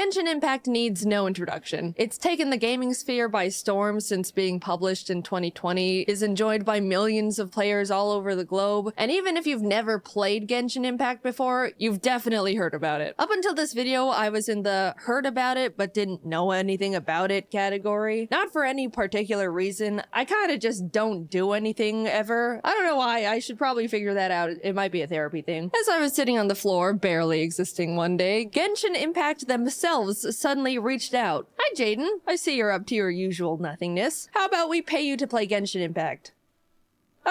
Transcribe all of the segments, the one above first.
Genshin Impact needs no introduction. It's taken the gaming sphere by storm since being published in 2020, is enjoyed by millions of players all over the globe, and even if you've never played Genshin Impact before, you've definitely heard about it. Up until this video, I was in the heard about it but didn't know anything about it category. Not for any particular reason, I kinda just don't do anything ever. I don't know why, I should probably figure that out. It might be a therapy thing. As I was sitting on the floor, barely existing one day, Genshin Impact themselves suddenly reached out. Hi Jaiden, I see you're up to your usual nothingness. How about we pay you to play Genshin Impact?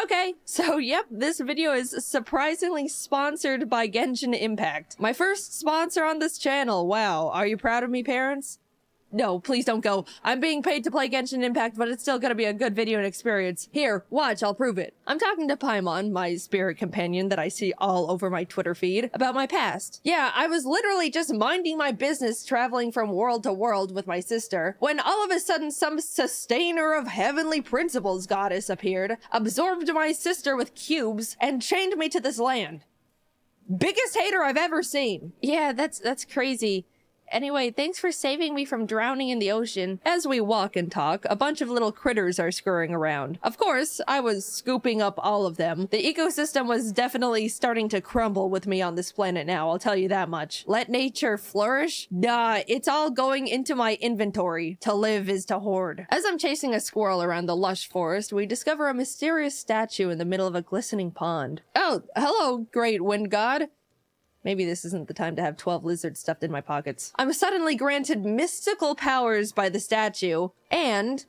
Okay, so yep, this video is surprisingly sponsored by Genshin Impact. My first sponsor on this channel, wow. Are you proud of me, parents? No, please don't go. I'm being paid to play Genshin Impact, but it's still gonna be a good video and experience. Here, watch, I'll prove it. I'm talking to Paimon, my spirit companion that I see all over my Twitter feed, about my past. Yeah, I was literally just minding my business traveling from world to world with my sister, when all of a sudden some sustainer of heavenly principles goddess appeared, absorbed my sister with cubes, and chained me to this land. Biggest hater I've ever seen. Yeah, that's crazy. Anyway, thanks for saving me from drowning in the ocean. As we walk and talk, a bunch of little critters are scurrying around. Of course, I was scooping up all of them. The ecosystem was definitely starting to crumble with me on this planet now, I'll tell you that much. Let nature flourish? Nah, it's all going into my inventory. To live is to hoard. As I'm chasing a squirrel around the lush forest, we discover a mysterious statue in the middle of a glistening pond. Oh, hello, great wind god. Maybe this isn't the time to have 12 lizards stuffed in my pockets. I'm suddenly granted mystical powers by the statue, and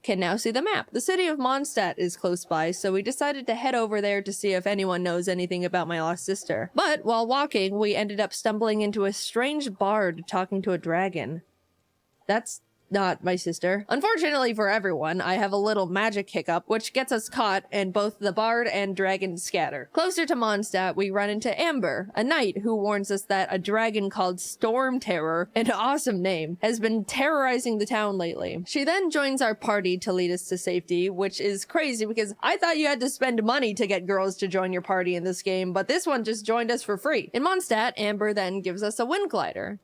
can now see the map. The city of Mondstadt is close by, so we decided to head over there to see if anyone knows anything about my lost sister. But while walking, we ended up stumbling into a strange bard talking to a dragon. That's not my sister. Unfortunately for everyone, I have a little magic hiccup, which gets us caught, and both the bard and dragon scatter. Closer to Mondstadt, we run into Amber, a knight who warns us that a dragon called Storm Terror, an awesome name, has been terrorizing the town lately. She then joins our party to lead us to safety, which is crazy because I thought you had to spend money to get girls to join your party in this game, but this one just joined us for free. In Mondstadt, Amber then gives us a wind glider.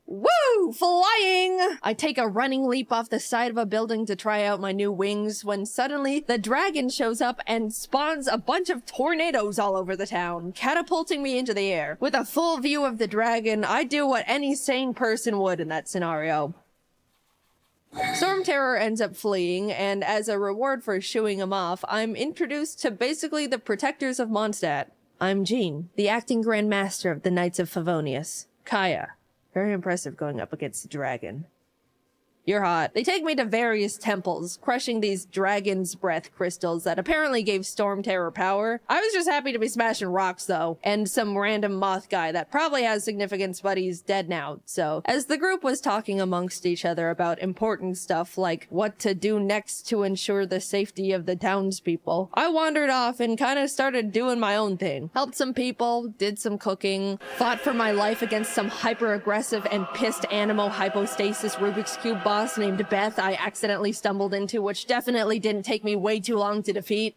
Woo! Flying! I take a running leap off the side of a building to try out my new wings when suddenly the dragon shows up and spawns a bunch of tornadoes all over the town, catapulting me into the air. With a full view of the dragon, I do what any sane person would in that scenario. Storm Terror ends up fleeing, and as a reward for shooing him off, I'm introduced to basically the protectors of Mondstadt. I'm Jean, the acting Grand Master of the Knights of Favonius. Kaya. Very impressive going up against the dragon. You're hot. They take me to various temples, crushing these dragon's breath crystals that apparently gave Storm Terror power. I was just happy to be smashing rocks though, and some random moth guy that probably has significance but he's dead now. So as the group was talking amongst each other about important stuff like what to do next to ensure the safety of the townspeople, I wandered off and kind of started doing my own thing. Helped some people, did some cooking, fought for my life against some hyper-aggressive and pissed animo hypostasis Rubik's Cube boss named Beth I accidentally stumbled into, which definitely didn't take me way too long to defeat.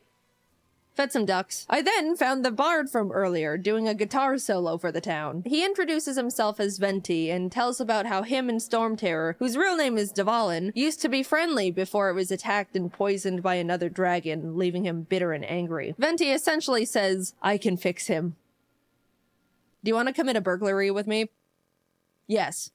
Fed some ducks. I then found the bard from earlier doing a guitar solo for the town. He introduces himself as Venti and tells about how him and Storm Terror, whose real name is Dvalin, used to be friendly before it was attacked and poisoned by another dragon, leaving him bitter and angry. Venti essentially says, I can fix him. Do you want to commit a burglary with me? Yes.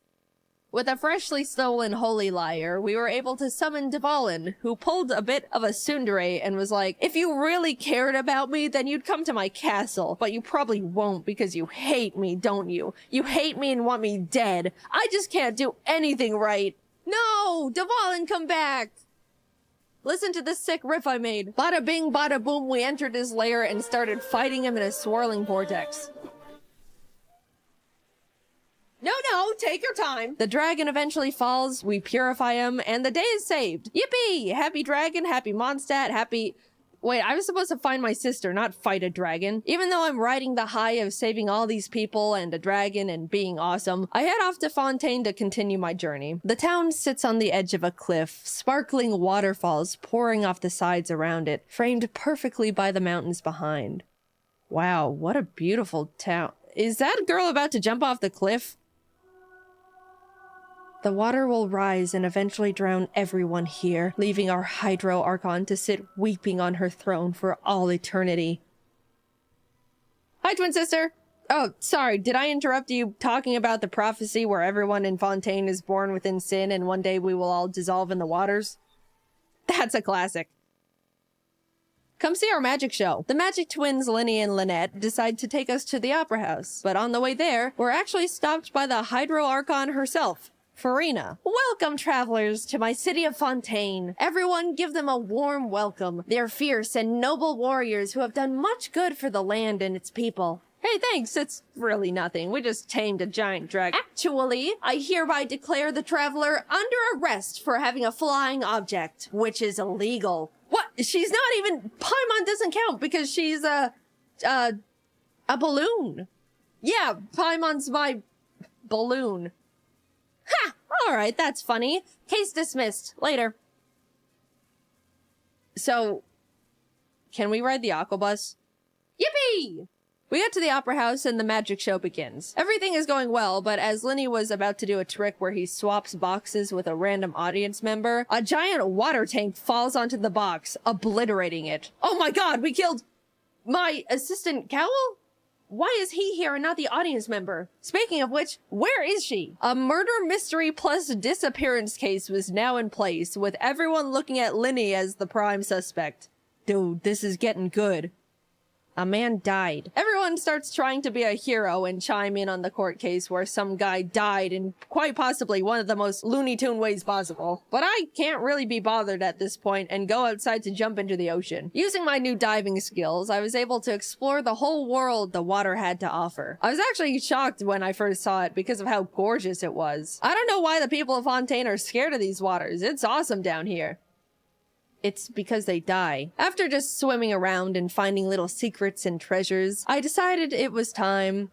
With a freshly stolen Holy Lyre, we were able to summon Dvalin, who pulled a bit of a tsundere and was like, if you really cared about me, then you'd come to my castle, but you probably won't because you hate me, don't you? You hate me and want me dead. I just can't do anything right. No! Dvalin, come back! Listen to this sick riff I made. Bada bing, bada boom, we entered his lair and started fighting him in a swirling vortex. No, take your time. The dragon eventually falls, we purify him, and the day is saved. Yippee! Happy dragon, happy Mondstadt, happy... Wait, I was supposed to find my sister, not fight a dragon. Even though I'm riding the high of saving all these people and a dragon and being awesome, I head off to Fontaine to continue my journey. The town sits on the edge of a cliff, sparkling waterfalls pouring off the sides around it, framed perfectly by the mountains behind. Wow, what a beautiful town. Is that girl about to jump off the cliff? The water will rise and eventually drown everyone here, leaving our Hydro Archon to sit weeping on her throne for all eternity. Hi, twin sister! Oh, sorry, did I interrupt you talking about the prophecy where everyone in Fontaine is born within sin and one day we will all dissolve in the waters? That's a classic. Come see our magic show. The magic twins Linny and Lynette decide to take us to the Opera House, but on the way there, we're actually stopped by the Hydro Archon herself, Farina. Welcome, travelers, to my city of Fontaine. Everyone give them a warm welcome. They're fierce and noble warriors who have done much good for the land and its people. Hey, thanks, it's really nothing. We just tamed a giant dragon. Actually, I hereby declare the traveler under arrest for having a flying object, which is illegal. What? She's not even... Paimon doesn't count because she's a balloon. Yeah, Paimon's my balloon. Ha! Alright, that's funny. Case dismissed. Later. So, can we ride the Aquabus? Yippee! We get to the Opera House and the magic show begins. Everything is going well, but as Linny was about to do a trick where he swaps boxes with a random audience member, a giant water tank falls onto the box, obliterating it. Oh my god, we killed my assistant Cowl? Why is he here and not the audience member? Speaking of which, where is she? A murder mystery plus disappearance case was now in place, with everyone looking at Linny as the prime suspect. Dude, this is getting good. A man died. Everyone starts trying to be a hero and chime in on the court case where some guy died in quite possibly one of the most Looney Tune ways possible. But I can't really be bothered at this point and go outside to jump into the ocean. Using my new diving skills, I was able to explore the whole world the water had to offer. I was actually shocked when I first saw it because of how gorgeous it was. I don't know why the people of Fontaine are scared of these waters. It's awesome down here. It's because they die. After just swimming around and finding little secrets and treasures, I decided it was time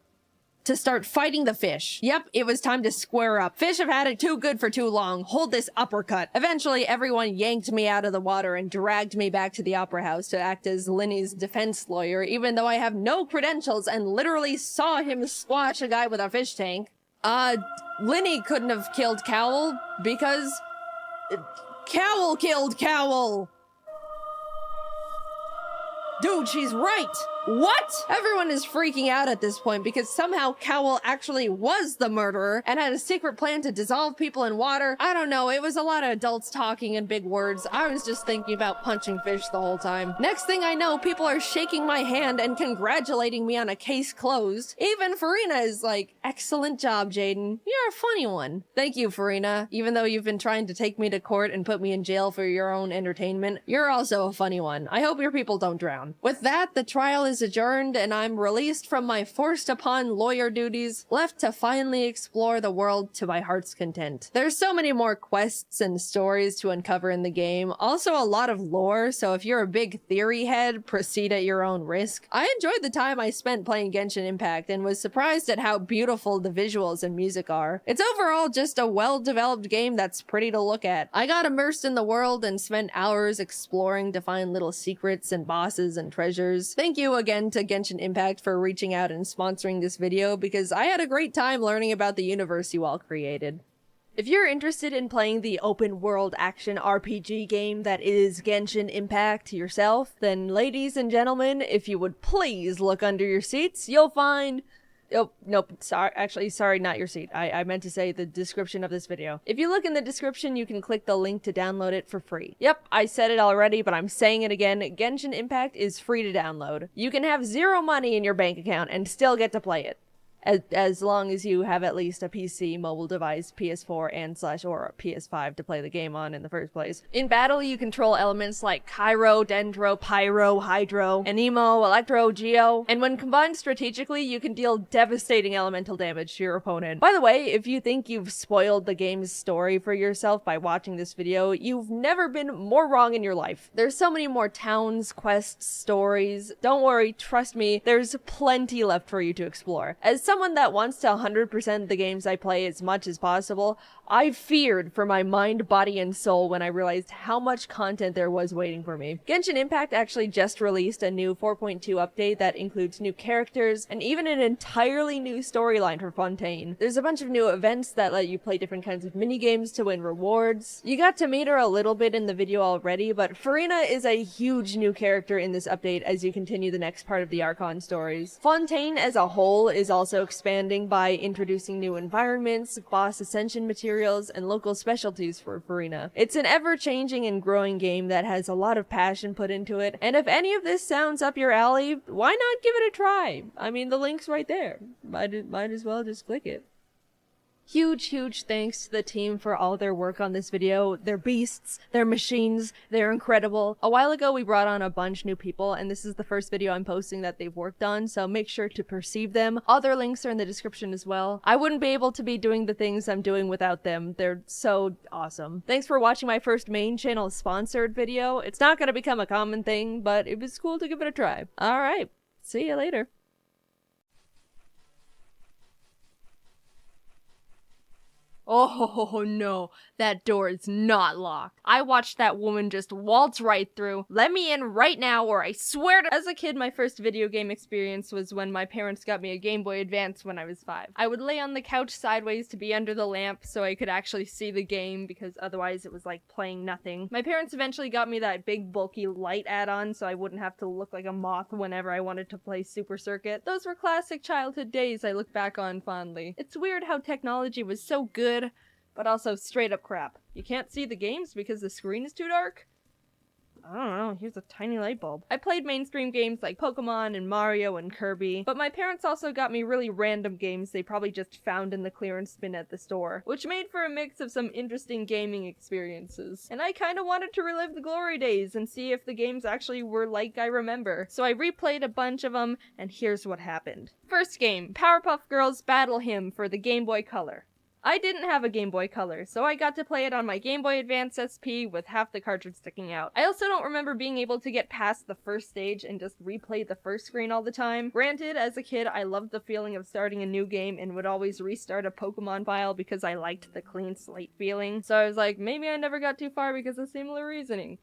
to start fighting the fish. Yep, it was time to square up. Fish have had it too good for too long. Hold this uppercut. Eventually, everyone yanked me out of the water and dragged me back to the Opera House to act as Linny's defense lawyer, even though I have no credentials and literally saw him squash a guy with a fish tank. Linny couldn't have killed Cowl because... Cowl killed Cowl! Dude, she's right! What? Everyone is freaking out at this point because somehow Cowl actually was the murderer and had a secret plan to dissolve people in water. I don't know, it was a lot of adults talking in big words. I was just thinking about punching fish the whole time. Next thing I know, people are shaking my hand and congratulating me on a case closed. Even Farina is like, excellent job, Jaiden. You're a funny one. Thank you, Farina. Even though you've been trying to take me to court and put me in jail for your own entertainment, you're also a funny one. I hope your people don't drown. With that, the trial is adjourned and I'm released from my forced upon lawyer duties, left to finally explore the world to my heart's content. There's so many more quests and stories to uncover in the game, also a lot of lore, so if you're a big theory head, proceed at your own risk. I enjoyed the time I spent playing Genshin Impact and was surprised at how beautiful the visuals and music are. It's overall just a well-developed game that's pretty to look at. I got immersed in the world and spent hours exploring to find little secrets and bosses and treasures. Thank you again to Genshin Impact for reaching out and sponsoring this video because I had a great time learning about the universe you all created. If you're interested in playing the open world action RPG game that is Genshin Impact yourself, then ladies and gentlemen, if you would please look under your seats, you'll find... Oh, nope, sorry, not your seat. I meant to say the description of this video. If you look in the description, you can click the link to download it for free. Yep, I said it already, but I'm saying it again. Genshin Impact is free to download. You can have zero money in your bank account and still get to play it. As long as you have at least a PC, mobile device, PS4, and/or PS5 to play the game on in the first place. In battle, you control elements like Cairo, Dendro, Pyro, Hydro, Anemo, Electro, Geo, and when combined strategically, you can deal devastating elemental damage to your opponent. By the way, if you think you've spoiled the game's story for yourself by watching this video, you've never been more wrong in your life. There's so many more towns, quests, stories. Don't worry, trust me, there's plenty left for you to explore. As someone that wants to 100% the games I play as much as possible, I feared for my mind, body, and soul when I realized how much content there was waiting for me. Genshin Impact actually just released a new 4.2 update that includes new characters and even an entirely new storyline for Fontaine. There's a bunch of new events that let you play different kinds of minigames to win rewards. You got to meet her a little bit in the video already, but Farina is a huge new character in this update as you continue the next part of the Archon stories. Fontaine as a whole is also expanding by introducing new environments, boss ascension materials, and local specialties for Farina. It's an ever-changing and growing game that has a lot of passion put into it, and if any of this sounds up your alley, why not give it a try? I mean, the link's right there. Might as well just click it. Huge thanks to the team for all their work on this video. They're beasts, they're machines, they're incredible. A while ago we brought on a bunch new people, and this is the first video I'm posting that they've worked on, so make sure to perceive them. All their links are in the description as well. I wouldn't be able to be doing the things I'm doing without them. They're so awesome. Thanks for watching my first main channel sponsored video. It's not gonna become a common thing, but it was cool to give it a try. Alright, see you later. Oh no, that door is not locked. I watched that woman just waltz right through. Let me in right now or I swear to— As a kid, my first video game experience was when my parents got me a Game Boy Advance when I was 5. I would lay on the couch sideways to be under the lamp so I could actually see the game because otherwise it was like playing nothing. My parents eventually got me that big bulky light add-on so I wouldn't have to look like a moth whenever I wanted to play Super Circuit. Those were classic childhood days I look back on fondly. It's weird how technology was so good, but also straight up crap. You can't see the games because the screen is too dark? I don't know, here's a tiny light bulb. I played mainstream games like Pokemon and Mario and Kirby, but my parents also got me really random games they probably just found in the clearance bin at the store, which made for a mix of some interesting gaming experiences. And I kinda wanted to relive the glory days and see if the games actually were like I remember. So I replayed a bunch of them, and here's what happened. First game, Powerpuff Girls Battle Hymn for the Game Boy Color. I didn't have a Game Boy Color, so I got to play it on my Game Boy Advance SP with half the cartridge sticking out. I also don't remember being able to get past the first stage and just replay the first screen all the time. Granted, as a kid, I loved the feeling of starting a new game and would always restart a Pokemon file because I liked the clean slate feeling. So I was like, maybe I never got too far because of similar reasoning.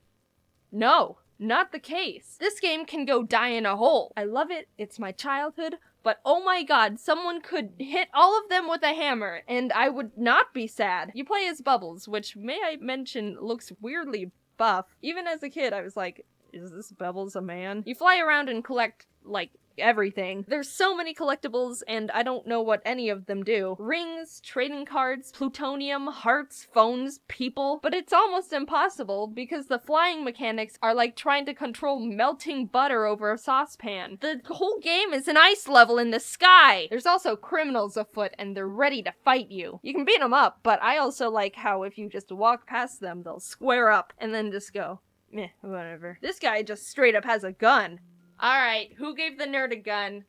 No, not the case. This game can go die in a hole. I love it, it's my childhood, but oh my god, someone could hit all of them with a hammer, and I would not be sad. You play as Bubbles, which, may I mention, looks weirdly buff. Even as a kid, I was like, is this Bubbles a man? You fly around and collect, like, everything. There's so many collectibles, and I don't know what any of them do. Rings, trading cards, plutonium, hearts, phones, people, but it's almost impossible because the flying mechanics are like trying to control melting butter over a saucepan. The whole game is an ice level in the sky! There's also criminals afoot, and they're ready to fight you. You can beat them up, but I also like how if you just walk past them, they'll square up and then just go, meh, whatever. This guy just straight up has a gun. Alright, who gave the nerd a gun?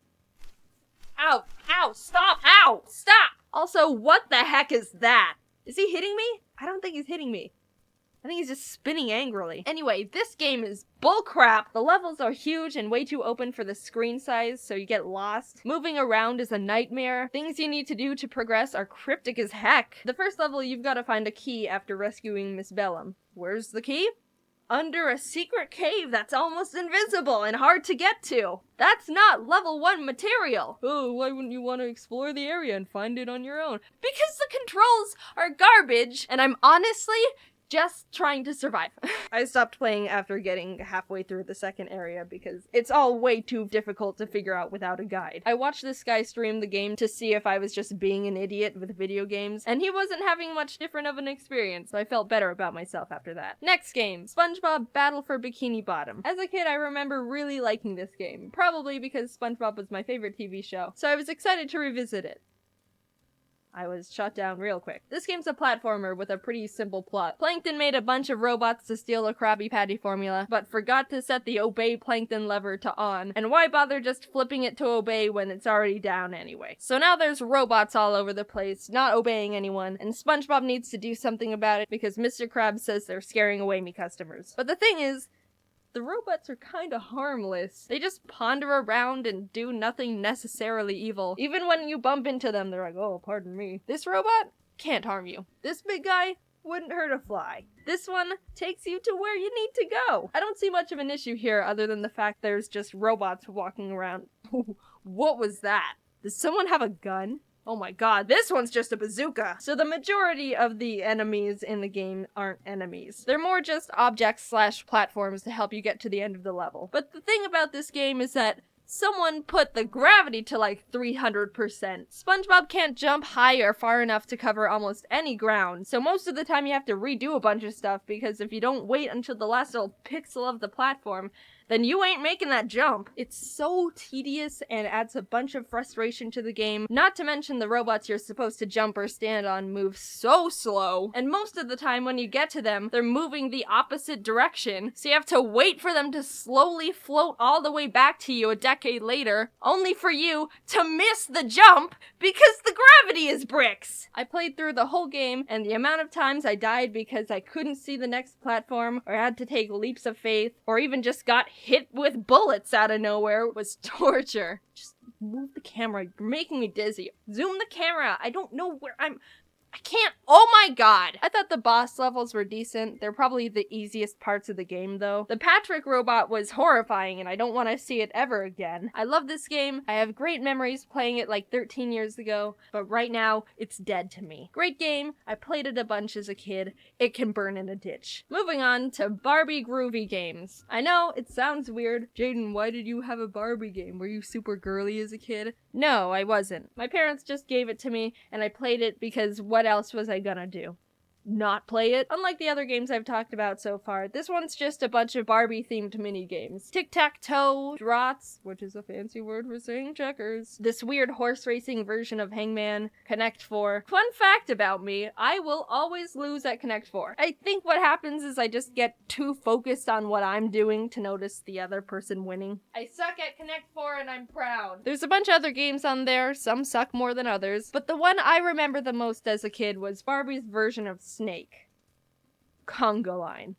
Ow! Ow! Stop! Ow! Stop! Also, what the heck is that? Is he hitting me? I don't think he's hitting me. I think he's just spinning angrily. Anyway, this game is bullcrap! The levels are huge and way too open for the screen size, so you get lost. Moving around is a nightmare. Things you need to do to progress are cryptic as heck. The first level, you've got to find a key after rescuing Miss Bellum. Where's the key? Under a secret cave that's almost invisible and hard to get to. That's not level 1 material. Oh, why wouldn't you want to explore the area and find it on your own? Because the controls are garbage, and I'm honestly just trying to survive. I stopped playing after getting halfway through the second area because it's all way too difficult to figure out without a guide. I watched this guy stream the game to see if I was just being an idiot with video games, and he wasn't having much different of an experience, so I felt better about myself after that. Next game, SpongeBob Battle for Bikini Bottom. As a kid, I remember really liking this game, probably because SpongeBob was my favorite TV show, so I was excited to revisit it. I was shut down real quick. This game's a platformer with a pretty simple plot. Plankton made a bunch of robots to steal a Krabby Patty formula, but forgot to set the obey Plankton lever to on, and why bother just flipping it to obey when it's already down anyway? So now there's robots all over the place, not obeying anyone, and SpongeBob needs to do something about it because Mr. Krabs says they're scaring away me customers. But the thing is, the robots are kinda harmless. They just ponder around and do nothing necessarily evil. Even when you bump into them, they're like, oh, pardon me. This robot can't harm you. This big guy wouldn't hurt a fly. This one takes you to where you need to go. I don't see much of an issue here other than the fact there's just robots walking around. What was that? Does someone have a gun? Oh my god, this one's just a bazooka! So the majority of the enemies in the game aren't enemies. They're more just objects/platforms to help you get to the end of the level. But the thing about this game is that someone put the gravity to like 300%. SpongeBob can't jump high or far enough to cover almost any ground, so most of the time you have to redo a bunch of stuff because if you don't wait until the last little pixel of the platform, then you ain't making that jump. It's so tedious and adds a bunch of frustration to the game, not to mention the robots you're supposed to jump or stand on move so slow, and most of the time when you get to them, they're moving the opposite direction, so you have to wait for them to slowly float all the way back to you a decade later, only for you to miss the jump because the gravity is bricks! I played through the whole game, and the amount of times I died because I couldn't see the next platform, or had to take leaps of faith, or even just got hit with bullets out of nowhere was torture. Just move the camera. You're making me dizzy. Zoom the camera. I don't know where I can't. Oh my god. I thought the boss levels were decent. They're probably the easiest parts of the game though. The Patrick robot was horrifying and I don't want to see it ever again. I love this game. I have great memories playing it like 13 years ago, but right now it's dead to me. Great game. I played it a bunch as a kid. It can burn in a ditch. Moving on to Barbie groovy games. I know it sounds weird. Jaiden, why did you have a Barbie game? Were you super girly as a kid? No, I wasn't. My parents just gave it to me and I played it because what else was I gonna do? Not play it? Unlike the other games I've talked about so far, this one's just a bunch of Barbie-themed mini-games. Tic-tac-toe, draughts, which is a fancy word for saying checkers, this weird horse racing version of Hangman, Connect 4. Fun fact about me, I will always lose at Connect 4. I think what happens is I just get too focused on what I'm doing to notice the other person winning. I suck at Connect 4 and I'm proud. There's a bunch of other games on there, some suck more than others, but the one I remember the most as a kid was Barbie's version of Snake. Conga line.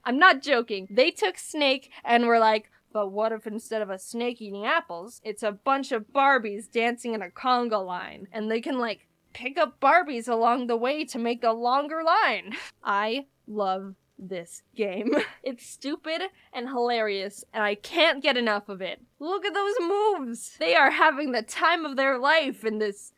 I'm not joking. They took Snake and were like, but what if instead of a snake eating apples, it's a bunch of Barbies dancing in a conga line? And they can like pick up Barbies along the way to make a longer line. I love this game. It's stupid and hilarious, and I can't get enough of it. Look at those moves! They are having the time of their life in this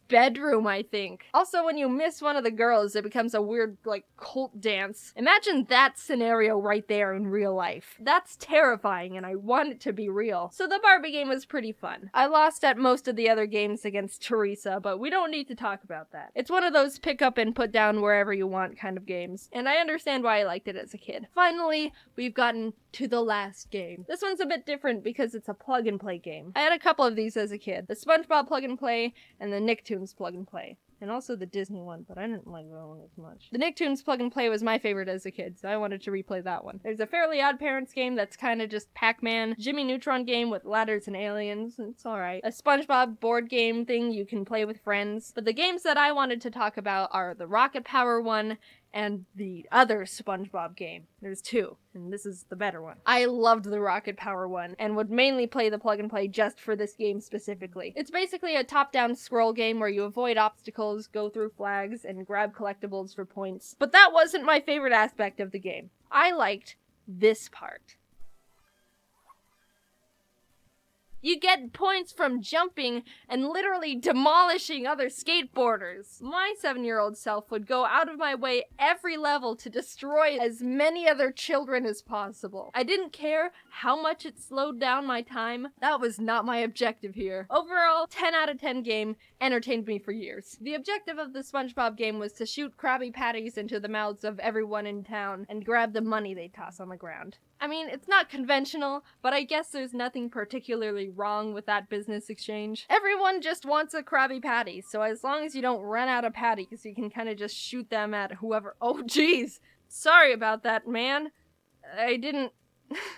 bedroom, I think. Also, when you miss one of the girls, it becomes a weird, like, cult dance. Imagine that scenario right there in real life. That's terrifying, and I want it to be real. So the Barbie game was pretty fun. I lost at most of the other games against Teresa, but we don't need to talk about that. It's one of those pick up and put down wherever you want kind of games, and I understand why I liked it as a kid. Finally, we've gotten to the last game. This one's a bit different because it's a plug and play game. I had a couple of these as a kid. The SpongeBob plug and play and the Nicktoons plug and play. And also the Disney one, but I didn't like that one as much. The Nicktoons plug and play was my favorite as a kid, so I wanted to replay that one. There's a Fairly Odd Parents game that's kind of just Pac-Man, Jimmy Neutron game with ladders and aliens, it's alright. A SpongeBob board game thing you can play with friends. But the games that I wanted to talk about are the Rocket Power one and the other SpongeBob game. There's two, and this is the better one. I loved the Rocket Power one, and would mainly play the plug and play just for this game specifically. It's basically a top-down scroll game where you avoid obstacles, go through flags, and grab collectibles for points. But that wasn't my favorite aspect of the game. I liked this part. You get points from jumping and literally demolishing other skateboarders. My 7-year-old self would go out of my way every level to destroy as many other children as possible. I didn't care how much it slowed down my time. That was not my objective here. Overall, 10 out of 10 game, entertained me for years. The objective of the SpongeBob game was to shoot Krabby Patties into the mouths of everyone in town and grab the money they toss on the ground. I mean, it's not conventional, but I guess there's nothing particularly wrong with that business exchange. Everyone just wants a Krabby Patty, so as long as you don't run out of patties, you can kind of just shoot them at whoever— oh jeez! Sorry about that, man. I didn't—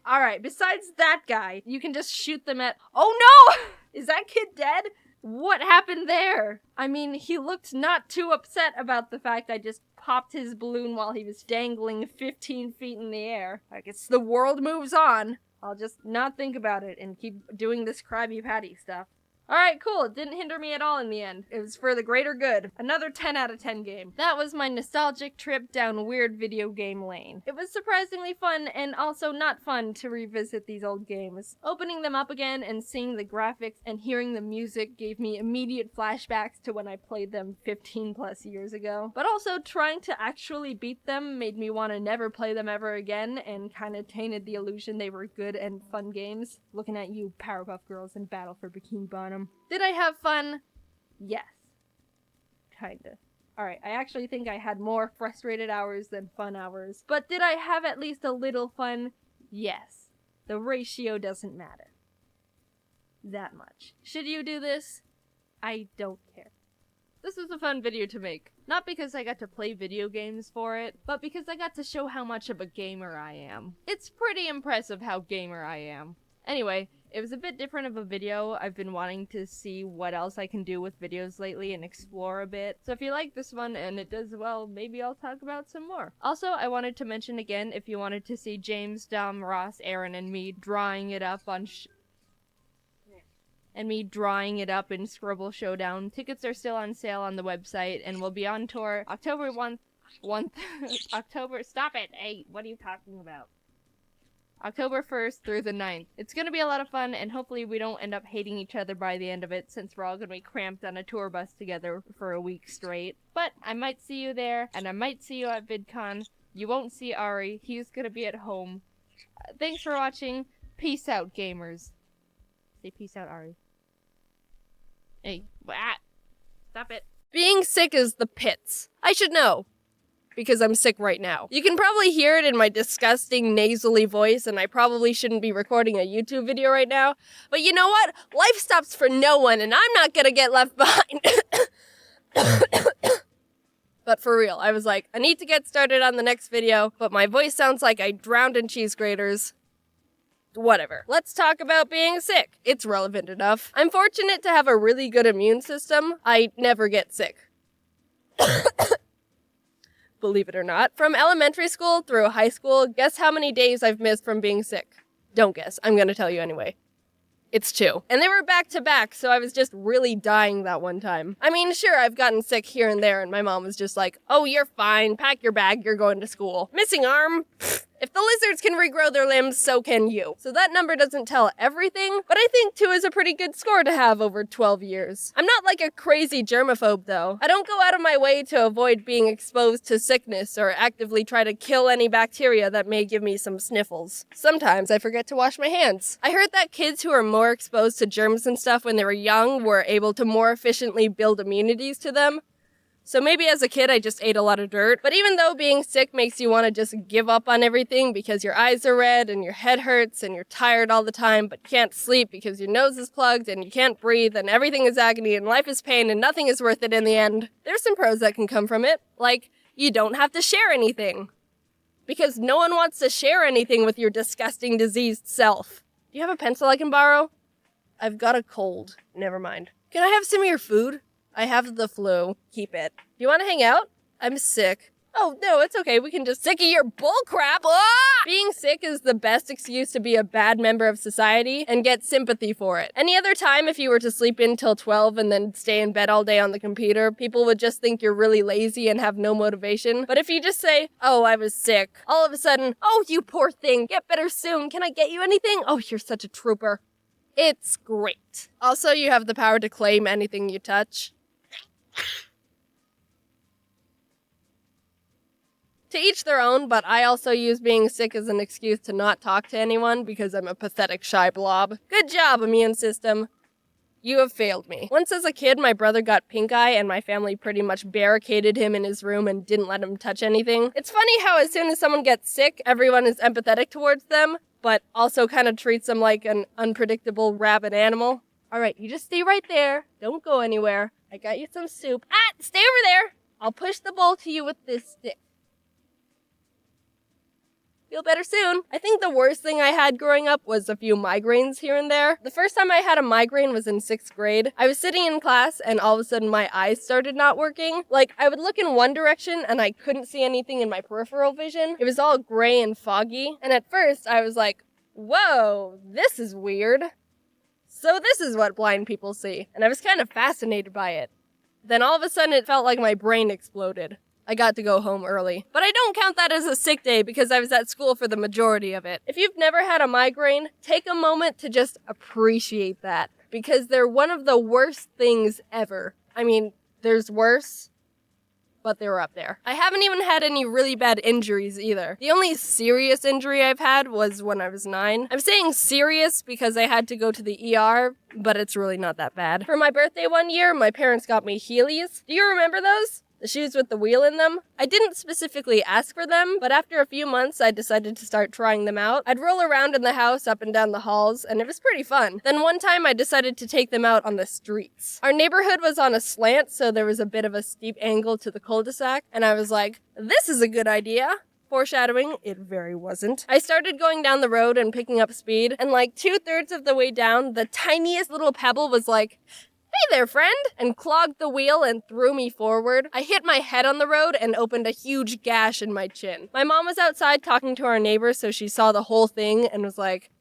Alright, besides that guy, you can just shoot them at— oh no! Is that kid dead? What happened there? I mean, he looked not too upset about the fact I just popped his balloon while he was dangling 15 feet in the air. I guess the world moves on. I'll just not think about it and keep doing this Krabby Patty stuff. Alright, cool. It didn't hinder me at all in the end. It was for the greater good. Another 10 out of 10 game. That was my nostalgic trip down weird video game lane. It was surprisingly fun and also not fun to revisit these old games. Opening them up again and seeing the graphics and hearing the music gave me immediate flashbacks to when I played them 15 plus years ago. But also trying to actually beat them made me want to never play them ever again and kind of tainted the illusion they were good and fun games. Looking at you, Powerpuff Girls and Battle for Bikini Bottom. Did I have fun? Yes. Kinda. Alright, I actually think I had more frustrated hours than fun hours. But did I have at least a little fun? Yes. The ratio doesn't matter. That much. Should you do this? I don't care. This was a fun video to make. Not because I got to play video games for it, but because I got to show how much of a gamer I am. It's pretty impressive how gamer I am. Anyway, it was a bit different of a video. I've been wanting to see what else I can do with videos lately and explore a bit. So if you like this one and it does well, maybe I'll talk about some more. Also, I wanted to mention again, if you wanted to see James, Dom, Ross, Aaron, and me drawing it up on in Scribble Showdown, tickets are still on sale on the website and will be on tour October 1st, October, stop it! Hey, what are you talking about? October 1st through the 9th. It's gonna be a lot of fun, and hopefully we don't end up hating each other by the end of it, since we're all gonna be cramped on a tour bus together for a week straight. But I might see you there, and I might see you at VidCon. You won't see Ari. He's gonna be at home. Thanks for watching. Peace out, gamers. Say peace out, Ari. Hey, stop it. Being sick is the pits. I should know, because I'm sick right now. You can probably hear it in my disgusting nasally voice, and I probably shouldn't be recording a YouTube video right now. But you know what? Life stops for no one, and I'm not gonna get left behind. But for real, I was like, I need to get started on the next video, but my voice sounds like I drowned in cheese graters. Whatever. Let's talk about being sick. It's relevant enough. I'm fortunate to have a really good immune system. I never get sick. Believe it or not. From elementary school through high school, guess how many days I've missed from being sick? Don't guess. I'm gonna tell you anyway. It's 2. And they were back to back, so I was just really dying that one time. I mean, sure, I've gotten sick here and there, and my mom was just like, oh, you're fine, pack your bag, you're going to school. Missing arm? Pfft. If the lizards can regrow their limbs, so can you. So that number doesn't tell everything, but I think 2 is a pretty good score to have over 12 years. I'm not like a crazy germaphobe, though. I don't go out of my way to avoid being exposed to sickness or actively try to kill any bacteria that may give me some sniffles. Sometimes I forget to wash my hands. I heard that kids who are more exposed to germs and stuff when they were young were able to more efficiently build immunities to them. So maybe as a kid I just ate a lot of dirt, but even though being sick makes you want to just give up on everything because your eyes are red and your head hurts and you're tired all the time but can't sleep because your nose is plugged and you can't breathe and everything is agony and life is pain and nothing is worth it in the end, there's some pros that can come from it. Like, you don't have to share anything. Because no one wants to share anything with your disgusting diseased self. Do you have a pencil I can borrow? I've got a cold. Never mind. Can I have some of your food? I have the flu. Keep it. You want to hang out? I'm sick. Oh, no, it's okay. We can just sick of your bullcrap. Ah! Being sick is the best excuse to be a bad member of society and get sympathy for it. Any other time, if you were to sleep in till 12 and then stay in bed all day on the computer, people would just think you're really lazy and have no motivation. But if you just say, oh, I was sick, all of a sudden, oh, you poor thing, get better soon. Can I get you anything? Oh, you're such a trooper. It's great. Also, you have the power to claim anything you touch. To each their own, but I also use being sick as an excuse to not talk to anyone because I'm a pathetic shy blob. Good job, immune system. You have failed me. Once as a kid, my brother got pink eye and my family pretty much barricaded him in his room and didn't let him touch anything. It's funny how as soon as someone gets sick, everyone is empathetic towards them, but also kind of treats them like an unpredictable rabid animal. Alright, you just stay right there. Don't go anywhere. I got you some soup. Ah, stay over there. I'll push the bowl to you with this stick. Feel better soon. I think the worst thing I had growing up was a few migraines here and there. The first time I had a migraine was in 6th grade. I was sitting in class and all of a sudden my eyes started not working. Like, I would look in one direction and I couldn't see anything in my peripheral vision. It was all gray and foggy. And at first I was like, whoa, this is weird. So this is what blind people see. And I was kind of fascinated by it. Then all of a sudden it felt like my brain exploded. I got to go home early. But I don't count that as a sick day because I was at school for the majority of it. If you've never had a migraine, take a moment to just appreciate that because they're one of the worst things ever. I mean, there's worse, but they're up there. I haven't even had any really bad injuries either. The only serious injury I've had was when I was 9. I'm saying serious because I had to go to the ER, but it's really not that bad. For my birthday one year, my parents got me Heelys. Do you remember those? The shoes with the wheel in them? I didn't specifically ask for them, but after a few months I decided to start trying them out. I'd roll around in the house up and down the halls, and it was pretty fun. Then one time I decided to take them out on the streets. Our neighborhood was on a slant, so there was a bit of a steep angle to the cul-de-sac, and I was like, this is a good idea. Foreshadowing, it very wasn't. I started going down the road and picking up speed, and like 2/3 of the way down, the tiniest little pebble was like, hey there, friend, and clogged the wheel and threw me forward. I hit my head on the road and opened a huge gash in my chin. My mom was outside talking to our neighbor, so she saw the whole thing and was like,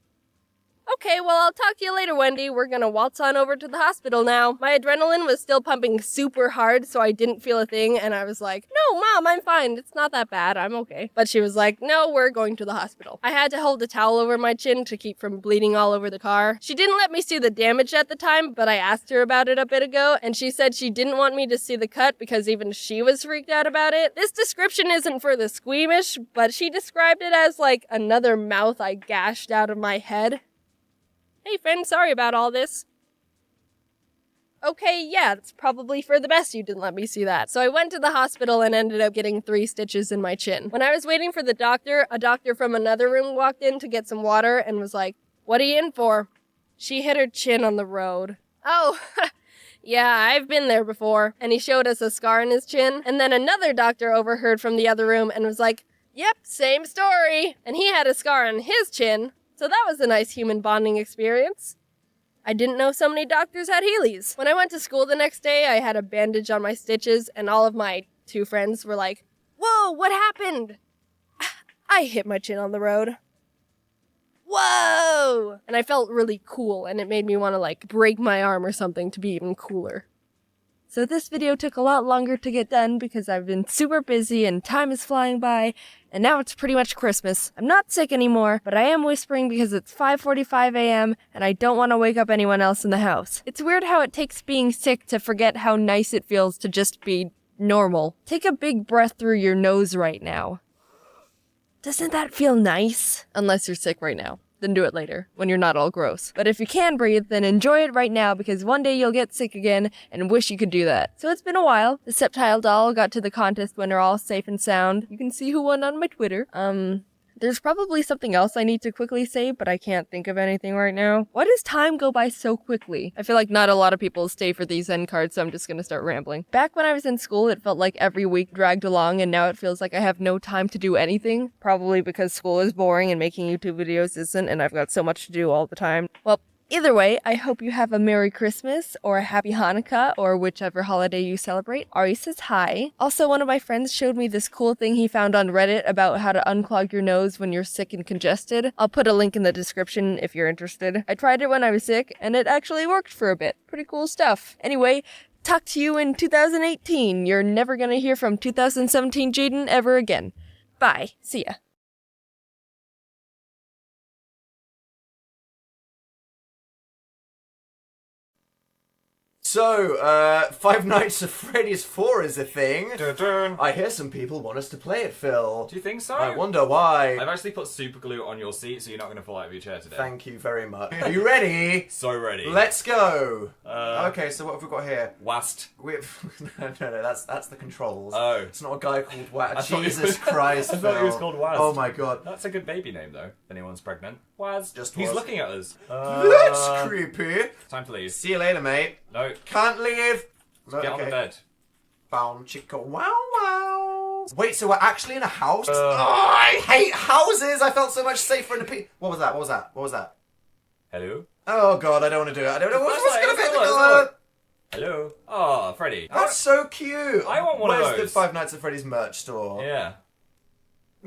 okay, well, I'll talk to you later, Wendy. We're gonna waltz on over to the hospital now. My adrenaline was still pumping super hard, so I didn't feel a thing, and I was like, no, Mom, I'm fine. It's not that bad. I'm okay. But she was like, no, we're going to the hospital. I had to hold a towel over my chin to keep from bleeding all over the car. She didn't let me see the damage at the time, but I asked her about it a bit ago, and she said she didn't want me to see the cut because even she was freaked out about it. This description isn't for the squeamish, but she described it as like another mouth I gashed out of my head. Hey friend, sorry about all this. Okay, yeah, it's probably for the best you didn't let me see that. So I went to the hospital and ended up getting 3 stitches in my chin. When I was waiting for the doctor, a doctor from another room walked in to get some water and was like, what are you in for? She hit her chin on the road. Oh, yeah, I've been there before. And he showed us a scar in his chin. And then another doctor overheard from the other room and was like, yep, same story. And he had a scar on his chin. So that was a nice human bonding experience. I didn't know so many doctors had Heelys. When I went to school the next day, I had a bandage on my stitches, and all of my 2 friends were like, whoa, what happened? I hit my chin on the road. Whoa! And I felt really cool, and it made me want to, like, break my arm or something to be even cooler. So this video took a lot longer to get done because I've been super busy and time is flying by, and now it's pretty much Christmas. I'm not sick anymore, but I am whispering because it's 5:45 a.m. and I don't want to wake up anyone else in the house. It's weird how it takes being sick to forget how nice it feels to just be normal. Take a big breath through your nose right now. Doesn't that feel nice? Unless you're sick right now. Then do it later, when you're not all gross. But if you can breathe, then enjoy it right now because one day you'll get sick again and wish you could do that. So it's been a while. The Septile doll got to the contest winner all safe and sound. You can see who won on my Twitter. There's probably something else I need to quickly say, but I can't think of anything right now. Why does time go by so quickly? I feel like not a lot of people stay for these end cards, so I'm just gonna start rambling. Back when I was in school, it felt like every week dragged along, and now it feels like I have no time to do anything. Probably because school is boring and making YouTube videos isn't, and I've got so much to do all the time. Well, either way, I hope you have a Merry Christmas or a Happy Hanukkah or whichever holiday you celebrate. Ari says hi. Also, one of my friends showed me this cool thing he found on Reddit about how to unclog your nose when you're sick and congested. I'll put a link in the description if you're interested. I tried it when I was sick and it actually worked for a bit. Pretty cool stuff. Anyway, talk to you in 2018. You're never gonna hear from 2017 Jaiden ever again. Bye. See ya. So, Five Nights at Freddy's 4 is a thing. Dun-dun. I hear some people want us to play it, Phil. Do you think so? I wonder why. I've actually put super glue on your seat so you're not going to fall out of your chair today. Thank you very much. Are you ready? So ready. Let's go. Okay, so what have we got here? Wast. No, that's the controls. Oh. It's not a guy called Waz. I thought he Jesus was- Christ, I thought he was called Waz. Oh my god. That's a good baby name though, if anyone's pregnant. Waz. Just He's Waz. looking at us. That's creepy. Time to leave. See you later, mate. No. Can't leave. Get on the bed. Bound chicka wow wow. house? Wait, so we're actually in a house? I hate houses! I felt so much safer in a What was that? What was that? What was that? Hello? Oh god, I don't want to do it. I don't know what's gonna be Hello? Oh, Freddy. That's so cute! I want one of Where's those. the Five Nights at Freddy's merch store? Yeah.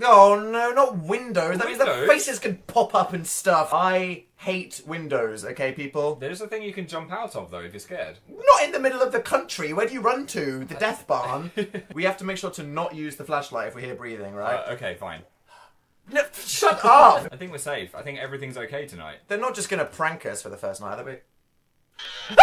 Oh no, not windows. That means the Windows? faces can pop up and stuff. I hate windows, okay, people? There's a thing you can jump out of, though, if you're scared. Not in the middle of the country. Where do you run to? The death barn? We have to make sure to not use the flashlight if we hear breathing, right? Okay, fine. No, shut up! I think we're safe. I think everything's okay tonight. They're not just going to prank us for the first night, are they? What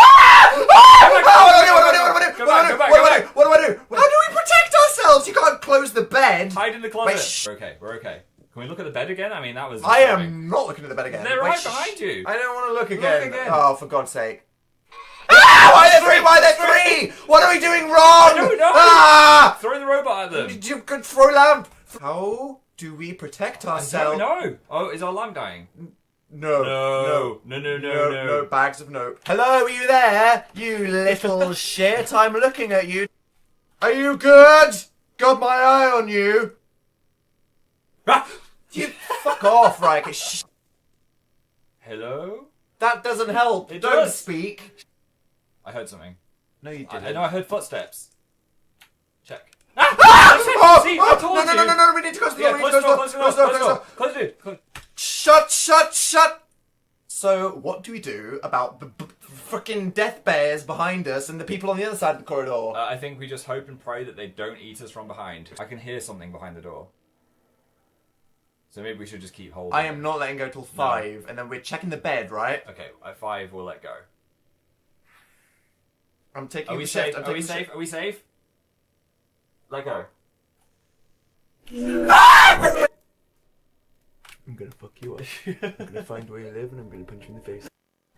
do I do? How do we protect ourselves? You can't close the bed. Hide in the closet. Wait, we're okay. We're okay. Can we look at the bed again? I mean, that was. I am not looking at the bed again. They're right behind you. I don't want to look again. again. Oh, for God's sake. Why are there three? Why are there three? What are we doing wrong? I don't know. Ah! Throw the robot at them. You could throw lamp. How do we protect I ourselves? don't know. Oh, is our lamp dying? No, bags of nope. Hello, are you there? You little shit, I'm looking at you. Are you good? Got my eye on you. You fuck off, right? Hello? That doesn't help. It Don't does. speak. I heard something. No, you I didn't. know I heard footsteps. Check. Oh, See, oh, I told you. no, we need to close the door. Yeah, We need close to the door, close the door, close the door. close the door. Shut. So, what do we do about the freaking death bears behind us and the people on the other side of the corridor? I think we just hope and pray that they don't eat us from behind. I can hear something behind the door. So maybe we should just keep holding. I am not letting go till 5, and then we're checking the bed, right? Okay, at 5 we'll let go. I'm taking Are we the shift. safe? Are we safe? Are we safe? Let go. I'm gonna fuck you up. I'm gonna find where you live and I'm gonna punch you in the face.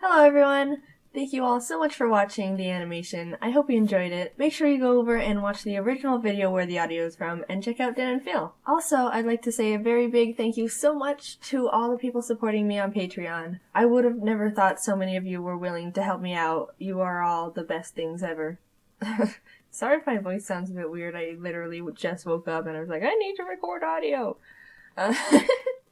Hello everyone! Thank you all so much for watching the animation. I hope you enjoyed it. Make sure you go over and watch the original video where the audio is from and check out Dan and Phil. Also, I'd like to say a very big thank you so much to all the people supporting me on Patreon. I would have never thought so many of you were willing to help me out. You are all the best things ever. Sorry if my voice sounds a bit weird. I literally just woke up and I was like, I need to record audio.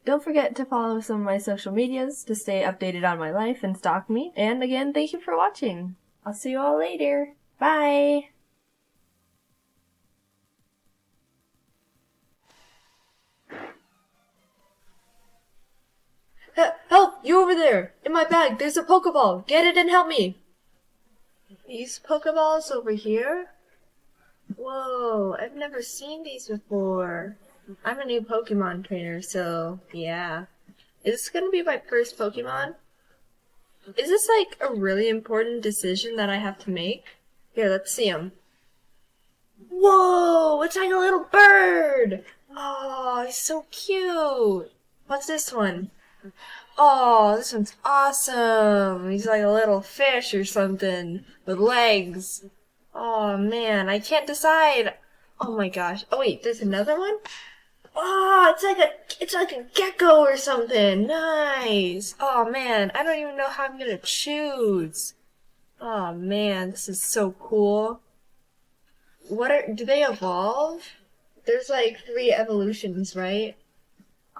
Don't forget to follow some of my social medias to stay updated on my life and stalk me. And again, thank you for watching. I'll see you all later. Bye! Help! You over there! In my bag, there's a Pokeball! Get it and help me! These Pokeballs over here? Whoa, I've never seen these before. I'm a new Pokemon trainer, so yeah. Is this gonna be my first Pokemon? Is this like a really important decision that I have to make? Here, let's see him. Whoa, it's like a little bird! Oh, he's so cute! What's this one? Oh, this one's awesome! He's like a little fish or something with legs. Oh man, I can't decide. Oh my gosh. Oh wait, there's another one? Oh, it's like a gecko or something. Nice. Oh man, I don't even know how I'm gonna choose. Oh man, this is so cool. Do they evolve? There's like 3 evolutions, right?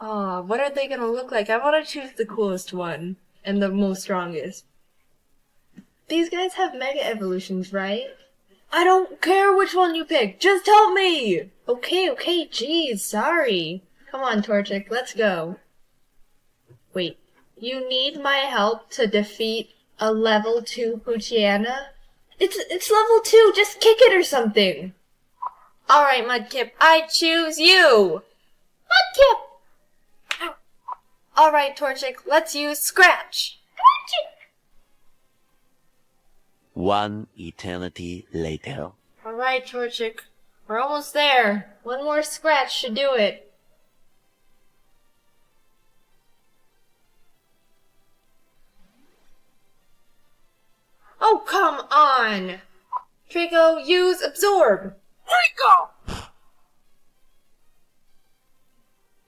Oh, what are they gonna look like? I wanna choose the coolest one and the most strongest. These guys have mega evolutions, right? I don't care which one you pick. Just help me! Okay, jeez, sorry. Come on, Torchic, let's go. Wait, you need my help to defeat a level 2 Poochyena? It's level 2, just kick it or something. Alright, Mudkip, I choose you! Mudkip! Alright, Torchic, let's use Scratch. Torchic! One eternity later. Alright, Torchic. We're almost there. One more scratch should do it. Oh, come on! Draco, use Absorb! Draco!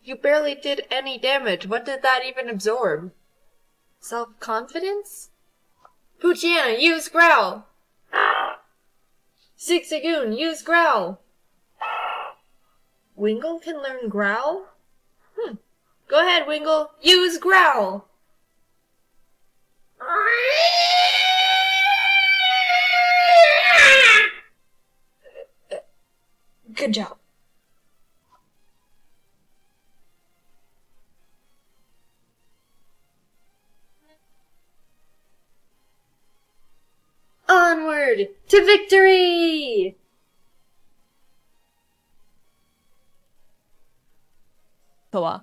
You barely did any damage. What did that even absorb? Self-confidence? Poochyena, use Growl! Zigzagoon, use Growl! Wingle can learn growl? Go ahead, Wingle. Use growl. Good job. Onward to victory! Hello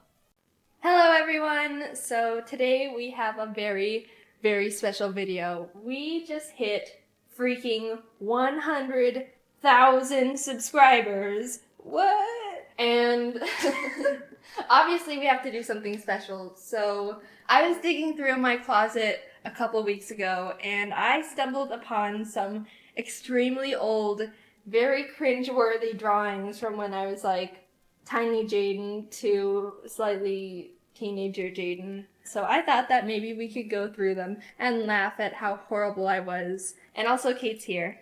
everyone! So today we have a very, very special video. We just hit freaking 100,000 subscribers. What? And obviously we have to do something special. So I was digging through my closet a couple weeks ago and I stumbled upon some extremely old, very cringe-worthy drawings from when I was like tiny Jaiden to slightly teenager Jaiden. So I thought that maybe we could go through them and laugh at how horrible I was. And also Kate's here.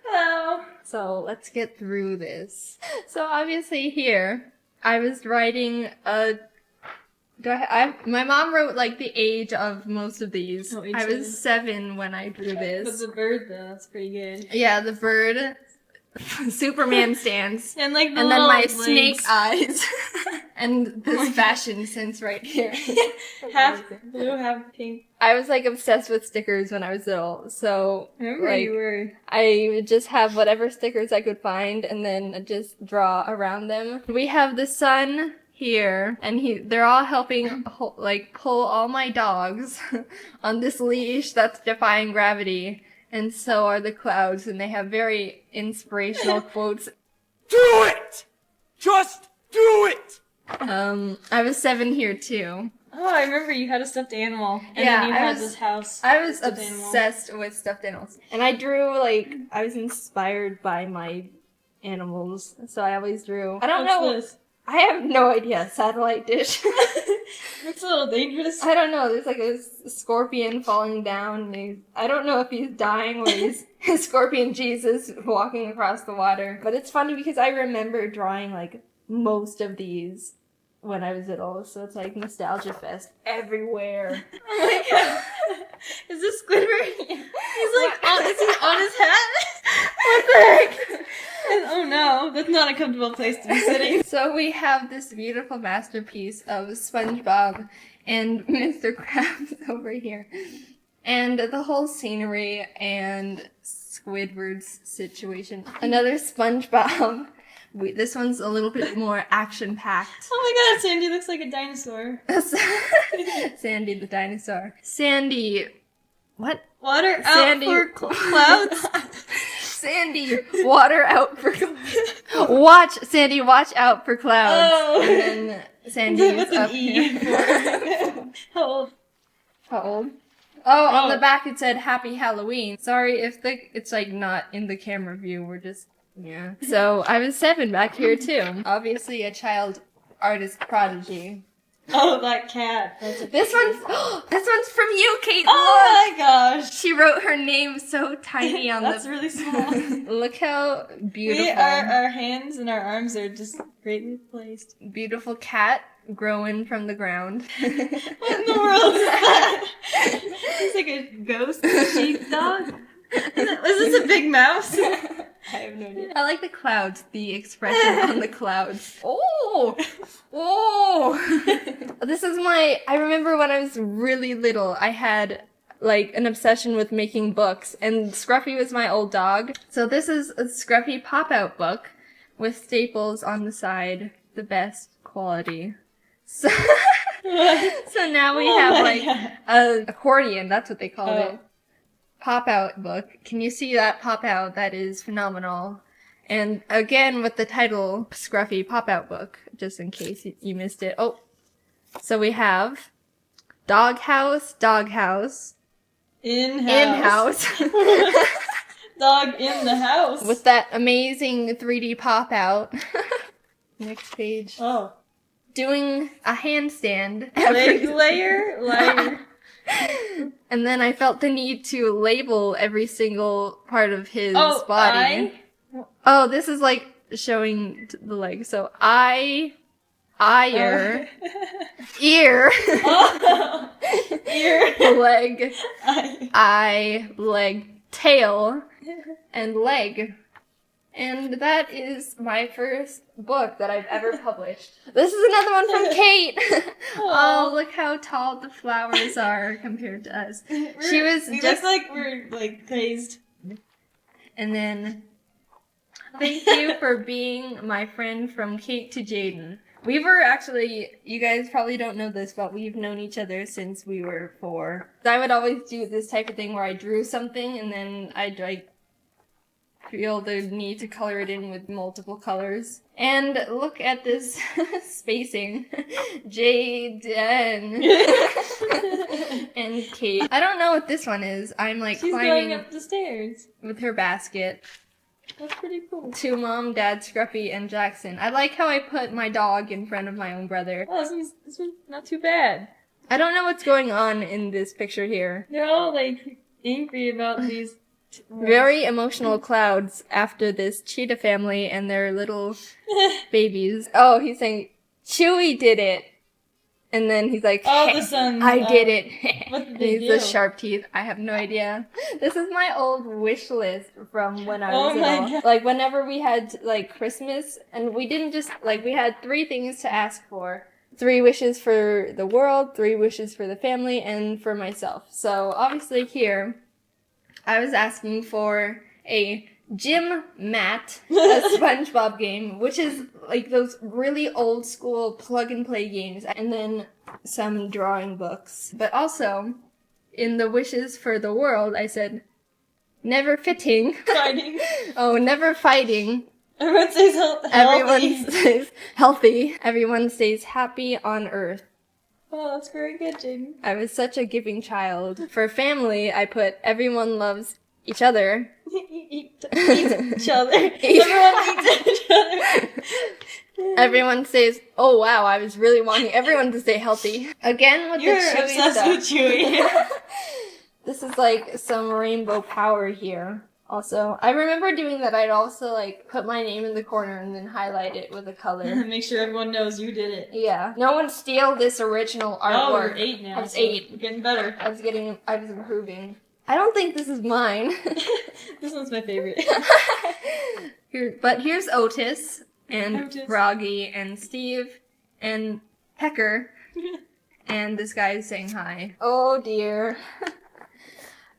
Hello! So let's get through this. So obviously here, I was writing a... my mom wrote like the age of most of these. Oh, I was 7 when I drew this. But the bird though, that's pretty good. Yeah, the bird. Superman stance. And like the And then my legs. snake eyes. And this fashion sense right here. Half blue, half pink. I was like obsessed with stickers when I was little, so I remember like, you were. I would just have whatever stickers I could find and then just draw around them. We have the sun here, and they're all helping like pull all my dogs on this leash that's defying gravity. And so are the clouds, and they have very inspirational quotes. Do it! Just do it! I was 7 here too. Oh, I remember you had a stuffed animal. And Yeah, then you I had was- this house. I was stuffed animal. obsessed with stuffed animals. And I drew, like, I was inspired by my animals. So I always drew. I don't know. What's this? I have no idea. Satellite dish. Looks a little dangerous. I don't know. There's like a scorpion falling down. And I don't know if he's dying or he's Scorpion Jesus walking across the water. But it's funny because I remember drawing like most of these when I was little. So it's like nostalgia fest everywhere. Oh my god. Is this Squidward? He's like, is he on his hat? What the heck? Oh no, that's not a comfortable place to be sitting. So we have this beautiful masterpiece of SpongeBob and Mr. Krabs over here. And the whole scenery and Squidward's situation. Another SpongeBob. This one's a little bit more action-packed. Oh my god, Sandy looks like a dinosaur. Sandy the dinosaur. Sandy... What? Water Sandy. out for clouds. Sandy, water out for clouds. Sandy, watch out for clouds. Oh. And then Sandy With is up an E. here. How old? How old? Oh, on the back it said Happy Halloween. Sorry if it's like not in the camera view. We're just, yeah. So I was 7 back here too. Obviously a child artist prodigy. Oh, that cat. This one's from you, Kate. Oh my gosh. She wrote her name so tiny on That's the. really small. Look how beautiful. Our hands and our arms are just greatly placed. Beautiful cat growing from the ground. What in the world is that? It's like a ghost sheepdog. Is this a big mouse? I have no idea. I like the clouds, the expression on the clouds. Oh! Oh! This is I remember when I was really little, I had like an obsession with making books, and Scruffy was my old dog. So this is a Scruffy pop-out book with staples on the side, the best quality. So, so now we have like a accordion, that's what they called it. Pop-out book. Can you see that pop-out? That is phenomenal. And again with the title, Scruffy Pop-Out Book, just in case you missed it. Oh, so we have Doghouse, In-house. Dog in the house. With that amazing 3D pop-out. Next page. Oh. Doing a handstand. Leg layer. And then I felt the need to label every single part of his body. eye? Oh, this is like showing the leg. So eye, ear, ear, Ear. leg, eye, leg, tail, and leg. And that is my first book that I've ever published. This is another one from Kate. Oh, look how tall the flowers are compared to us. She was We just look like we're like crazed. And then, thank you for being my friend from Kate to Jaiden. We were actually, you guys probably don't know this, but we've known each other since we were 4. I would always do this type of thing where I drew something and then I'd like feel the need to color it in with multiple colors. And look at this spacing. Jaiden and Kate. I don't know what this one is. I'm like She's climbing going up the stairs. with her basket. That's pretty cool. To Mom, Dad, Scruffy, and Jackson. I like how I put my dog in front of my own brother. Oh, this one's not too bad. I don't know what's going on in this picture here. They're all like angry about these. Very emotional clouds after this cheetah family and their little babies. Oh, he's saying, Chewy did it. And then he's like, Oh, the sun. I did it. What did they He's do? the sharp teeth. I have no idea. This is my old wish list from when I was Oh my little. God. Like whenever we had like Christmas, and we didn't just like we had 3 things to ask for. 3 wishes for the world, 3 wishes for the family, and for myself. So obviously here, I was asking for a gym mat, a SpongeBob game, which is like those really old school plug and play games, and then some drawing books. But also, in the wishes for the world, I said, never fitting. Fighting. Oh, never fighting. Everyone stays Everyone healthy. stays healthy. Everyone stays happy on Earth. Oh, that's very good, Jaiden. I was such a giving child. For family, I put everyone loves each other. Eat each other. Everyone eats each other. Everyone says, oh wow, I was really wanting everyone to stay healthy. Again with You're the Chewy obsessed stuff. with Chewy. This is like some rainbow power here. Also, I remember doing that. I'd also like put my name in the corner and then highlight it with a color. Make sure everyone knows you did it. Yeah. No one steal this original Oh, we're artwork. 8 now. I was so 8. We're getting better. I was improving. I don't think this is mine. This one's my favorite. But here's Otis and Otis. Froggy and Steve and Pecker. And this guy is saying hi. Oh dear.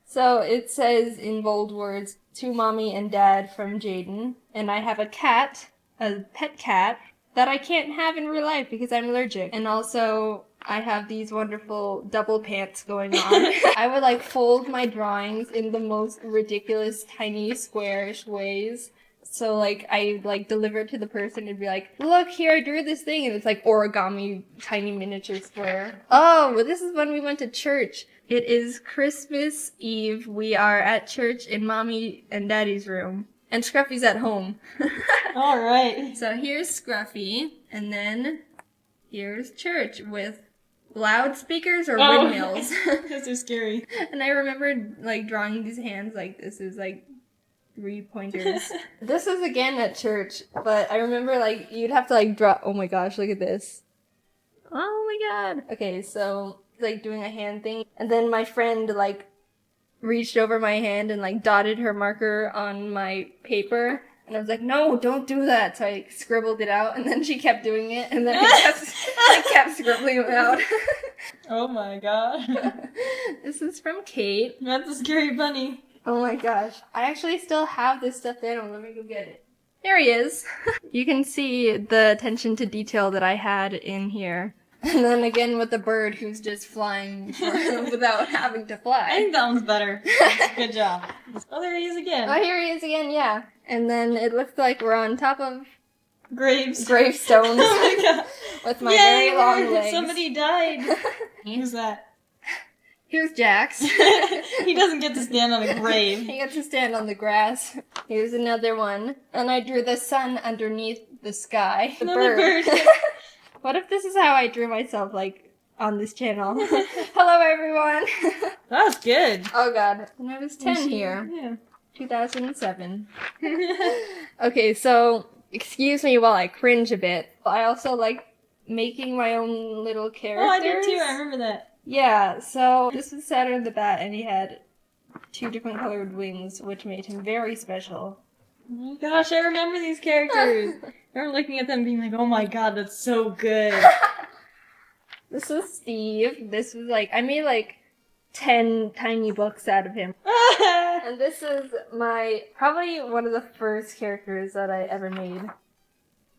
So it says in bold words, to Mommy and Dad from Jaiden. And I have a cat, a pet cat, that I can't have in real life because I'm allergic. And also, I have these wonderful double pants going on. I would like fold my drawings in the most ridiculous, tiny, squarish ways. So like I like deliver it to the person and be like, look here, I drew this thing, and it's like origami, tiny miniature square. Oh, well, this is when we went to church. It is Christmas Eve. We are at church in Mommy and Daddy's room, and Scruffy's at home. All right. So here's Scruffy, and then here's church with loudspeakers or windmills. Those are scary. And I remember like drawing these hands like this is like 3 pointers. This is again at church, but I remember like you'd have to like draw. Oh my gosh, look at this. Oh my god. Okay, so like doing a hand thing, and then my friend like reached over my hand and like dotted her marker on my paper. And I was like, no, don't do that. So I scribbled it out, and then she kept doing it, and then I kept scribbling it out. Oh my god. This is from Kate. That's a scary bunny. Oh my gosh. I actually still have this stuffed animal. Let me go get it. There he is. You can see the attention to detail that I had in here. And then again with the bird who's just flying without having to I fly. think that one's better. Good job. Oh, there he is again. Oh, here he is again, yeah. And then it looks like we're on top of Graves. gravestones Oh my god. with my Yay, very long legs. somebody died. Who's that? Here's Jax. He doesn't get to stand on a grave. He gets to stand on the grass. Here's another one. And I drew the sun underneath the sky. The Another bird. What if this is how I drew myself, like, on this channel? Hello, everyone. That was good. Oh, God. When I was 10 here. Yeah. 2007. Okay, so excuse me while I cringe a bit. I also like making my own little characters. Oh, I did too. I remember that. Yeah, so this was Saturn the Bat, and he had 2 different colored wings, which made him very special. Oh my gosh, I remember these characters. I remember looking at them being like, oh my god, that's so good. This is Steve. This was I made 10 tiny books out of him. And this is probably one of the first characters that I ever made.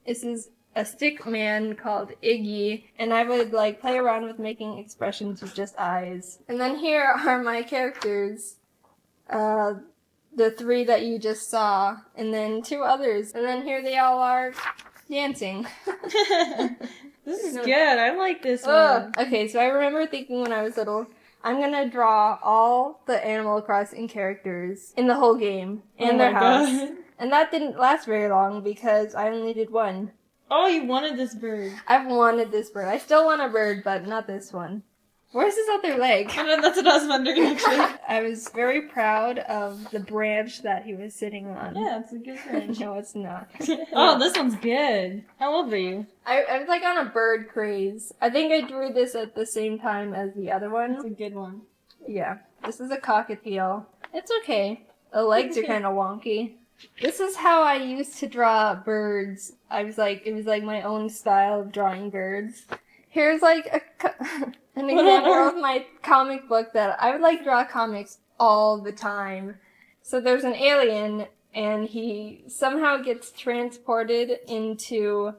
This is a stick man called Iggy, and I would play around with making expressions with just eyes. And then here are my characters. The 3 that you just saw, and then 2 others. And then here they all are dancing. This is good. I like this one. Okay, so I remember thinking when I was little, I'm gonna draw all the Animal Crossing characters in the whole game and their house. God. And that didn't last very long because I only did 1. Oh, you wanted this bird. I've wanted this bird. I still want a bird, but not this one. Where's his other leg? That's what I was wondering, actually. I was very proud of the branch that he was sitting on. Yeah, it's a good branch. No, it's not. Oh, this one's good. How old were you? I was on a bird craze. I think I drew this at the same time as the other It's a one. good one. Yeah. This is a cockatiel. It's okay. The legs are kind of wonky. This is how I used to draw birds. It was my own style of drawing birds. Here's an example of my comic book that I would draw comics all the time. So there's an alien, and he somehow gets transported into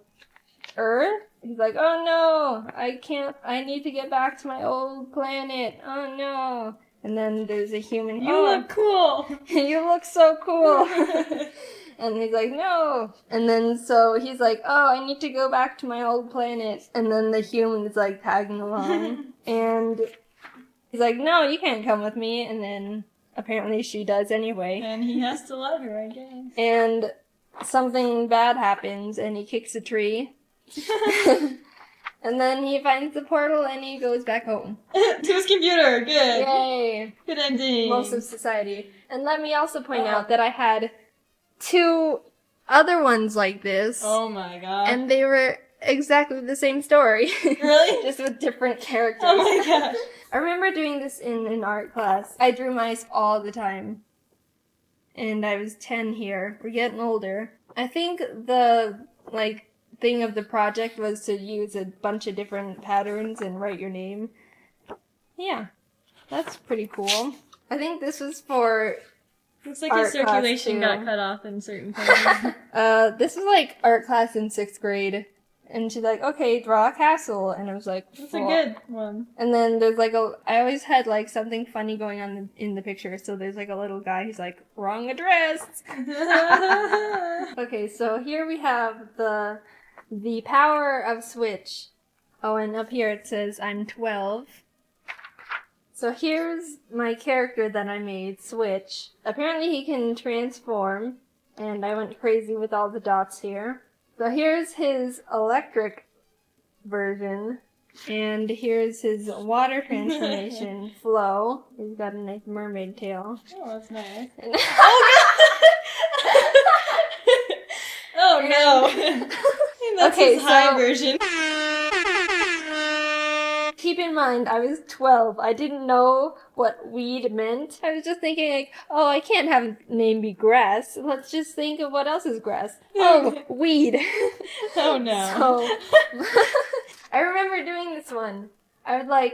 Earth. He's like, oh no, I need to get back to my old planet. Oh no. And then there's a human. You look cool. You look so cool. And he's like, no. And then so he's like, oh, I need to go back to my old planet. And then the human is tagging along. And he's like, no, you can't come with me. And then apparently she does anyway. And he has to let her, I guess. And something bad happens and he kicks a tree. And then he finds the portal and he goes back home. To his computer. Good. Yay. Good ending. Most of society. And let me also point out that I had 2 other ones like this. Oh my god. And they were exactly the same story. Really? Just with different characters. Oh my gosh. I remember doing this in an art class. I drew mice all the time. And I was 10 here. We're getting older. I think the, thing of the project was to use a bunch of different patterns and write your name. Yeah. That's pretty cool. I think this was for Looks like his art class, circulation too. got cut off in certain places. This is art class in 6th grade. And she's like, okay, draw a castle. And I was like, That's a good one. And then there's I always had something funny going on in the picture. So there's a little guy who's wrong address. Okay, so here we have the power of Switch. Oh, and up here it says I'm 12. So here's my character that I made, Switch. Apparently he can transform, and I went crazy with all the dots here. So here's his electric version, and here's his water transformation, Flo. He's got a nice mermaid tail. Oh, that's nice. And Oh no! That's Okay, his high so- version. Keep in mind, I was 12. I didn't know what weed meant. I was just thinking, oh, I can't have a name be grass. Let's just think of what else is grass. Oh, weed. Oh no. So, I remember doing this one. I was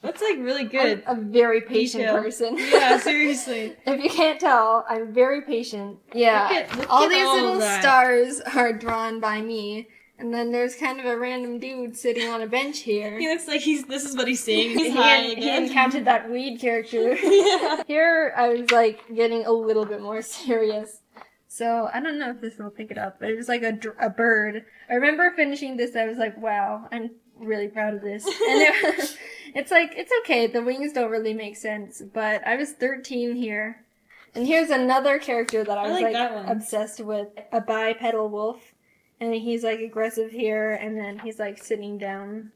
That's really good. I'm a very patient Detail. person. Yeah, seriously. If you can't tell, I'm very patient. Yeah. Look all at these all little that. stars are drawn by me. And then there's kind of a random dude sitting on a bench here. He looks like this is what he's saying. He's high He again. encountered that weed character. Yeah. Here, I was getting a little bit more serious. So, I don't know if this will pick it up, but it was a bird. I remember finishing this, I was like, wow, I'm really proud of this. And it's okay, the wings don't really make sense, but I was 13 here. And here's another character that I was like that one. obsessed with, a bipedal wolf. And he's aggressive here, and then he's sitting down,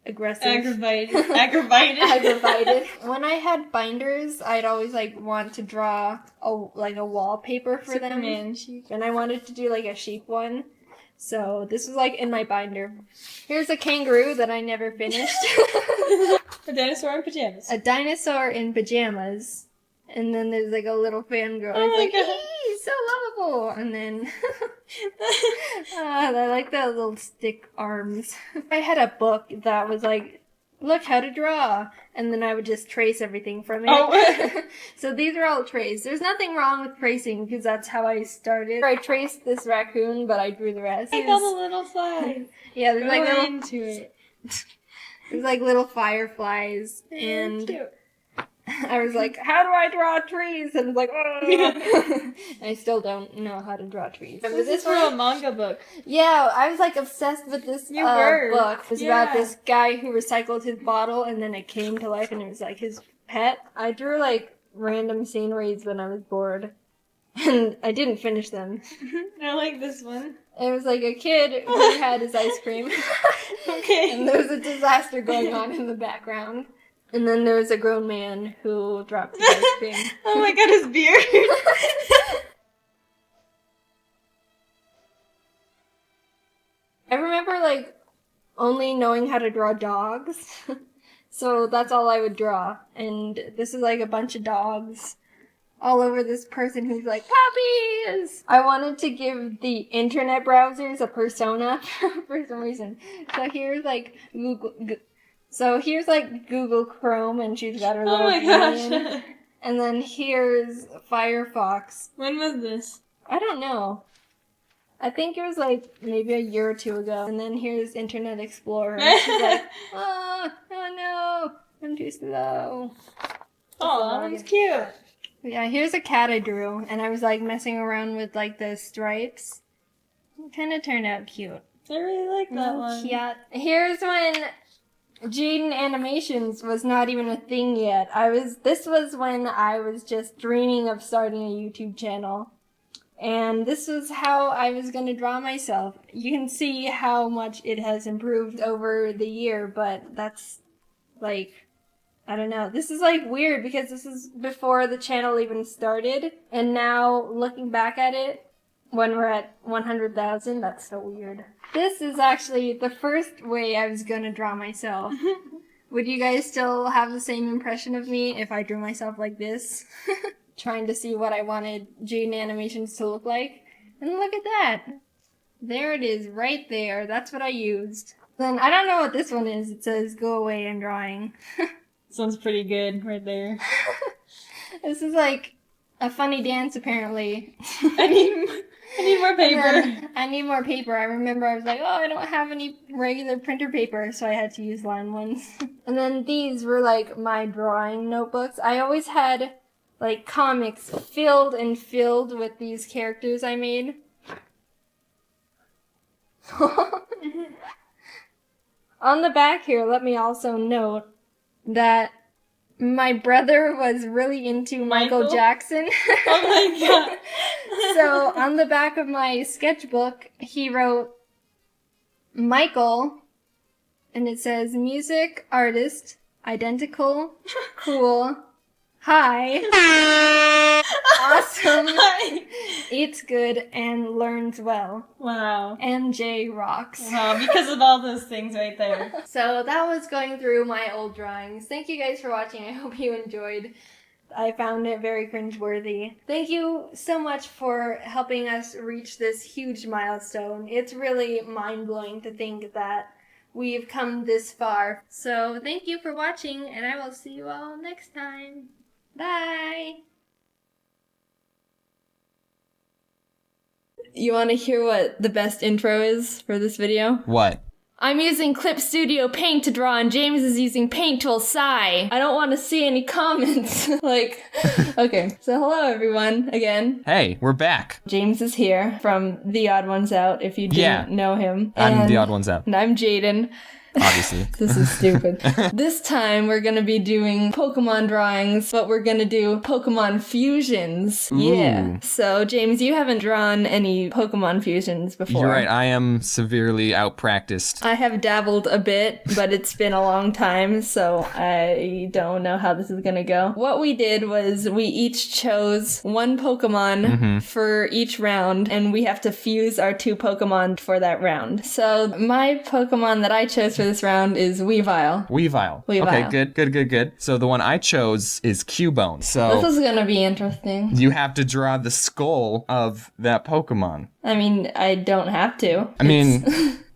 aggressive. Aggravated. Aggravated. When I had binders, I'd always want to draw a wallpaper for them. Superman sheep. And I wanted to do a sheep one. So this was like in my binder. Here's a kangaroo that I never finished. A dinosaur in pajamas. A dinosaur in pajamas. And then there's like a little fangirl. Oh It's my like, God. "Ee, so lovable." And then I like the little stick arms. I had a book that was like, look how to draw. And then I would just trace everything from it. Oh. So these are all traced. There's nothing wrong with tracing because that's how I started. I traced this raccoon, but I drew the rest. I got the little flies. Yeah, there's like Go little, into it. there's like little fireflies. And Cute. I was like, how do I draw trees? And I was like, oh. I still don't know how to draw trees. This is from a manga book. Yeah, I was like obsessed with this You were. book. It was about Yeah. this guy who recycled his bottle and then it came to life and it was like his pet. I drew like random sceneries when I was bored. And I didn't finish them. I like this one. It was like a kid who had his ice cream. Okay. And there was a disaster going on in the background. And then there was a grown man who dropped his ice cream. Oh my god, his beard. I remember like only knowing how to draw dogs. So that's all I would draw. And this is like a bunch of dogs all over this person who's like, puppies! I wanted to give the internet browsers a persona for some reason. So here's like here's like Google Chrome and she's got her Oh little my alien. gosh. And then here's Firefox. When was this? I don't know. I think it was like maybe a year or two ago. And then here's Internet Explorer. She's like, oh no, I'm too slow. Oh, that one's cute. Yeah, here's a cat I drew. And I was like messing around with like the stripes. It kind of turned out cute. I really like that one. Yeah. Here's when Jaiden Animations was not even a thing yet. This was when I was just dreaming of starting a YouTube channel. And this was how I was going to draw myself. You can see how much it has improved over the year, but that's like, I don't know. This is like weird because this is before the channel even started. And now looking back at it, when we're at 100,000, that's so weird. This is actually the first way I was going to draw myself. Would you guys still have the same impression of me if I drew myself like this? Trying to see what I wanted Jaiden Animations to look like. And look at that. There it is, right there. That's what I used. Then I don't know what this one is. It says, go away, I'm drawing. This one's pretty good right there. This is like a funny dance, apparently. I need more paper. I need more paper. I remember I was like, oh, I don't have any regular printer paper, so I had to use lined ones. And then these were like my drawing notebooks. I always had like comics filled with these characters I made. On the back here, let me also note that my brother was really into Michael Jackson. Oh my god. So on the back of my sketchbook, he wrote Michael, and it says music, artist, identical, cool, hi, awesome, eats good, and learns well. Wow. And J rocks. Wow, because of all those things right there. So that was going through my old drawings. Thank you guys for watching. I hope you enjoyed. I found it very cringeworthy. Thank you so much for helping us reach this huge milestone. It's really mind-blowing to think that we've come this far. So thank you for watching, and I will see you all next time. Bye! You want to hear what the best intro is for this video? What? I'm using Clip Studio Paint to draw, and James is using Paint Tool Sigh. I don't want to see any comments. Okay. So hello everyone, again. Hey, we're back. James is here from The Odd Ones Out, if you didn't know him. I'm the odd ones out. And I'm Jaiden. obviously. This is stupid. This time we're gonna be doing Pokemon drawings, but we're gonna do Pokemon fusions. Yeah. So, James, you haven't drawn any Pokemon fusions before. You're right, I am severely out-practiced. I have dabbled a bit, but it's been a long time, so I don't know how this is gonna go. What we did was we each chose one Pokemon for each round, and we have to fuse our 2 Pokemon for that round. So my Pokemon that I chose for this round is Weavile. Weavile. Weavile. Okay, good. So the one I chose is Cubone. So This is gonna be interesting. you have to draw the skull of that Pokemon. I mean, I don't have to. I mean,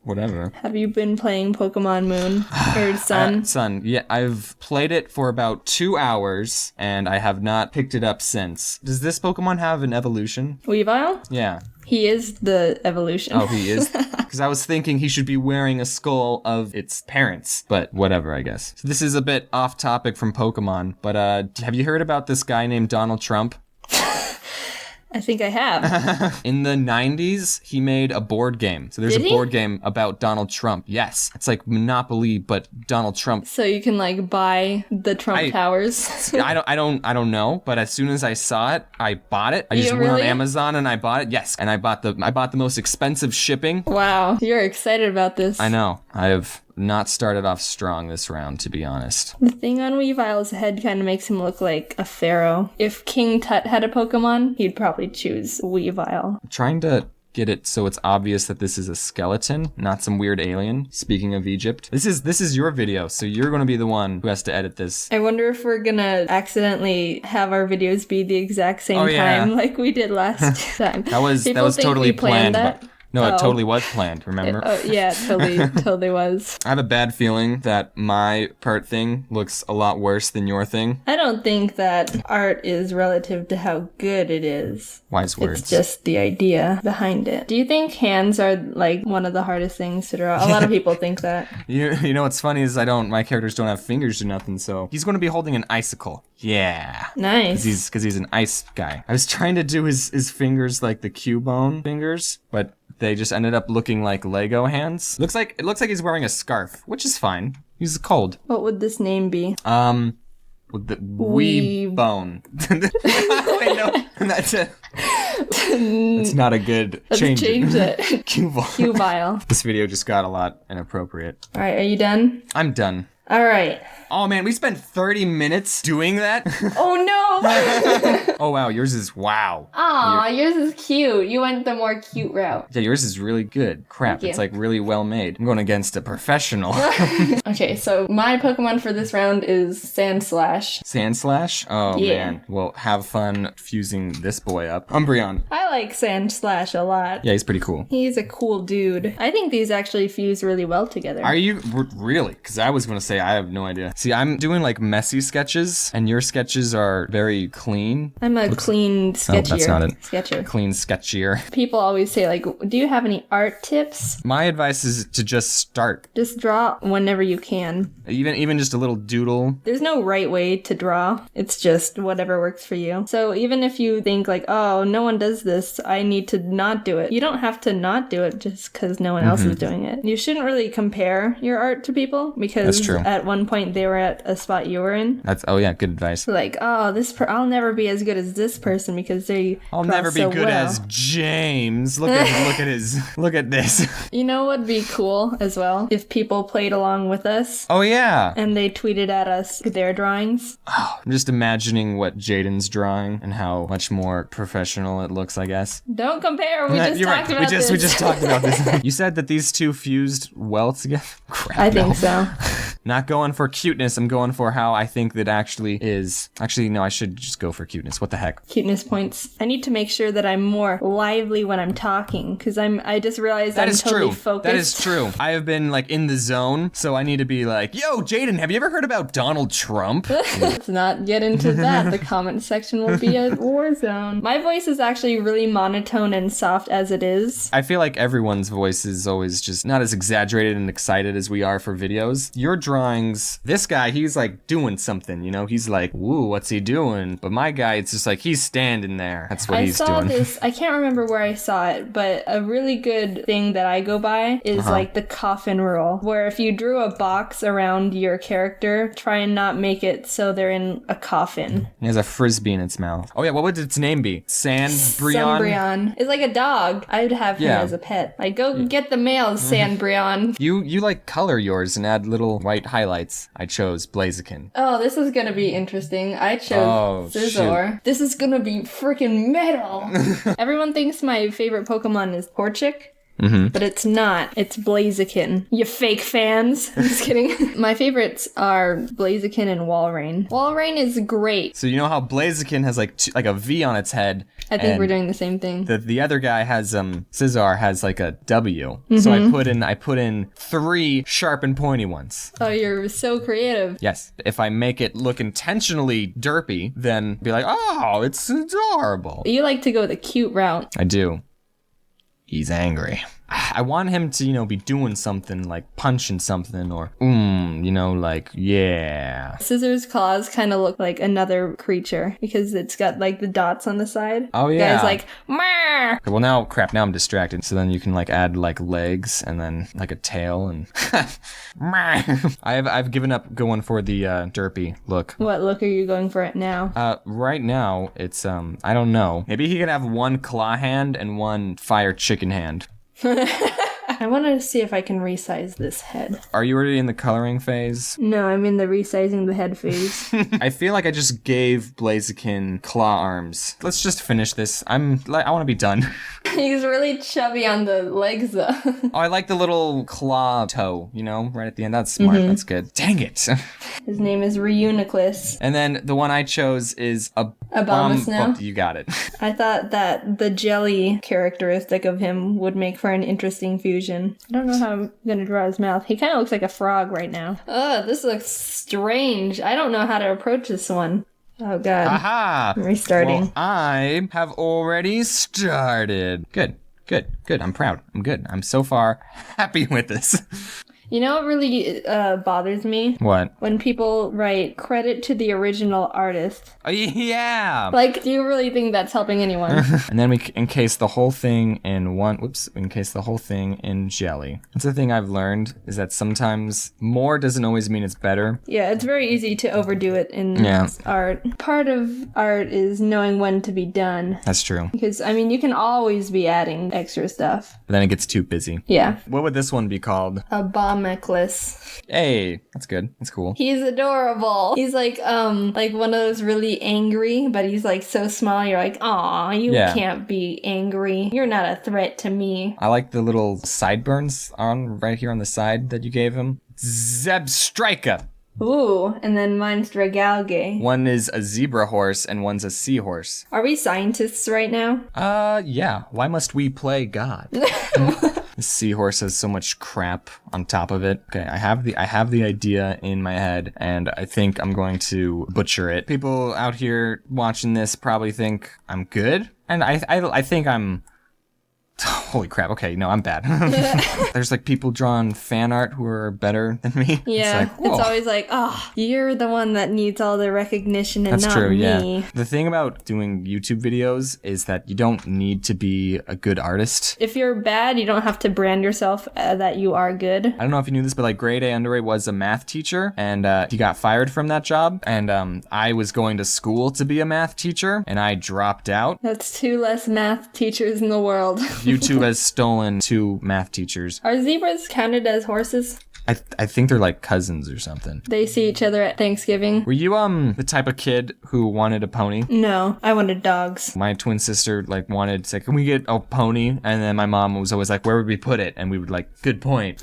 whatever. Have you been playing Pokemon Moon or Sun? Sun, yeah, I've played it for about 2 hours, and I have not picked it up since. Does this Pokemon have an evolution? Weavile? Yeah. He is the evolution. Oh, he is? Because I was thinking he should be wearing a skull of its parents, but whatever, I guess. So this is a bit off topic from Pokemon, but have you heard about this guy named Donald Trump? I think I have. In the 90s, he made a board game. So there's Did a he? board game about Donald Trump. Yes. It's like Monopoly, but Donald Trump. So you can like buy the Trump towers. I don't know, but as soon as I saw it, I bought it. I just went on Amazon and I bought it. Yes. And I bought the most expensive shipping. Wow, you're excited about this. I know. I have not started off strong this round, to be honest. The thing on Weavile's head kind of makes him look like a pharaoh. If King Tut had a Pokemon, he'd probably choose Weavile. I'm trying to get it so it's obvious that this is a skeleton, not some weird alien. Speaking of Egypt, this is your video, so you're going to be the one who has to edit this. I wonder if we're gonna accidentally have our videos be the exact same time like we did last time. That was People think totally we planned that. No, it totally was planned, remember? Yeah, it totally was. I have a bad feeling that my part thing looks a lot worse than your thing. I don't think that art is relative to how good it is. Wise words. It's just the idea behind it. Do you think hands are like one of the hardest things to draw? A lot of people think that. You know what's funny is my characters don't have fingers or nothing, so he's going to be holding an icicle. Yeah. Nice. Because he's an ice guy. I was trying to do his fingers like the Cubone fingers, but they just ended up looking like Lego hands. It looks like he's wearing a scarf, which is fine. He's cold. What would this name be? With the wee bone. Wait, no, that's not a good change. Change it. Cubile. This video just got a lot inappropriate. All right, are you done? I'm done. All right. Oh man, we spent 30 minutes doing that? Oh no! Oh wow, yours is wow. Aw, yours is cute. You went the more cute route. Yeah, yours is really good. Crap, Thank it's you. like really well made. I'm going against a professional. Okay, so my Pokemon for this round is Sandslash. Sandslash? Oh Yeah. man. Well, have fun fusing this boy up. Umbreon. I like Sandslash a lot. Yeah, he's pretty cool. He's a cool dude. I think these actually fuse really well together. Are you really? Because I was going to say I have no idea. See, I'm doing like messy sketches, and your sketches are very clean. I'm a clean sketchier. Oh, that's not it. Sketcher. Clean sketchier. People always say like, do you have any art tips? My advice is to just start. Just draw whenever you can. Even just a little doodle. There's no right way to draw. It's just whatever works for you. So even if you think like, oh, no one does this, I need to not do it. You don't have to not do it just because no one else is doing it. You shouldn't really compare your art to people because That's true. at one point they were at a spot you were in. Oh yeah, good advice. Like, oh, I'll never be as good as this person because they I'll draw never be so good well. as James. Look at this. You know what'd be cool as well? If people played along with us Oh yeah. and they tweeted at us their drawings. I'm just imagining what Jaiden's drawing and how much more professional it looks, I guess. Don't compare. We just You're talked right. about this. We just talked about this. You said that these two fused well together? Crap, I no. think so. Not going for cuteness. I'm going for how I think that actually is. Actually, no, I should just go for cuteness. What the heck? Cuteness points. I need to make sure that I'm more lively when I'm talking because I just realized That I'm is totally true. focused. That is true. I have been like in the zone, so I need to be like, yo, Jaiden, have you ever heard about Donald Trump? Let's not get into that. The comment section will be a war zone. My voice is actually really monotone and soft as it is. I feel like everyone's voice is always just not as exaggerated and excited as we are for videos. Your drawing drawings, this guy, he's like doing something, you know? He's like, woo, what's he doing? But my guy, it's just like, he's standing there. That's what he's doing. I saw this, I can't remember where I saw it, but a really good thing that I go by is like the coffin rule, where if you drew a box around your character, try and not make it so they're in a coffin. He has a frisbee in its mouth. Oh yeah, what would its name be? Sandbrion? Sandbrion. It's like a dog. I would have him as a pet. Like, go get the mail, Sandbrion. You like color yours and add little white highlights. I chose Blaziken. Oh, this is gonna be interesting. I chose Scizor. This is gonna be freaking metal. Everyone thinks my favorite Pokemon is Torchic. But it's not. It's Blaziken. You fake fans. I'm just kidding. My favorites are Blaziken and Walrein. Walrein is great. So you know how Blaziken has like a V on its head? I think we're doing the same thing. The other guy has Scizor has like a W. So I put in 3 sharp and pointy ones. Oh, you're so creative. Yes. If I make it look intentionally derpy, then be like, oh, it's adorable. You like to go the cute route. I do. He's angry. I want him to, you know, be doing something like punching something or, you know, like, yeah. Scizor's claws kind of look like another creature because it's got like the dots on the side. Oh, yeah. Guy's like, Meh! Well, now I'm distracted. So then you can like add like legs and then like a tail and I've given up going for the derpy look. What look are you going for it now? Right now it's I don't know. Maybe he could have 1 claw hand and 1 fire chicken hand. I wanted to see if I can resize this head. Are you already in the coloring phase? No, I'm in the resizing the head phase. I feel like I just gave Blaziken claw arms. Let's just finish this. I want to be done. He's really chubby on the legs, though. Oh, I like the little claw toe, you know, right at the end. That's smart. That's good. Dang it. His name is Reuniclus. And then the one I chose is Abomasnow. Oh, you got it. I thought that the jelly characteristic of him would make for an interesting fusion. I don't know how I'm gonna draw his mouth. He kind of looks like a frog right now. Oh, this looks strange. I don't know how to approach this one. Oh god. Aha! I'm restarting. Well, I have already started. Good. I'm proud. I'm good. I'm so far happy with this. You know what really bothers me? What? When people write credit to the original artist. Oh, yeah! Like, do you really think that's helping anyone? And then we encase the whole thing in encase the whole thing in jelly. That's the thing I've learned, is that sometimes more doesn't always mean it's better. Yeah, it's very easy to overdo it in art. Part of art is knowing when to be done. That's true. Because, I mean, you can always be adding extra stuff. But then it gets too busy. Yeah. What would this one be called? Abomasnow. Hey, that's good. That's cool. He's adorable. He's like one of those really angry, but he's like so small. You're like, aw, you can't be angry. You're not a threat to me. I like the little sideburns on right here on the side that you gave him. Zebstrika. Ooh, and then mine's Dragalge. One is a zebra horse and one's a seahorse. Are we scientists right now? Yeah. Why must we play God? The seahorse has so much crap on top of it. Okay, I have the idea in my head, and I think I'm going to butcher it. People out here watching this probably think I'm good, and I think I'm... Holy crap, okay, no, I'm bad. There's like people drawing fan art who are better than me. Yeah, it's always like, oh, you're the one that needs all the recognition and That's not true, me. Yeah. The thing about doing YouTube videos is that you don't need to be a good artist. If you're bad, you don't have to brand yourself that you are good. I don't know if you knew this, but like Grade A Underway was a math teacher, and he got fired from that job, and I was going to school to be a math teacher, and I dropped out. That's 2 less math teachers in the world. YouTube has stolen 2 math teachers. Are zebras counted as horses? I think they're like cousins or something. They see each other at Thanksgiving. Were you the type of kid who wanted a pony? No, I wanted dogs. My twin sister like wanted to say, can we get a pony? And then my mom was always like, where would we put it? And we would like, good point.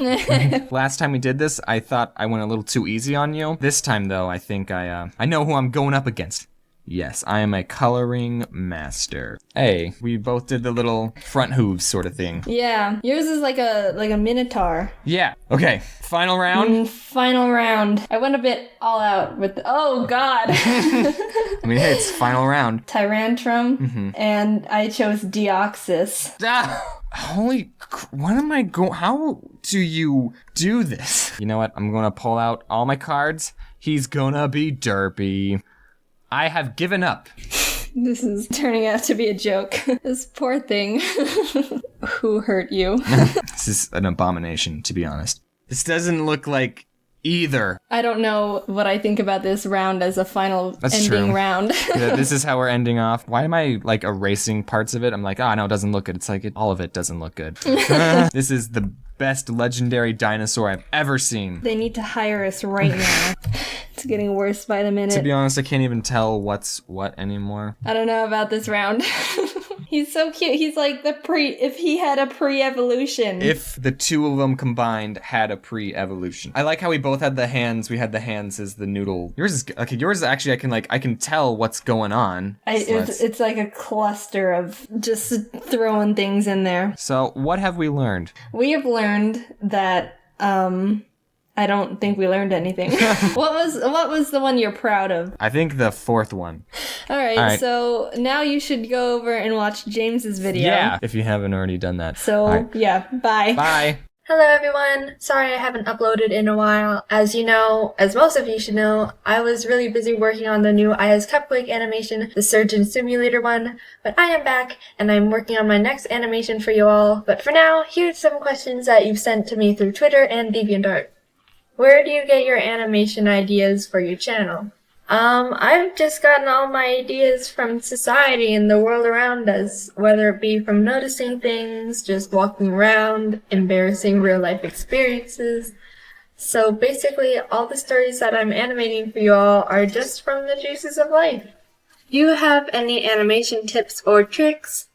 Last time we did this, I thought I went a little too easy on you. This time though, I think I know who I'm going up against. Yes, I am a coloring master. Hey, we both did the little front hooves sort of thing. Yeah, yours is like a minotaur. Yeah. Okay, final round. Final round. I went a bit all out with oh god. I mean, hey, it's final round. Tyrantrum, and I chose Deoxys. Ah, what am I going? How do you do this? You know what? I'm gonna pull out all my cards. He's gonna be derpy. I have given up. This is turning out to be a joke. This poor thing. Who hurt you? This is an abomination, to be honest. This doesn't look like either. I don't know what I think about this round as a final ending round. Yeah, this is how we're ending off. Why am I like erasing parts of it? I'm like, no, it doesn't look good. It's like all of it doesn't look good. This is the best legendary dinosaur I've ever seen. They need to hire us right now. It's getting worse by the minute. To be honest, I can't even tell what's what anymore. I don't know about this round. He's so cute. He's like if he had a pre-evolution. If the two of them combined had a pre-evolution. I like how we both had the hands. We had the hands as the noodle. Yours is okay. Yours is actually I can tell what's going on. It's like a cluster of just throwing things in there. So what have we learned? We have learned that I don't think we learned anything. What was the one you're proud of? I think the fourth one. All right, so now you should go over and watch James's video. Yeah, if you haven't already done that. So, yeah, bye. Bye. Hello everyone! Sorry I haven't uploaded in a while. As you know, as most of you should know, I was really busy working on the new IS Cupquake animation, the Surgeon Simulator one, but I am back and I'm working on my next animation for you all. But for now, here's some questions that you've sent to me through Twitter and DeviantArt. Where do you get your animation ideas for your channel? I've just gotten all my ideas from society and the world around us, whether it be from noticing things, just walking around, embarrassing real-life experiences. So basically, all the stories that I'm animating for you all are just from the juices of life. Do you have any animation tips or tricks?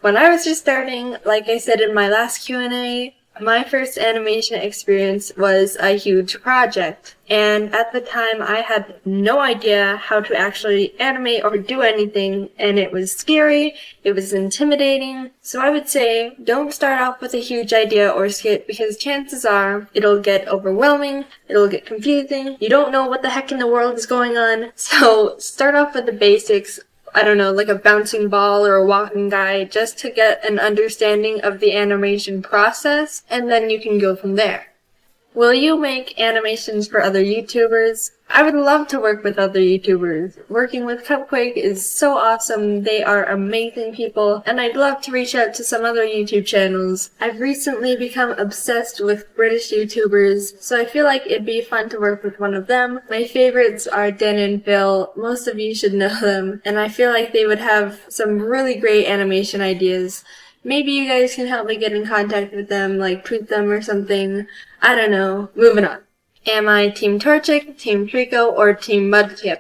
When I was just starting, like I said in my last Q&A, my first animation experience was a huge project, and at the time I had no idea how to actually animate or do anything, and it was scary, it was intimidating, so I would say don't start off with a huge idea or skit because chances are it'll get overwhelming, it'll get confusing, you don't know what the heck in the world is going on, so start off with the basics. I don't know, like a bouncing ball or a walking guide, just to get an understanding of the animation process, and then you can go from there. Will you make animations for other YouTubers? I would love to work with other YouTubers. Working with Cupquake is so awesome, they are amazing people, and I'd love to reach out to some other YouTube channels. I've recently become obsessed with British YouTubers, so I feel like it'd be fun to work with one of them. My favorites are Den and Phil, most of you should know them, and I feel like they would have some really great animation ideas. Maybe you guys can help me get in contact with them, like tweet them or something. I don't know. Moving on. Am I Team Torchic, Team Trico, or Team Mudkip?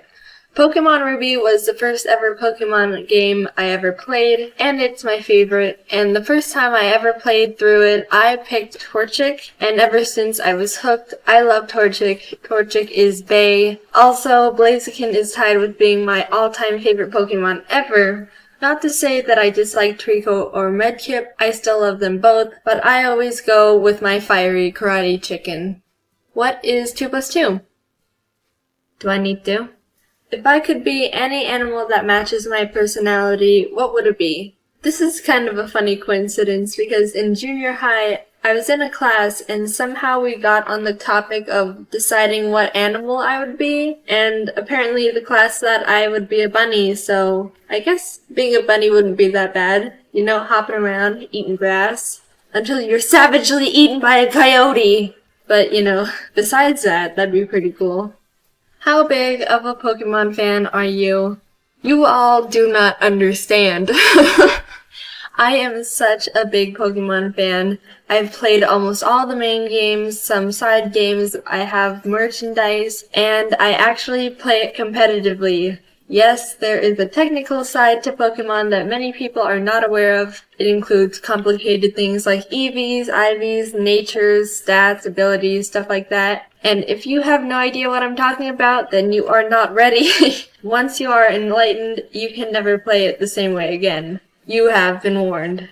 Pokemon Ruby was the first ever Pokemon game I ever played, and it's my favorite. And the first time I ever played through it, I picked Torchic, and ever since I was hooked, I love Torchic. Torchic is bae. Also, Blaziken is tied with being my all-time favorite Pokemon ever. Not to say that I dislike Trico or Mudkip, I still love them both, but I always go with my fiery karate chicken. What is 2 plus 2? Do I need to? If I could be any animal that matches my personality, what would it be? This is kind of a funny coincidence because in junior high, I was in a class and somehow we got on the topic of deciding what animal I would be, and apparently the class thought I would be a bunny, so I guess being a bunny wouldn't be that bad. You know, hopping around, eating grass, until you're savagely eaten by a coyote. But, you know, besides that, that'd be pretty cool. How big of a Pokemon fan are you? You all do not understand. I am such a big Pokemon fan. I've played almost all the main games, some side games, I have merchandise, and I actually play it competitively. Yes, there is a technical side to Pokemon that many people are not aware of. It includes complicated things like EVs, IVs, natures, stats, abilities, stuff like that. And if you have no idea what I'm talking about, then you are not ready. Once you are enlightened, you can never play it the same way again. You have been warned.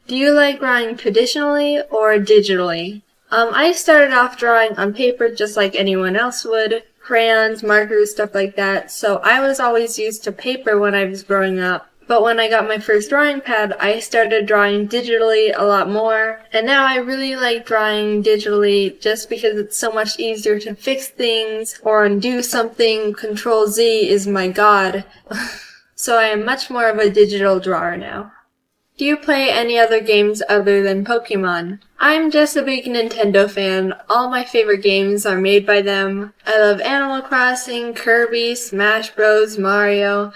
Do you like drawing traditionally or digitally? I started off drawing on paper just like anyone else would. Crayons, markers, stuff like that. So I was always used to paper when I was growing up. But when I got my first drawing pad, I started drawing digitally a lot more. And now I really like drawing digitally just because it's so much easier to fix things or undo something. Control Z is my god. So I am much more of a digital drawer now. Do you play any other games other than Pokemon? I'm just a big Nintendo fan. All my favorite games are made by them. I love Animal Crossing, Kirby, Smash Bros, Mario.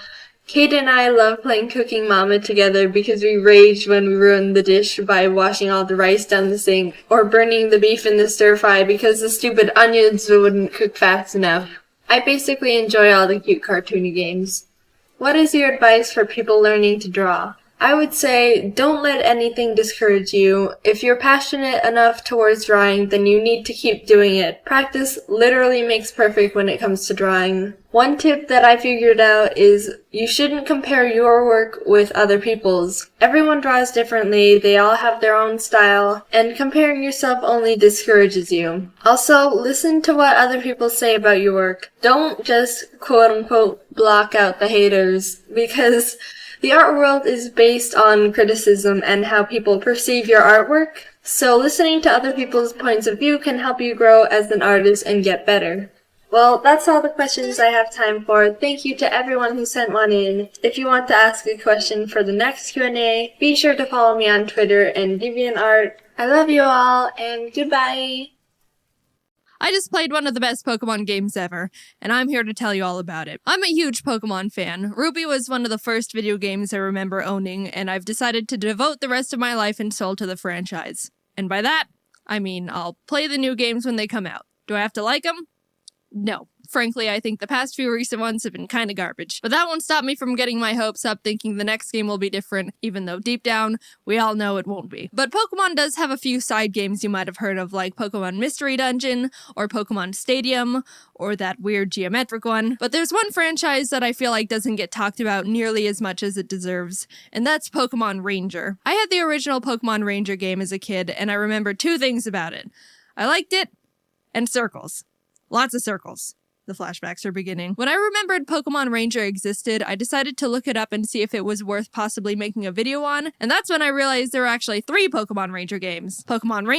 Kate and I love playing Cooking Mama together because we raged when we ruined the dish by washing all the rice down the sink, or burning the beef in the stir-fry because the stupid onions wouldn't cook fast enough. I basically enjoy all the cute cartoony games. What is your advice for people learning to draw? I would say, don't let anything discourage you. If you're passionate enough towards drawing, then you need to keep doing it. Practice literally makes perfect when it comes to drawing. One tip that I figured out is you shouldn't compare your work with other people's. Everyone draws differently, they all have their own style, and comparing yourself only discourages you. Also, listen to what other people say about your work. Don't just quote-unquote block out the haters, because the art world is based on criticism and how people perceive your artwork, so listening to other people's points of view can help you grow as an artist and get better. Well, that's all the questions I have time for. Thank you to everyone who sent one in. If you want to ask a question for the next Q&A, be sure to follow me on Twitter and DeviantArt. I love you all, and goodbye! I just played one of the best Pokemon games ever, and I'm here to tell you all about it. I'm a huge Pokemon fan. Ruby was one of the first video games I remember owning, and I've decided to devote the rest of my life and soul to the franchise. And by that, I mean I'll play the new games when they come out. Do I have to like them? No. Frankly, I think the past few recent ones have been kinda garbage. But that won't stop me from getting my hopes up thinking the next game will be different, even though deep down, we all know it won't be. But Pokemon does have a few side games you might have heard of, like Pokemon Mystery Dungeon, or Pokemon Stadium, or that weird geometric one. But there's one franchise that I feel like doesn't get talked about nearly as much as it deserves, and that's Pokemon Ranger. I had the original Pokemon Ranger game as a kid, and I remember two things about it. I liked it, and circles. Lots of circles. The flashbacks are beginning. When I remembered Pokemon Ranger existed, I decided to look it up and see if it was worth possibly making a video on, and that's when I realized there were actually 3 Pokemon Ranger games. Pokemon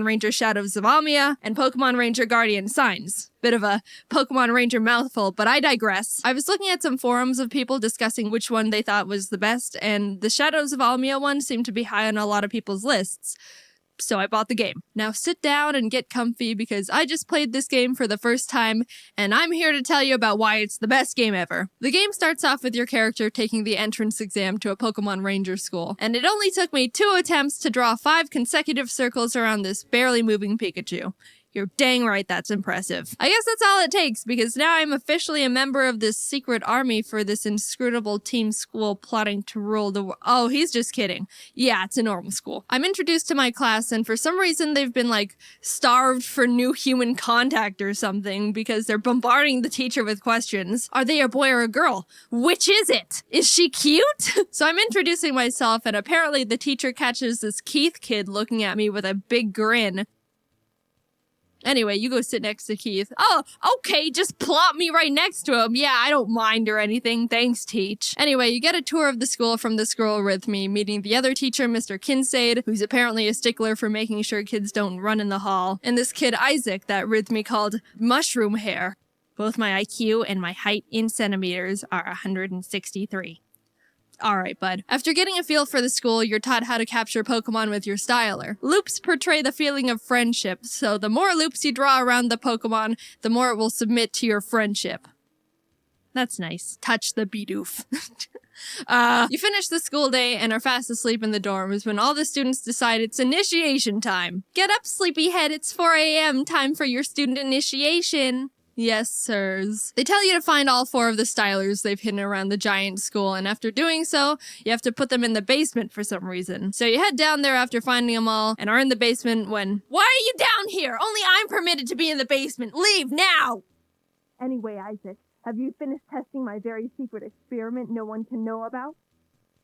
Ranger Shadows of Almia, and Pokemon Ranger Guardian Signs. Bit of a Pokemon Ranger mouthful, but I digress. I was looking at some forums of people discussing which one they thought was the best, and the Shadows of Almia one seemed to be high on a lot of people's lists. So I bought the game. Now sit down and get comfy because I just played this game for the first time, and I'm here to tell you about why it's the best game ever. The game starts off with your character taking the entrance exam to a Pokemon Ranger school, and it only took me 2 attempts to draw 5 consecutive circles around this barely moving Pikachu. You're dang right that's impressive. I guess that's all it takes, because now I'm officially a member of this secret army for this inscrutable teen school plotting to rule the world. Oh, he's just kidding. Yeah, it's a normal school. I'm introduced to my class, and for some reason they've been, starved for new human contact or something, because they're bombarding the teacher with questions. Are they a boy or a girl? Which is it? Is she cute? So I'm introducing myself, and apparently the teacher catches this Keith kid looking at me with a big grin. Anyway, you go sit next to Keith. Oh, okay, just plop me right next to him. Yeah, I don't mind or anything. Thanks, Teach. Anyway, you get a tour of the school from this girl with me, meeting the other teacher, Mr. Kinsaid, who's apparently a stickler for making sure kids don't run in the hall, and this kid, Isaac, that Rhythmy called Mushroom Hair. Both my IQ and my height in centimeters are 163. Alright, bud. After getting a feel for the school, you're taught how to capture Pokemon with your styler. Loops portray the feeling of friendship, so the more loops you draw around the Pokemon, the more it will submit to your friendship. That's nice. Touch the Bidoof. You finish the school day and are fast asleep in the dorms when all the students decide it's initiation time. Get up, sleepyhead, it's 4 a.m., time for your student initiation. Yes, sirs. They tell you to find all 4 of the stylers they've hidden around the giant school, and after doing so, you have to put them in the basement for some reason. So you head down there after finding them all, and are in the basement when... Why are you down here? Only I'm permitted to be in the basement. Leave now! Anyway, Isaac, have you finished testing my very secret experiment no one can know about?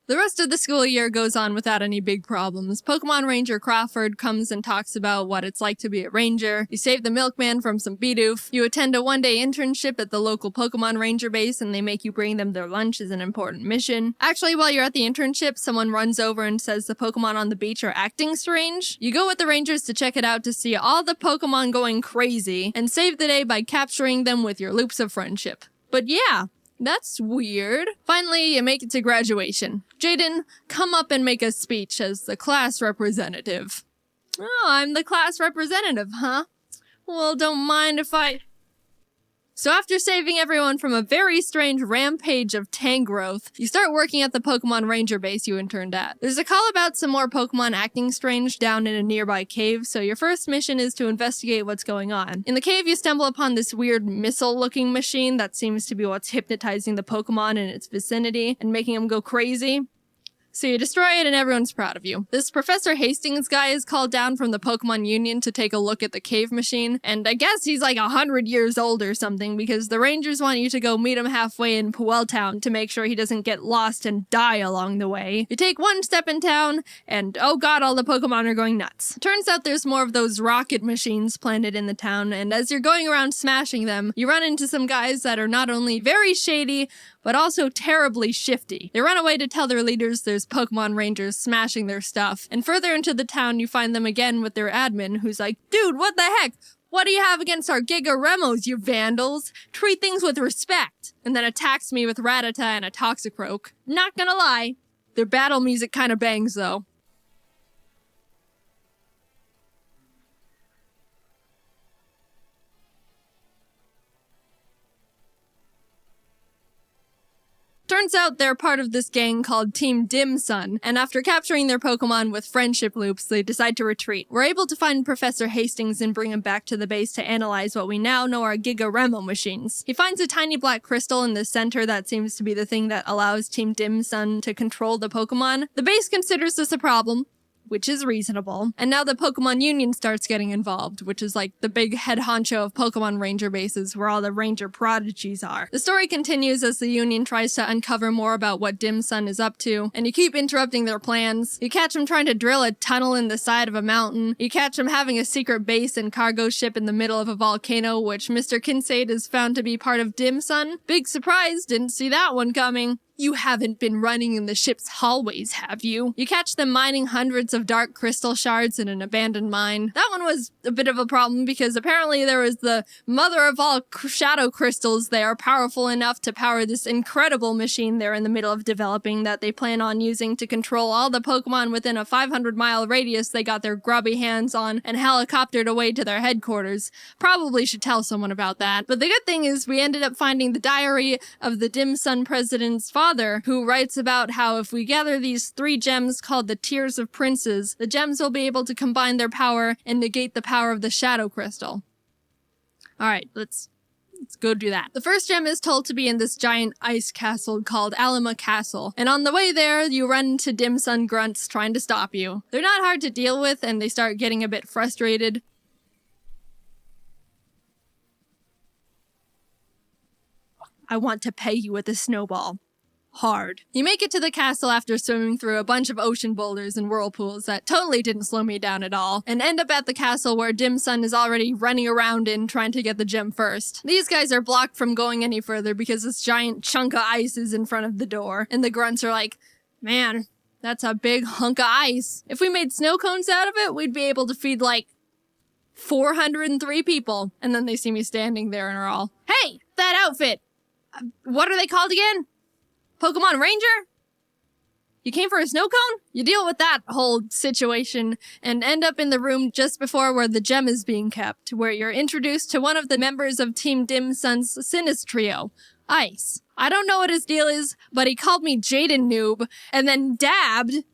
The rest of the school year goes on without any big problems. Pokemon Ranger Crawford comes and talks about what it's like to be a ranger. You save the milkman from some Bidoof. You attend a one-day internship at the local Pokemon Ranger base, and they make you bring them their lunch as an important mission. Actually, while you're at the internship, someone runs over and says the Pokemon on the beach are acting strange. You go with the Rangers to check it out to see all the Pokemon going crazy, and save the day by capturing them with your loops of friendship. But yeah, that's weird. Finally, you make it to graduation. Jaiden, come up and make a speech as the class representative. Oh, I'm the class representative, huh? Well, don't mind if I... So after saving everyone from a very strange rampage of Tangrowth, you start working at the Pokemon Ranger base you interned at. There's a call about some more Pokemon acting strange down in a nearby cave, so your first mission is to investigate what's going on. In the cave, you stumble upon this weird missile-looking machine that seems to be what's hypnotizing the Pokemon in its vicinity and making them go crazy. So you destroy it and everyone's proud of you. This Professor Hastings guy is called down from the Pokemon Union to take a look at the cave machine, and I guess he's like 100 years old or something because the Rangers want you to go meet him halfway in Puel Town to make sure he doesn't get lost and die along the way. You take one step in town, and oh god, all the Pokemon are going nuts. Turns out there's more of those rocket machines planted in the town, and as you're going around smashing them, you run into some guys that are not only very shady, but also terribly shifty. They run away to tell their leaders there's Pokemon Rangers smashing their stuff, and further into the town you find them again with their admin, who's like, dude, what the heck? What do you have against our Giga Remos, you vandals? Treat things with respect. And then attacks me with Rattata and a Toxicroak. Not gonna lie, their battle music kinda bangs though. Turns out they're part of this gang called Team Dim Sun, and after capturing their Pokemon with friendship loops, they decide to retreat. We're able to find Professor Hastings and bring him back to the base to analyze what we now know are Giga Remo machines. He finds a tiny black crystal in the center that seems to be the thing that allows Team Dim Sun to control the Pokemon. The base considers this a problem, which is reasonable. And now the Pokemon Union starts getting involved, which is like the big head honcho of Pokemon Ranger bases where all the Ranger prodigies are. The story continues as the Union tries to uncover more about what Dim Sun is up to, and you keep interrupting their plans. You catch them trying to drill a tunnel in the side of a mountain. You catch them having a secret base and cargo ship in the middle of a volcano, which Mr. Kincaid is found to be part of Dim Sun. Big surprise, didn't see that one coming. You haven't been running in the ship's hallways, have you? You catch them mining hundreds of dark crystal shards in an abandoned mine. That one was a bit of a problem because apparently there was the mother of all shadow crystals. They are powerful enough to power this incredible machine they're in the middle of developing that they plan on using to control all the Pokemon within a 500-mile radius they got their grubby hands on and helicoptered away to their headquarters. Probably should tell someone about that. But the good thing is we ended up finding the diary of the Dim Sun president's father, who writes about how if we gather these 3 gems called the Tears of Princes, the gems will be able to combine their power and negate the power of the Shadow Crystal. Alright, let's go do that. The first gem is told to be in this giant ice castle called Alima Castle, and on the way there, you run into Dim Sun grunts trying to stop you. They're not hard to deal with, and they start getting a bit frustrated. I want to pay you with a snowball. Hard. You make it to the castle after swimming through a bunch of ocean boulders and whirlpools that totally didn't slow me down at all, and end up at the castle where Dim Sun is already running around in trying to get the gem first. These guys are blocked from going any further because this giant chunk of ice is in front of the door, and the grunts are like, man, that's a big hunk of ice. If we made snow cones out of it, we'd be able to feed like 403 people. And then they see me standing there and are all, hey, that outfit! What are they called again? Pokemon Ranger? You came for a snow cone? You deal with that whole situation and end up in the room just before where the gem is being kept, where you're introduced to one of the members of Team Dim Sun's Sinistrio, Ice. I don't know what his deal is, but he called me Jaiden Noob and then dabbed,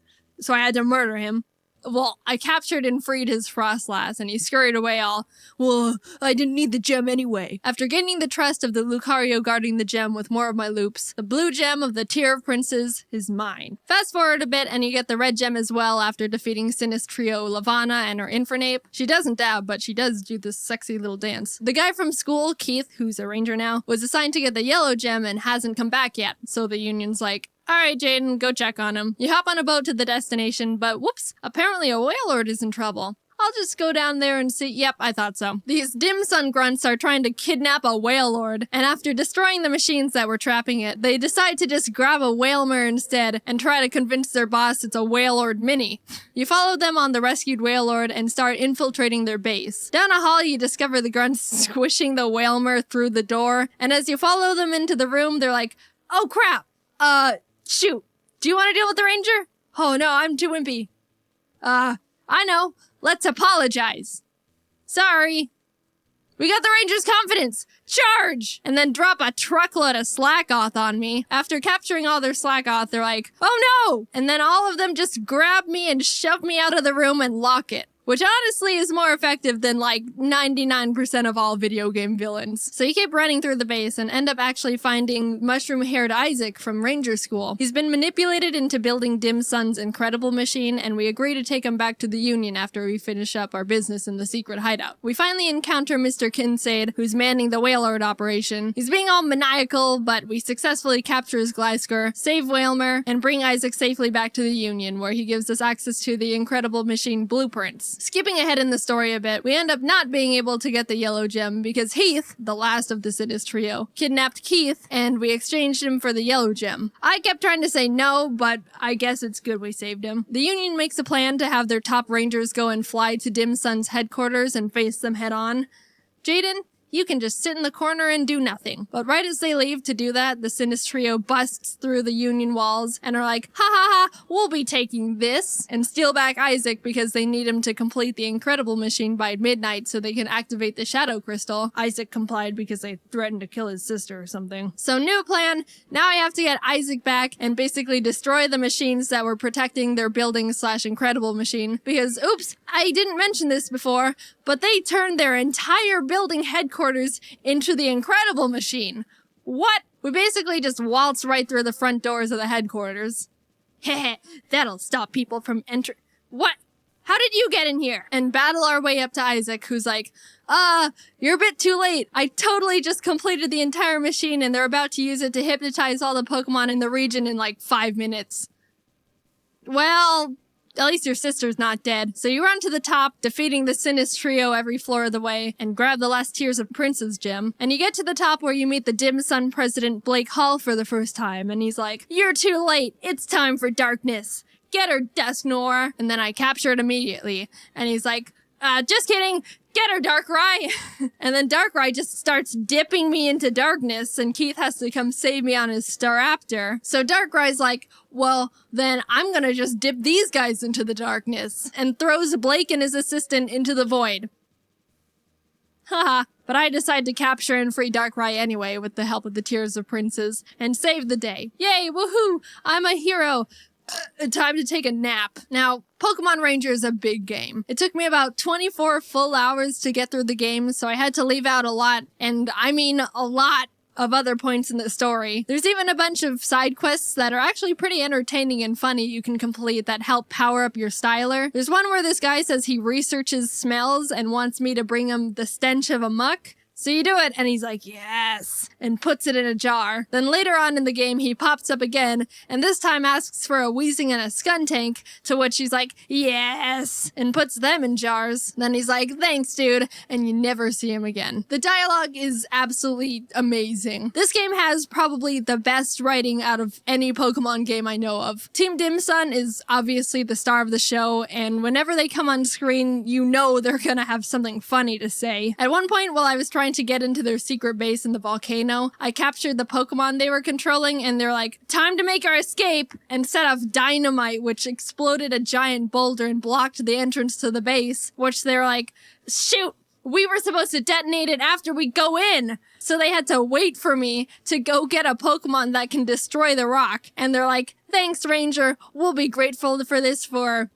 so I had to murder him. Well, I captured and freed his Frostlass, and he scurried away all, well, I didn't need the gem anyway. After gaining the trust of the Lucario guarding the gem with more of my loops, the blue gem of the Tier of Princes is mine. Fast forward a bit, and you get the red gem as well after defeating Sinistrio Lavanna and her Infernape. She doesn't dab, but she does do this sexy little dance. The guy from school, Keith, who's a ranger now, was assigned to get the yellow gem and hasn't come back yet, so the Union's like, alright, Jaiden, go check on him. You hop on a boat to the destination, but whoops, apparently a Wailord is in trouble. I'll just go down there and see. Yep, I thought so. These dim sun grunts are trying to kidnap a Wailord, and after destroying the machines that were trapping it, they decide to just grab a Wailmer instead and try to convince their boss it's a Wailord mini. You follow them on the rescued Wailord and start infiltrating their base. Down a hall, you discover the grunts squishing the Wailmer through the door, and as you follow them into the room, they're like, oh crap, shoot, do you want to deal with the ranger? Oh no, I'm too wimpy. I know. Let's apologize. Sorry. We got the ranger's confidence. Charge! And then drop a truckload of Slackoth on me. After capturing all their Slackoth, they're like, oh no! And then all of them just grab me and shove me out of the room and lock it. Which honestly is more effective than like 99% of all video game villains. So you keep running through the base and end up actually finding mushroom-haired Isaac from Ranger School. He's been manipulated into building Dim Sun's incredible machine, and we agree to take him back to the Union after we finish up our business in the secret hideout. We finally encounter Mr. Kinsaid, who's manning the Wailord operation. He's being all maniacal, but we successfully capture his Glysker, save Wailmer, and bring Isaac safely back to the Union, where he gives us access to the incredible machine blueprints. Skipping ahead in the story a bit, we end up not being able to get the yellow gem because Heath, the last of the Sinis trio, kidnapped Keith and we exchanged him for the yellow gem. I kept trying to say no, but I guess it's good we saved him. The Union makes a plan to have their top rangers go and fly to Dim Sun's headquarters and face them head on. Jaiden, you can just sit in the corner and do nothing. But right as they leave to do that, the Sinis trio busts through the Union walls and are like, ha ha ha, we'll be taking this, and steal back Isaac because they need him to complete the incredible machine by midnight so they can activate the Shadow Crystal. Isaac complied because they threatened to kill his sister or something. So new plan, now I have to get Isaac back and basically destroy the machines that were protecting their building/incredible machine because, oops, I didn't mention this before, but they turned their entire building headquarters into the incredible machine. What? We basically just waltzed right through the front doors of the headquarters. Heh, that'll stop people from entering. What? How did you get in here? And battle our way up to Isaac, who's like, you're a bit too late. I totally just completed the entire machine and they're about to use it to hypnotize all the Pokemon in the region in like 5 minutes. Well, at least your sister's not dead. So you run to the top, defeating the Sinis trio every floor of the way, and grab the last Tears of Prince's gem. And you get to the top where you meet the Dim Sun president Blake Hall for the first time, and he's like, you're too late. It's time for darkness. Get her, Dusknoir. And then I capture it immediately. And he's like, just kidding. Get her, Darkrai! And then Darkrai just starts dipping me into darkness, and Keith has to come save me on his Staraptor. So Darkrai's like, well, then I'm gonna just dip these guys into the darkness, and throws Blake and his assistant into the void. Haha, but I decide to capture and free Darkrai anyway with the help of the Tears of Princes, and save the day. Yay, woohoo! I'm a hero! Time to take a nap. Now, Pokemon Ranger is a big game. It took me about 24 full hours to get through the game, so I had to leave out a lot, and I mean a lot, of other points in the story. There's even a bunch of side quests that are actually pretty entertaining and funny you can complete that help power up your styler. There's one where this guy says he researches smells and wants me to bring him the stench of a muck. So you do it, and he's like, yes, and puts it in a jar. Then later on in the game, he pops up again, and this time asks for a Weezing and a Skuntank, to which he's like, yes, and puts them in jars. Then he's like, thanks, dude, and you never see him again. The dialogue is absolutely amazing. This game has probably the best writing out of any Pokemon game I know of. Team Dim Sun is obviously the star of the show, and whenever they come on screen, you know they're gonna have something funny to say. At one point, while I was trying to get into their secret base in the volcano, I captured the Pokemon they were controlling, and they're like, time to make our escape, and set off dynamite, which exploded a giant boulder and blocked the entrance to the base, which they're like, shoot, we were supposed to detonate it after we go in. So they had to wait for me to go get a Pokemon that can destroy the rock. And they're like, thanks, Ranger. We'll be grateful for this for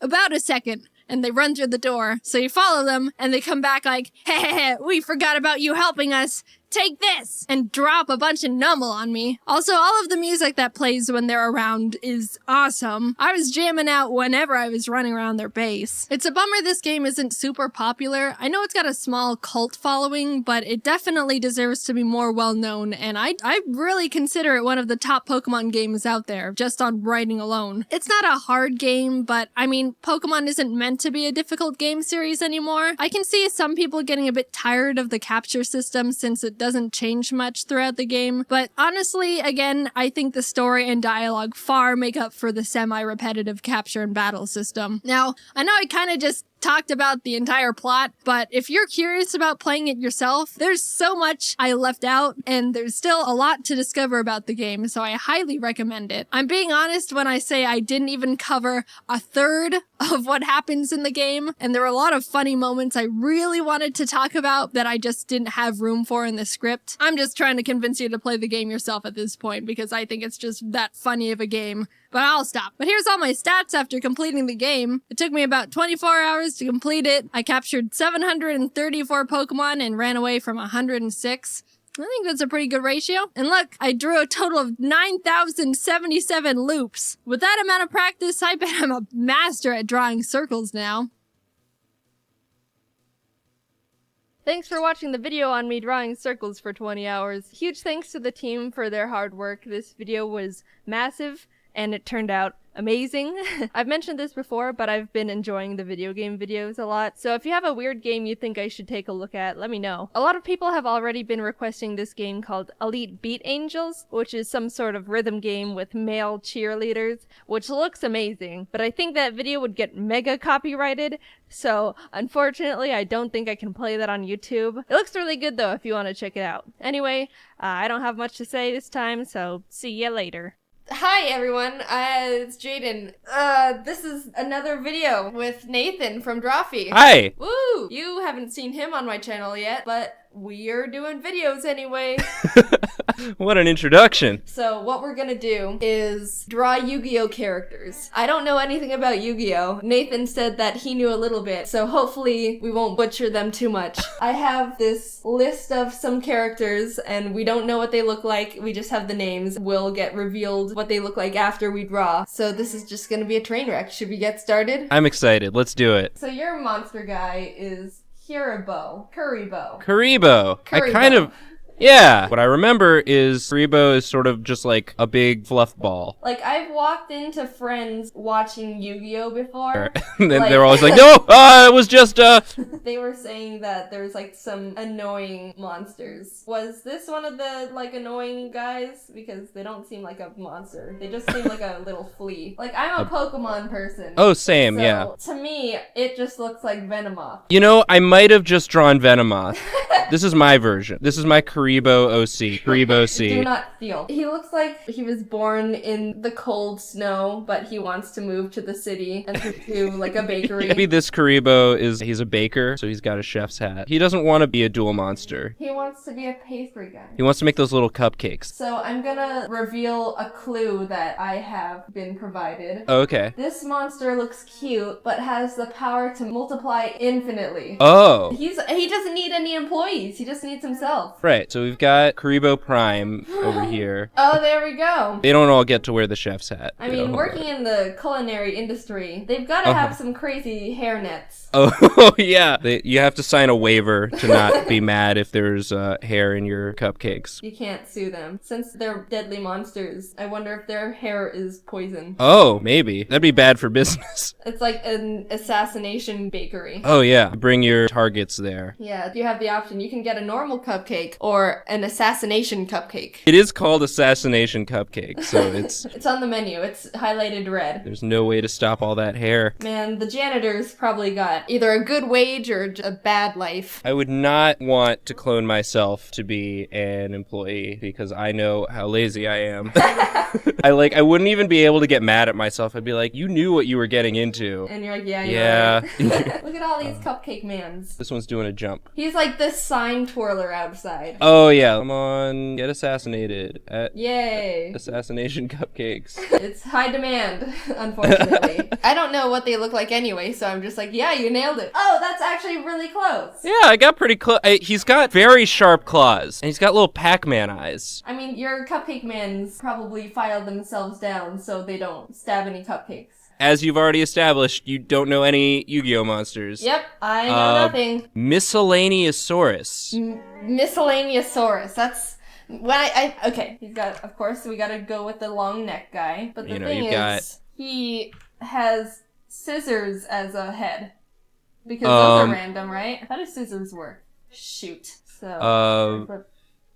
about a second. And they run through the door. So you follow them, and they come back like, hey, we forgot about you helping us. Take this! And drop a bunch of numble on me. Also, all of the music that plays when they're around is awesome. I was jamming out whenever I was running around their base. It's a bummer this game isn't super popular. I know it's got a small cult following, but it definitely deserves to be more well-known, and I really consider it one of the top Pokemon games out there, just on writing alone. It's not a hard game, but I mean, Pokemon isn't meant to be a difficult game series anymore. I can see some people getting a bit tired of the capture system since it doesn't change much throughout the game, but honestly, again, I think the story and dialogue far make up for the semi-repetitive capture and battle system. Now, I know I kind of just talked about the entire plot, but if you're curious about playing it yourself, there's so much I left out, and there's still a lot to discover about the game, so I highly recommend it. I'm being honest when I say I didn't even cover a third of what happens in the game, and there were a lot of funny moments I really wanted to talk about that I just didn't have room for in the script. I'm just trying to convince you to play the game yourself at this point, because I think it's just that funny of a game. But I'll stop. But here's all my stats after completing the game. It took me about 24 hours to complete it. I captured 734 Pokemon and ran away from 106. I think that's a pretty good ratio. And look, I drew a total of 9,077 loops. With that amount of practice, I bet I'm a master at drawing circles now. Thanks for watching the video on me drawing circles for 20 hours. Huge thanks to the team for their hard work. This video was massive, and it turned out amazing. I've mentioned this before, but I've been enjoying the video game videos a lot, so if you have a weird game you think I should take a look at, let me know. A lot of people have already been requesting this game called Elite Beat Angels, which is some sort of rhythm game with male cheerleaders, which looks amazing, but I think that video would get mega copyrighted, so unfortunately I don't think I can play that on YouTube. It looks really good though if you want to check it out. Anyway, I don't have much to say this time, so see ya later. Hi everyone, it's Jaiden. This is another video with Nathan from Drawfee. Hi! Woo! You haven't seen him on my channel yet, but we're doing videos anyway. What an introduction. So what we're gonna do is draw Yu-Gi-Oh characters. I don't know anything about Yu-Gi-Oh. Nathan said that he knew a little bit, so hopefully we won't butcher them too much. I have this list of some characters, and we don't know what they look like, we just have the names. We'll get revealed what they look like after we draw. So this is just gonna be a train wreck. Should we get started? I'm excited. Let's do it. So your monster guy is Kuribo. Karibo. I kind of... Yeah. What I remember is Karibo is sort of just like a big fluff ball. Like, I've walked into friends watching Yu-Gi-Oh before. And then they're always like, no, it was just, They were saying that there's like some annoying monsters. Was this one of the like annoying guys? Because they don't seem like a monster. They just seem like a little flea. Like, I'm a Pokemon person. Oh, same, so, yeah. To me, it just looks like Venomoth. You know, I might have just drawn Venomoth. This is my version. This is my Karibo OC. Karibo C. Do not steal. He looks like he was born in the cold snow, but he wants to move to the city and pursue like a bakery. Maybe this Karibo he's a baker, so he's got a chef's hat. He doesn't want to be a dual monster. He wants to be a pastry guy. He wants to make those little cupcakes. So I'm gonna reveal a clue that I have been provided. Oh, okay. This monster looks cute, but has the power to multiply infinitely. Oh. He doesn't need any employees. He just needs himself. Right, so we've got Karibo Prime over here. Oh, there we go. They don't all get to wear the chef's hat. I mean, working in the culinary industry, they've got to have some crazy hairnets. Oh, yeah. You have to sign a waiver to not be mad if there's hair in your cupcakes. You can't sue them. Since they're deadly monsters, I wonder if their hair is poison. Oh, maybe. That'd be bad for business. It's like an assassination bakery. Oh, yeah. Bring your targets there. Yeah, you have the option. You can get a normal cupcake or an assassination cupcake. It is called Assassination Cupcake, so it's... It's on the menu. It's highlighted red. There's no way to stop all that hair. Man, the janitors probably got either a good wage or a bad life. I would not want to clone myself to be an employee because I know how lazy I am. I wouldn't even be able to get mad at myself. I'd be like, you knew what you were getting into. And you're like, yeah, yeah. Right. Look at all these cupcake mans. This one's doing a jump. He's like this sign twirler outside. Oh, Oh yeah, come on, get assassinated at Yay. Assassination Cupcakes. It's high demand, unfortunately. I don't know what they look like anyway, so I'm just like, yeah, you nailed it. Oh, that's actually really close. Yeah, I got pretty close. He's got very sharp claws, and he's got little Pac-Man eyes. I mean, your cupcake mans probably filed themselves down so they don't stab any cupcakes. As you've already established, you don't know any Yu-Gi-Oh monsters. Yep, I know nothing. Miscellaneousaurus. Miscellaneousaurus. That's when okay. He's got, of course, we gotta go with the long neck guy. But the thing is, he has scissors as a head because those are random, right? How do scissors work? Shoot. So.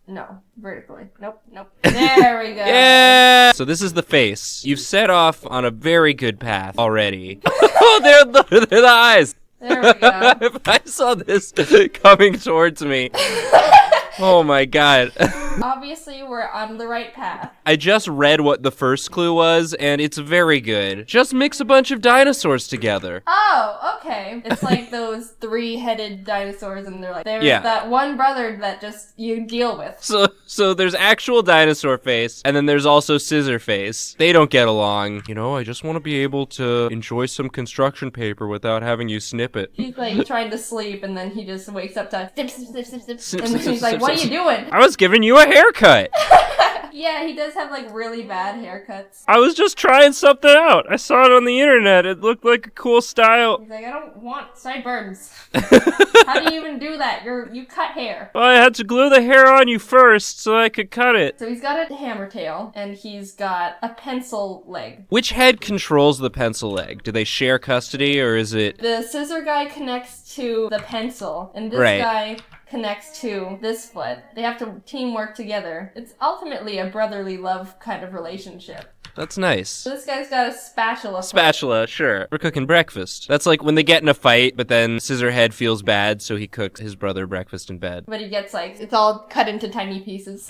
No, vertically. Nope. There we go. Yeah! So this is the face. You've set off on a very good path already. Oh, they're the eyes! There we go. If I saw this coming towards me... Oh my god. Obviously, we're on the right path. I just read what the first clue was, and it's very good. Just mix a bunch of dinosaurs together. Oh, okay. It's like those 3-headed dinosaurs, and they're like, there's that one brother that just you deal with. So there's actual dinosaur face, and then there's also scissor face. They don't get along. You know, I just want to be able to enjoy some construction paper without having you snip it. He's like trying to sleep, and then he just wakes up to snip, and then he's like, what are you doing? I was giving you a haircut. Yeah, he does have like really bad haircuts. I was just trying something out. I saw it on the internet. It looked like a cool style. He's like, I don't want sideburns. How do you even do that? You cut hair. Well, I had to glue the hair on you first so I could cut it. So he's got a hammer tail, and he's got a pencil leg. Which head controls the pencil leg? Do they share custody, or is it... The scissor guy connects to the pencil, and this guy connects to this foot. They have to teamwork together. It's ultimately a brotherly love kind of relationship. That's nice. So this guy's got a spatula. Spatula, sure. We're cooking breakfast. That's like when they get in a fight, but then Scissorhead feels bad, so he cooks his brother breakfast in bed. But he gets like, it's all cut into tiny pieces.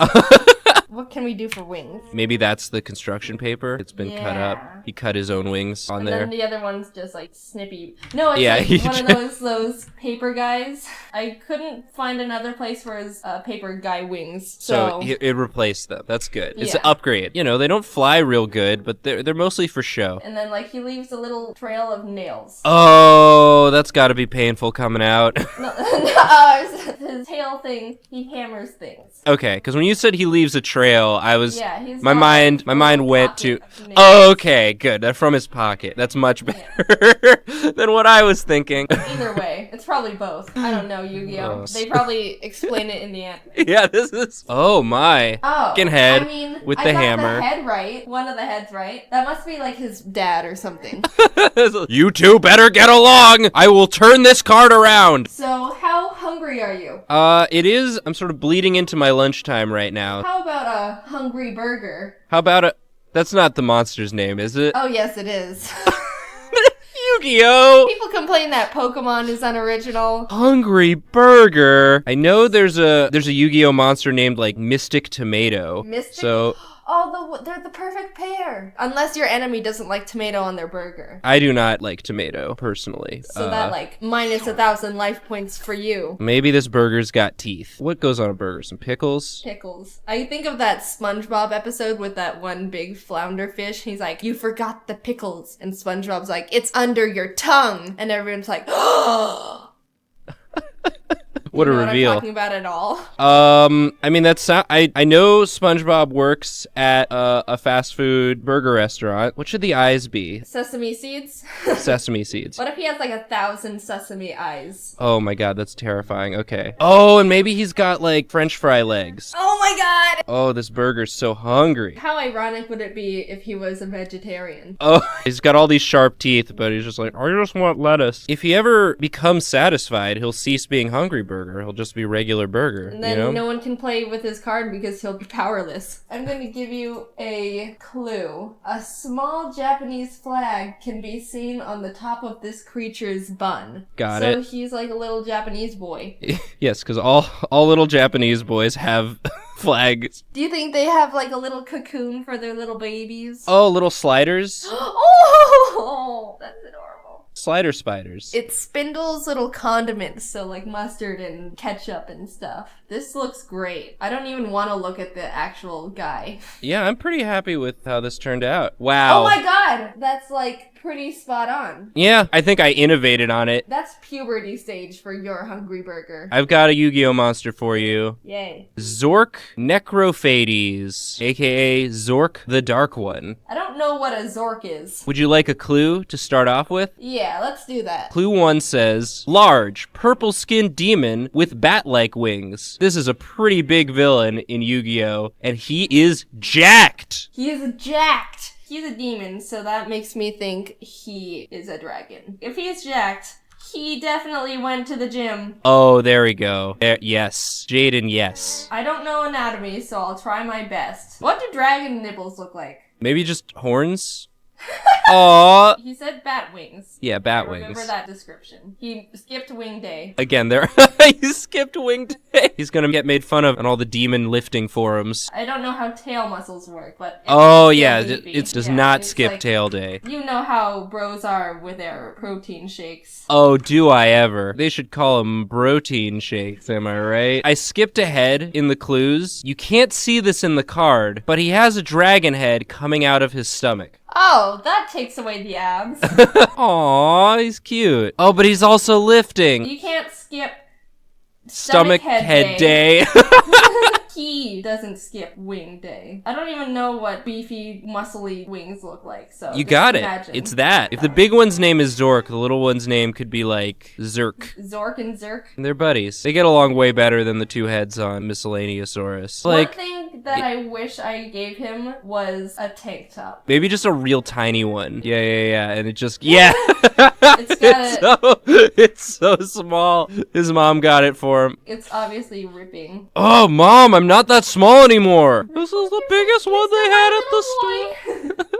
What can we do for wings? Maybe that's the construction paper. It's been cut up. He cut his own wings on there. And then the other one's just like snippy. No, it's like one of those paper guys. I couldn't find another place for his paper guy wings. So it replaced them. That's good. It's an upgrade. You know, they don't fly real good, but they're mostly for show. And then like he leaves a little trail of nails. Oh, that's got to be painful coming out. No, his tail thing. He hammers things. Okay, because when you said he leaves a trail, I was my mind went to okay, good. They're from his pocket. That's much better than what I was thinking. Either way, it's probably both. I don't know, Yu-Gi-Oh. They probably explain it in the end. Yeah, this is my fucking head with the hammer. The head right. One of the heads right. That must be like his dad or something. You two better get along. I will turn this card around. So how hungry are you? It is. I'm sort of bleeding into my lunchtime right now. How about a hungry burger? How about a... That's not the monster's name, is it? Oh, yes, it is. Yu-Gi-Oh! People complain that Pokemon is unoriginal. Hungry burger. I know there's a Yu-Gi-Oh monster named like Mystic Tomato. Mystic? Oh, they're the perfect pair. Unless your enemy doesn't like tomato on their burger. I do not like tomato, personally. So that, like, minus 1,000 life points for you. Maybe this burger's got teeth. What goes on a burger? Some pickles? Pickles. I think of that SpongeBob episode with that one big flounder fish. He's like, you forgot the pickles. And SpongeBob's like, it's under your tongue. And everyone's like, oh. What a reveal. What I'm talking about at all? I mean, I know SpongeBob works at a fast food burger restaurant. What should the eyes be? Sesame seeds? Sesame seeds. What if he has like 1,000 sesame eyes? Oh my god, that's terrifying. Okay. Oh, and maybe he's got like French fry legs. Oh my god! Oh, this burger's so hungry. How ironic would it be if he was a vegetarian? Oh, he's got all these sharp teeth, but he's just like, I just want lettuce. If he ever becomes satisfied, he'll cease being hungry burger. He'll just be regular burger. And then you know? No one can play with his card because he'll be powerless. I'm going to give you a clue. A small Japanese flag can be seen on the top of this creature's bun. Got it. So he's like a little Japanese boy. Yes, because all little Japanese boys have flags. Do you think they have like a little cocoon for their little babies? Oh, little sliders? Oh, that's adorable. Slider spiders. It's Spindle's little condiments, so like mustard and ketchup and stuff. This looks great. I don't even want to look at the actual guy. Yeah, I'm pretty happy with how this turned out. Wow. Oh my god! That's like pretty spot on. Yeah, I think I innovated on it. That's puberty stage for your hungry burger. I've got a Yu-Gi-Oh monster for you. Yay. Zork Necrophades, aka Zork the Dark One. I don't know what a Zork is. Would you like a clue to start off with? Yeah, let's do that. Clue 1 says, large, purple-skinned demon with bat-like wings. This is a pretty big villain in Yu-Gi-Oh! And he is jacked! He is jacked! He's a demon, so that makes me think he is a dragon. If he is jacked, he definitely went to the gym. Oh, there we go. Yes. Jaiden, yes. I don't know anatomy, so I'll try my best. What do dragon nipples look like? Maybe just horns? Aww. He said bat wings. Yeah, bat I wings. remember that description. He skipped wing day. Again, there. He skipped wing day. He's gonna get made fun of on all the demon lifting forums. I don't know how tail muscles work, but Oh yeah, it does not skip like, tail day. You know how bros are with their protein shakes. Oh, do I ever? They should call them protein shakes, am I right? I skipped ahead in the clues. You can't see this in the card, but he has a dragon head coming out of his stomach. Oh, that takes away the abs. Aw, he's cute. Oh, but he's also lifting. You can't skip Stomach head day. He doesn't skip wing day. I don't even know what beefy, muscly wings look like, so You just got it. imagine. It's that. If the big one's name is Zork, the little one's name could be like Zerk. Zork and Zerk. They're buddies. They get along way better than the two heads on Miscellaneousaurus. One thing that I wish I gave him was a tank top. Maybe just a real tiny one. Yeah. And it just, yeah. It's so small. His mom got it for him. It's obviously ripping. Oh, Mom, I'm not that small anymore. This is the biggest one they had at the store.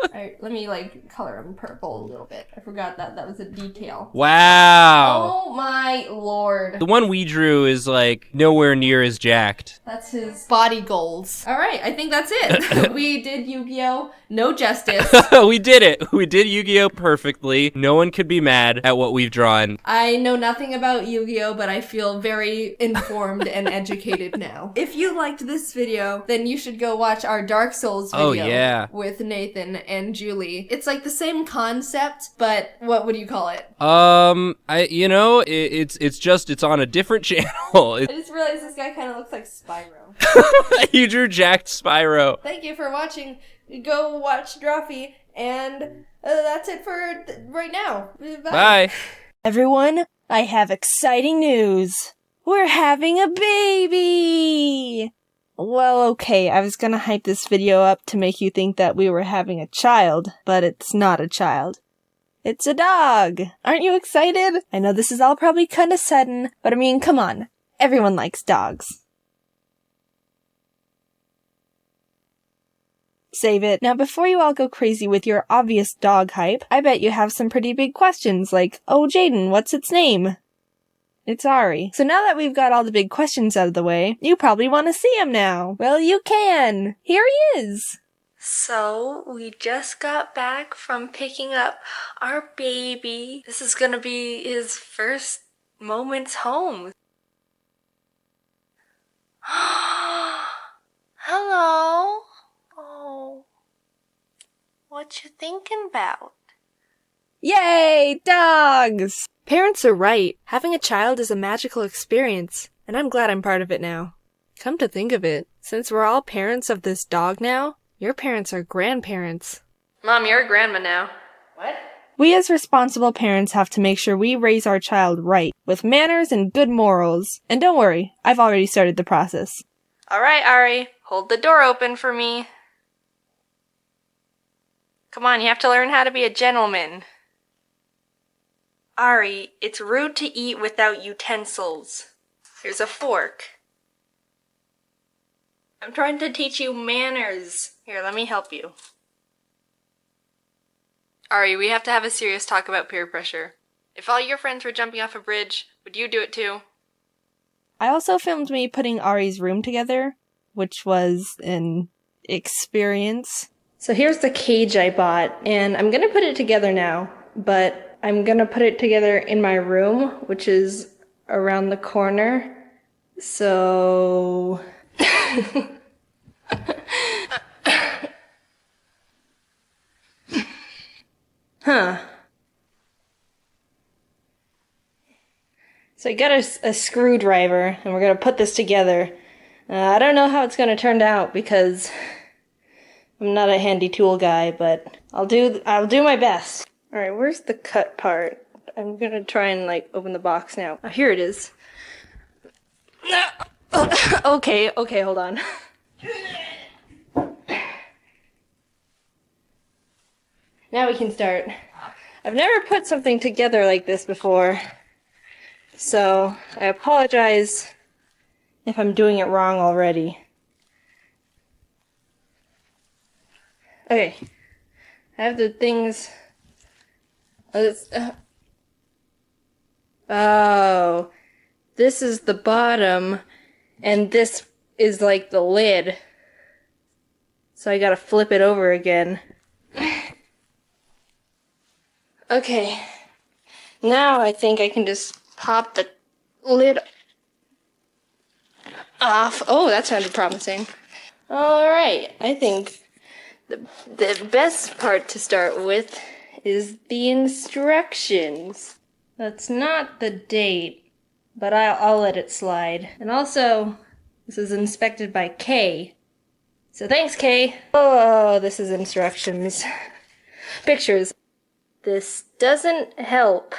Alright, let me like color him purple a little bit. I forgot that was a detail. Wow. Oh my lord. The one we drew is like nowhere near as jacked. That's his body goals. Alright, I think that's it. We did Yu-Gi-Oh! No justice. We did it. We did Yu-Gi-Oh! Perfectly. No one could be mad at what we've drawn. I know nothing about Yu-Gi-Oh! But I feel very informed and educated now. If you liked this video, then you should go watch our Dark Souls video. Oh, yeah. With Nathan and Julie. It's like the same concept, but what would you call it? It's on a different channel. I just realized this guy kind of looks like Spyro. You drew jacked Spyro. Thank you for watching. Go watch Drawfee, and that's it for right now. Bye. Everyone, I have exciting news. We're having a baby! Well, okay, I was gonna hype this video up to make you think that we were having a child, but it's not a child. It's a dog! Aren't you excited? I know this is all probably kinda sudden, but I mean, come on. Everyone likes dogs. Save it. Now, before you all go crazy with your obvious dog hype, I bet you have some pretty big questions like, oh, Jaiden, what's its name? It's Ari. So now that we've got all the big questions out of the way, you probably want to see him now. Well, you can. Here he is. So, we just got back from picking up our baby. This is gonna be his first moments home. Hello. Oh, what you thinking about? Yay, dogs! Parents are right. Having a child is a magical experience, and I'm glad I'm part of it now. Come to think of it, since we're all parents of this dog now, your parents are grandparents. Mom, you're a grandma now. What? We as responsible parents have to make sure we raise our child right, with manners and good morals. And don't worry, I've already started the process. Alright, Ari, hold the door open for me. Come on, you have to learn how to be a gentleman. Ari, it's rude to eat without utensils. Here's a fork. I'm trying to teach you manners. Here, let me help you. Ari, we have to have a serious talk about peer pressure. If all your friends were jumping off a bridge, would you do it too? I also filmed me putting Ari's room together, which was an experience. So here's the cage I bought, and I'm gonna put it together now, but I'm gonna put it together in my room, which is around the corner. So... Huh. So I got a screwdriver, and we're gonna put this together. I don't know how it's gonna turn out because I'm not a handy tool guy, but I'll do my best. All right, where's the cut part? I'm gonna try and like open the box now. Oh, here it is. Okay, hold on. Now we can start. I've never put something together like this before, so I apologize if I'm doing it wrong already. Okay, I have the things. Oh, this is the bottom, and this is like the lid. So I gotta flip it over again. Okay, now I think I can just pop the lid off. Oh, that sounded promising. Alright, I think the best part to start with is the instructions. That's not the date, but I'll let it slide. And also, this is inspected by Kay. So thanks, Kay. Oh, this is instructions. Pictures. This doesn't help.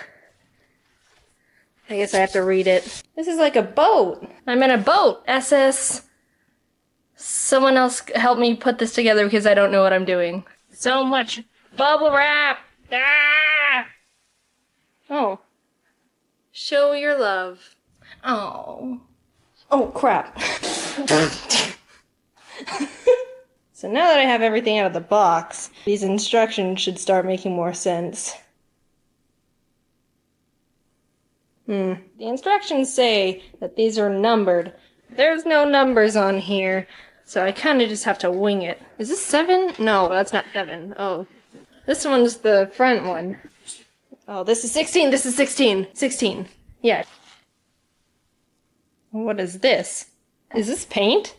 I guess I have to read it. This is like a boat. I'm in a boat. SS. Someone else help me put this together because I don't know what I'm doing. So much bubble wrap. Ah! Oh. Show your love. Oh. Oh, crap. So now that I have everything out of the box, these instructions should start making more sense. The instructions say that these are numbered. There's no numbers on here, so I kind of just have to wing it. Is this 7? No, that's not 7. Oh. This one's the front one. Oh, this is 16. This is 16. 16. Yeah. What is this? Is this paint?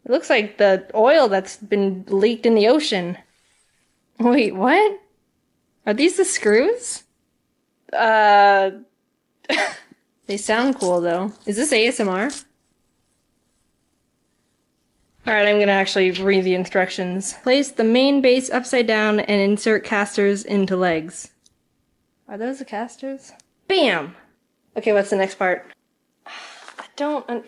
It looks like the oil that's been leaked in the ocean. Wait, what? Are these the screws? They sound cool though. Is this ASMR? Alright, I'm gonna actually read the instructions. Place the main base upside down and insert casters into legs. Are those the casters? Bam! Okay, what's the next part? I don't...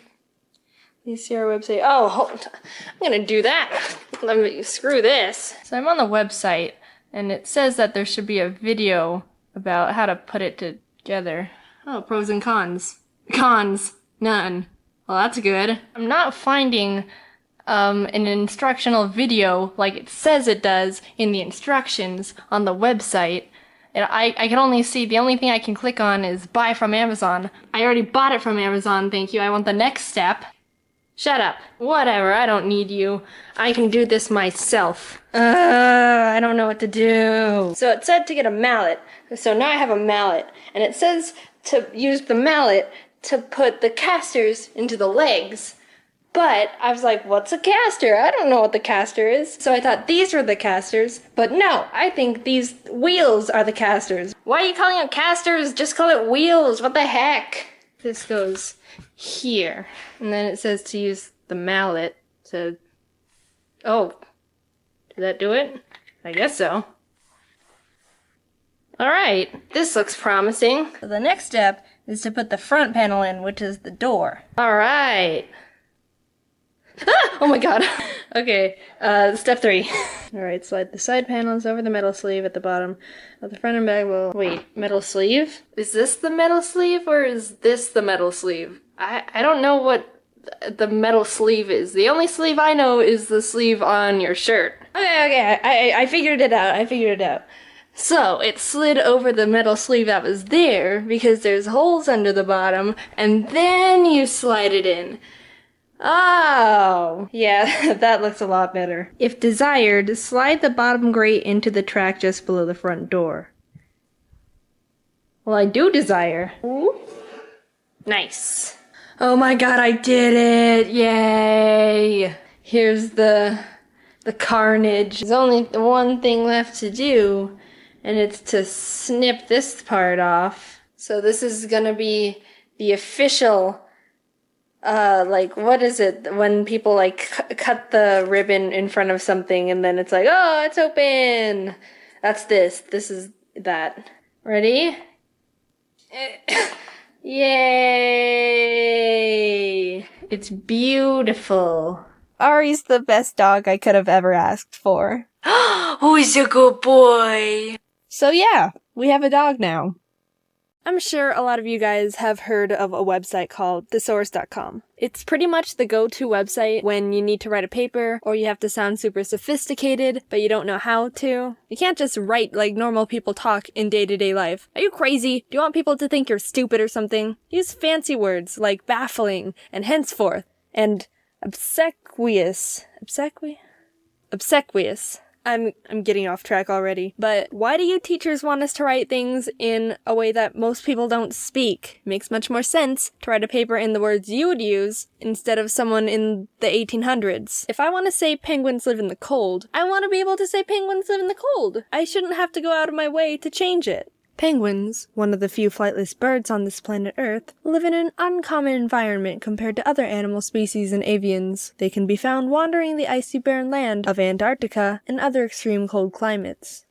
Please see our website. Oh, hold on. I'm gonna do that. Let me screw this. So I'm on the website, and it says that there should be a video about how to put it together. Oh, pros and cons. Cons. None. Well, that's good. I'm not finding an instructional video like it says it does in the instructions on the website. And I can only see, the only thing I can click on is buy from Amazon. I already bought it from Amazon, thank you. I want the next step. Shut up. Whatever, I don't need you. I can do this myself. I don't know what to do. So it said to get a mallet. So now I have a mallet. And it says to use the mallet to put the casters into the legs. But I was like, what's a caster? I don't know what the caster is. So I thought these were the casters. But no, I think these wheels are the casters. Why are you calling it casters? Just call it wheels. What the heck? This goes here. And then it says to use the mallet to... Oh. Did that do it? I guess so. Alright, this looks promising. So the next step is to put the front panel in, which is the door. Alright. Ah! Oh my god. Okay, step 3. Alright, slide the side panels over the metal sleeve at the bottom of the front and back. Well, wait, metal sleeve? Is this the metal sleeve or is this the metal sleeve? I don't know what the metal sleeve is. The only sleeve I know is the sleeve on your shirt. Okay, I figured it out. So, it slid over the metal sleeve that was there because there's holes under the bottom, and then you slide it in. Oh, yeah, that looks a lot better. If desired, slide the bottom grate into the track just below the front door. Well, I do desire. Ooh. Nice. Oh my god, I did it! Yay! Here's the carnage. There's only one thing left to do, and it's to snip this part off. So this is gonna be the official, like, what is it? When people, like, cut the ribbon in front of something, and then it's like, oh, it's open! That's this. This is that. Ready? Yay! It's beautiful. Ari's the best dog I could have ever asked for. Who's a good boy? So yeah, we have a dog now. I'm sure a lot of you guys have heard of a website called thesaurus.com. It's pretty much the go-to website when you need to write a paper or you have to sound super sophisticated, but you don't know how to. You can't just write like normal people talk in day-to-day life. Are you crazy? Do you want people to think you're stupid or something? Use fancy words like baffling and henceforth and obsequious. Obsequious. I'm getting off track already. But why do you teachers want us to write things in a way that most people don't speak? It makes much more sense to write a paper in the words you would use instead of someone in the 1800s. If I want to say penguins live in the cold, I want to be able to say penguins live in the cold. I shouldn't have to go out of my way to change it. Penguins, one of the few flightless birds on this planet Earth, live in an uncommon environment compared to other animal species and avians. They can be found wandering the icy barren land of Antarctica and other extreme cold climates.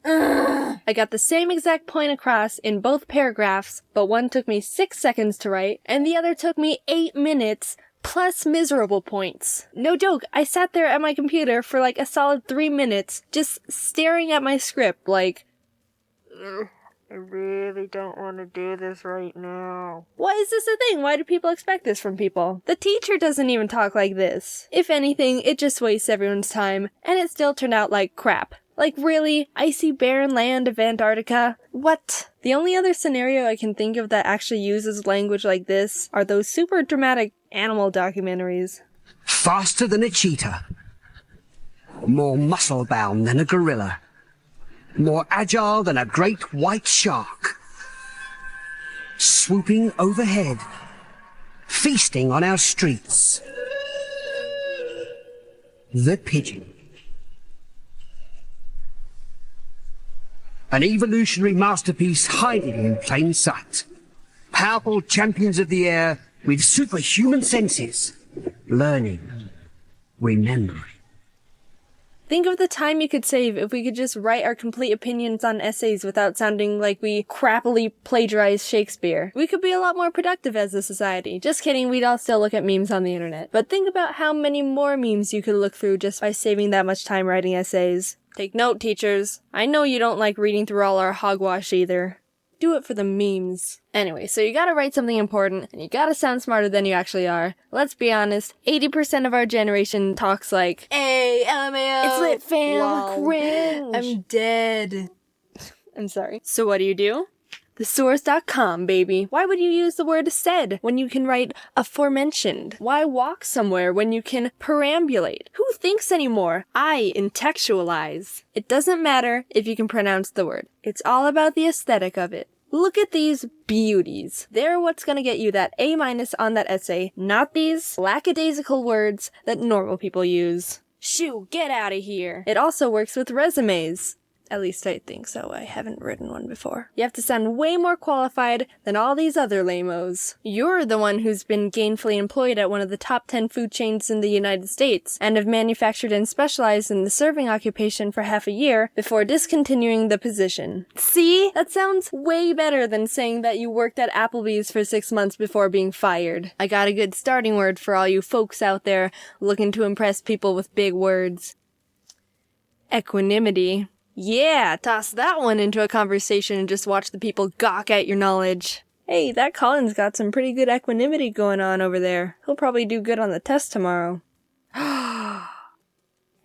I got the same exact point across in both paragraphs, but one took me 6 seconds to write, and the other took me 8 minutes, plus miserable points. No joke, I sat there at my computer for like a solid 3 minutes, just staring at my script like, I really don't want to do this right now. Why is this a thing? Why do people expect this from people? The teacher doesn't even talk like this. If anything, it just wastes everyone's time, and it still turned out like crap. Like really? Icy barren land of Antarctica? What? The only other scenario I can think of that actually uses language like this are those super dramatic animal documentaries. Faster than a cheetah. More muscle-bound than a gorilla. More agile than a great white shark. Swooping overhead. Feasting on our streets. The pigeon. An evolutionary masterpiece hiding in plain sight. Powerful champions of the air with superhuman senses. Learning. Remembering. Think of the time you could save if we could just write our complete opinions on essays without sounding like we crappily plagiarized Shakespeare. We could be a lot more productive as a society. Just kidding, we'd all still look at memes on the internet. But think about how many more memes you could look through just by saving that much time writing essays. Take note, teachers. I know you don't like reading through all our hogwash either. Do it for the memes. Anyway, so you gotta write something important, and you gotta sound smarter than you actually are. Let's be honest, 80% of our generation talks like, hey, LMAO, it's lit fam, lol. Cringe. I'm dead. I'm sorry. So what do? Thesaurus.com, baby. Why would you use the word said when you can write aforementioned? Why walk somewhere when you can perambulate? Who thinks anymore? I intellectualize. It doesn't matter if you can pronounce the word. It's all about the aesthetic of it. Look at these beauties. They're what's gonna get you that A- on that essay, not these lackadaisical words that normal people use. Shoo, get out of here. It also works with resumes. At least I think so. I haven't written one before. You have to sound way more qualified than all these other lamos. You're the one who's been gainfully employed at one of the top 10 food chains in the United States and have manufactured and specialized in the serving occupation for half a year before discontinuing the position. See? That sounds way better than saying that you worked at Applebee's for 6 months before being fired. I got a good starting word for all you folks out there looking to impress people with big words. Equanimity. Yeah, toss that one into a conversation and just watch the people gawk at your knowledge. Hey, that Colin's got some pretty good equanimity going on over there. He'll probably do good on the test tomorrow. I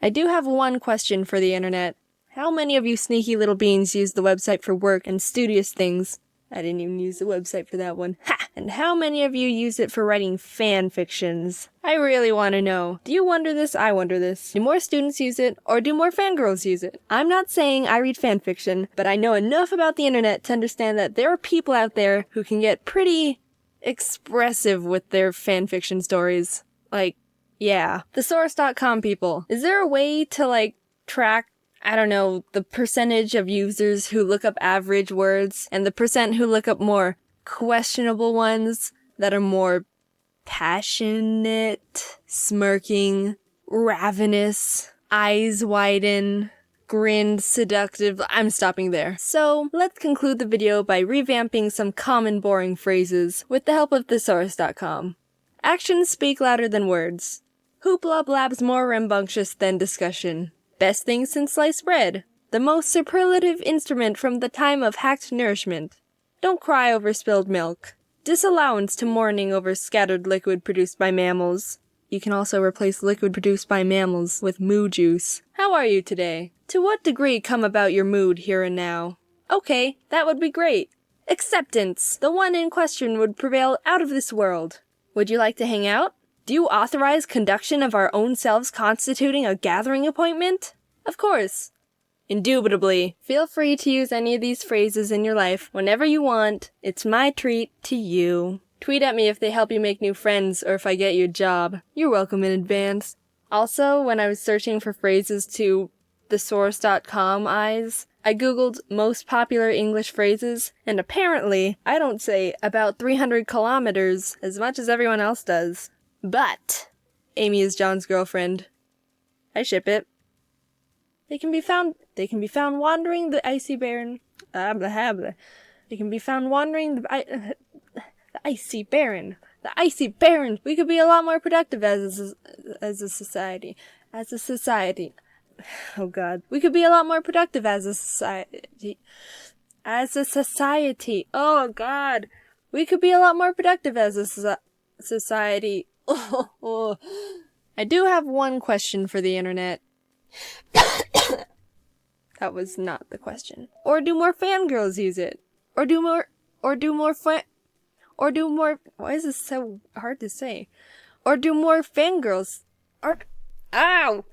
do have one question for the internet. How many of you sneaky little beans use the website for work and studious things, I didn't even use the website for that one. Ha! And how many of you use it for writing fan fictions? I really want to know. Do you wonder this? I wonder this. Do more students use it, or do more fangirls use it? I'm not saying I read fan fiction, but I know enough about the internet to understand that there are people out there who can get pretty expressive with their fan fiction stories. Like, yeah. Thesaurus.com people. Is there a way to, like, track, I don't know, the percentage of users who look up average words and the percent who look up more questionable ones that are more passionate, smirking, ravenous, eyes widen, grinned, seductive? I'm stopping there. So let's conclude the video by revamping some common boring phrases with the help of thesaurus.com. Actions speak louder than words. Hoopla blab's more rambunctious than discussion. Best thing since sliced bread. The most superlative instrument from the time of hacked nourishment. Don't cry over spilled milk. Disallowance to mourning over scattered liquid produced by mammals. You can also replace liquid produced by mammals with moo juice. How are you today? To what degree come about your mood here and now? Okay, that would be great. Acceptance. The one in question would prevail out of this world. Would you like to hang out? Do you authorize conduction of our own selves constituting a gathering appointment? Of course. Indubitably. Feel free to use any of these phrases in your life whenever you want. It's my treat to you. Tweet at me if they help you make new friends or if I get you a job. You're welcome in advance. Also, when I was searching for phrases to thesaurus.com eyes, I googled most popular English phrases, and apparently I don't say about 300 kilometers as much as everyone else does. But Amy is John's girlfriend. I ship it. They can be found wandering the icy barren. They can be found wandering the icy barren. The icy barren. We could be a lot more productive as a society. As a society. Oh God. We could be a lot more productive as a society. As a society. Oh God. We could be a lot more productive as a society. Oh. I do have one question for the internet. That was not the question. Or do more fangirls use it? Why is this so hard to say? Or do more fangirls? Ow!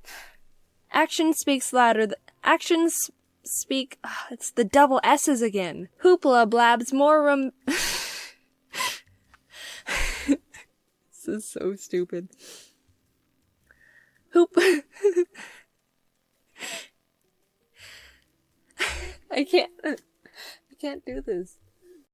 Action speaks louder. Actions speak. It's the double S's again. Hoopla blabs more This is so stupid. I can't do this.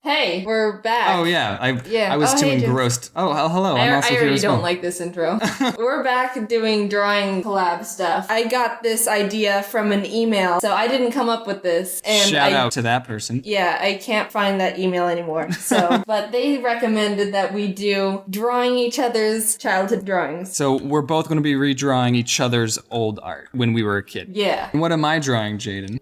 Hey, we're back. Oh yeah, I was too engrossed. Oh, hello. I also here already as well. don't like this intro. We're back doing drawing collab stuff. I got this idea from an email, so I didn't come up with this. And Shout out to that person. Yeah, I can't find that email anymore. So, but they recommended that we do drawing each other's childhood drawings. So we're both going to be redrawing each other's old art when we were a kid. Yeah. And what am I drawing, Jaiden?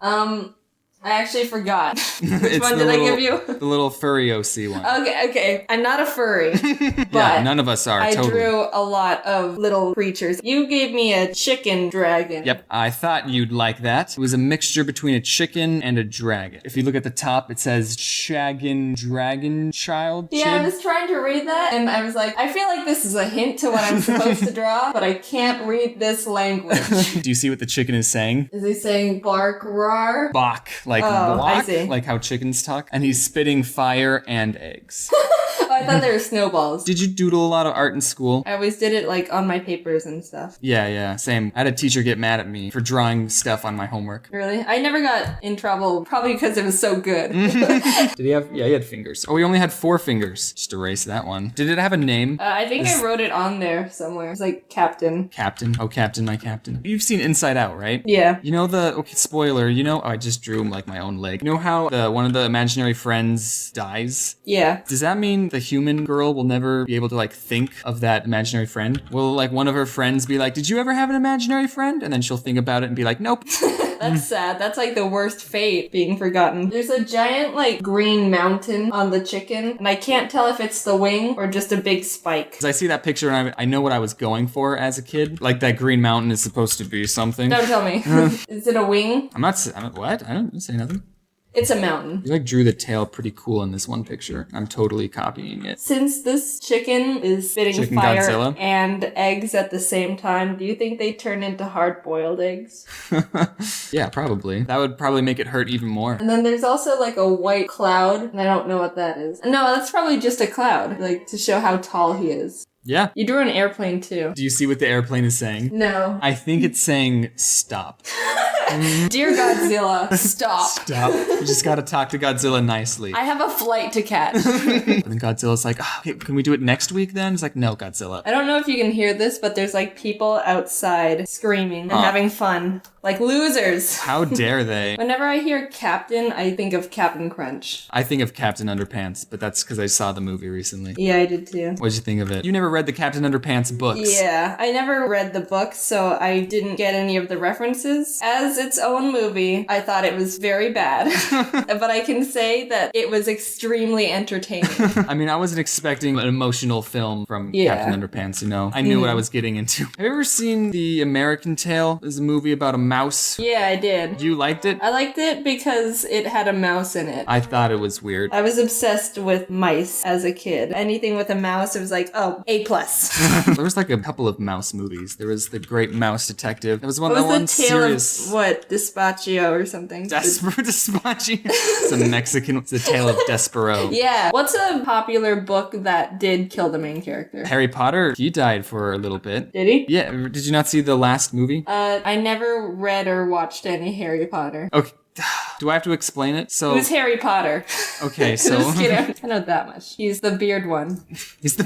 I actually forgot. Which one the did little, I give you? The little furry OC one. Okay. I'm not a furry. But yeah, none of us are, I totally. drew a lot of little creatures. You gave me a chicken dragon. Yep, I thought you'd like that. It was a mixture between a chicken and a dragon. If you look at the top, it says Shaggin' Dragon Child. Yeah, I was trying to read that, and I was like, I feel like this is a hint to what I'm supposed to draw, but I can't read this language. Do you see what the chicken is saying? Is he saying bark rar? Bok, like I block, see. like how chickens talk. And he's spitting fire and eggs. Oh, I thought they were snowballs. Did you doodle a lot of art in school? I always did it like on my papers and stuff. Yeah, same. I had a teacher get mad at me for drawing stuff on my homework. Really? I never got in trouble, probably because it was so good. Did he have? Yeah, he had fingers. Oh, he only had 4 fingers. Just erase that one. Did it have a name? I think I wrote it on there somewhere. It's like Captain. Captain. Oh, Captain, my Captain. You've seen Inside Out, right? Yeah. You know spoiler, I just drew like my own leg. You know how one of the imaginary friends dies? Yeah. Does that mean the human girl will never be able to like think of that imaginary friend? Will like one of her friends be like, did you ever have an imaginary friend? And then she'll think about it and be like, nope. That's sad. That's like the worst fate, being forgotten. There's a giant like green mountain on the chicken, and I can't tell if it's the wing or just a big spike. Because I see that picture and I know what I was going for as a kid. Like that green mountain is supposed to be something. Don't tell me. Is it a wing? I'm not what? I don't say nothing. It's a mountain. You like drew the tail pretty cool in this one picture. I'm totally copying it. Since this chicken is spitting Chicken fire Godzilla? and eggs at the same time, do you think they turn into hard-boiled eggs? Yeah, probably. That would probably make it hurt even more. And then there's also like a white cloud, and I don't know what that is. No, that's probably just a cloud, like to show how tall he is. Yeah. You drew an airplane too. Do you see what the airplane is saying? No. I think it's saying stop. Dear Godzilla, stop. Stop. You just gotta talk to Godzilla nicely. I have a flight to catch. And then Godzilla's like, oh, okay, can we do it next week then? It's like, no, Godzilla. I don't know if you can hear this, but there's like people outside screaming and having fun. Like losers. How dare they? Whenever I hear Captain, I think of Captain Crunch. I think of Captain Underpants, but that's because I saw the movie recently. Yeah, I did too. What'd you think of it? You never read the Captain Underpants books. Yeah, I never read the books, so I didn't get any of the references. As its own movie, I thought it was very bad. But I can say that it was extremely entertaining. I mean, I wasn't expecting an emotional film from Yeah. Captain Underpants, you know? I knew what I was getting into. Have you ever seen The American Tail? There's a movie about a mouse. Yeah, I did. You liked it? I liked it because it had a mouse in it. I thought it was weird. I was obsessed with mice as a kid. Anything with a mouse, it was like, oh, A+. There was like a couple of mouse movies. There was The Great Mouse Detective. There was one What that was one the tale serious. of, what, Despacio or something? Despacio. It's a Mexican. It's the tale of Despero. Yeah. What's a popular book that did kill the main character? Harry Potter, he died for a little bit. Did he? Yeah, did you not see the last movie? I never read or watched any Harry Potter. Okay. Do I have to explain it? So Who's Harry Potter? okay, so Just kidding. I know that much. He's the beard one. he's the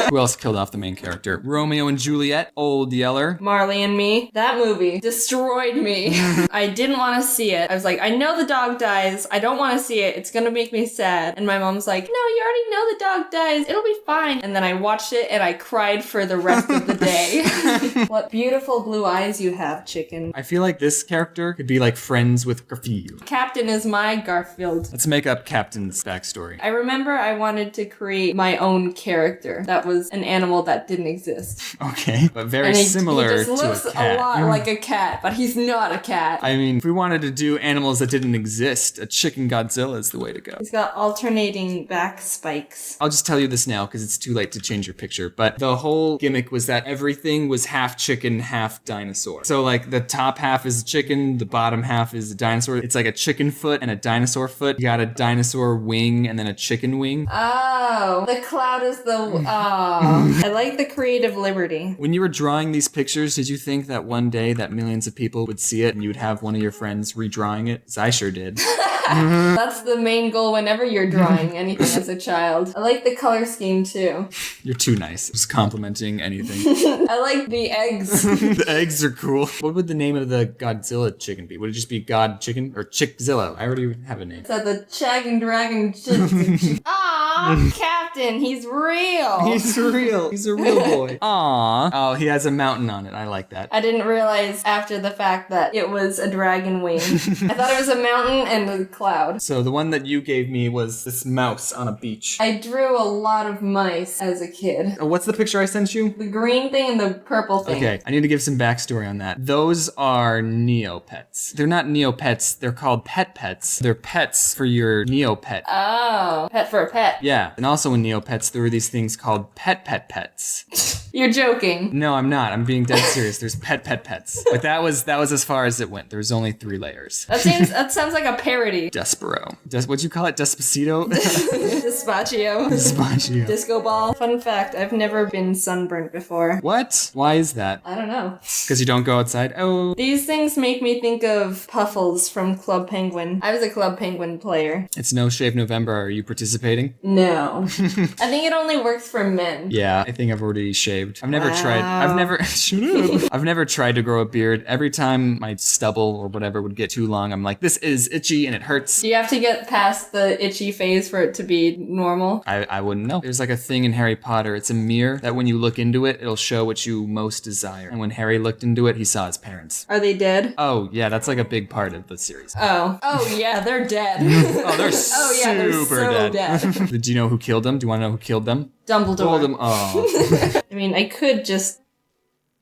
who else killed off the main character? Romeo and Juliet, Old Yeller. Marley and Me. That movie destroyed me. I didn't want to see it. I was like, I know the dog dies. I don't want to see it. It's gonna make me sad. And my mom's like, no, you already know the dog dies. It'll be fine. And then I watched it and I cried for the rest of the day. What beautiful blue eyes you have, chicken. I feel like this character could be like friends with Garfield. Captain is my Garfield. Let's make up Captain's backstory. I remember I wanted to create my own character that was an animal that didn't exist. Okay, but very And he similar just looks to a cat. a lot like a cat, but he's not a cat. I mean, if we wanted to do animals that didn't exist, a chicken Godzilla is the way to go. He's got alternating back spikes. I'll just tell you this now because it's too late to change your picture. But the whole gimmick was that everything was half chicken, half dinosaur. So like the top half is chicken, the bottom half is a dinosaur. It's like a chicken foot and a dinosaur foot. You got a dinosaur wing and then a chicken wing. Oh, the cloud is the... Oh. I like the creative liberty. When you were drawing these pictures, did you think that one day that millions of people would see it and you'd have one of your friends redrawing it? 'Cause I sure did. That's the main goal whenever you're drawing anything as a child. I like the color scheme too. You're too nice. Just complimenting anything. I like the eggs. The eggs are cool. What would the name of the Godzilla chicken be? Would it just be God Chicken or Chickzilla? I already have a name. So the Chagging Dragon... Aw, Captain, he's real. He's real. He's a real boy. Aww. Oh, he has a mountain on it. I like that. I didn't realize after the fact that it was a dragon wing. I thought it was a mountain and a cloud. So the one that you gave me was this mouse on a beach. I drew a lot of mice as a kid. What's the picture I sent you? The green thing and the purple thing. Okay, I need to give some backstory on that. Those are Neopets. They're not Neopets, they're called pet pets. They're pets for your Neopet. Oh, pet for a pet. Yeah, and also in Neopets, there were these things called pets. You're joking. No, I'm not. I'm being dead serious. There's pets. But that was as far as it went. There was only 3 layers. That sounds like a parody. Despero. What'd you call it? Despacito? Despacio. Despacio. Disco ball. Fun fact, I've never been sunburnt before. What? Why is that? I don't know. Because you don't go outside? Oh. These things make me think of Puffles from Club Penguin. I was a Club Penguin player. It's No Shave November. Are you participating? No. I think it only works for men. Yeah, I think I've already shaved. I've never tried. Shut up. I've never tried to grow a beard. Every time my stubble or whatever would get too long, I'm like, this is itchy and it hurts. Do you have to get past the itchy phase for it to be normal? I wouldn't know. There's like a thing in Harry Potter. It's a mirror that when you look into it, it'll show what you most desire. And when Harry looked into it, he saw his parents. Are they dead? Oh, yeah, that's like a big part of the series. Oh yeah, they're dead. Oh, they're they're super so dead. Do you know who killed them? Do you want to know who killed them? Dumbledore. Voldemort. Oh. I mean, I could just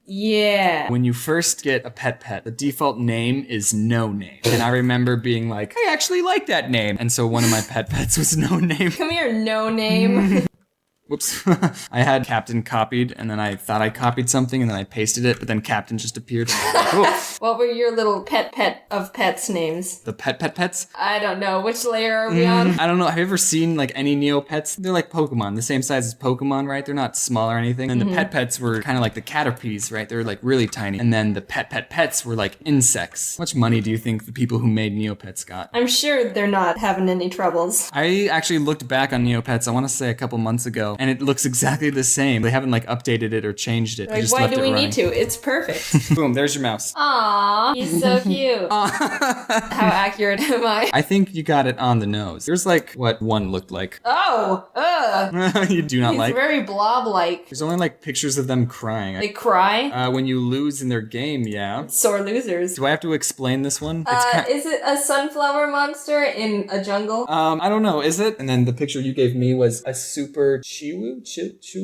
Yeah. When you first get a pet, the default name is No Name. And I remember being like, I actually like that name. And so one of my pets was No Name. Come here, No Name. Whoops. I had Captain copied, and then I thought I copied something, and then I pasted it, but then Captain just appeared. What were your little pet of pets names? The pets? I don't know. Which layer are we on? I don't know. Have you ever seen like any Neopets? They're like Pokemon, the same size as Pokemon, right? They're not small or anything. And the pets were kind of like the Caterpies, right? They were like really tiny. And then the pets were like insects. How much money do you think the people who made Neopets got? I'm sure they're not having any troubles. I actually looked back on Neopets, I want to say a couple months ago, and it looks exactly the same. They haven't like updated it or changed it. They Like, just why left do it we running. need to? It's perfect. Boom, there's your mouse. Aww, he's so cute. How accurate am I? I think you got it on the nose. Here's like what one looked like. Oh, You do not he's like? very blob-like. There's only like pictures of them crying. They cry? When you lose in their game, yeah. Sore losers. Do I have to explain this one? Is it a sunflower monster in a jungle? I don't know, is it? And then the picture you gave me was a super chew?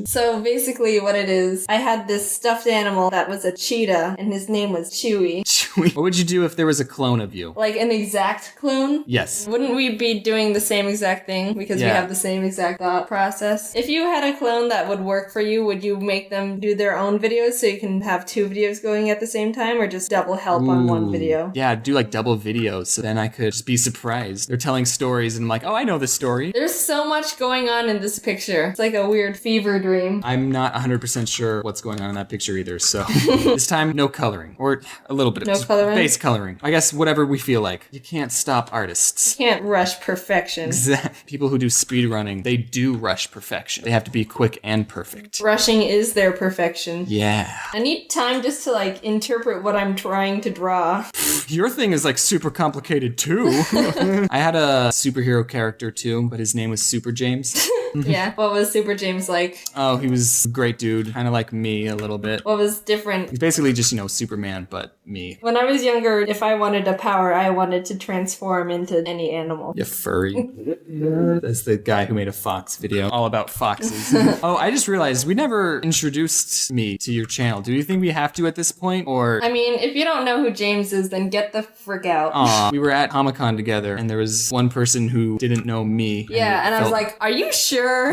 So basically what it is, I had this stuffed animal that was a cheetah, and his name was Chewy. Chewy. What would you do if there was a clone of you? Like an exact clone? Yes. Wouldn't we be doing the same exact thing because we Yeah. have the same exact thought process? If you had a clone that would work for you, would you make them do their own videos so you can have two videos going at the same time, or just double help on one video? Yeah, do like double videos, so then I could just be surprised. They're telling stories and I'm like, oh, I know this story. There's so much going on in this picture. It's like a weird fever dream. I'm not 100% sure what's going on in that picture either, so this time, no coloring. Or a little bit of No just coloring? base coloring. I guess whatever we feel like. You can't stop artists. You can't rush perfection. People who do speed running, they do rush perfection. They have to be quick and perfect. Rushing is their perfection. Yeah. I need time just to like interpret what I'm trying to draw. Your thing is like super complicated too. I had a superhero character too, but his name was Super James. Yeah. What was Super James like? Oh, he was a great dude. Kind of like me a little bit. What was different? He's basically just, Superman, but me. When I was younger, if I wanted a power, I wanted to transform into any animal. You furry. That's the guy who made a fox video all about foxes. Oh, I just realized we never introduced me to your channel. Do you think we have to at this point, or? I mean, if you don't know who James is, then get the frick out. Aw, we were at Comic-Con together, and there was one person who didn't know me. Yeah, and I was felt- like, are you sure?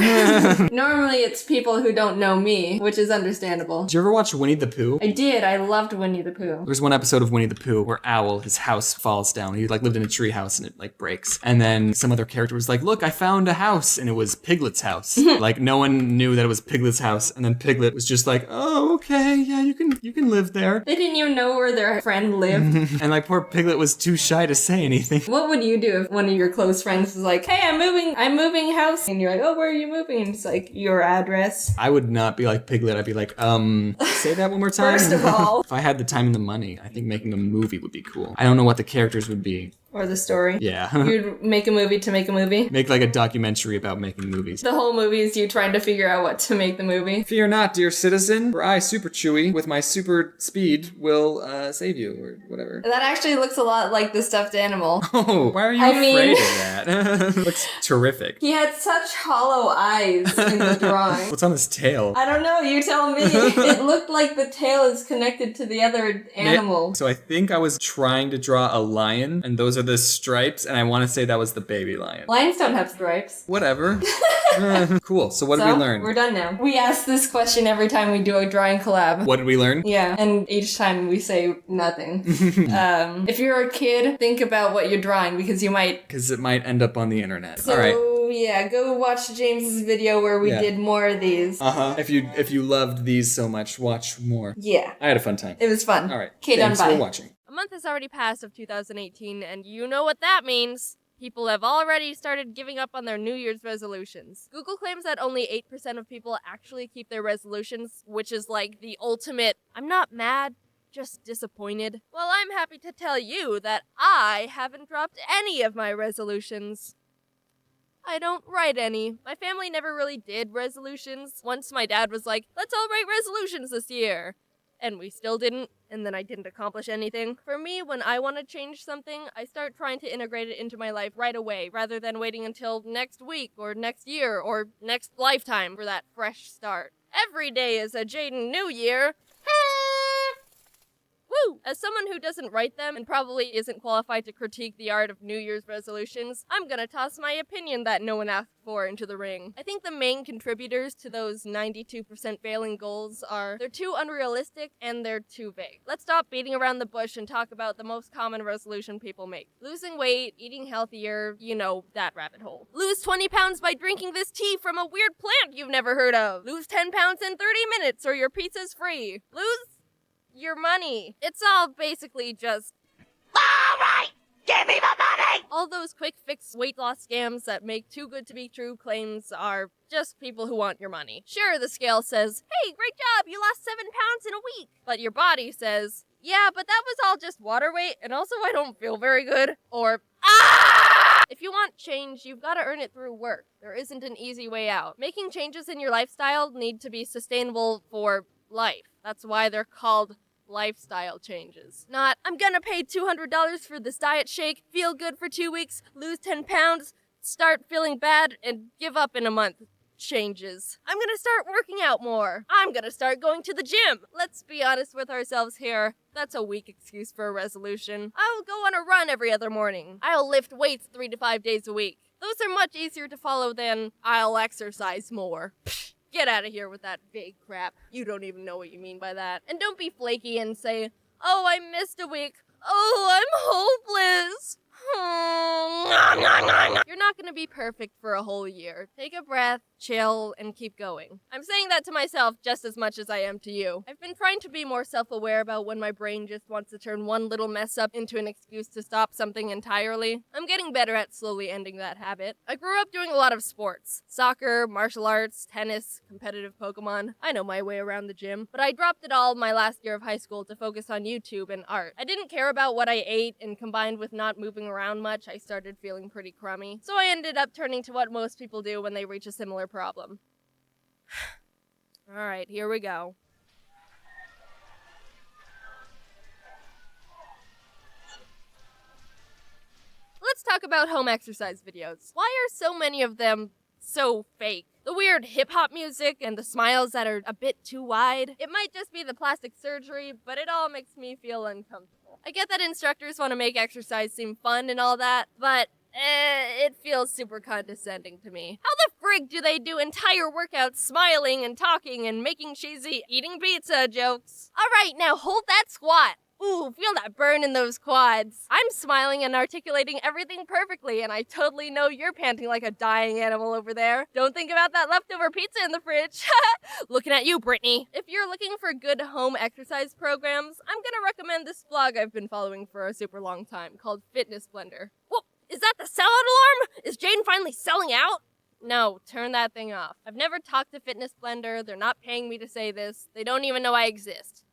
Normally it's people who don't know me, which is understandable. Did you ever watch Winnie the Pooh? I did. I loved Winnie the Pooh. There's one episode of Winnie the Pooh where Owl, his house falls down. He like lived in a tree house and it like breaks. And then some other character was like, look, I found a house. And it was Piglet's house. Like no one knew that it was Piglet's house. And then Piglet was just like, oh, okay, yeah, you can live there. They didn't even know where their friend lived. And like poor Piglet was too shy to say anything. What would you do if one of your close friends was like, hey, I'm moving house. And you're like, oh, where are you moving? And it's like, your address. I would not be like Piglet. I'd be like, say that one more time. First of all. If I had the time and the money, I think making a movie would be cool. I don't know what the characters would be. Or the story. Yeah. You'd make a movie to make a movie? Make like a documentary about making movies. The whole movie is you trying to figure out what to make the movie. Fear not, dear citizen, for I, Super Chewy, with my super speed, will save you, or whatever. That actually looks a lot like the stuffed animal. Oh, why are you afraid of that? Looks terrific. He had such hollow eyes in the drawing. What's on his tail? I don't know, you tell me. It looked like the tail is connected to the other animal. So I think I was trying to draw a lion, and those are the stripes, and I want to say that was the baby lion. Lions don't have stripes. Whatever. Cool. So what did we learn? We're done now. We ask this question every time we do a drawing collab. What did we learn? Yeah, and each time we say nothing. If you're a kid, think about what you're drawing because you might... Because it might end up on the internet. So, all right. yeah, go watch James's video where we did more of these. If you loved these so much, watch more. Yeah. I had a fun time. It was fun. All right. Okay, done, Thanks bye. for watching. A month has already passed of 2018, and you know what that means. People have already started giving up on their New Year's resolutions. Google claims that only 8% of people actually keep their resolutions, which is like the ultimate, I'm not mad, just disappointed. Well, I'm happy to tell you that I haven't dropped any of my resolutions. I don't write any. My family never really did resolutions. Once my dad was like, let's all write resolutions this year. And we still didn't, and then I didn't accomplish anything. For me, when I want to change something, I start trying to integrate it into my life right away, rather than waiting until next week, or next year, or next lifetime for that fresh start. Every day is a Jaiden New Year. Woo! As someone who doesn't write them and probably isn't qualified to critique the art of New Year's resolutions, I'm gonna toss my opinion that no one asked for into the ring. I think the main contributors to those 92% failing goals are they're too unrealistic and they're too vague. Let's stop beating around the bush and talk about the most common resolution people make. Losing weight, eating healthier, you know, that rabbit hole. Lose 20 pounds by drinking this tea from a weird plant you've never heard of. Lose 10 pounds in 30 minutes or your pizza's free. Lose your money. It's all basically just alright, give me the money! All those quick fix weight loss scams that make too good to be true claims are just people who want your money. Sure, the scale says, hey, great job, you lost 7 pounds in a week. But your body says, yeah, but that was all just water weight, and also I don't feel very good. Or, ah! If you want change, you've got to earn it through work. There isn't an easy way out. Making changes in your lifestyle need to be sustainable for life. That's why they're called lifestyle changes. Not, I'm gonna pay $200 for this diet shake, feel good for 2 weeks, lose 10 pounds, start feeling bad, and give up in a month. Changes. I'm gonna start working out more. I'm gonna start going to the gym. Let's be honest with ourselves here. That's a weak excuse for a resolution. I'll go on a run every other morning. I'll lift weights 3 to 5 days a week. Those are much easier to follow than I'll exercise more. Psh, get out of here with that vague crap. You don't even know what you mean by that. And don't be flaky and say, oh, I missed a week. Oh, I'm hopeless. You're not gonna be perfect for a whole year. Take a breath, chill, and keep going. I'm saying that to myself just as much as I am to you. I've been trying to be more self-aware about when my brain just wants to turn one little mess up into an excuse to stop something entirely. I'm getting better at slowly ending that habit. I grew up doing a lot of sports. Soccer, martial arts, tennis, competitive Pokemon. I know my way around the gym. But I dropped it all my last year of high school to focus on YouTube and art. I didn't care about what I ate, and combined with not moving around much, I started feeling pretty crummy. So I ended up turning to what most people do when they reach a similar problem. Alright, here we go. Let's talk about home exercise videos. Why are so many of them so fake? The weird hip-hop music and the smiles that are a bit too wide. It might just be the plastic surgery, but it all makes me feel uncomfortable. I get that instructors want to make exercise seem fun and all that, but it feels super condescending to me. How the frig do they do entire workouts smiling and talking and making cheesy eating pizza jokes? Alright, now hold that squat. Ooh, feel that burn in those quads. I'm smiling and articulating everything perfectly, and I totally know you're panting like a dying animal over there. Don't think about that leftover pizza in the fridge. Looking at you, Brittany. If you're looking for good home exercise programs, I'm gonna recommend this blog I've been following for a super long time called Fitness Blender. Whoa, is that the sellout alarm? Is Jaiden finally selling out? No, turn that thing off. I've never talked to Fitness Blender. They're not paying me to say this. They don't even know I exist.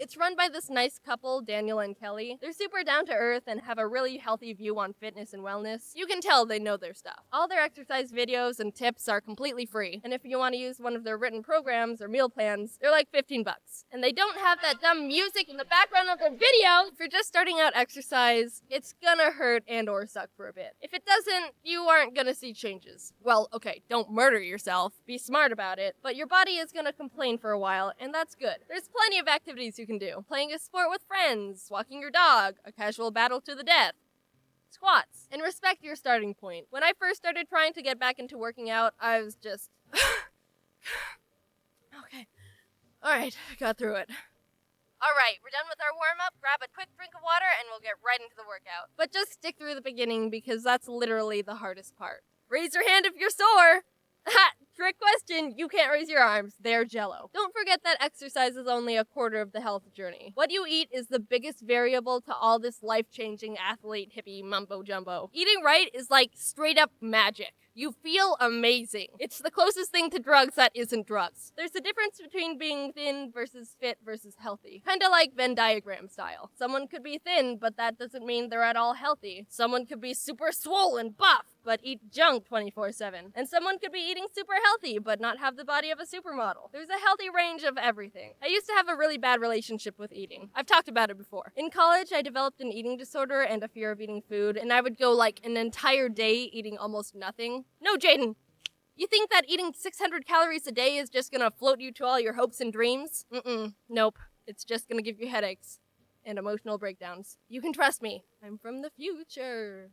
It's run by this nice couple, Daniel and Kelly. They're super down to earth and have a really healthy view on fitness and wellness. You can tell they know their stuff. All their exercise videos and tips are completely free. And if you want to use one of their written programs or meal plans, they're like $15. And they don't have that dumb music in the background of their video. If you're just starting out exercise, it's gonna hurt and or suck for a bit. If it doesn't, you aren't gonna see changes. Well, okay, don't murder yourself. Be smart about it. But your body is gonna complain for a while, and that's good. There's plenty of activities you can do. Playing a sport with friends, walking your dog, a casual battle to the death, squats. And respect your starting point. When I first started trying to get back into working out, I was just... Okay. Alright, I got through it. Alright, we're done with our warm-up. Grab a quick drink of water and we'll get right into the workout. But just stick through the beginning because that's literally the hardest part. Raise your hand if you're sore! Ha! Trick question, you can't raise your arms. They're jello. Don't forget that exercise is only a quarter of the health journey. What you eat is the biggest variable to all this life-changing athlete hippie mumbo-jumbo. Eating right is like straight-up magic. You feel amazing. It's the closest thing to drugs that isn't drugs. There's a difference between being thin versus fit versus healthy. Kinda like Venn diagram style. Someone could be thin, but that doesn't mean they're at all healthy. Someone could be super swole and buff, but eat junk 24/7. And someone could be eating super healthy, but not have the body of a supermodel. There's a healthy range of everything. I used to have a really bad relationship with eating. I've talked about it before. In college, I developed an eating disorder and a fear of eating food, and I would go like an entire day eating almost nothing. No, Jaiden. You think that eating 600 calories a day is just gonna float you to all your hopes and dreams? Nope. It's just gonna give you headaches and emotional breakdowns. You can trust me. I'm from the future.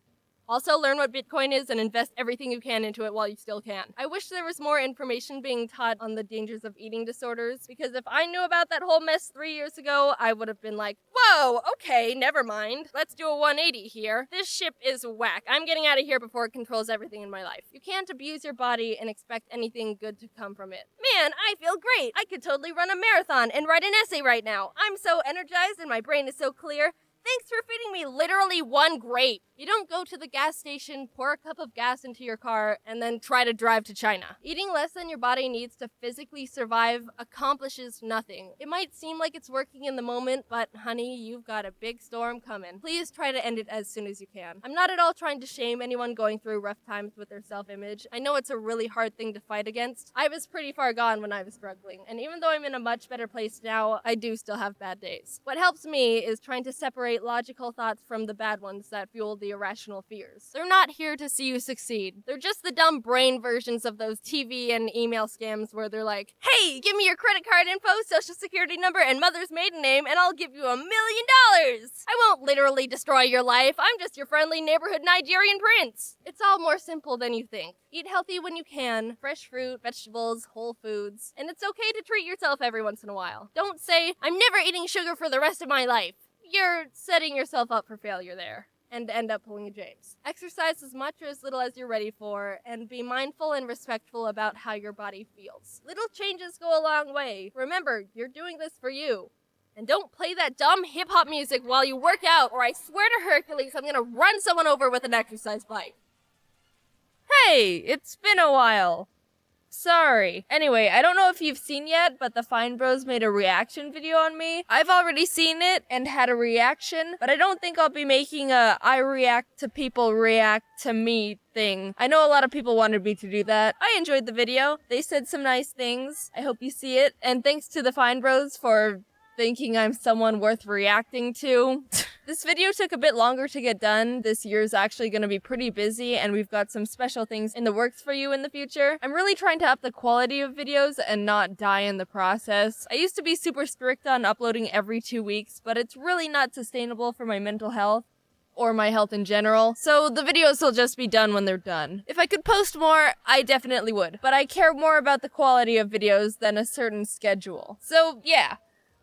Also, learn what Bitcoin is and invest everything you can into it while you still can. I wish there was more information being taught on the dangers of eating disorders, because if I knew about that whole mess 3 years ago, I would have been like, whoa, okay, never mind. Let's do a 180 here. This ship is whack. I'm getting out of here before it controls everything in my life. You can't abuse your body and expect anything good to come from it. Man, I feel great. I could totally run a marathon and write an essay right now. I'm so energized and my brain is so clear. Thanks for feeding me literally one grape. You don't go to the gas station, pour a cup of gas into your car, and then try to drive to China. Eating less than your body needs to physically survive accomplishes nothing. It might seem like it's working in the moment, but honey, you've got a big storm coming. Please try to end it as soon as you can. I'm not at all trying to shame anyone going through rough times with their self-image. I know it's a really hard thing to fight against. I was pretty far gone when I was struggling, and even though I'm in a much better place now, I do still have bad days. What helps me is trying to separate logical thoughts from the bad ones that fuel the irrational fears. They're not here to see you succeed. They're just the dumb brain versions of those TV and email scams where they're like, hey, give me your credit card info, social security number, and mother's maiden name, and I'll give you $1 million. I won't literally destroy your life. I'm just your friendly neighborhood Nigerian prince. It's all more simple than you think. Eat healthy when you can, fresh fruit, vegetables, whole foods, and it's okay to treat yourself every once in a while. Don't say, I'm never eating sugar for the rest of my life. You're setting yourself up for failure there, and end up pulling a James. Exercise as much or as little as you're ready for, and be mindful and respectful about how your body feels. Little changes go a long way. Remember, you're doing this for you. And don't play that dumb hip-hop music while you work out, or I swear to Hercules, I'm gonna run someone over with an exercise bike. Hey, it's been a while. Sorry. Anyway, I don't know if you've seen yet, but the Fine Bros made a reaction video on me. I've already seen it and had a reaction, but I don't think I'll be making a I react to people react to me thing. I know a lot of people wanted me to do that. I enjoyed the video. They said some nice things. I hope you see it. And thanks to the Fine Bros for thinking I'm someone worth reacting to. This video took a bit longer to get done. This year's actually going to be pretty busy, and we've got some special things in the works for you in the future. I'm really trying to up the quality of videos and not die in the process. I used to be super strict on uploading every 2 weeks, but it's really not sustainable for my mental health or my health in general, so the videos will just be done when they're done. If I could post more, I definitely would, but I care more about the quality of videos than a certain schedule. So yeah.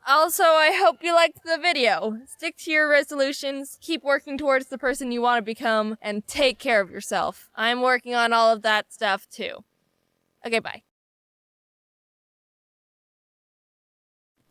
Also, I hope you liked the video. Stick to your resolutions, keep working towards the person you want to become, and take care of yourself. I'm working on all of that stuff too. Okay, bye.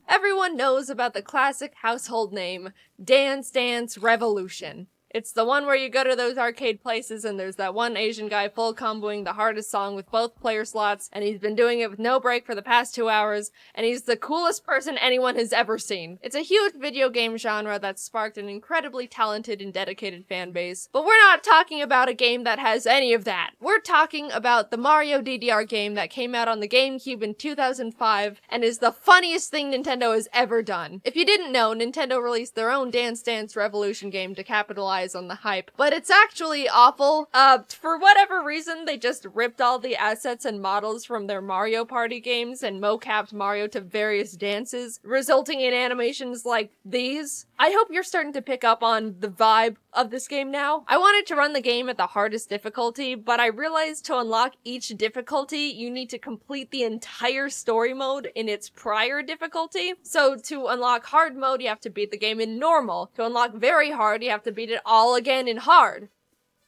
Everyone knows about the classic household name, Dance Dance Revolution. It's the one where you go to those arcade places and there's that one Asian guy full comboing the hardest song with both player slots, and he's been doing it with no break for the past 2 hours, and he's the coolest person anyone has ever seen. It's a huge video game genre that's sparked an incredibly talented and dedicated fan base, but we're not talking about a game that has any of that. We're talking about the Mario DDR game that came out on the GameCube in 2005 and is the funniest thing Nintendo has ever done. If you didn't know, Nintendo released their own Dance Dance Revolution game to capitalize on the hype, but it's actually awful. For whatever reason, they just ripped all the assets and models from their Mario Party games and mocapped Mario to various dances, resulting in animations like these. I hope you're starting to pick up on the vibe of this game now. I wanted to run the game at the hardest difficulty, but I realized to unlock each difficulty, you need to complete the entire story mode in its prior difficulty. So to unlock hard mode, you have to beat the game in normal. To unlock very hard, you have to beat it all again in hard.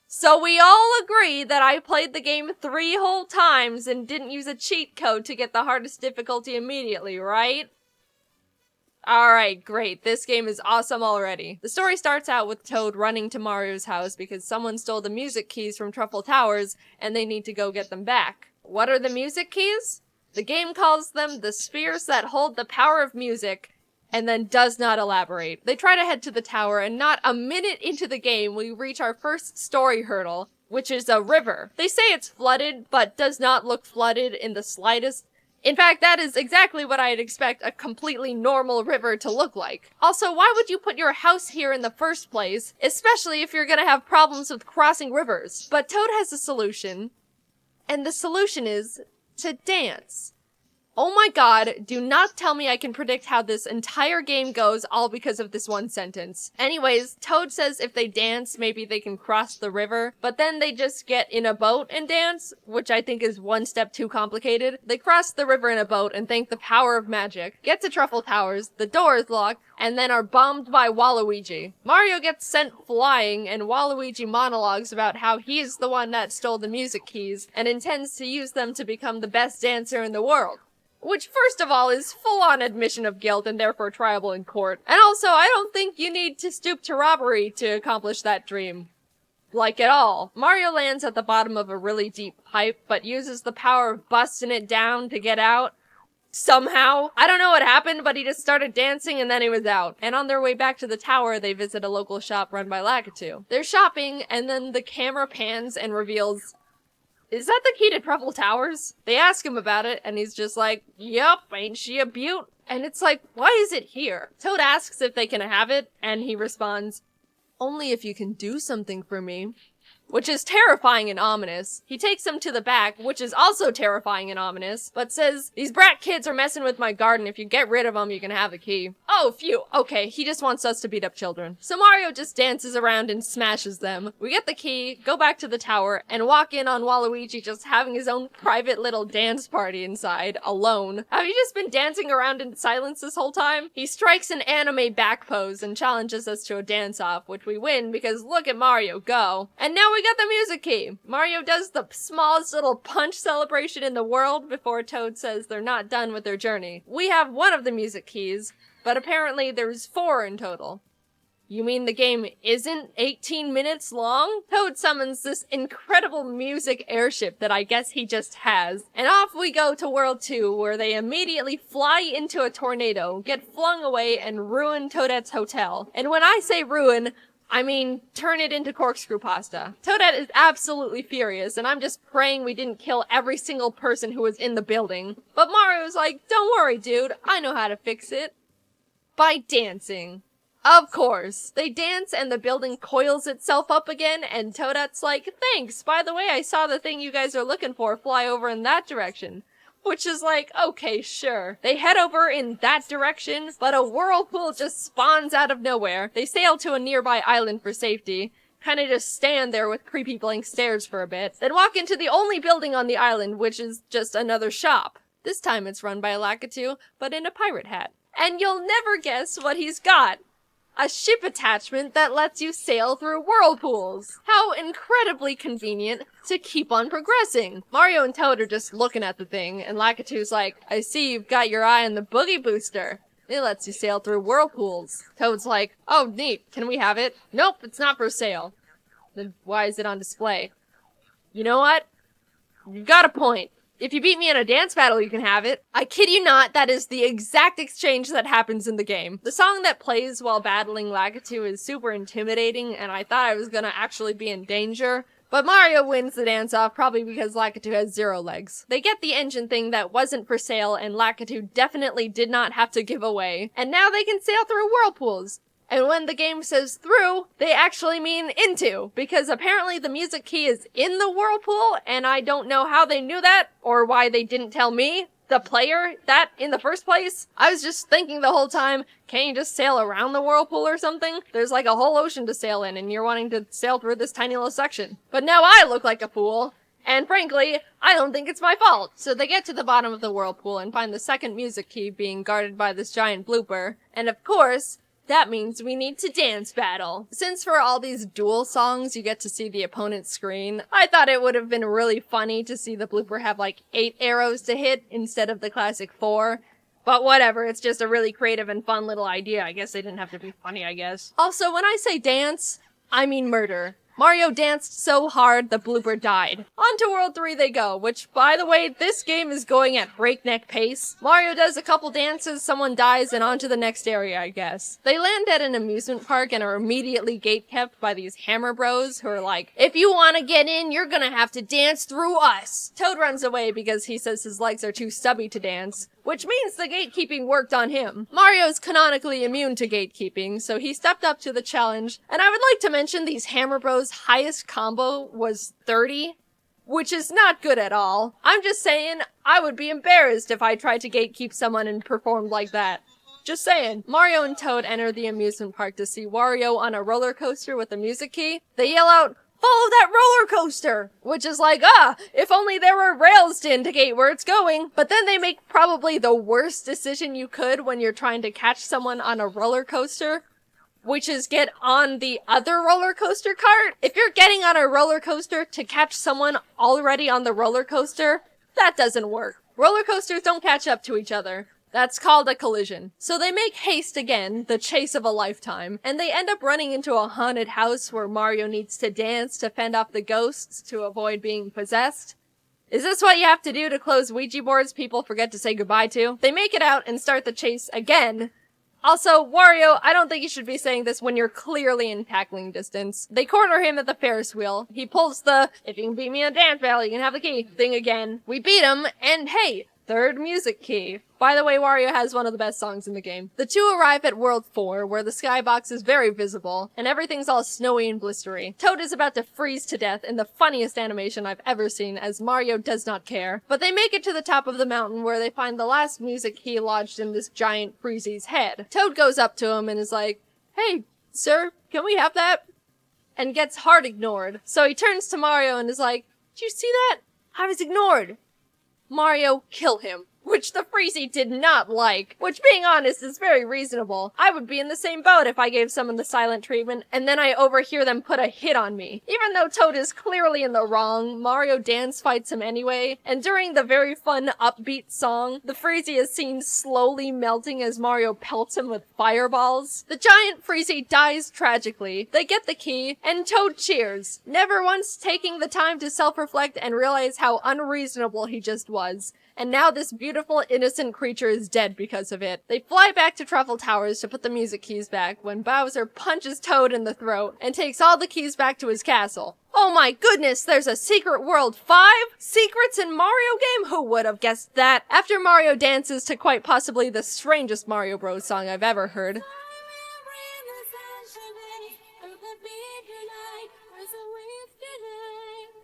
So we all agree that I played the game 3 whole times and didn't use a cheat code to get the hardest difficulty immediately, right? Alright, great. This game is awesome already. The story starts out with Toad running to Mario's house because someone stole the music keys from Truffle Towers and they need to go get them back. What are the music keys? The game calls them the spheres that hold the power of music, and then does not elaborate. They try to head to the tower, and not a minute into the game, we reach our first story hurdle, which is a river. They say it's flooded, but does not look flooded in the slightest. In fact, that is exactly what I'd expect a completely normal river to look like. Also, why would you put your house here in the first place, especially if you're gonna have problems with crossing rivers? But Toad has a solution, and the solution is to dance. Oh my god, do not tell me I can predict how this entire game goes all because of this one sentence. Anyways, Toad says if they dance, maybe they can cross the river, but then they just get in a boat and dance, which I think is one step too complicated. They cross the river in a boat and thank the power of magic, get to Truffle Towers, the door is locked, and then are bombed by Waluigi. Mario gets sent flying, and Waluigi monologues about how he's the one that stole the music keys and intends to use them to become the best dancer in the world. Which, first of all, is full-on admission of guilt and therefore triable in court. And also, I don't think you need to stoop to robbery to accomplish that dream. Like at all. Mario lands at the bottom of a really deep pipe, but uses the power of busting it down to get out. Somehow. I don't know what happened, but he just started dancing and then he was out. And on their way back to the tower, they visit a local shop run by Lakitu. They're shopping, and then the camera pans and reveals, is that the key to Truffle Towers? They ask him about it, and he's just like, yup, ain't she a beaut? And it's like, why is it here? Toad asks if they can have it, and he responds, only if you can do something for me. Which is terrifying and ominous. He takes them to the back, which is also terrifying and ominous, but says, these brat kids are messing with my garden. If you get rid of them, you can have the key. Oh, phew. Okay, he just wants us to beat up children. So Mario just dances around and smashes them. We get the key, go back to the tower, and walk in on Waluigi just having his own private little dance party inside, alone. Have you just been dancing around in silence this whole time? He strikes an anime back pose and challenges us to a dance-off, which we win because look at Mario go. And now we got the music key. Mario does the smallest little punch celebration in the world before Toad says they're not done with their journey. We have one of the music keys, but apparently there's 4 in total. You mean the game isn't 18 minutes long? Toad summons this incredible music airship that I guess he just has, and off we go to World 2, where they immediately fly into a tornado, get flung away, and ruin Toadette's hotel. And when I say ruin, I mean, turn it into corkscrew pasta. Toadette is absolutely furious, and I'm just praying we didn't kill every single person who was in the building. But Mario's like, don't worry, dude, I know how to fix it. By dancing. Of course. They dance and the building coils itself up again, and Toadette's like, thanks, by the way, I saw the thing you guys are looking for fly over in that direction. Which is like, okay, sure. They head over in that direction, but a whirlpool just spawns out of nowhere. They sail to a nearby island for safety, kinda just stand there with creepy blank stares for a bit, then walk into the only building on the island, which is just another shop. This time it's run by Lakitu, but in a pirate hat. And you'll never guess what he's got. A ship attachment that lets you sail through whirlpools. How incredibly convenient to keep on progressing. Mario and Toad are just looking at the thing, and Lakitu's like, I see you've got your eye on the boogie booster. It lets you sail through whirlpools. Toad's like, oh neat, can we have it? Nope, it's not for sale. Then why is it on display? You know what? You've got a point. If you beat me in a dance battle, you can have it. I kid you not, that is the exact exchange that happens in the game. The song that plays while battling Lakitu is super intimidating, and I thought I was gonna actually be in danger. But Mario wins the dance-off, probably because Lakitu has 0 legs. They get the engine thing that wasn't for sale, and Lakitu definitely did not have to give away. And now they can sail through whirlpools. And when the game says through, they actually mean into, because apparently the music key is in the whirlpool, and I don't know how they knew that, or why they didn't tell me, the player, that in the first place. I was just thinking the whole time, can't you just sail around the whirlpool or something? There's like a whole ocean to sail in, and you're wanting to sail through this tiny little section. But now I look like a fool. And frankly, I don't think it's my fault. So they get to the bottom of the whirlpool and find the second music key being guarded by this giant blooper. And of course, that means we need to dance battle. Since for all these duel songs you get to see the opponent's screen, I thought it would have been really funny to see the blooper have like 8 arrows to hit instead of the classic 4. But whatever, it's just a really creative and fun little idea. I guess they didn't have to be funny, I guess. Also, when I say dance, I mean murder. Mario danced so hard the blooper died. On to World 3 they go, which, by the way, this game is going at breakneck pace. Mario does a couple dances, someone dies, and on to the next area, I guess. They land at an amusement park and are immediately gatekept by these hammer bros who are like, if you want to get in, you're gonna have to dance through us. Toad runs away because he says his legs are too stubby to dance, which means the gatekeeping worked on him. Mario's canonically immune to gatekeeping, so he stepped up to the challenge, and I would like to mention these hammer bros' highest combo was 30. which is not good at all. I'm just saying, I would be embarrassed if I tried to gatekeep someone and performed like that. Just saying. Mario and Toad enter the amusement park to see Wario on a roller coaster with a music key. They yell out, "Follow that roller coaster!" Which is like, if only there were rails to indicate where it's going. But then they make probably the worst decision you could when you're trying to catch someone on a roller coaster, which is get on the other roller coaster cart. If you're getting on a roller coaster to catch someone already on the roller coaster, that doesn't work. Roller coasters don't catch up to each other. That's called a collision. So they make haste again, the chase of a lifetime, and they end up running into a haunted house where Mario needs to dance to fend off the ghosts to avoid being possessed. Is this what you have to do to close Ouija boards people forget to say goodbye to? They make it out and start the chase again. Also, Wario, I don't think you should be saying this when you're clearly in tackling distance. They corner him at the Ferris wheel. He pulls the, "if you can beat me in a dance battle, you can have the key" thing again. We beat him, and hey, third music key. By the way, Wario has one of the best songs in the game. The two arrive at World 4, where the skybox is very visible, and everything's all snowy and blistery. Toad is about to freeze to death in the funniest animation I've ever seen, as Mario does not care. But they make it to the top of the mountain, where they find the last music key lodged in this giant Freezy's head. Toad goes up to him and is like, "Hey, sir, can we have that?" And gets hard ignored. So he turns to Mario and is like, "Did you see that? I was ignored." Mario, kill him. Which the Freezy did not like. Which, being honest, is very reasonable. I would be in the same boat if I gave someone the silent treatment, and then I overhear them put a hit on me. Even though Toad is clearly in the wrong, Mario dance fights him anyway, and during the very fun upbeat song, the Freezy is seen slowly melting as Mario pelts him with fireballs. The giant Freezy dies tragically. They get the key, and Toad cheers, never once taking the time to self-reflect and realize how unreasonable he just was. And now this beautiful, innocent creature is dead because of it. They fly back to Truffle Towers to put the music keys back when Bowser punches Toad in the throat and takes all the keys back to his castle. Oh my goodness, there's a Secret World 5? Secrets in Mario game? Who would have guessed that? After Mario dances to quite possibly the strangest Mario Bros. Song I've ever heard.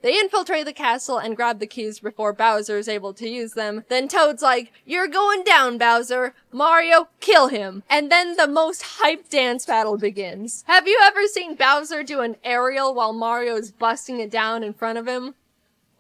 They infiltrate the castle and grab the keys before Bowser is able to use them. Then Toad's like, "You're going down, Bowser. Mario, kill him." And then the most hyped dance battle begins. Have you ever seen Bowser do an aerial while Mario's busting it down in front of him?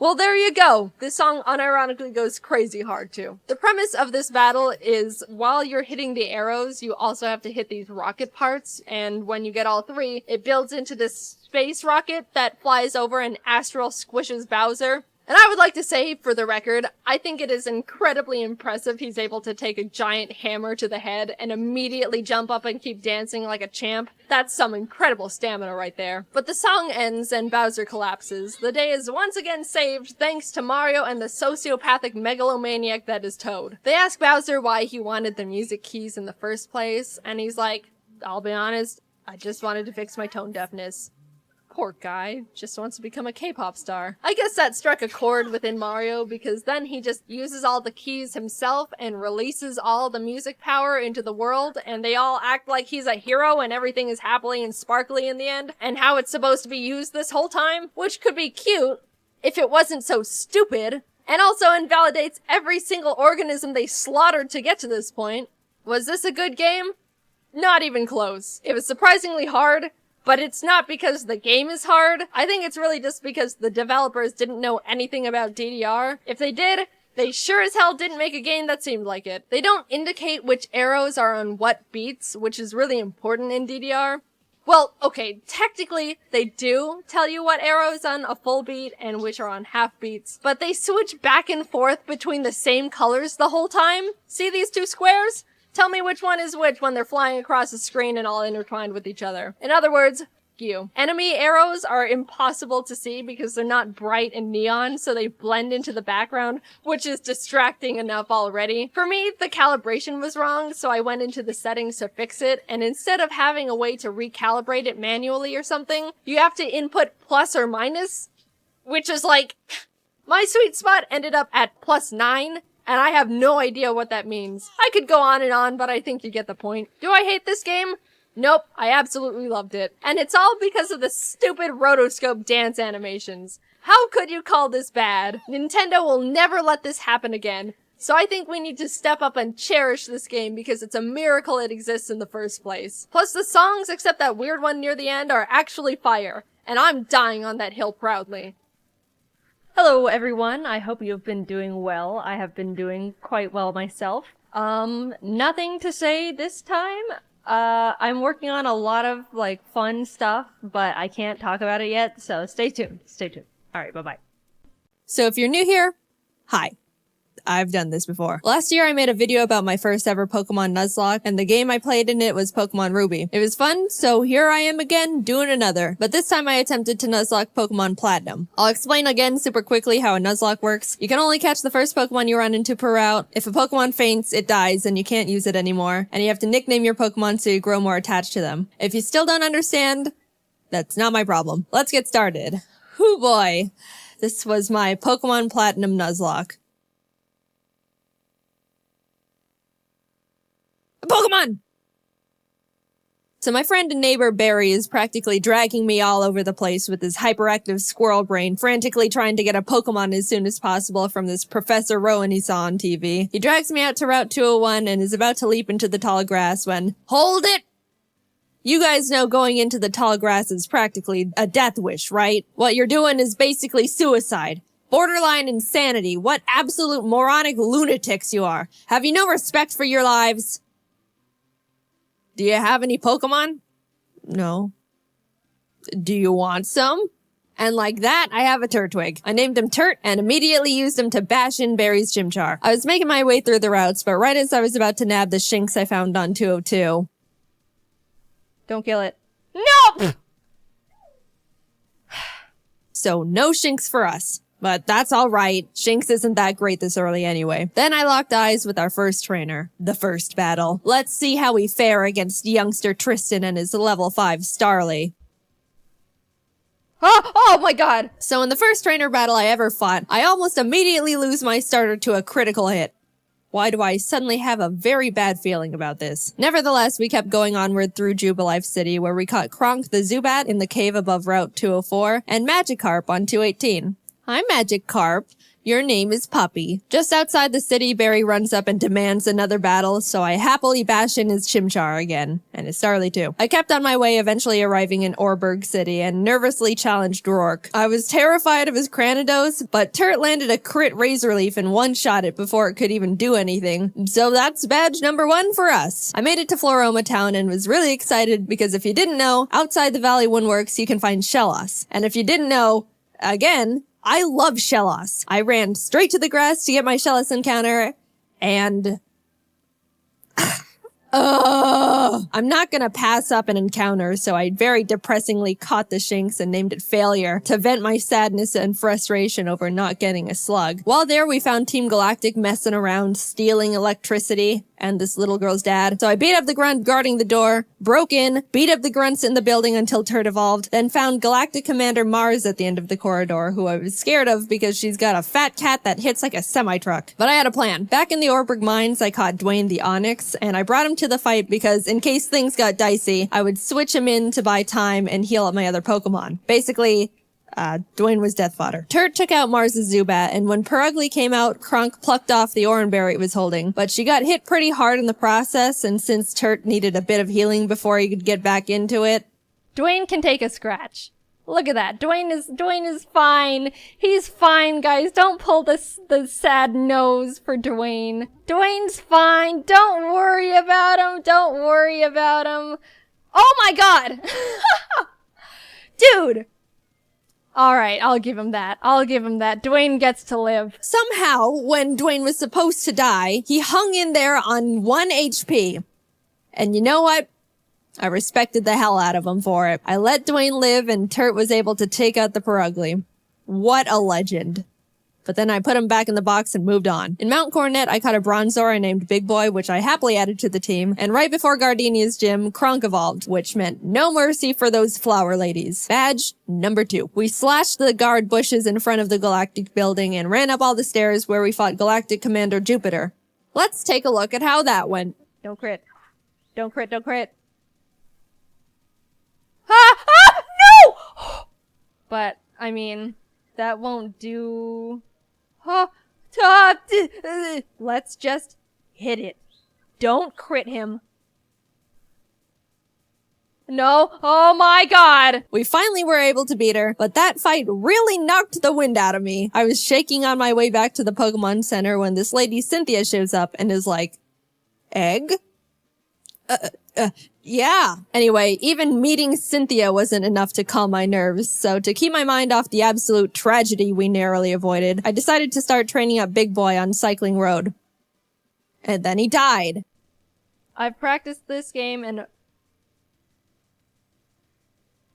Well, there you go. This song unironically goes crazy hard, too. The premise of this battle is, while you're hitting the arrows, you also have to hit these rocket parts, and when you get all three, it builds into this space rocket that flies over and astral squishes Bowser. And I would like to say, for the record, I think it is incredibly impressive he's able to take a giant hammer to the head and immediately jump up and keep dancing like a champ. That's some incredible stamina right there. But the song ends and Bowser collapses. The day is once again saved thanks to Mario and the sociopathic megalomaniac that is Toad. They ask Bowser why he wanted the music keys in the first place, and he's like, "I'll be honest, I just wanted to fix my tone deafness." Poor guy, just wants to become a K-pop star. I guess that struck a chord within Mario because then he just uses all the keys himself and releases all the music power into the world, and they all act like he's a hero and everything is happily and sparkly in the end, and how it's supposed to be used this whole time, which could be cute if it wasn't so stupid, and also invalidates every single organism they slaughtered to get to this point. Was this a good game? Not even close. It was surprisingly hard, but it's not because the game is hard. I think it's really just because the developers didn't know anything about DDR. If they did, they sure as hell didn't make a game that seemed like it. They don't indicate which arrows are on what beats, which is really important in DDR. Well, okay, technically they do tell you what arrow is on a full beat and which are on half beats, but they switch back and forth between the same colors the whole time. See these two squares? Tell me which one is which when they're flying across the screen and all intertwined with each other. In other words, you. Enemy arrows are impossible to see because they're not bright and neon, so they blend into the background, which is distracting enough already. For me, the calibration was wrong, so I went into the settings to fix it, and instead of having a way to recalibrate it manually or something, you have to input plus or minus, which is like, my sweet spot ended up at +9, and I have no idea what that means. I could go on, but I think you get the point. Do I hate this game? Nope, I absolutely loved it. And it's all because of the stupid rotoscope dance animations. How could you call this bad? Nintendo will never let this happen again. So I think we need to step up and cherish this game because it's a miracle it exists in the first place. Plus the songs, except that weird one near the end, are actually fire. And I'm dying on that hill proudly. Hello everyone, I hope you've been doing well. I have been doing quite well myself. Nothing to say this time. I'm working on a lot of, like, fun stuff, but I can't talk about it yet, so stay tuned. Stay tuned. Alright, bye-bye. So if you're new here, hi. I've done this before. Last year I made a video about my first ever Pokemon Nuzlocke, and the game I played in it was Pokemon Ruby. It was fun, so here I am again, doing another. But this time I attempted to Nuzlocke Pokemon Platinum. I'll explain again super quickly how a Nuzlocke works. You can only catch the first Pokemon you run into per route. If a Pokemon faints, it dies and you can't use it anymore. And you have to nickname your Pokemon so you grow more attached to them. If you still don't understand, that's not my problem. Let's get started. Hoo boy. This was my Pokemon Platinum Nuzlocke. Pokemon! So my friend and neighbor Barry is practically dragging me all over the place with his hyperactive squirrel brain, frantically trying to get a Pokemon as soon as possible from this Professor Rowan he saw on TV. He drags me out to Route 201 and is about to leap into the tall grass when, hold it! You guys know going into the tall grass is practically a death wish, right? What you're doing is basically suicide. Borderline insanity. What absolute moronic lunatics you are. Have you no respect for your lives? Do you have any Pokemon? No. Do you want some? And like that, I have a Turtwig. I named him Turt and immediately used him to bash in Barry's Chimchar. I was making my way through the routes, but right as I was about to nab the Shinx I found on 202. Don't kill it. No! So no Shinx for us. But that's alright. Shinx isn't that great this early anyway. Then I locked eyes with our first trainer. The first battle. Let's see how we fare against youngster Tristan and his level 5 Starly. Oh my god! So in the first trainer battle I ever fought, I almost immediately lose my starter to a critical hit. Why do I suddenly have a very bad feeling about this? Nevertheless, we kept going onward through Jubilife City, where we caught Kronk the Zubat in the cave above Route 204, and Magikarp on 218. Hi, Magikarp. Your name is Puppy. Just outside the city, Barry runs up and demands another battle, so I happily bash in his Chimchar again. And his Starly too. I kept on my way, eventually arriving in Orberg City, and nervously challenged Rourke. I was terrified of his Cranidos, but Turt landed a crit Razor Leaf and one-shot it before it could even do anything. So that's badge number 1 for us. I made it to Floroma Town and was really excited because if you didn't know, outside the Valley Woodworks you can find Shellos. And if you didn't know, again, I love Shellos. I ran straight to the grass to get my Shellos encounter, and I'm not gonna pass up an encounter, so I very depressingly caught the Shinx and named it Failure to vent my sadness and frustration over not getting a slug. While there, we found Team Galactic messing around, stealing electricity, and this little girl's dad. So I beat up the grunt guarding the door, broke in, beat up the grunts in the building until Turt evolved, then found Galactic Commander Mars at the end of the corridor, who I was scared of because she's got a fat cat that hits like a semi-truck. But I had a plan. Back in the Orberg Mines, I caught Dwayne the Onyx, and I brought him to the fight because in case things got dicey, I would switch him in to buy time and heal up my other Pokemon. Basically, Dwayne was death fodder. Turt took out Mars's Zubat, and when Perugly came out, Kronk plucked off the Oranberry it was holding. But she got hit pretty hard in the process, and since Turt needed a bit of healing before he could get back into it, Dwayne can take a scratch. Look at that. Dwayne is fine. He's fine, guys. Don't pull the sad nose for Dwayne. Dwayne's fine. Don't worry about him. Don't worry about him. Oh my god! Dude! Alright, I'll give him that. I'll give him that. Dwayne gets to live. somehow, when Dwayne was supposed to die, he hung in there on 1 HP. And you know what? I respected the hell out of him for it. I let Dwayne live and Turt was able to take out the Perugly. What a legend. But then I put him back in the box and moved on. In Mount Coronet, I caught a Bronzor named Big Boy, which I happily added to the team. And right before Gardenia's gym, Kronk evolved, which meant no mercy for those flower ladies. Badge number 2. We slashed the guard bushes in front of the Galactic building and ran up all the stairs where we fought Galactic Commander Jupiter. Let's take a look at how that went. Don't crit. Don't crit, don't crit. No! But, I mean, That won't do. Let's just hit it. Don't crit him. No. Oh my god. We finally were able to beat her, but that fight really knocked the wind out of me. I was shaking on my way back to the Pokemon Center when this lady Cynthia shows up and is like, egg? Yeah. Anyway, even meeting Cynthia wasn't enough to calm my nerves, so to keep my mind off the absolute tragedy we narrowly avoided, I decided to start training up Big Boy on Cycling Road. And then he died. I've practiced this game and...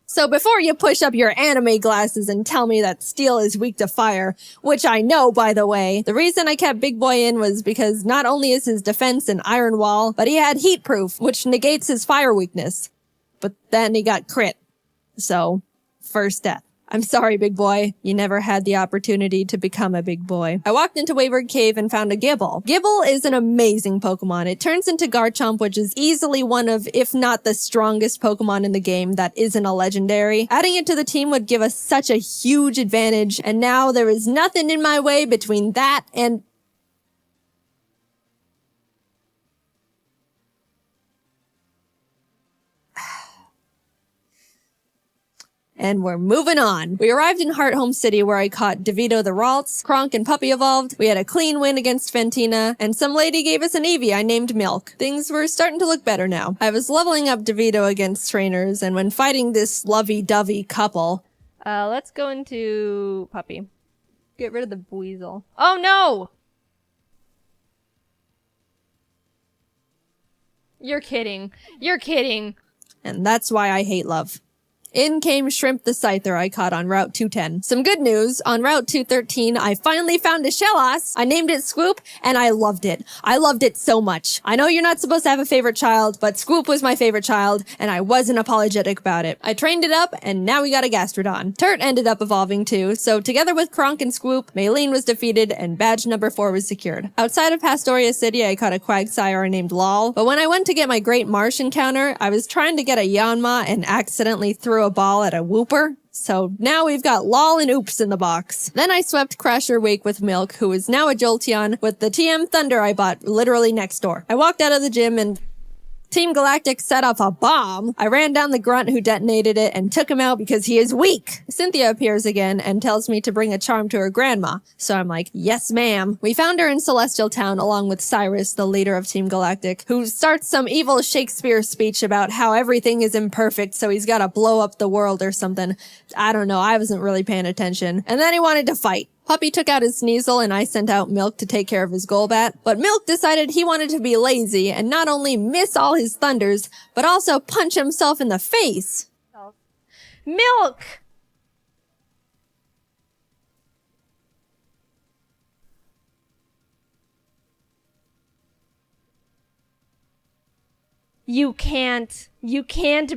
So before you push up your anime glasses and tell me that steel is weak to fire, which I know, by the way, the reason I kept Big Boy in was because not only is his defense an iron wall, but he had heat proof, which negates his fire weakness. But then he got crit. So, first death. I'm sorry, Big Boy. You never had the opportunity to become a big boy. I walked into Wayward Cave and found a Gibble. Gibble is an amazing Pokemon. It turns into Garchomp, which is easily one of, if not the strongest Pokemon in the game that isn't a legendary. Adding it to the team would give us such a huge advantage, and now there is nothing in my way between that and... And we're moving on. We arrived in Hearthome City where I caught DeVito the Ralts, Kronk and Puppy evolved, we had a clean win against Fantina, and some lady gave us an Eevee I named Milk. Things were starting to look better now. I was leveling up DeVito against trainers, and when fighting this lovey-dovey couple... let's go into Puppy. Get rid of the Weasel. Oh no! You're kidding. You're kidding. And that's why I hate love. In came Shrimp the Scyther I caught on Route 210. Some good news, on Route 213, I finally found a Shellos. I named it Scoop, and I loved it. I loved it so much. I know you're not supposed to have a favorite child, but Scoop was my favorite child, and I wasn't apologetic about it. I trained it up, and now we got a Gastrodon. Turt ended up evolving too, so together with Kronk and Scoop, Maylene was defeated, and badge number 4 was secured. Outside of Pastoria City, I caught a Quagsire named Lol, but when I went to get my Great Marsh encounter, I was trying to get a Yanma and accidentally threw a ball at a Wooper. So now we've got Lol and Oops in the box. Then I swept Crasher Wake with Milk, who is now a Jolteon, with the TM Thunder I bought literally next door. I walked out of the gym and Team Galactic set off a bomb. I ran down the grunt who detonated it and took him out because he is weak. Cynthia appears again and tells me to bring a charm to her grandma. So I'm like, yes ma'am. We found her in Celestial Town along with Cyrus, the leader of Team Galactic, who starts some evil Shakespeare speech about how everything is imperfect so he's gotta blow up the world or something. I don't know, I wasn't really paying attention. And then he wanted to fight. Puppy took out his Sneasel and I sent out Milk to take care of his Golbat, but Milk decided he wanted to be lazy and not only miss all his thunders, but also punch himself in the face. Milk! You can't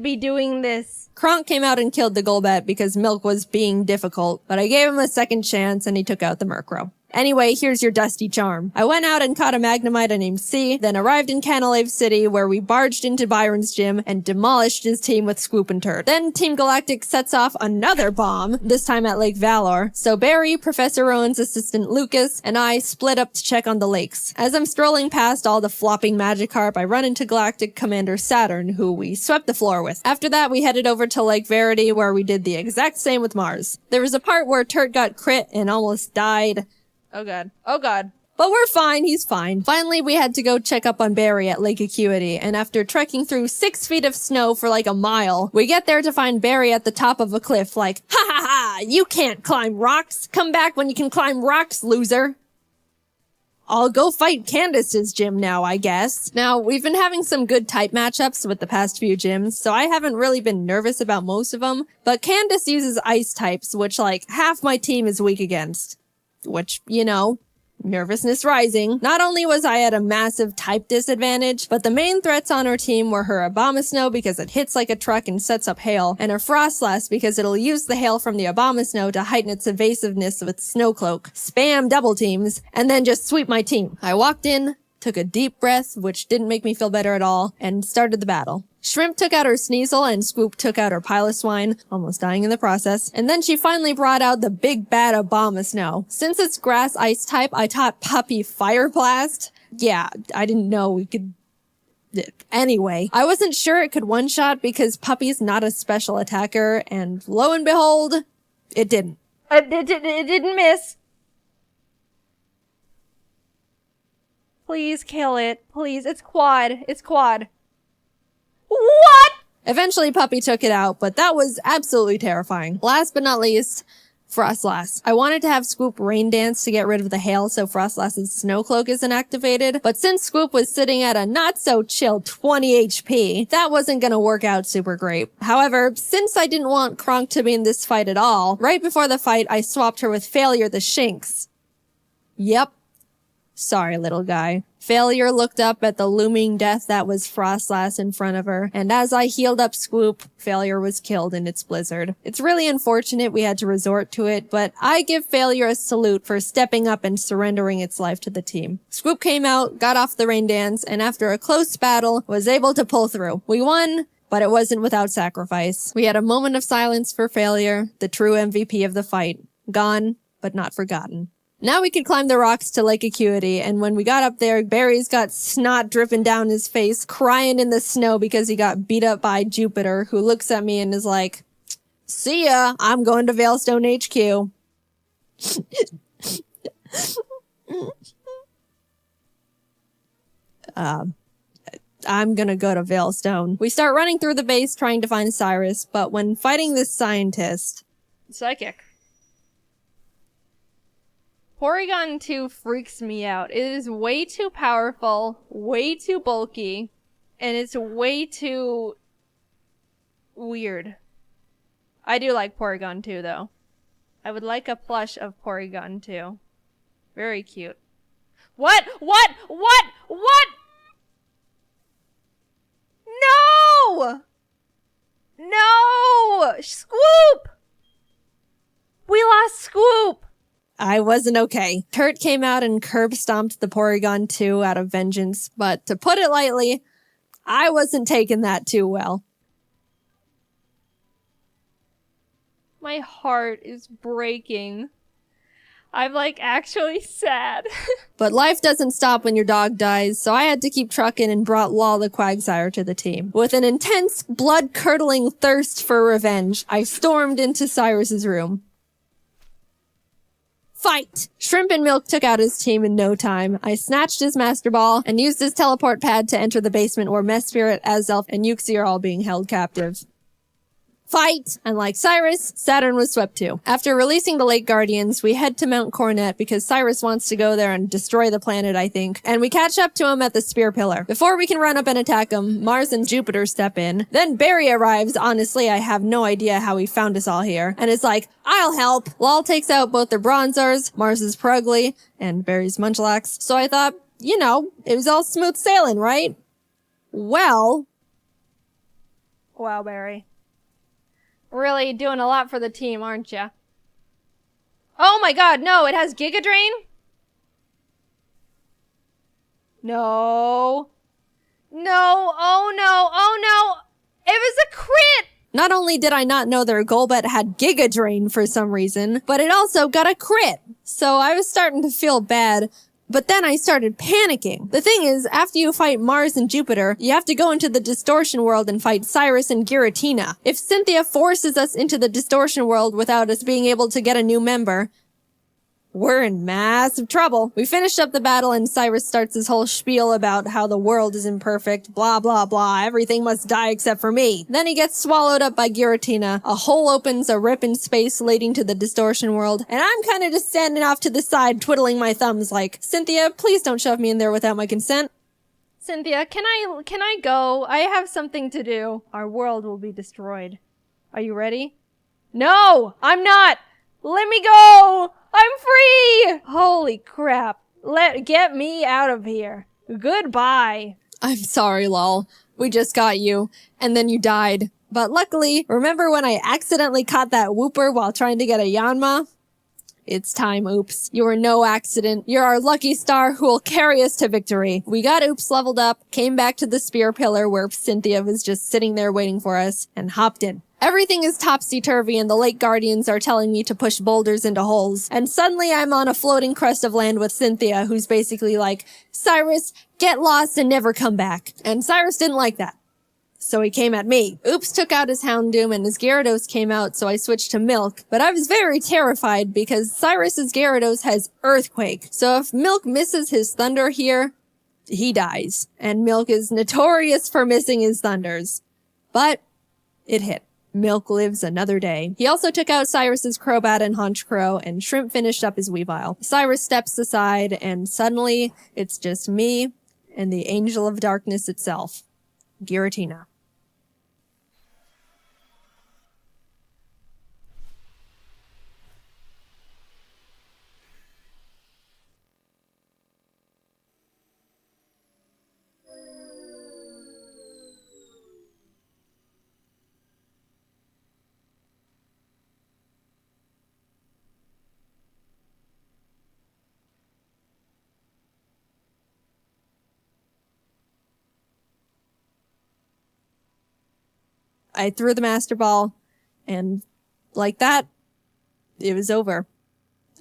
be doing this. Kronk came out and killed the Golbat because Milk was being difficult, but I gave him a second chance and he took out the Murkrow. Anyway, here's your dusty charm. I went out and caught a Magnemite named C, then arrived in Canalave City where we barged into Byron's gym and demolished his team with Scoop and Turt. Then Team Galactic sets off another bomb, this time at Lake Valor. So Barry, Professor Rowan's assistant Lucas, and I split up to check on the lakes. As I'm strolling past all the flopping Magikarp, I run into Galactic Commander Saturn, who we swept the floor with. After that, we headed over to Lake Verity where we did the exact same with Mars. There was a part where Turt got crit and almost died. Oh god. Oh god. But we're fine, he's fine. Finally, we had to go check up on Barry at Lake Acuity, and after trekking through 6 feet of snow for like a mile, we get there to find Barry at the top of a cliff like, ha ha ha, you can't climb rocks. Come back when you can climb rocks, loser. I'll go fight Candace's gym now, I guess. Now, we've been having some good type matchups with the past few gyms, so I haven't really been nervous about most of them, but Candace uses ice types, which like half my team is weak against. Which, you know, nervousness rising. Not only was I at a massive type disadvantage, but the main threats on our team were her Abomasnow because it hits like a truck and sets up hail, and her Frostlass because it'll use the hail from the Abomasnow to heighten its evasiveness with Snowcloak, spam double teams, and then just sweep my team. I walked in, took a deep breath, which didn't make me feel better at all, and started the battle. Shrimp took out her Sneasel and Swoop took out her Piloswine, almost dying in the process. And then she finally brought out the big bad Abomasnow. Since it's grass ice type, I taught Puppy Fire Blast. Yeah, I didn't know we could... Anyway, I wasn't sure it could one-shot because Puppy's not a special attacker, and lo and behold, it didn't. It didn't miss. Please kill it. Please. It's quad. It's quad. What? Eventually, Puppy took it out, but that was absolutely terrifying. Last but not least, Frostlass. I wanted to have Swoop rain dance to get rid of the hail so Frostlass's snow cloak isn't activated, but since Swoop was sitting at a not-so-chill 20 HP, that wasn't gonna work out super great. However, since I didn't want Kronk to be in this fight at all, right before the fight, I swapped her with Failure the Shinx. Yep. Sorry, little guy. Failure looked up at the looming death that was Frostlass in front of her, and as I healed up Swoop, Failure was killed in its blizzard. It's really unfortunate we had to resort to it, but I give Failure a salute for stepping up and surrendering its life to the team. Swoop came out, got off the rain dance, and after a close battle, was able to pull through. We won, but it wasn't without sacrifice. We had a moment of silence for Failure, the true MVP of the fight. Gone, but not forgotten. Now we could climb the rocks to Lake Acuity, and when we got up there, Barry's got snot dripping down his face, crying in the snow because he got beat up by Jupiter, who looks at me and is like, "See ya, I'm going to Veilstone HQ." I'm gonna go to Veilstone. We start running through the base trying to find Cyrus, but when fighting this scientist... Psychic. Porygon 2 freaks me out. It is way too powerful, way too bulky, and it's way too weird. I do like Porygon 2 though. I would like a plush of Porygon 2. Very cute. What? No! No! Swoop! We lost Swoop! I wasn't okay. Kurt came out and curb stomped the Porygon 2 out of vengeance, but to put it lightly, I wasn't taking that too well. My heart is breaking. I'm like actually sad. But life doesn't stop when your dog dies, so I had to keep trucking and brought Law the Quagsire to the team. With an intense, blood-curdling thirst for revenge, I stormed into Cyrus's room. Fight! Shrimp and Milk took out his team in no time. I snatched his Master Ball and used his teleport pad to enter the basement where Mesprit, Azelf, and Uxie are all being held captive. Fight! And like Cyrus, Saturn was swept too. After releasing the Lake Guardians, we head to Mount Coronet because Cyrus wants to go there and destroy the planet, I think. And we catch up to him at the Spear Pillar. Before we can run up and attack him, Mars and Jupiter step in. Then Barry arrives. Honestly, I have no idea how he found us all here. And it's like, I'll help! Lol takes out both their Bronzors, Mars's Prugly, and Barry's Munchlax. So I thought, you know, it was all smooth sailing, right? Well... Wow, Barry. Really doing a lot for the team, aren't ya? Oh my god, no, it has Giga Drain? No. No, oh no, oh no! It was a crit! Not only did I not know their Golbat had Giga Drain for some reason, but it also got a crit. So I was starting to feel bad, but then I started panicking. The thing is, after you fight Mars and Jupiter, you have to go into the Distortion World and fight Cyrus and Giratina. If Cynthia forces us into the Distortion World without us being able to get a new member, we're in massive trouble. We finished up the battle and Cyrus starts his whole spiel about how the world is imperfect, blah blah blah, everything must die except for me. Then he gets swallowed up by Giratina, a hole opens, a rip in space leading to the Distortion World, and I'm kinda just standing off to the side twiddling my thumbs like, Cynthia, please don't shove me in there without my consent. Cynthia, can I go? I have something to do. Our world will be destroyed. Are you ready? No! I'm not! Let me go! I'm free! Holy crap. Get me out of here. Goodbye. I'm sorry, lol. We just got you, and then you died. But luckily, remember when I accidentally caught that Wooper while trying to get a Yanma? It's time, Oops. You are no accident. You're our lucky star who will carry us to victory. We got Oops leveled up, came back to the spear pillar where Cynthia was just sitting there waiting for us, and hopped in. Everything is topsy-turvy and the lake guardians are telling me to push boulders into holes. And suddenly I'm on a floating crest of land with Cynthia, who's basically like, Cyrus, get lost and never come back. And Cyrus didn't like that. So he came at me. Oops took out his Houndoom and his Gyarados came out, so I switched to Milk. But I was very terrified because Cyrus's Gyarados has Earthquake. So if Milk misses his Thunder here, he dies. And Milk is notorious for missing his Thunders. But it hit. Milk lives another day. He also took out Cyrus's Crobat and Honchkrow, and Shrimp finished up his Weavile. Cyrus steps aside, and suddenly, it's just me and the Angel of Darkness itself, Giratina. I threw the Master Ball, and like that, it was over.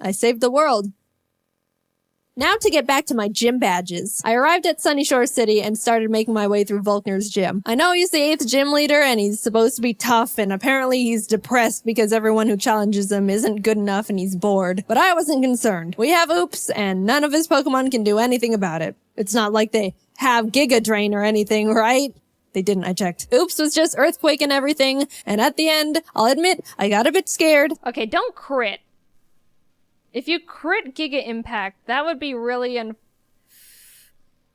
I saved the world. Now to get back to my gym badges. I arrived at Sunyshore City and started making my way through Volkner's gym. I know he's the 8th gym leader and he's supposed to be tough, and apparently he's depressed because everyone who challenges him isn't good enough and he's bored. But I wasn't concerned. We have Oops, and none of his Pokemon can do anything about it. It's not like they have Giga Drain or anything, right? They didn't, I checked. Oops was just Earthquake and everything, and at the end, I'll admit, I got a bit scared. Okay, don't crit. If you crit Giga Impact, that would be really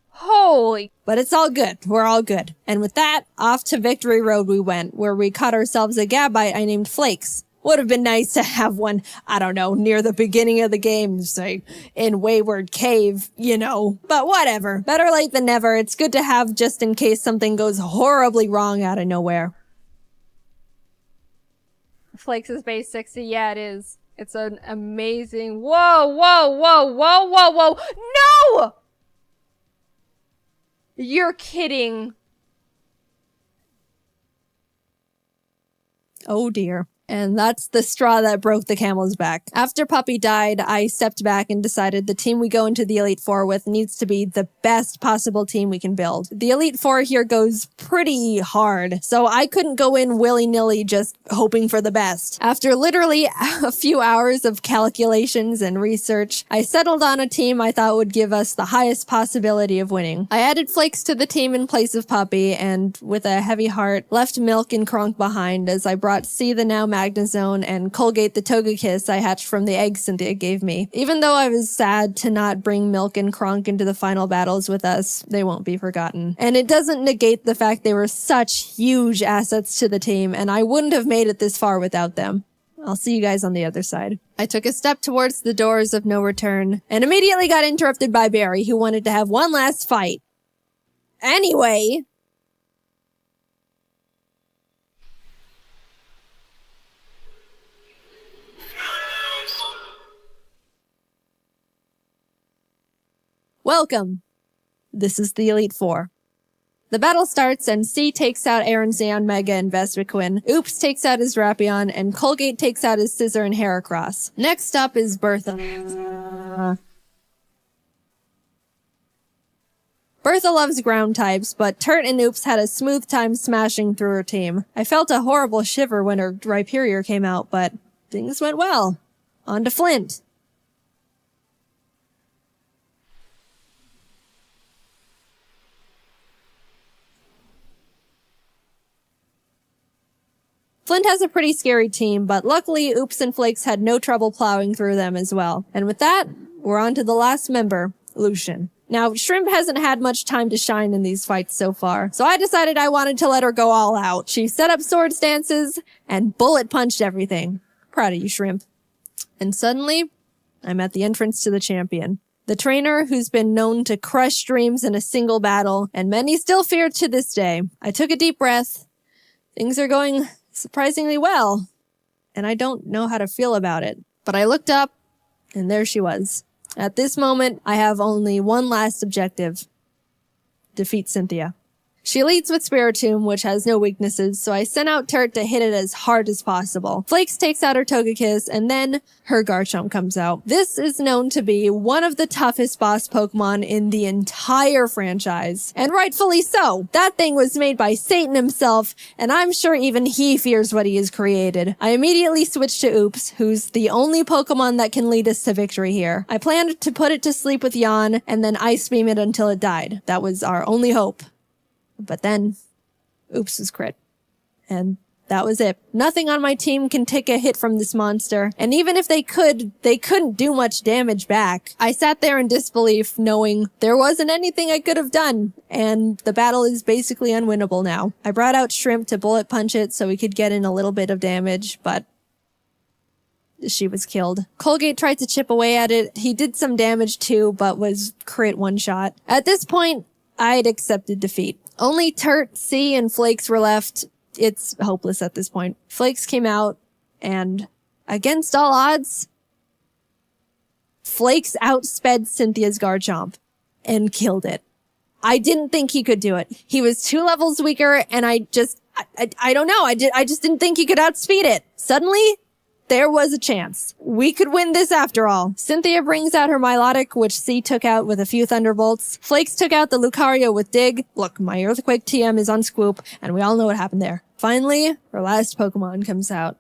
Holy. But it's all good. We're all good. And with that, off to Victory Road we went, where we caught ourselves a Gabite I named Flakes. Would have been nice to have one, I don't know, near the beginning of the game, say, in Wayward Cave, you know. But whatever. Better late than never. It's good to have just in case something goes horribly wrong out of nowhere. Flakes is base 60. Yeah, it is. It's an amazing... Whoa, whoa, whoa, whoa, whoa, whoa. No! You're kidding. Oh dear. And that's the straw that broke the camel's back. After Puppy died, I stepped back and decided the team we go into the Elite Four with needs to be the best possible team we can build. The Elite Four here goes pretty hard, so I couldn't go in willy-nilly just hoping for the best. After literally a few hours of calculations and research, I settled on a team I thought would give us the highest possibility of winning. I added Flakes to the team in place of Puppy, and with a heavy heart, left Milk and Kronk behind as I brought C the now Magnezone and Colgate the Togekiss I hatched from the eggs Cynthia gave me. Even though I was sad to not bring Milk and Kronk into the final battles with us, they won't be forgotten. And it doesn't negate the fact they were such huge assets to the team, and I wouldn't have made it this far without them. I'll see you guys on the other side. I took a step towards the doors of no return, and immediately got interrupted by Barry, who wanted to have one last fight. Anyway... Welcome. This is the Elite Four. The battle starts and C takes out Aronzeon, Mega, and Vespiquen. Oops takes out his Drapion, and Colgate takes out his Scizor and Heracross. Next up is Bertha. Bertha loves ground types, but Turt and Oops had a smooth time smashing through her team. I felt a horrible shiver when her Rhyperior came out, but things went well. On to Flint. Flint has a pretty scary team, but luckily Oops and Flakes had no trouble plowing through them as well. And with that, we're on to the last member, Lucian. Now, Shrimp hasn't had much time to shine in these fights so far, so I decided I wanted to let her go all out. She set up sword stances and bullet punched everything. Proud of you, Shrimp. And suddenly, I'm at the entrance to the champion. The trainer who's been known to crush dreams in a single battle, and many still fear to this day. I took a deep breath. Things are going surprisingly well, and I don't know how to feel about it. But I looked up, And there she was. At this moment, I have only one last objective. Defeat Cynthia. She leads with Spiritomb, which has no weaknesses, so I sent out Turt to hit it as hard as possible. Flakes takes out her Togekiss, and then her Garchomp comes out. This is known to be one of the toughest boss Pokemon in the entire franchise. And rightfully so. That thing was made by Satan himself, and I'm sure even he fears what he has created. I immediately switched to Oops, who's the only Pokemon that can lead us to victory here. I planned to put it to sleep with Yawn, and then Ice Beam it until it died. That was our only hope. But then, Oops was crit. And that was it. Nothing on my team can take a hit from this monster. And even if they couldn't do much damage back. I sat there in disbelief, knowing there wasn't anything I could have done. And the battle is basically unwinnable now. I brought out Shrimp to bullet punch it so we could get in a little bit of damage, but she was killed. Colgate tried to chip away at it. He did some damage too, but was crit one shot. At this point, I'd accepted defeat. Only Turt, C, and Flakes were left. It's hopeless at this point. Flakes came out, and against all odds, Flakes outsped Cynthia's Garchomp and killed it. I didn't think he could do it. He was 2 levels weaker, and I don't know. I just didn't think he could outspeed it. Suddenly, there was a chance. We could win this after all. Cynthia brings out her Milotic, which C took out with a few Thunderbolts. Flakes took out the Lucario with Dig. Look, my Earthquake TM is on Squoop, and we all know what happened there. Finally, her last Pokemon comes out.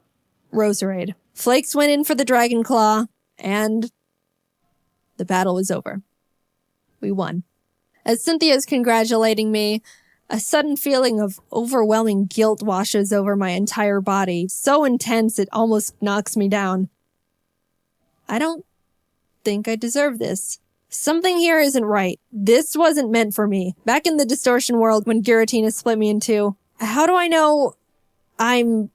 Roserade. Flakes went in for the Dragon Claw, and the battle was over. We won. As Cynthia's congratulating me, a sudden feeling of overwhelming guilt washes over my entire body, so intense it almost knocks me down. I don't think I deserve this. Something here isn't right. This wasn't meant for me. Back in the Distortion world when Giratina split me in two, how do I know I'm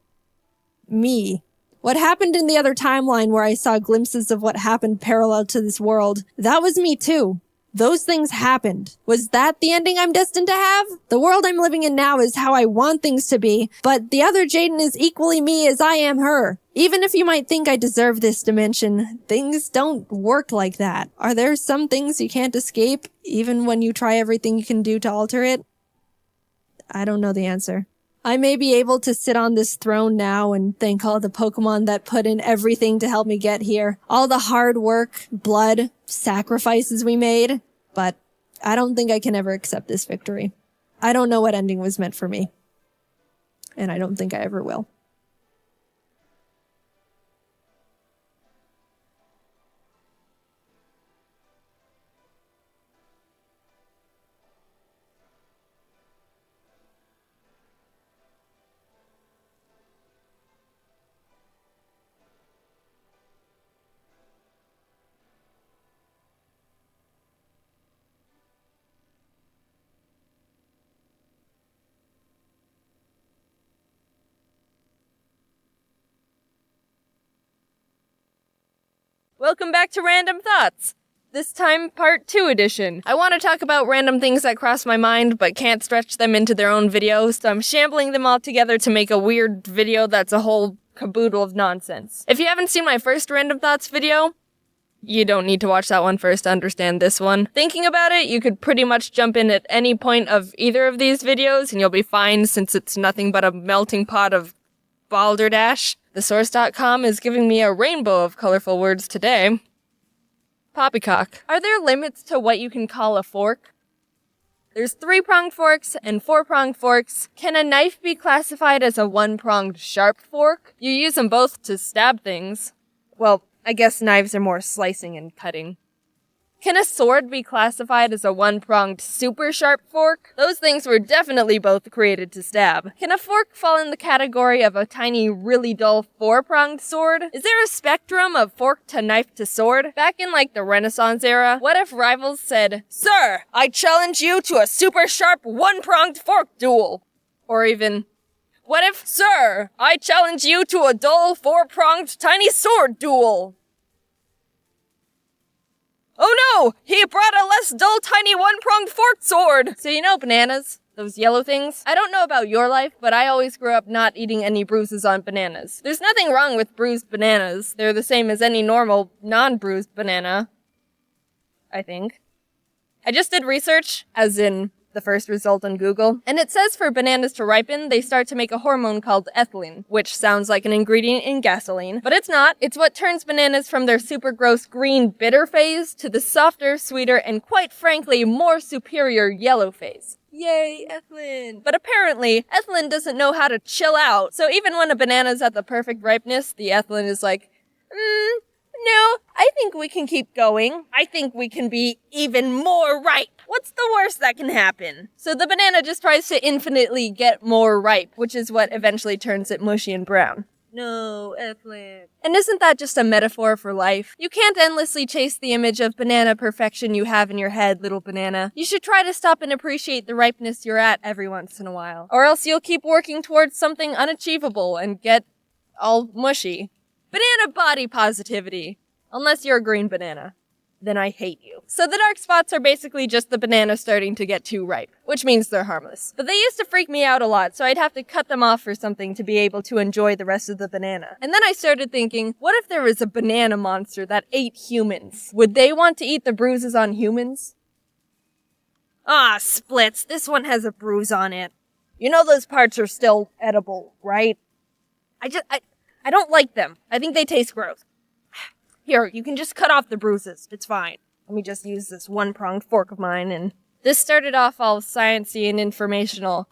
me? What happened in the other timeline where I saw glimpses of what happened parallel to this world, that was me too. Those things happened. Was that the ending I'm destined to have? The world I'm living in now is how I want things to be, but the other Jaiden is equally me as I am her. Even if you might think I deserve this dimension, things don't work like that. Are there some things you can't escape, even when you try everything you can do to alter it? I don't know the answer. I may be able to sit on this throne now and thank all the Pokemon that put in everything to help me get here. All the hard work, blood, sacrifices we made. But I don't think I can ever accept this victory. I don't know what ending was meant for me. And I don't think I ever will. Welcome back to Random Thoughts. This time, part 2 edition. I want to talk about random things that cross my mind, but can't stretch them into their own video, so I'm shambling them all together to make a weird video that's a whole caboodle of nonsense. If you haven't seen my first Random Thoughts video, you don't need to watch that one first to understand this one. Thinking about it, you could pretty much jump in at any point of either of these videos, and you'll be fine since it's nothing but a melting pot of balderdash. Thesource.com is giving me a rainbow of colorful words today. Poppycock. Are there limits to what you can call a fork? There's 3-pronged forks and 4-pronged forks. Can a knife be classified as a 1-pronged sharp fork? You use them both to stab things. Well, I guess knives are more slicing and cutting. Can a sword be classified as a 1-pronged super sharp fork? Those things were definitely both created to stab. Can a fork fall in the category of a tiny, really dull 4-pronged sword? Is there a spectrum of fork to knife to sword? Back in like the Renaissance era, what if rivals said, "Sir, I challenge you to a super sharp 1-pronged fork duel"? Or even, what if, "Sir, I challenge you to a dull 4-pronged tiny sword duel"? Oh no! He brought a less dull, tiny, one-pronged forked sword! So you know bananas? Those yellow things? I don't know about your life, but I always grew up not eating any bruises on bananas. There's nothing wrong with bruised bananas. They're the same as any normal, non-bruised banana. I think. I just did research, as in the first result on Google, and it says for bananas to ripen, they start to make a hormone called ethylene, which sounds like an ingredient in gasoline, but it's not. It's what turns bananas from their super gross green bitter phase to the softer, sweeter, and quite frankly, more superior yellow phase. Yay, ethylene! But apparently, ethylene doesn't know how to chill out, so even when a banana's at the perfect ripeness, the ethylene is like, no, I think we can keep going. I think we can be even more ripe. What's the worst that can happen? So the banana just tries to infinitely get more ripe, which is what eventually turns it mushy and brown. No, ethylene. And isn't that just a metaphor for life? You can't endlessly chase the image of banana perfection you have in your head, little banana. You should try to stop and appreciate the ripeness you're at every once in a while. Or else you'll keep working towards something unachievable and get all mushy. Banana body positivity. Unless you're a green banana. Then I hate you. So the dark spots are basically just the banana starting to get too ripe, which means they're harmless. But they used to freak me out a lot, so I'd have to cut them off or something to be able to enjoy the rest of the banana. And then I started thinking, what if there was a banana monster that ate humans? Would they want to eat the bruises on humans? Ah, splits, this one has a bruise on it. You know those parts are still edible, right? I don't like them. I think they taste gross. Here, you can just cut off the bruises. It's fine. Let me just use this one-pronged fork of mine, and this started off all sciencey and informational,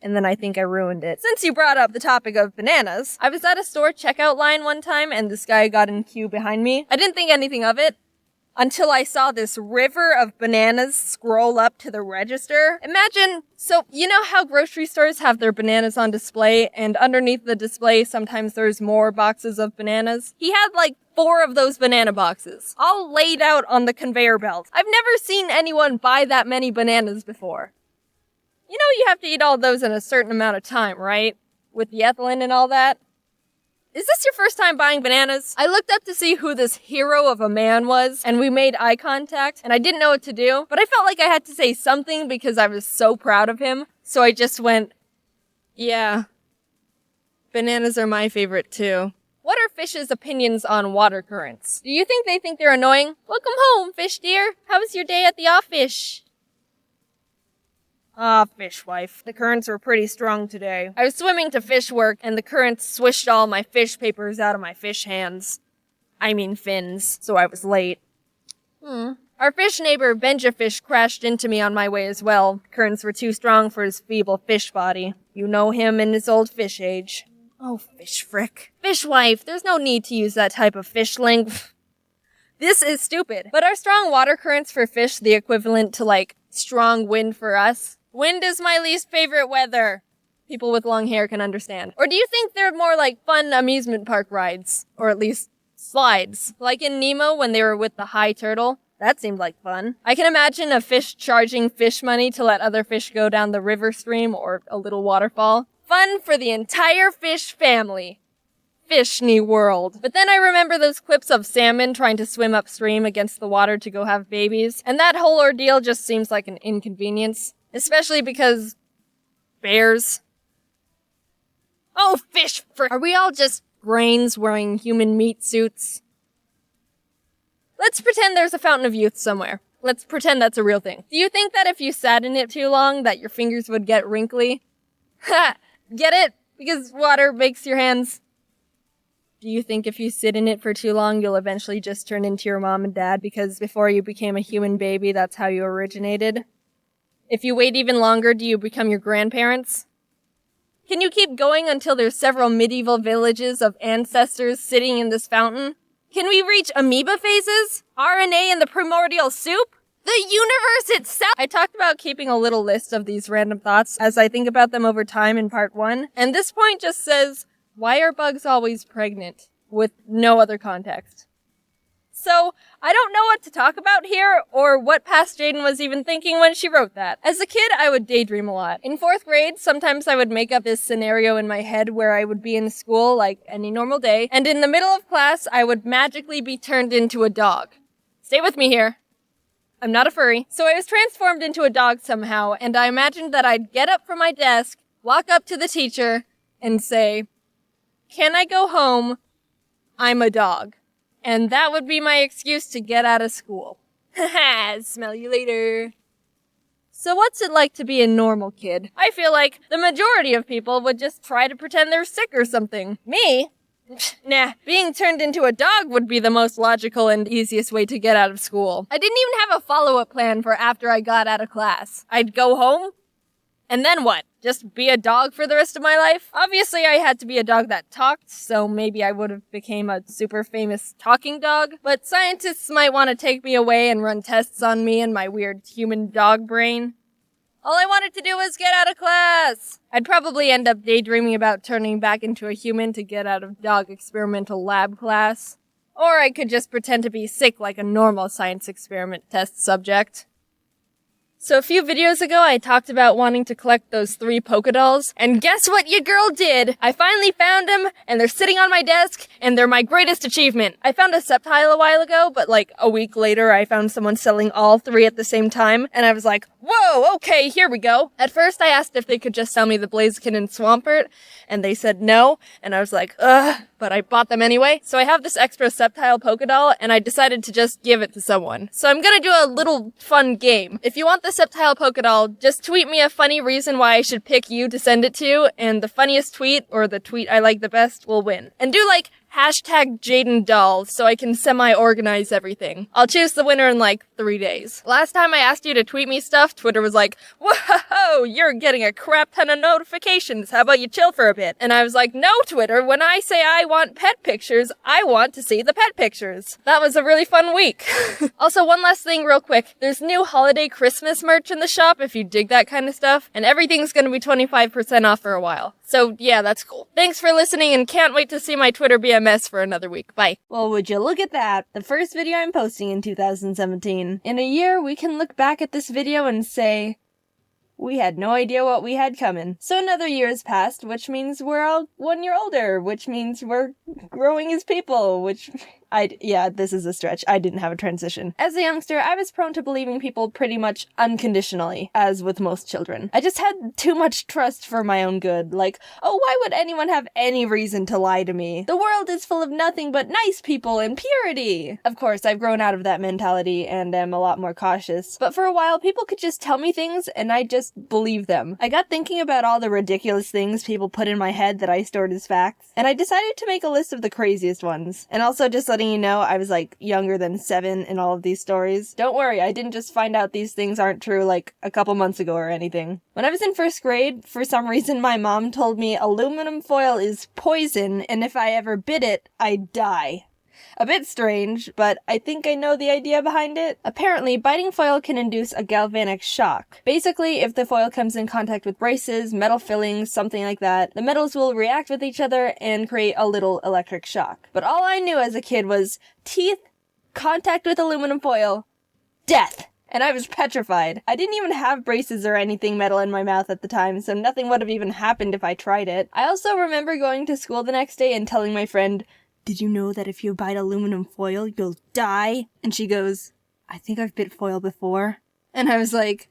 and then I think I ruined it. Since you brought up the topic of bananas, I was at a store checkout line one time, and this guy got in queue behind me. I didn't think anything of it until I saw this river of bananas scroll up to the register. Imagine, so you know how grocery stores have their bananas on display, and underneath the display sometimes there's more boxes of bananas? He had like 4 of those banana boxes, all laid out on the conveyor belt. I've never seen anyone buy that many bananas before. You know you have to eat all those in a certain amount of time, right? With the ethylene and all that. Is this your first time buying bananas? I looked up to see who this hero of a man was, and we made eye contact, and I didn't know what to do, but I felt like I had to say something because I was so proud of him, so I just went, yeah, bananas are my favorite too. What are fish's opinions on water currents? Do you think they think they're annoying? Welcome home, fish dear. How was your day at the office? Ah, fish wife. The currents were pretty strong today. I was swimming to fish work, and the currents swished all my fish papers out of my fish hands. I mean fins, so I was late. Our fish neighbor, Benjafish, crashed into me on my way as well. Currents were too strong for his feeble fish body. You know him in his old fish age. Oh, fish frick. Fish wife, there's no need to use that type of fish ling. This is stupid. But are strong water currents for fish the equivalent to, like, strong wind for us? Wind is my least favorite weather. People with long hair can understand. Or do you think they're more like fun amusement park rides? Or at least slides? Like in Nemo when they were with the high turtle? That seemed like fun. I can imagine a fish charging fish money to let other fish go down the river stream or a little waterfall. Fun for the entire fish family. Fishny world. But then I remember those clips of salmon trying to swim upstream against the water to go have babies, and that whole ordeal just seems like an inconvenience. Especially because bears. Oh, fish frick. Are we all just brains wearing human meat suits? Let's pretend there's a fountain of youth somewhere. Let's pretend that's a real thing. Do you think that if you sat in it too long, that your fingers would get wrinkly? Ha! Get it? Because water makes your hands. Do you think if you sit in it for too long, you'll eventually just turn into your mom and dad because before you became a human baby, that's how you originated? If you wait even longer, do you become your grandparents? Can you keep going until there's several medieval villages of ancestors sitting in this fountain? Can we reach amoeba phases? RNA in the primordial soup? The universe itself! I talked about keeping a little list of these random thoughts as I think about them over time in part 1, and this point just says, why are bugs always pregnant? With no other context. So, I don't know what to talk about here, or what past Jaiden was even thinking when she wrote that. As a kid, I would daydream a lot. In 4th grade, sometimes I would make up this scenario in my head where I would be in school, like any normal day, and in the middle of class, I would magically be turned into a dog. Stay with me here. I'm not a furry. So I was transformed into a dog somehow, and I imagined that I'd get up from my desk, walk up to the teacher, and say, "Can I go home? I'm a dog." And that would be my excuse to get out of school. Haha, smell you later. So what's it like to be a normal kid? I feel like the majority of people would just try to pretend they're sick or something. Me? Nah, being turned into a dog would be the most logical and easiest way to get out of school. I didn't even have a follow-up plan for after I got out of class. I'd go home, and then what? Just be a dog for the rest of my life? Obviously, I had to be a dog that talked, so maybe I would have became a super famous talking dog. But scientists might want to take me away and run tests on me and my weird human dog brain. All I wanted to do was get out of class. I'd probably end up daydreaming about turning back into a human to get out of dog experimental lab class. Or I could just pretend to be sick like a normal science experiment test subject. So a few videos ago, I talked about wanting to collect those 3 polka dolls, and guess what your girl did? I finally found them, and they're sitting on my desk, and they're my greatest achievement. I found a septile a while ago, but like a week later, I found someone selling all 3 at the same time, and I was like, whoa, okay, here we go. At first, I asked if they could just sell me the Blaziken and Swampert, and they said no, and I was like, ugh, but I bought them anyway. So I have this extra septile polka doll, and I decided to just give it to someone. So I'm gonna do a little fun game. If you want the septile polka doll, just tweet me a funny reason why I should pick you to send it to, and the funniest tweet, or the tweet I like the best, will win. And do like hashtag Jaiden Doll so I can semi-organize everything. I'll choose the winner in like 3 days. Last time I asked you to tweet me stuff, Twitter was like, whoa, you're getting a crap ton of notifications. How about you chill for a bit? And I was like, no, Twitter, when I say I want pet pictures, I want to see the pet pictures. That was a really fun week. Also, one last thing real quick. There's new holiday Christmas merch in the shop if you dig that kind of stuff, and everything's gonna be 25% off for a while. So yeah, that's cool. Thanks for listening, and can't wait to see my Twitter be a mess for another week. Bye. Well, would you look at that? The first video I'm posting in 2017. In a year, we can look back at this video and say, we had no idea what we had coming. So another year has passed, which means we're all 1 year older, which means we're growing as people, which... yeah, this is a stretch. I didn't have a transition. As a youngster, I was prone to believing people pretty much unconditionally, as with most children. I just had too much trust for my own good. Like, oh, why would anyone have any reason to lie to me? The world is full of nothing but nice people and purity. Of course, I've grown out of that mentality and am a lot more cautious. But for a while, people could just tell me things and I just believed them. I got thinking about all the ridiculous things people put in my head that I stored as facts, and I decided to make a list of the craziest ones. And also just letting you know, I was like younger than 7 in all of these stories. Don't worry, I didn't just find out these things aren't true like a couple months ago or anything. When I was in 1st grade, for some reason my mom told me aluminum foil is poison and if I ever bit it, I'd die. A bit strange, but I think I know the idea behind it. Apparently, biting foil can induce a galvanic shock. Basically, if the foil comes in contact with braces, metal fillings, something like that, the metals will react with each other and create a little electric shock. But all I knew as a kid was teeth, contact with aluminum foil, death. And I was petrified. I didn't even have braces or anything metal in my mouth at the time, so nothing would have even happened if I tried it. I also remember going to school the next day and telling my friend, "Did you know that if you bite aluminum foil, you'll die?" And she goes, "I think I've bit foil before." And I was like,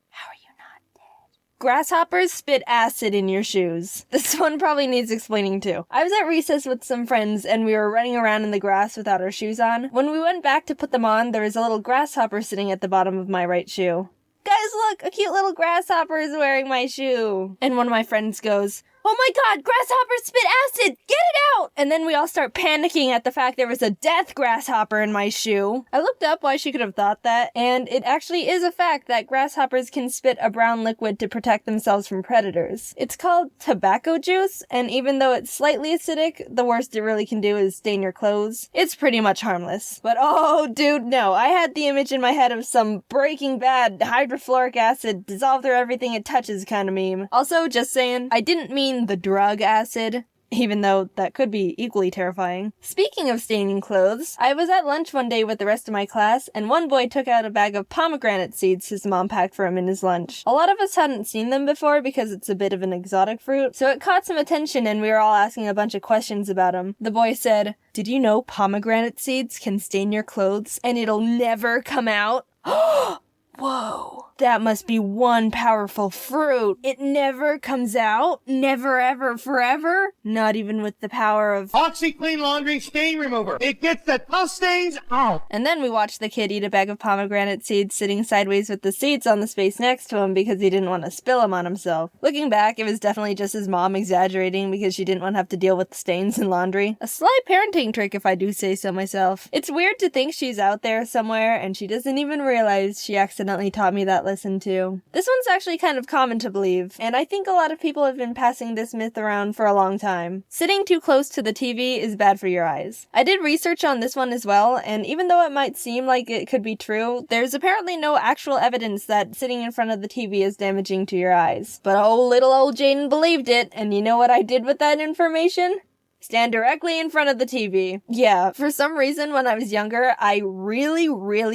how are you not dead? Grasshoppers spit acid in your shoes. This one probably needs explaining too. I was at recess with some friends and we were running around in the grass without our shoes on. When we went back to put them on, there was a little grasshopper sitting at the bottom of my right shoe. "Guys, look, a cute little grasshopper is wearing my shoe." And one of my friends goes, "Oh my god, grasshoppers spit acid! Get it out!" And then we all start panicking at the fact there was a death grasshopper in my shoe. I looked up why she could have thought that, and it actually is a fact that grasshoppers can spit a brown liquid to protect themselves from predators. It's called tobacco juice, and even though it's slightly acidic, the worst it really can do is stain your clothes. It's pretty much harmless. But oh, dude, no. I had the image in my head of some Breaking Bad hydrofluoric acid dissolve through everything it touches kind of meme. Also, just saying, I didn't mean the drug acid. even though that could be equally terrifying. Speaking of staining clothes, I was at lunch one day with the rest of my class, and one boy took out a bag of pomegranate seeds his mom packed for him in his lunch. A lot of us hadn't seen them before because it's a bit of an exotic fruit, so it caught some attention and we were all asking a bunch of questions about them. The boy said, "Did you know pomegranate seeds can stain your clothes and it'll never come out?" Whoa. That must be one powerful fruit. It never comes out? Never, ever, forever? Not even with the power of OxiClean Laundry Stain Remover. It gets the tough stains out. And then we watched the kid eat a bag of pomegranate seeds sitting sideways with the seeds on the space next to him because he didn't want to spill them on himself. Looking back, it was definitely just his mom exaggerating because she didn't want to have to deal with the stains in laundry. A sly parenting trick if I do say so myself. It's weird to think she's out there somewhere and she doesn't even realize she accidentally taught me that lesson too. This one's actually kind of common to believe, and I think a lot of people have been passing this myth around for a long time. Sitting too close to the TV is bad for your eyes. I did research on this one as well, and even though it might seem like it could be true, there's apparently no actual evidence that sitting in front of the TV is damaging to your eyes. But oh, little old Jaiden believed it, and you know what I did with that information? Stand directly in front of the TV. Yeah, for some reason when I was younger, I really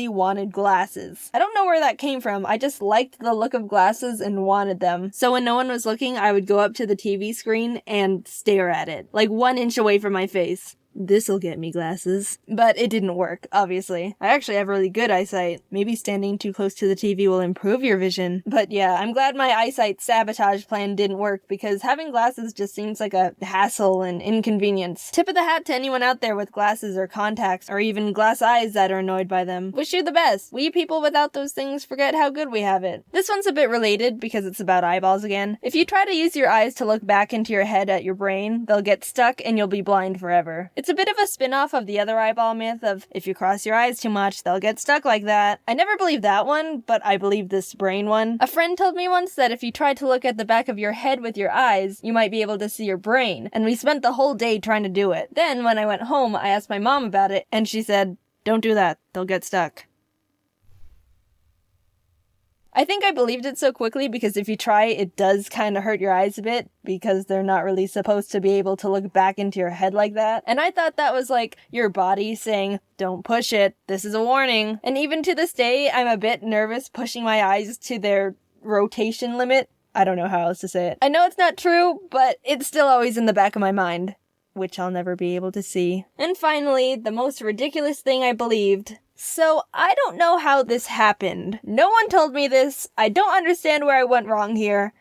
wanted glasses. I don't know where that came from, I just liked the look of glasses and wanted them. So when no one was looking, I would go up to the TV screen and stare at it, like 1 inch away from my face. This'll get me glasses. But it didn't work, obviously. I actually have really good eyesight. Maybe standing too close to the TV will improve your vision. But yeah, I'm glad my eyesight sabotage plan didn't work because having glasses just seems like a hassle and inconvenience. Tip of the hat to anyone out there with glasses or contacts or even glass eyes that are annoyed by them. Wish you the best. We people without those things forget how good we have it. This one's a bit related because it's about eyeballs again. If you try to use your eyes to look back into your head at your brain, they'll get stuck and you'll be blind forever. It's a bit of a spin-off of the other eyeball myth of if you cross your eyes too much, they'll get stuck like that. I never believed that one, but I believe this brain one. A friend told me once that if you tried to look at the back of your head with your eyes, you might be able to see your brain, and we spent the whole day trying to do it. Then, when I went home, I asked my mom about it, and she said, "Don't do that, they'll get stuck." I think I believed it so quickly because if you try, it does kind of hurt your eyes a bit because they're not really supposed to be able to look back into your head like that. And I thought that was like your body saying, "Don't push it, this is a warning." And even to this day, I'm a bit nervous pushing my eyes to their rotation limit. I don't know how else to say it. I know it's not true, but it's still always in the back of my mind, which I'll never be able to see. And finally, the most ridiculous thing I believed. So, I don't know how this happened. No one told me this. I don't understand where I went wrong here.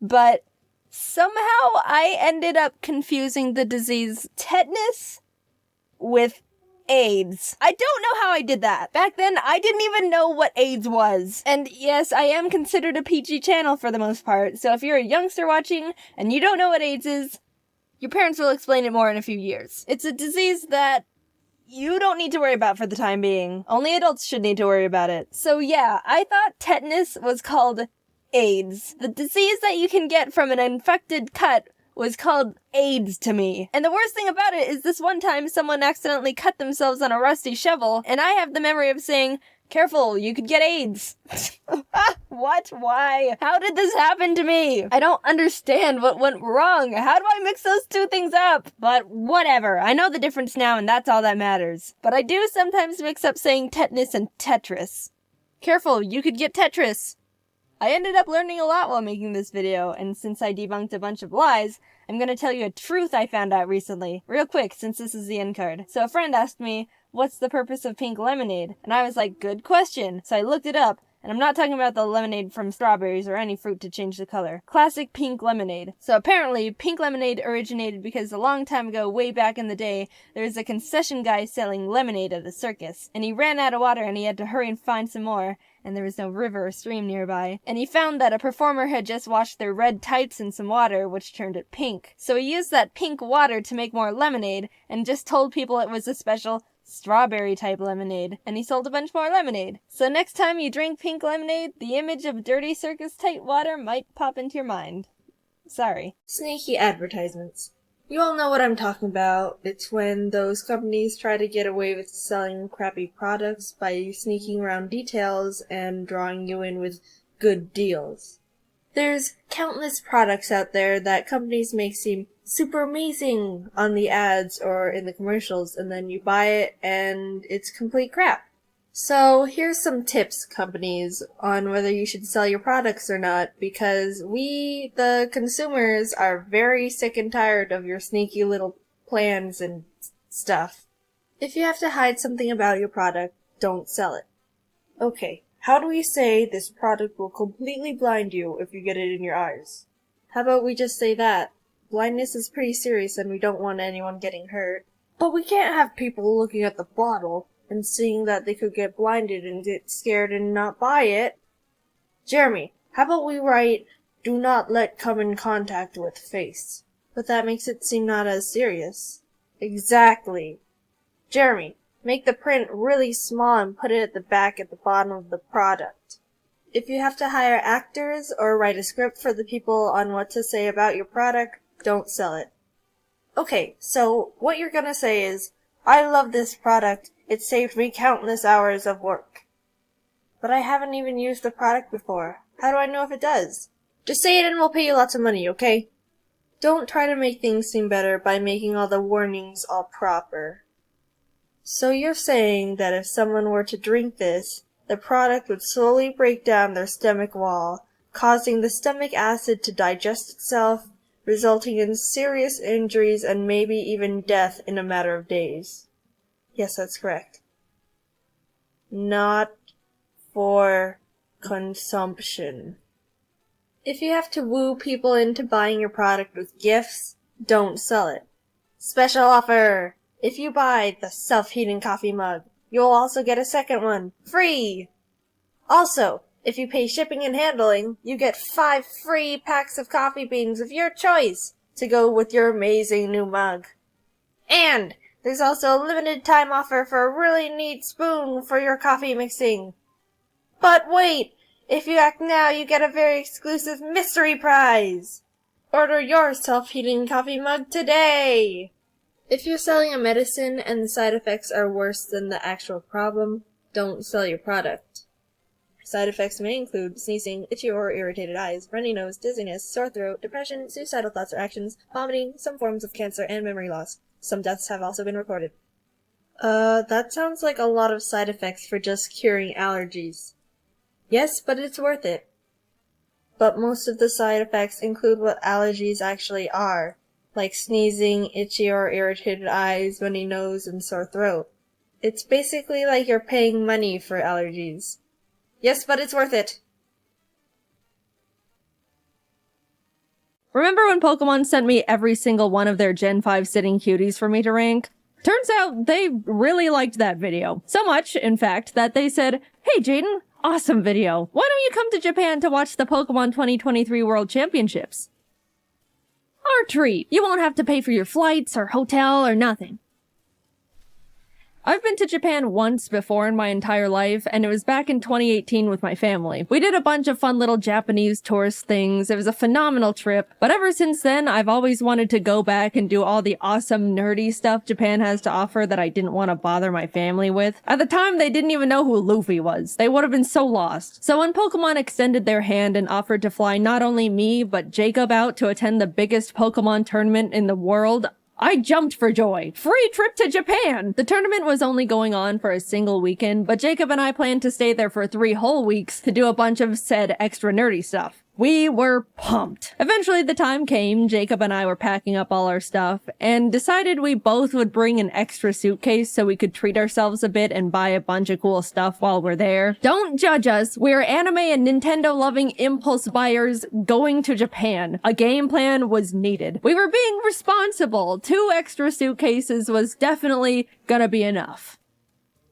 But somehow I ended up confusing the disease tetanus with AIDS. I don't know how I did that. Back then, I didn't even know what AIDS was. And yes, I am considered a PG channel for the most part. So if you're a youngster watching and you don't know what AIDS is, your parents will explain it more in a few years. It's a disease that you don't need to worry about for the time being. Only adults should need to worry about it. So yeah, I thought tetanus was called AIDS. The disease that you can get from an infected cut was called AIDS to me. And the worst thing about it is this one time someone accidentally cut themselves on a rusty shovel, and I have the memory of saying, "Careful, you could get AIDS." What? Why? How did this happen to me? I don't understand what went wrong. How do I mix those two things up? But whatever. I know the difference now and that's all that matters. But I do sometimes mix up saying tetanus and Tetris. Careful, you could get Tetris. I ended up learning a lot while making this video, and since I debunked a bunch of lies, I'm gonna tell you a truth I found out recently. Real quick, since this is the end card. So a friend asked me, "What's the purpose of pink lemonade?" And I was like, good question. So I looked it up, and I'm not talking about the lemonade from strawberries or any fruit to change the color. Classic pink lemonade. So apparently, pink lemonade originated because a long time ago, way back in the day, there was a concession guy selling lemonade at a circus. And he ran out of water and he had to hurry and find some more. And there was no river or stream nearby. And he found that a performer had just washed their red tights in some water, which turned it pink. So he used that pink water to make more lemonade, and just told people it was a special strawberry type lemonade, and he sold a bunch more lemonade. So next time you drink pink lemonade, the image of dirty circus tight water might pop into your mind. Sorry. Sneaky advertisements. You all know what I'm talking about. It's when those companies try to get away with selling crappy products by sneaking around details and drawing you in with good deals. There's countless products out there that companies make seem super amazing on the ads or in the commercials, and then you buy it and it's complete crap. So here's some tips, companies, on whether you should sell your products or not, because we, the consumers, are very sick and tired of your sneaky little plans and stuff. If you have to hide something about your product, don't sell it. Okay, how do we say this product will completely blind you if you get it in your eyes? How about we just say that? Blindness is pretty serious and we don't want anyone getting hurt. But we can't have people looking at the bottle and seeing that they could get blinded and get scared and not buy it. Jeremy, how about we write, do not let come in contact with face? But that makes it seem not as serious. Exactly. Jeremy, make the print really small and put it at the back at the bottom of the product. If you have to hire actors or write a script for the people on what to say about your product, don't sell it. Okay, so what you're gonna say is, I love this product. It saved me countless hours of work. But I haven't even used the product before. How do I know if it does? Just say it and we'll pay you lots of money, okay? Don't try to make things seem better by making all the warnings all proper. So you're saying that if someone were to drink this, the product would slowly break down their stomach wall, causing the stomach acid to digest itself, resulting in serious injuries and maybe even death in a matter of days. Yes, that's correct. Not for consumption. If you have to woo people into buying your product with gifts, don't sell it. Special offer! If you buy the self-heating coffee mug, you'll also get a second one, free! Also, if you pay shipping and handling, you get 5 free packs of coffee beans of your choice to go with your amazing new mug. And there's also a limited time offer for a really neat spoon for your coffee mixing. But wait! If you act now, you get a very exclusive mystery prize! Order your self-heating coffee mug today! If you're selling a medicine and the side effects are worse than the actual problem, don't sell your product. Side effects may include sneezing, itchy or irritated eyes, runny nose, dizziness, sore throat, depression, suicidal thoughts or actions, vomiting, some forms of cancer, and memory loss. Some deaths have also been reported. That sounds like a lot of side effects for just curing allergies. Yes, but it's worth it. But most of the side effects include what allergies actually are, like sneezing, itchy or irritated eyes, runny nose, and sore throat. It's basically like you're paying money for allergies. Yes, but it's worth it. Remember when Pokemon sent me every single one of their Gen 5 sitting cuties for me to rank? Turns out they really liked that video. So much, in fact, that they said, "Hey Jaiden, awesome video. Why don't you come to Japan to watch the Pokemon 2023 World Championships?" Our treat. You won't have to pay for your flights or hotel or nothing. I've been to Japan once before in my entire life, and it was back in 2018 with my family. We did a bunch of fun little Japanese tourist things. It was a phenomenal trip, but ever since then, I've always wanted to go back and do all the awesome nerdy stuff Japan has to offer that I didn't want to bother my family with. At the time, they didn't even know who Luffy was. They would have been so lost. So when Pokemon extended their hand and offered to fly not only me, but Jacob out to attend the biggest Pokemon tournament in the world, I jumped for joy. Free trip to Japan! The tournament was only going on for a single weekend, but Jacob and I planned to stay there for 3 whole weeks to do a bunch of said extra nerdy stuff. We were pumped. Eventually the time came, Jacob and I were packing up all our stuff, and decided we both would bring an extra suitcase so we could treat ourselves a bit and buy a bunch of cool stuff while we're there. Don't judge us, we're anime and Nintendo-loving impulse buyers going to Japan. A game plan was needed. We were being responsible. 2 extra suitcases was definitely gonna be enough.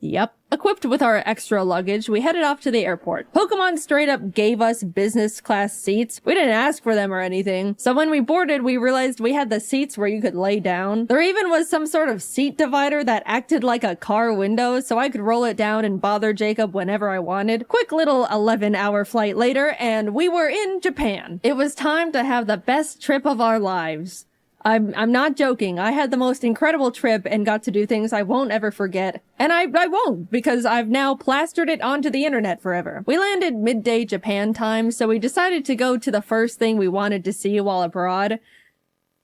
Yep. Equipped with our extra luggage, we headed off to the airport. Pokemon straight up gave us business class seats. We didn't ask for them or anything. So when we boarded, we realized we had the seats where you could lay down. There even was some sort of seat divider that acted like a car window, so I could roll it down and bother Jacob whenever I wanted. Quick little 11-hour flight later, and we were in Japan. It was time to have the best trip of our lives. I'm not joking. I had the most incredible trip and got to do things I won't ever forget. And I won't, because I've now plastered it onto the internet forever. We landed midday Japan time, so we decided to go to the first thing we wanted to see while abroad.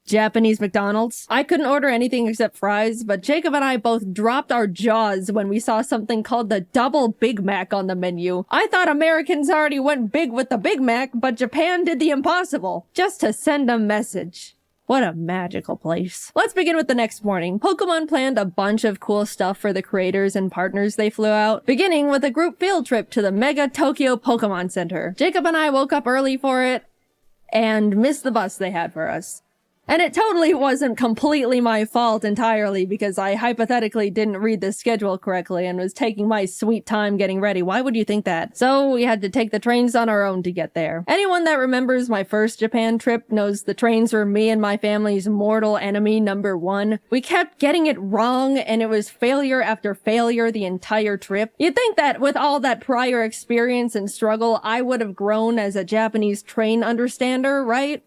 Japanese McDonald's. I couldn't order anything except fries, but Jacob and I both dropped our jaws when we saw something called the Double Big Mac on the menu. I thought Americans already went big with the Big Mac, but Japan did the impossible, just to send a message. What a magical place. Let's begin with the next morning. Pokemon planned a bunch of cool stuff for the creators and partners they flew out, beginning with a group field trip to the Mega Tokyo Pokemon Center. Jacob and I woke up early for it and missed the bus they had for us. And it totally wasn't completely my fault entirely, because I hypothetically didn't read the schedule correctly and was taking my sweet time getting ready. Why would you think that? So we had to take the trains on our own to get there. Anyone that remembers my first Japan trip knows the trains were me and my family's mortal enemy number one. We kept getting it wrong, and it was failure after failure the entire trip. You'd think that with all that prior experience and struggle, I would have grown as a Japanese train understander, right?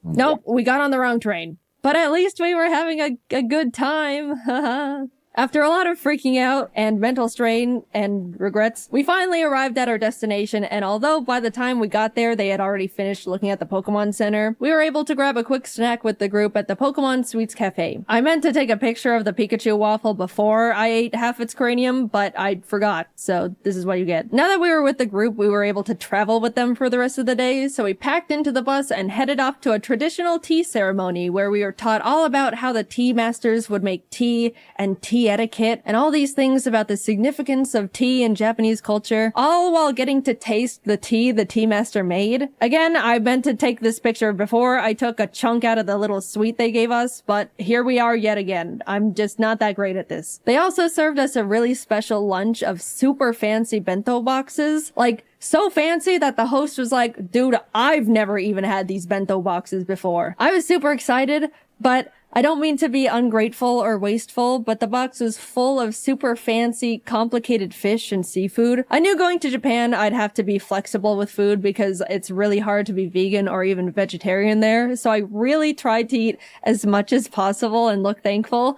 Nope, we got on the wrong train. But at least we were having a good time. After a lot of freaking out and mental strain and regrets, we finally arrived at our destination, and although by the time we got there they had already finished looking at the Pokemon Center, we were able to grab a quick snack with the group at the Pokemon Sweets Cafe. I meant to take a picture of the Pikachu waffle before I ate half its cranium, but I forgot, so this is what you get. Now that we were with the group, we were able to travel with them for the rest of the day, so we packed into the bus and headed off to a traditional tea ceremony where we were taught all about how the tea masters would make tea and tea etiquette and all these things about the significance of tea in Japanese culture, all while getting to taste the tea master made. Again, I meant to take this picture before I took a chunk out of the little sweet they gave us, but here we are yet again. I'm just not that great at this. They also served us a really special lunch of super fancy bento boxes, like so fancy that the host was like, dude, I've never even had these bento boxes before. I was super excited, but I don't mean to be ungrateful or wasteful, but the box was full of super fancy, complicated fish and seafood. I knew going to Japan I'd have to be flexible with food because it's really hard to be vegan or even vegetarian there, so I really tried to eat as much as possible and look thankful.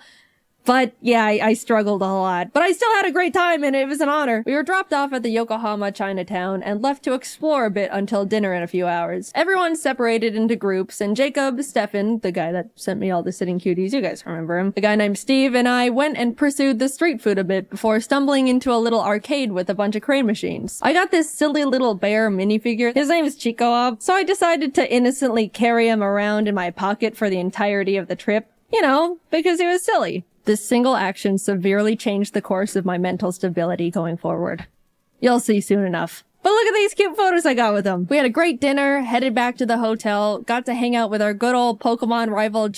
But yeah, I struggled a lot. But I still had a great time, and it was an honor. We were dropped off at the Yokohama Chinatown and left to explore a bit until dinner in a few hours. Everyone separated into groups, and Jacob, Stefan, the guy that sent me all the sitting cuties, you guys remember him, a guy named Steve, and I went and pursued the street food a bit before stumbling into a little arcade with a bunch of crane machines. I got this silly little bear minifigure. His name is Chico, so I decided to innocently carry him around in my pocket for the entirety of the trip. You know, because he was silly. This single action severely changed the course of my mental stability going forward. You'll see soon enough. But look at these cute photos I got with them. We had a great dinner, headed back to the hotel, got to hang out with our good old Pokemon rival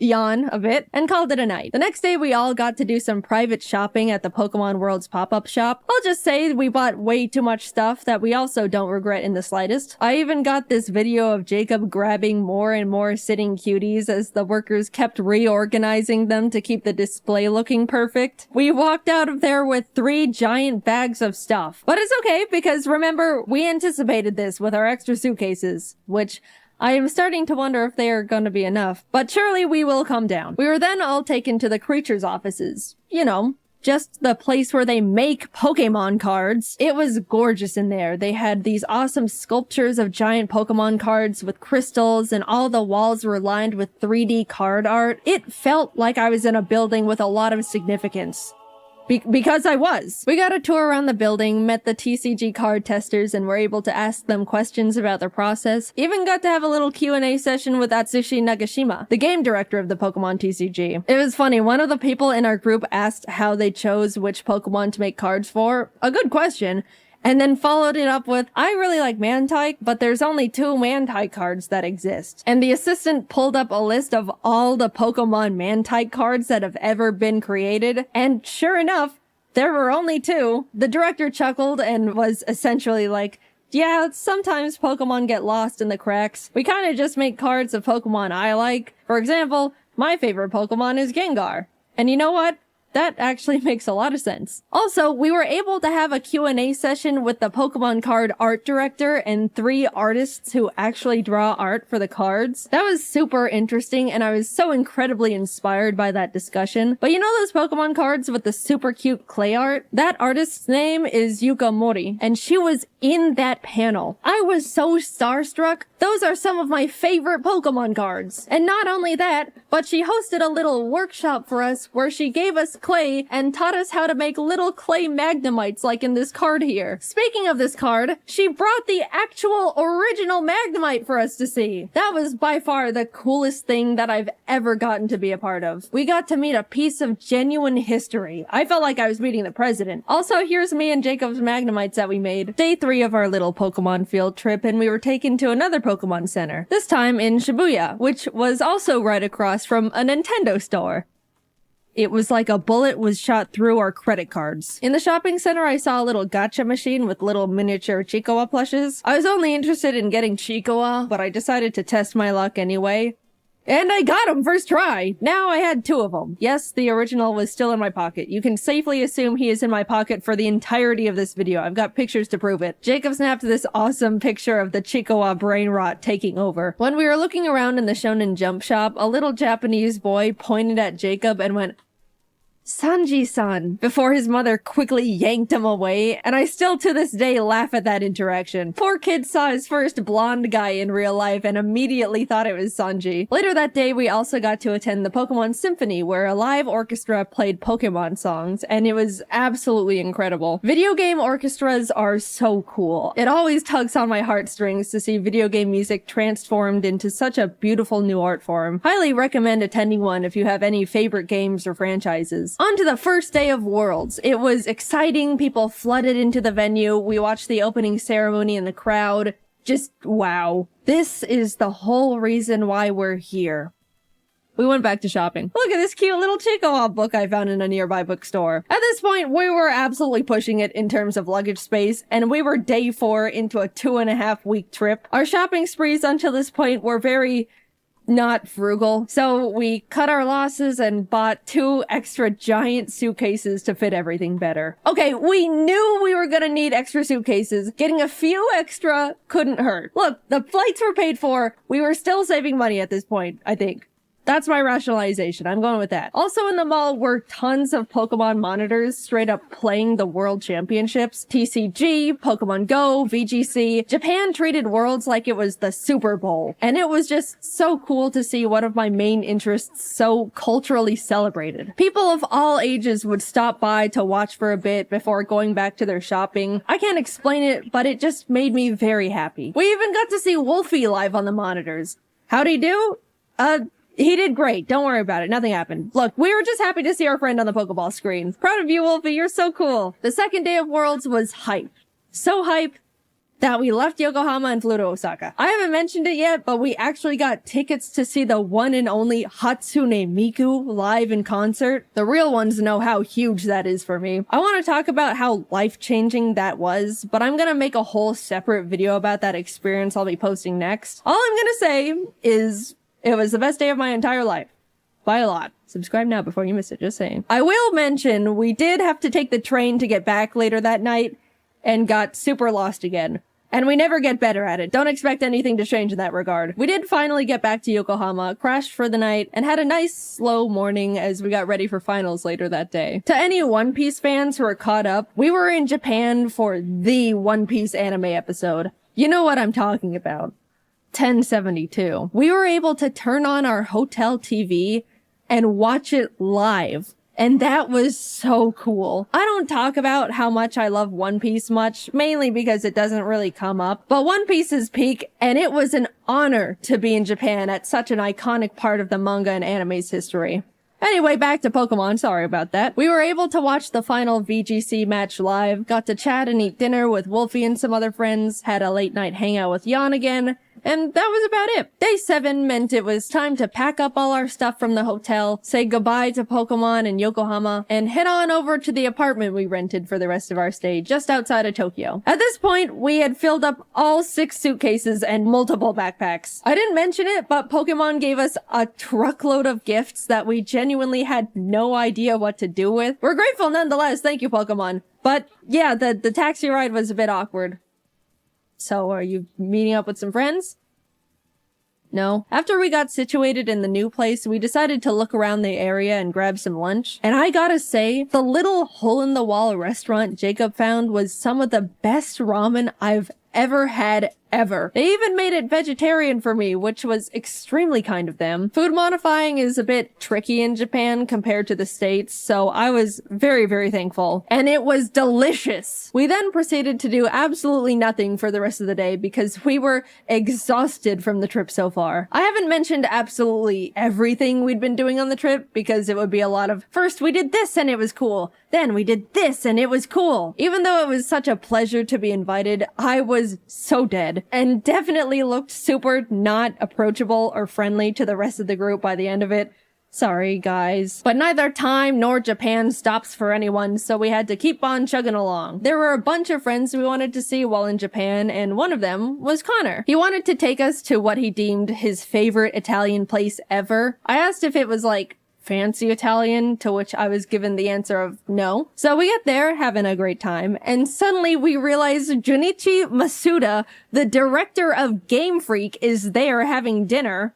Jan a bit, and called it a night. The next day, we all got to do some private shopping at the Pokemon World's pop-up shop. I'll just say we bought way too much stuff that we also don't regret in the slightest. I even got this video of Jacob grabbing more and more sitting cuties as the workers kept reorganizing them to keep the display looking perfect. We walked out of there with 3 giant bags of stuff. But it's okay, because remember, we anticipated this with our extra suitcases, which I am starting to wonder if they are going to be enough, but surely we will come down. We were then all taken to the creatures' offices. You know, just the place where they make Pokemon cards. It was gorgeous in there. They had these awesome sculptures of giant Pokemon cards with crystals, and all the walls were lined with 3D card art. It felt like I was in a building with a lot of significance. Because I was. We got a tour around the building, met the TCG card testers, and were able to ask them questions about their process. Even got to have a little Q&A session with Atsushi Nagashima, the game director of the Pokemon TCG. It was funny, one of the people in our group asked how they chose which Pokemon to make cards for. A good question. And then followed it up with, I really like Mantike, but there's only 2 Mantike cards that exist. And the assistant pulled up a list of all the Pokemon Mantike cards that have ever been created, and sure enough, there were only 2. The director chuckled and was essentially like, yeah, sometimes Pokemon get lost in the cracks. We kind of just make cards of Pokemon I like. For example, my favorite Pokemon is Gengar. And you know what? That actually makes a lot of sense. Also, we were able to have a Q&A session with the Pokemon card art director and 3 artists who actually draw art for the cards. That was super interesting, and I was so incredibly inspired by that discussion. But you know those Pokemon cards with the super cute clay art? That artist's name is Yuka Mori, and she was in that panel. I was so starstruck. Those are some of my favorite Pokemon cards. And not only that, but she hosted a little workshop for us where she gave us clay and taught us how to make little clay Magnemites like in this card here. Speaking of this card, she brought the actual original Magnemite for us to see. That was by far the coolest thing that I've ever gotten to be a part of. We got to meet a piece of genuine history. I felt like I was meeting the president. Also, here's me and Jacob's Magnemites that we made. Day 3 of our little Pokemon field trip, and we were taken to another Pokemon Center. This time in Shibuya, which was also right across from a Nintendo store. It was like a bullet was shot through our credit cards. In the shopping center, I saw a little gacha machine with little miniature Chiikawa plushes. I was only interested in getting Chiikawa, but I decided to test my luck anyway. And I got him first try! Now I had 2 of them. Yes, the original was still in my pocket. You can safely assume he is in my pocket for the entirety of this video. I've got pictures to prove it. Jacob snapped this awesome picture of the Chiikawa brain rot taking over. When we were looking around in the Shonen Jump shop, a little Japanese boy pointed at Jacob and went, "Sanji-san," before his mother quickly yanked him away, and I still to this day laugh at that interaction. Poor kid saw his first blonde guy in real life and immediately thought it was Sanji. Later that day, we also got to attend the Pokemon Symphony, where a live orchestra played Pokemon songs, and it was absolutely incredible. Video game orchestras are so cool. It always tugs on my heartstrings to see video game music transformed into such a beautiful new art form. Highly recommend attending one if you have any favorite games or franchises. On to the first day of Worlds. It was exciting. People flooded into the venue. We watched the opening ceremony in the crowd. Just wow. This is the whole reason why we're here. We went back to shopping. Look at this cute little Chiikawa book I found in a nearby bookstore. At this point, we were absolutely pushing it in terms of luggage space, and we were day 4 into a 2.5-week trip. Our shopping sprees until this point were very not frugal, so we cut our losses and bought 2 extra giant suitcases to fit everything better. Okay, we knew we were gonna need extra suitcases. Getting a few extra couldn't hurt. Look, the flights were paid for. We were still saving money at this point, I think. That's my rationalization. I'm going with that. Also in the mall were tons of Pokemon monitors straight up playing the World Championships. TCG, Pokemon Go, VGC. Japan treated Worlds like it was the Super Bowl. And it was just so cool to see one of my main interests so culturally celebrated. People of all ages would stop by to watch for a bit before going back to their shopping. I can't explain it, but it just made me very happy. We even got to see Wolfie live on the monitors. How'd he do? He did great. Don't worry about it. Nothing happened. Look, we were just happy to see our friend on the Pokeball screen. Proud of you, Wolfie. You're so cool. The second day of Worlds was hype. So hype that we left Yokohama and flew to Osaka. I haven't mentioned it yet, but we actually got tickets to see the one and only Hatsune Miku live in concert. The real ones know how huge that is for me. I want to talk about how life-changing that was, but I'm gonna make a whole separate video about that experience I'll be posting next. All I'm gonna say is it was the best day of my entire life. By a lot. Subscribe now before you miss it, just saying. I will mention, we did have to take the train to get back later that night and got super lost again. And we never get better at it. Don't expect anything to change in that regard. We did finally get back to Yokohama, crashed for the night, and had a nice slow morning as we got ready for finals later that day. To any One Piece fans who are caught up, we were in Japan for the One Piece anime episode. You know what I'm talking about. 1072. We were able to turn on our hotel TV and watch it live. And that was so cool. I don't talk about how much I love One Piece much, mainly because it doesn't really come up. But One Piece is peak, and it was an honor to be in Japan at such an iconic part of the manga and anime's history. Anyway, back to Pokemon, sorry about that. We were able to watch the final VGC match live, got to chat and eat dinner with Wolfie and some other friends, had a late night hangout with Jan again, And that was about it. Day 7 meant it was time to pack up all our stuff from the hotel, say goodbye to Pokemon and Yokohama, and head on over to the apartment we rented for the rest of our stay just outside of Tokyo. At this point, we had filled up all 6 suitcases and multiple backpacks. I didn't mention it, but Pokemon gave us a truckload of gifts that we genuinely had no idea what to do with. We're grateful nonetheless, thank you, Pokemon. But yeah, the taxi ride was a bit awkward. So, are you meeting up with some friends? No. After we got situated in the new place, we decided to look around the area and grab some lunch. And I gotta say, the little hole-in-the-wall restaurant Jacob found was some of the best ramen I've ever had ever. They even made it vegetarian for me, which was extremely kind of them. Food modifying is a bit tricky in Japan compared to the States, so I was very, very thankful. And it was delicious. We then proceeded to do absolutely nothing for the rest of the day because we were exhausted from the trip so far. I haven't mentioned absolutely everything we'd been doing on the trip because it would be a lot of, first we did this and it was cool, then we did this and it was cool. Even though it was such a pleasure to be invited, I was so dead. And definitely looked super not approachable or friendly to the rest of the group by the end of it. Sorry, guys. But neither time nor Japan stops for anyone, so we had to keep on chugging along. There were a bunch of friends we wanted to see while in Japan, and one of them was Connor. He wanted to take us to what he deemed his favorite Italian place ever. I asked if it was like fancy Italian, to which I was given the answer of no. So we get there, having a great time, and suddenly we realize Junichi Masuda, the director of Game Freak, is there having dinner.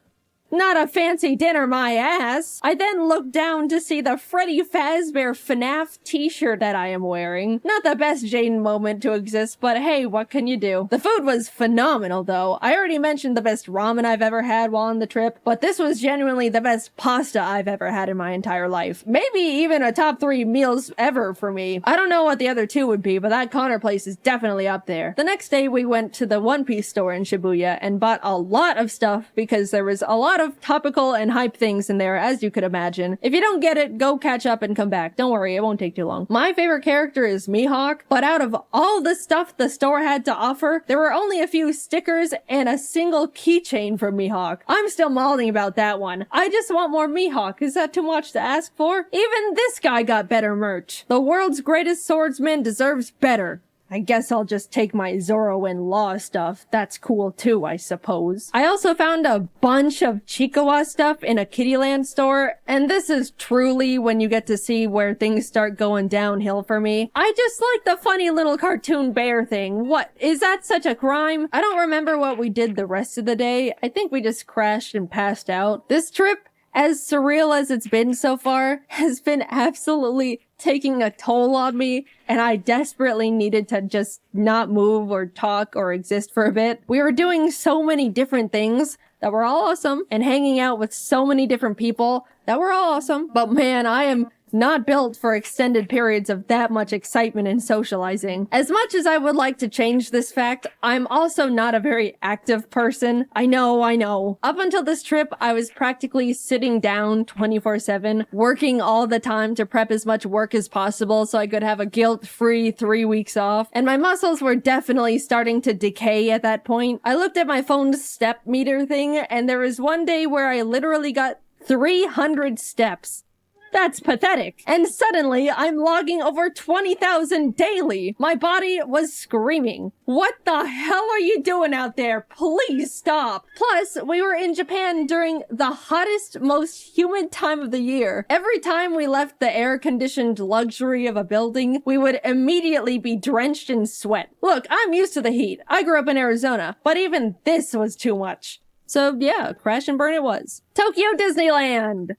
Not a fancy dinner, my ass. I then look down to see the Freddy Fazbear FNAF t-shirt that I am wearing. Not the best Jaiden moment to exist, but hey, what can you do? The food was phenomenal though. I already mentioned the best ramen I've ever had while on the trip, but this was genuinely the best pasta I've ever had in my entire life. Maybe even a top 3 meals ever for me. I don't know what the other 2 would be, but that Connor place is definitely up there. The next day we went to the One Piece store in Shibuya and bought a lot of stuff because there was a lot of topical and hype things in there, as you could imagine. If you don't get it, go catch up and come back. Don't worry, it won't take too long. My favorite character is Mihawk, but out of all the stuff the store had to offer, there were only a few stickers and a single keychain for Mihawk. I'm still mulling about that one. I just want more Mihawk. Is that too much to ask for? Even this guy got better merch. The world's greatest swordsman deserves better. I guess I'll just take my Zoro and Law stuff. That's cool too, I suppose. I also found a bunch of Chikawa stuff in a Kittyland store, and this is truly when you get to see where things start going downhill for me. I just like the funny little cartoon bear thing. What, is that such a crime? I don't remember what we did the rest of the day. I think we just crashed and passed out. This trip, as surreal as it's been so far, has been absolutely taking a toll on me, and I desperately needed to just not move or talk or exist for a bit. We were doing so many different things that were all awesome, and hanging out with so many different people that were all awesome, but man, I am not built for extended periods of that much excitement and socializing. As much as I would like to change this fact, I'm also not a very active person. I know. Up until this trip, I was practically sitting down 24/7, working all the time to prep as much work as possible so I could have a guilt-free 3 weeks off, and my muscles were definitely starting to decay at that point. I looked at my phone's step meter thing, and there was one day where I literally got 300 steps. That's pathetic. And suddenly, I'm logging over 20,000 daily. My body was screaming. What the hell are you doing out there? Please stop. Plus, we were in Japan during the hottest, most humid time of the year. Every time we left the air-conditioned luxury of a building, we would immediately be drenched in sweat. Look, I'm used to the heat. I grew up in Arizona, but even this was too much. So yeah, crash and burn it was. Tokyo Disneyland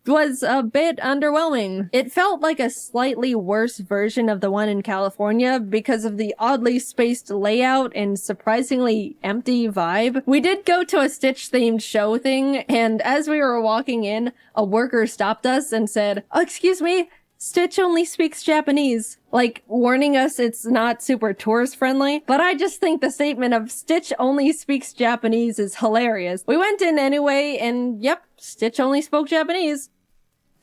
was a bit underwhelming. It felt like a slightly worse version of the one in California because of the oddly spaced layout and surprisingly empty vibe. We did go to a Stitch-themed show thing, and as we were walking in, a worker stopped us and said, "Oh, excuse me, Stitch only speaks Japanese," like warning us it's not super tourist friendly. But I just think the statement of Stitch only speaks Japanese is hilarious. We went in anyway, and yep, Stitch only spoke Japanese.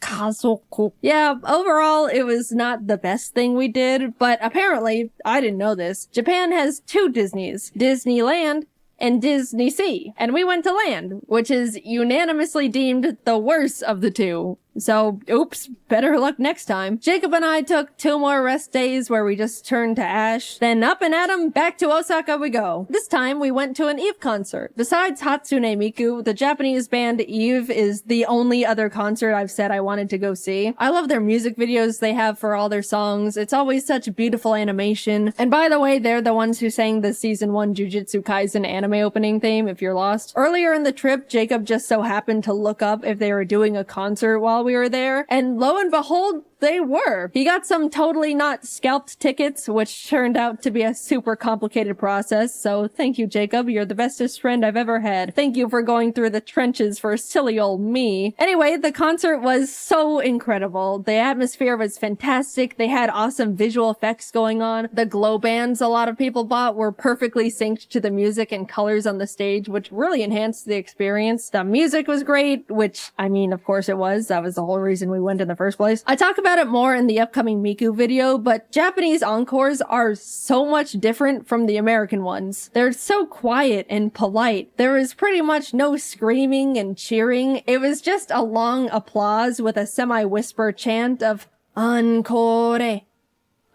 Kazoku. Yeah, overall, it was not the best thing we did, but apparently, I didn't know this, Japan has 2 Disneys, Disneyland and Disney Sea. And we went to Land, which is unanimously deemed the worst of the two. So, oops, better luck next time. Jacob and I took 2 more rest days where we just turned to ash. Then up and at 'em, back to Osaka we go. This time we went to an Eve concert. Besides Hatsune Miku, the Japanese band Eve is the only other concert I've said I wanted to go see. I love their music videos they have for all their songs. It's always such beautiful animation. And by the way, they're the ones who sang the season 1 Jujutsu Kaisen anime opening theme, if you're lost. Earlier in the trip, Jacob just so happened to look up if they were doing a concert while we were there, and lo and behold, they were. He got some totally not scalped tickets, which turned out to be a super complicated process, so thank you, Jacob. You're the bestest friend I've ever had. Thank you for going through the trenches for silly old me. Anyway, the concert was so incredible. The atmosphere was fantastic. They had awesome visual effects going on. The glow bands a lot of people bought were perfectly synced to the music and colors on the stage, which really enhanced the experience. The music was great, which, I mean, of course it was. That was the whole reason we went in the first place. I talk about it more in the upcoming Miku video, but Japanese encores are so much different from the American ones. They're so quiet and polite. There was pretty much no screaming and cheering. It was just a long applause with a semi-whisper chant of encore,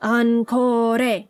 encore.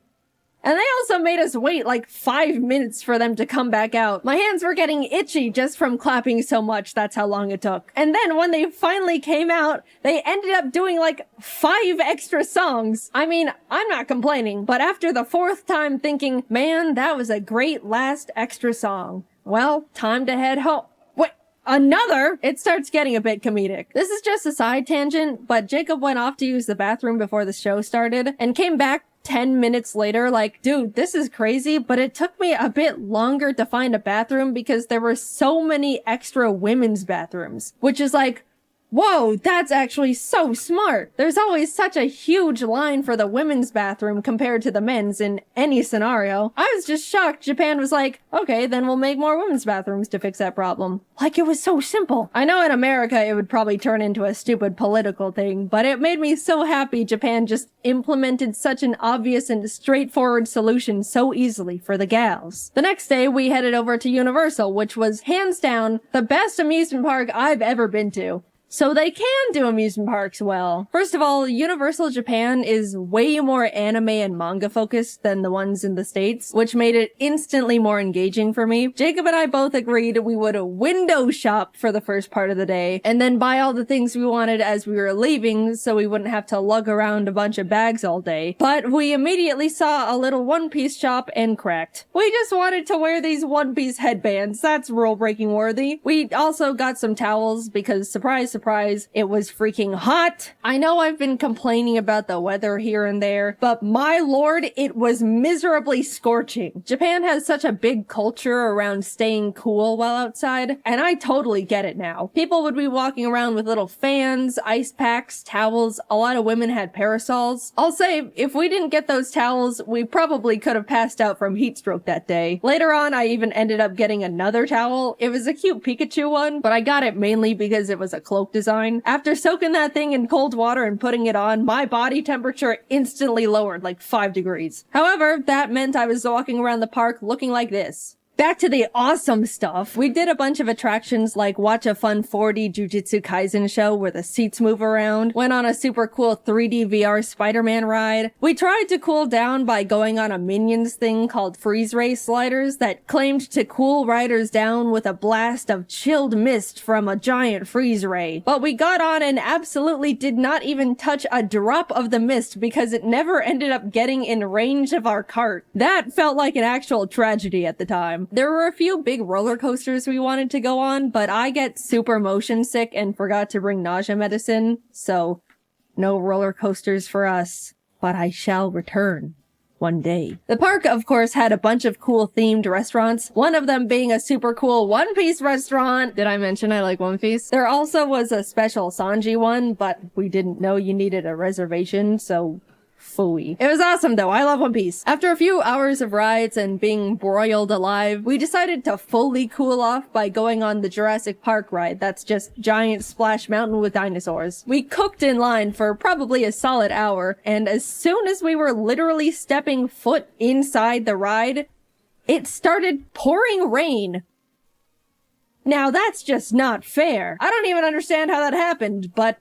And they also made us wait like 5 minutes for them to come back out. My hands were getting itchy just from clapping so much. That's how long it took. And then when they finally came out, they ended up doing like 5 extra songs. I mean, I'm not complaining, but after the 4th time thinking, man, that was a great last extra song. Well, time to head home. Wait, another? It starts getting a bit comedic. This is just a side tangent, but Jacob went off to use the bathroom before the show started and came back 10 minutes later, like, dude, this is crazy, but it took me a bit longer to find a bathroom because there were so many extra women's bathrooms, which is like, whoa, that's actually so smart. There's always such a huge line for the women's bathroom compared to the men's in any scenario. I was just shocked Japan was like, okay, then we'll make more women's bathrooms to fix that problem. Like it was so simple. I know in America it would probably turn into a stupid political thing, but it made me so happy Japan just implemented such an obvious and straightforward solution so easily for the gals. The next day we headed over to Universal, which was hands down the best amusement park I've ever been to. So they can do amusement parks well. First of all, Universal Japan is way more anime and manga focused than the ones in the States, which made it instantly more engaging for me. Jacob and I both agreed we would window shop for the first part of the day, and then buy all the things we wanted as we were leaving so we wouldn't have to lug around a bunch of bags all day. But we immediately saw a little One Piece shop and cracked. We just wanted to wear these One Piece headbands. That's rule-breaking worthy. We also got some towels because, surprise, surprise, it was freaking hot. I know I've been complaining about the weather here and there, but my lord, it was miserably scorching. Japan has such a big culture around staying cool while outside, and I totally get it now. People would be walking around with little fans, ice packs, towels. A lot of women had parasols. I'll say, if we didn't get those towels, we probably could have passed out from heat stroke that day. Later on, I even ended up getting another towel. It was a cute Pikachu one, but I got it mainly because it was a cloak design. After soaking that thing in cold water and putting it on, my body temperature instantly lowered like 5 degrees. However, that meant I was walking around the park looking like this. Back to the awesome stuff. We did a bunch of attractions like watch a fun 4D Jujutsu Kaisen show where the seats move around, went on a super cool 3D VR Spider-Man ride. We tried to cool down by going on a Minions thing called Freeze Ray sliders that claimed to cool riders down with a blast of chilled mist from a giant freeze ray. But we got on and absolutely did not even touch a drop of the mist because it never ended up getting in range of our cart. That felt like an actual tragedy at the time. There were a few big roller coasters we wanted to go on, but I get super motion sick and forgot to bring nausea medicine, so no roller coasters for us. But I shall return one day. The park, of course, had a bunch of cool themed restaurants, one of them being a super cool One Piece restaurant. Did I mention I like One Piece? There also was a special Sanji one, but we didn't know you needed a reservation, so phooey. It was awesome though. I love One Piece. After a few hours of rides and being broiled alive, we decided to fully cool off by going on the Jurassic Park ride. That's just giant splash mountain with dinosaurs. We cooked in line for probably a solid hour, and as soon as we were literally stepping foot inside the ride, it started pouring rain. Now that's just not fair. I don't even understand how that happened, but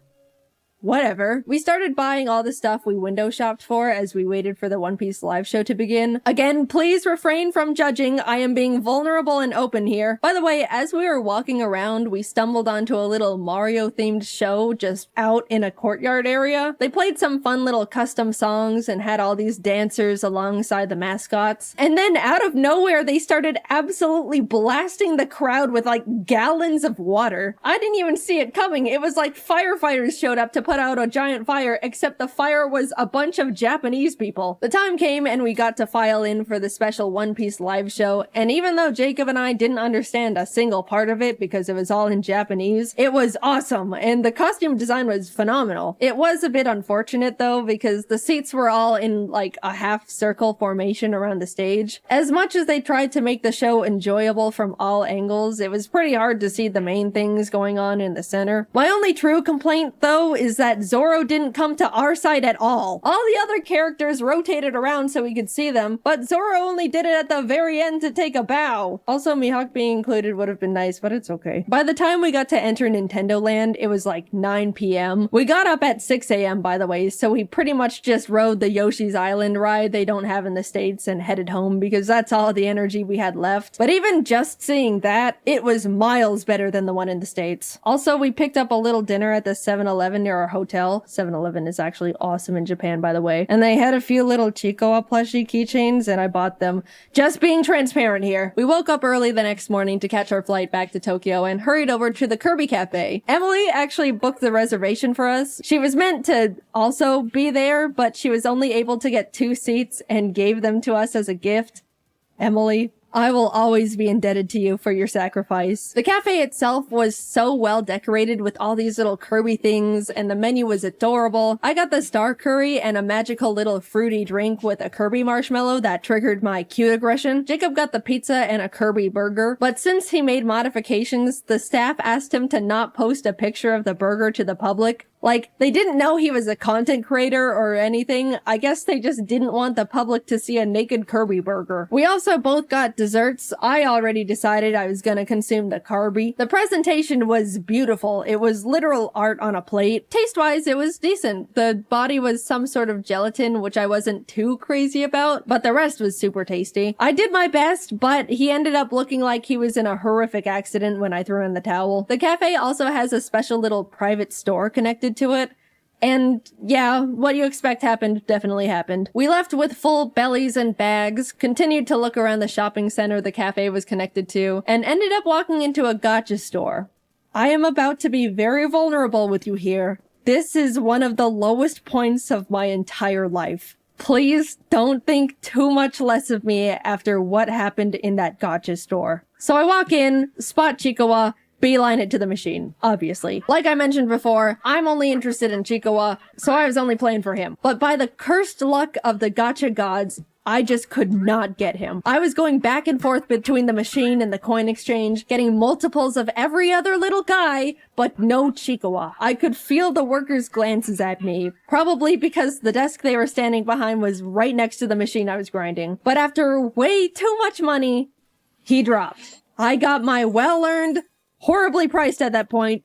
whatever. We started buying all the stuff we window shopped for as we waited for the One Piece live show to begin. Again, please refrain from judging. I am being vulnerable and open here. By the way, as we were walking around, we stumbled onto a little Mario-themed show just out in a courtyard area. They played some fun little custom songs and had all these dancers alongside the mascots. And then out of nowhere, they started absolutely blasting the crowd with like gallons of water. I didn't even see it coming. It was like firefighters showed up to put out a giant fire, except the fire was a bunch of Japanese people. The time came and we got to file in for the special One Piece live show, and even though Jacob and I didn't understand a single part of it because it was all in Japanese, it was awesome, and the costume design was phenomenal. It was a bit unfortunate though, because the seats were all in like a half circle formation around the stage. As much as they tried to make the show enjoyable from all angles, it was pretty hard to see the main things going on in the center. My only true complaint though is that Zoro didn't come to our side at all. All the other characters rotated around so we could see them, but Zoro only did it at the very end to take a bow. Also, Mihawk being included would have been nice, but it's okay. By the time we got to enter Nintendo Land, it was like 9 p.m. We got up at 6 a.m. by the way, so we pretty much just rode the Yoshi's Island ride they don't have in the States and headed home because that's all the energy we had left. But even just seeing that, it was miles better than the one in the States. Also, we picked up a little dinner at the 7-Eleven near our hotel. 7-Eleven is actually awesome in Japan, by the way. And they had a few little Chikoa plushie keychains, and I bought them. Just being transparent here. We woke up early the next morning to catch our flight back to Tokyo and hurried over to the Kirby Cafe. Emily actually booked the reservation for us. She was meant to also be there, but she was only able to get 2 seats and gave them to us as a gift. Emily, I will always be indebted to you for your sacrifice. The cafe itself was so well decorated with all these little Kirby things, and the menu was adorable. I got the star curry and a magical little fruity drink with a Kirby marshmallow that triggered my cute aggression. Jacob got the pizza and a Kirby burger, but since he made modifications, the staff asked him to not post a picture of the burger to the public. Like, they didn't know he was a content creator or anything. I guess they just didn't want the public to see a naked Kirby burger. We also both got desserts. I already decided I was gonna consume the Kirby. The presentation was beautiful. It was literal art on a plate. Taste-wise, it was decent. The body was some sort of gelatin, which I wasn't too crazy about, but the rest was super tasty. I did my best, but he ended up looking like he was in a horrific accident when I threw in the towel. The cafe also has a special little private store connected to it. And yeah, what you expect happened definitely happened. We left with full bellies and bags, continued to look around the shopping center the cafe was connected to, and ended up walking into a gacha store. I am about to be very vulnerable with you here. This is one of the lowest points of my entire life. Please don't think too much less of me after what happened in that gacha store. So I walk in, spot Chikoa, beeline it to the machine, obviously. Like I mentioned before, I'm only interested in Chikoa, so I was only playing for him. But by the cursed luck of the gacha gods, I just could not get him. I was going back and forth between the machine and the coin exchange, getting multiples of every other little guy, but no Chikoa. I could feel the workers' glances at me, probably because the desk they were standing behind was right next to the machine I was grinding. But after way too much money, he dropped. I got my well-earned, horribly priced at that point,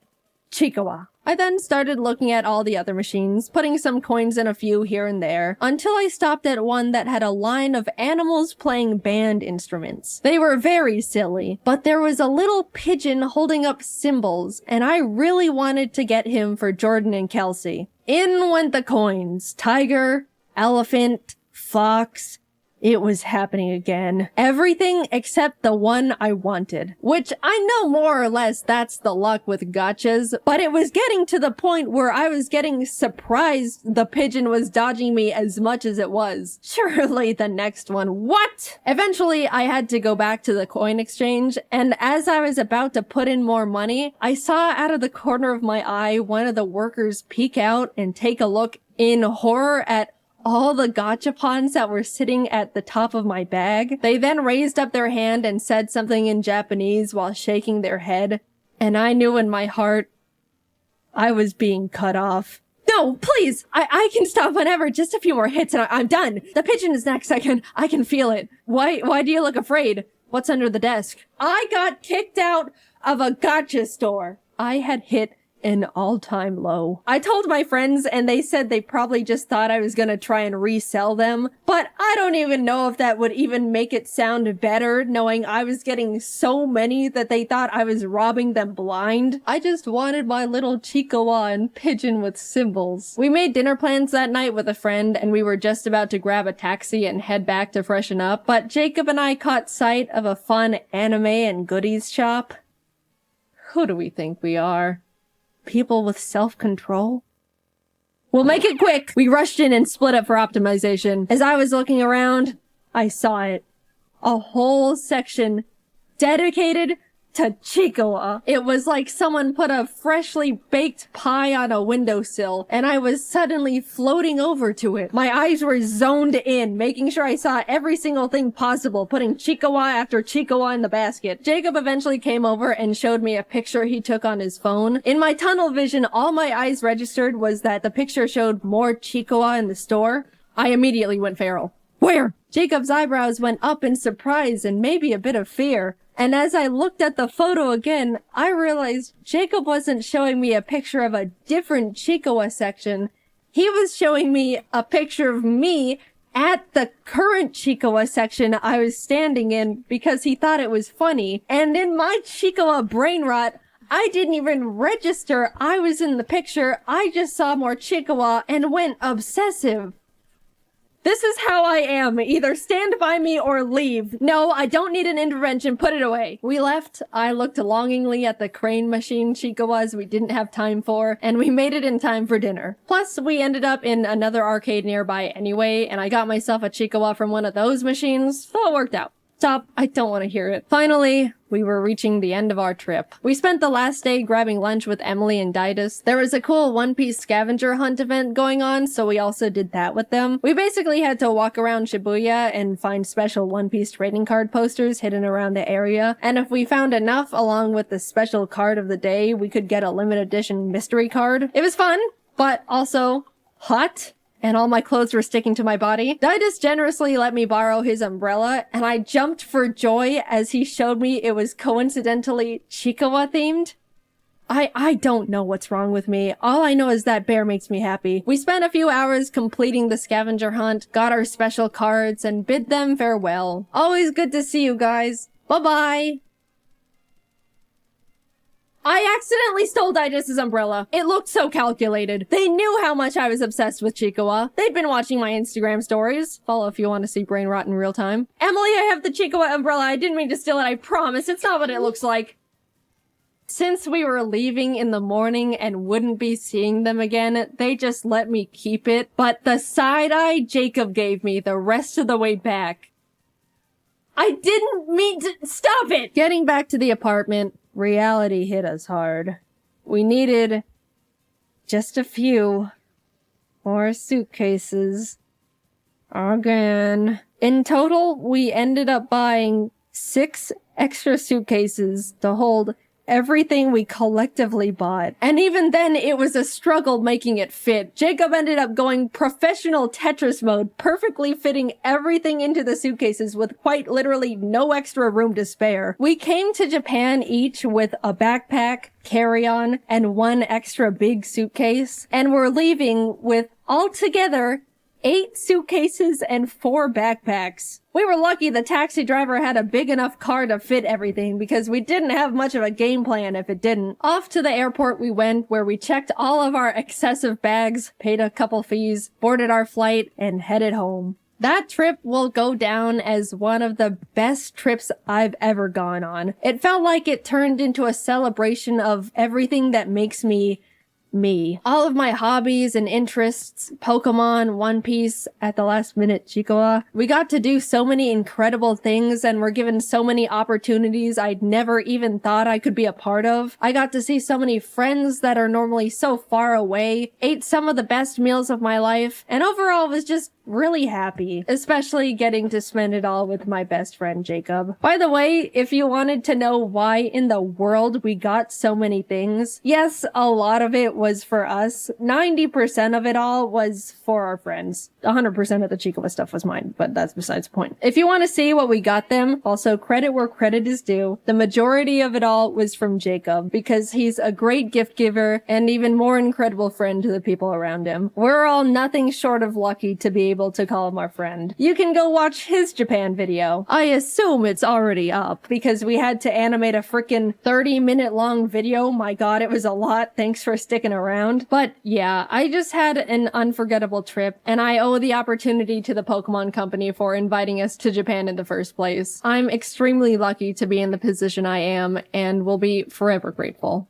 Chikoa. I then started looking at all the other machines, putting some coins in a few here and there, until I stopped at one that had a line of animals playing band instruments. They were very silly, but there was a little pigeon holding up cymbals, and I really wanted to get him for Jordan and Kelsey. In went the coins. Tiger, elephant, fox. It was happening again. Everything except the one I wanted. Which I know more or less that's the luck with gachas, but it was getting to the point where I was getting surprised the pigeon was dodging me as much as it was. Surely the next one. What? Eventually, I had to go back to the coin exchange, and as I was about to put in more money, I saw out of the corner of my eye one of the workers peek out and take a look in horror at all the gachapons that were sitting at the top of my bag. They then raised up their hand and said something in Japanese while shaking their head, and I knew in my heart I was being cut off. No, please. I can stop whenever. Just a few more hits and I'm done. The pigeon is next. I can feel it. Why do you look afraid? What's under the desk? I got kicked out of a gotcha store. I had hit an all-time low. I told my friends and they said they probably just thought I was gonna try and resell them, but I don't even know if that would even make it sound better, knowing I was getting so many that they thought I was robbing them blind. I just wanted my little Chihuahua and pigeon with symbols. We made dinner plans that night with a friend and we were just about to grab a taxi and head back to freshen up, but Jacob and I caught sight of a fun anime and goodies shop. Who do we think we are? People with self-control? We'll make it quick! We rushed in and split up for optimization. As I was looking around, I saw it. A whole section dedicated to Chihuahua. It was like someone put a freshly baked pie on a windowsill, and I was suddenly floating over to it. My eyes were zoned in, making sure I saw every single thing possible, putting Chihuahua after Chihuahua in the basket. Jacob eventually came over and showed me a picture he took on his phone. In my tunnel vision, all my eyes registered was that the picture showed more Chihuahua in the store. I immediately went feral. Where? Jacob's eyebrows went up in surprise and maybe a bit of fear. And as I looked at the photo again, I realized Jacob wasn't showing me a picture of a different Chihuahua section. He was showing me a picture of me at the current Chihuahua section I was standing in because he thought it was funny. And in my Chihuahua brain rot, I didn't even register I was in the picture. I just saw more Chihuahua and went obsessive. This is how I am. Either stand by me or leave. No, I don't need an intervention. Put it away. We left. I looked longingly at the crane machine Chihuahuas we didn't have time for, and we made it in time for dinner. Plus, we ended up in another arcade nearby anyway, and I got myself a Chihuahua from one of those machines, so it worked out. Stop. I don't want to hear it. Finally, we were reaching the end of our trip. We spent the last day grabbing lunch with Emily and Didus. There was a cool One Piece scavenger hunt event going on, so we also did that with them. We basically had to walk around Shibuya and find special One Piece trading card posters hidden around the area. And if we found enough, along with the special card of the day, we could get a limited edition mystery card. It was fun, but also hot. And all my clothes were sticking to my body. Didus generously let me borrow his umbrella, and I jumped for joy as he showed me it was coincidentally Chihuahua themed. I don't know what's wrong with me. All I know is that bear makes me happy. We spent a few hours completing the scavenger hunt, got our special cards, and bid them farewell. Always good to see you guys. Bye-bye. I accidentally stole Didus' umbrella. It looked so calculated. They knew how much I was obsessed with Chihuahua. They'd been watching my Instagram stories. Follow if you want to see brain rot in real time. Emily, I have the Chihuahua umbrella. I didn't mean to steal it, I promise. It's not what it looks like. Since we were leaving in the morning and wouldn't be seeing them again, they just let me keep it. But the side eye Jacob gave me the rest of the way back. I didn't mean to— stop it! Getting back to the apartment, reality hit us hard. We needed just a few more suitcases. Again. In total, we ended up buying 6 extra suitcases to hold everything we collectively bought. And even then, it was a struggle making it fit. Jacob ended up going professional Tetris mode, perfectly fitting everything into the suitcases with quite literally no extra room to spare. We came to Japan each with a backpack, carry-on, and 1 extra big suitcase, and we're leaving with altogether 8 suitcases and 4 backpacks. We were lucky the taxi driver had a big enough car to fit everything because we didn't have much of a game plan if it didn't. Off to the airport we went, where we checked all of our excessive bags, paid a couple fees, boarded our flight, and headed home. That trip will go down as one of the best trips I've ever gone on. It felt like it turned into a celebration of everything that makes me me. All of my hobbies and interests, Pokemon, One Piece, at the last minute Chihuahua. We got to do so many incredible things and were given so many opportunities I'd never even thought I could be a part of. I got to see so many friends that are normally so far away, ate some of the best meals of my life, and overall was just really happy, especially getting to spend it all with my best friend Jacob. By the way, if you wanted to know why in the world we got so many things, yes, a lot of it was for us. 90% of it all was for our friends. 100% of the Chicoba stuff was mine, but that's besides the point. If you want to see what we got them, also credit where credit is due, the majority of it all was from Jacob because he's a great gift giver and even more incredible friend to the people around him. We're all nothing short of lucky to be able to call him our friend. You can go watch his Japan video. I assume it's already up because we had to animate a freaking 30-minute long video. My god, it was a lot. Thanks for sticking around. But yeah, I just had an unforgettable trip and I owe the opportunity to the Pokemon Company for inviting us to Japan in the first place. I'm extremely lucky to be in the position I am and will be forever grateful.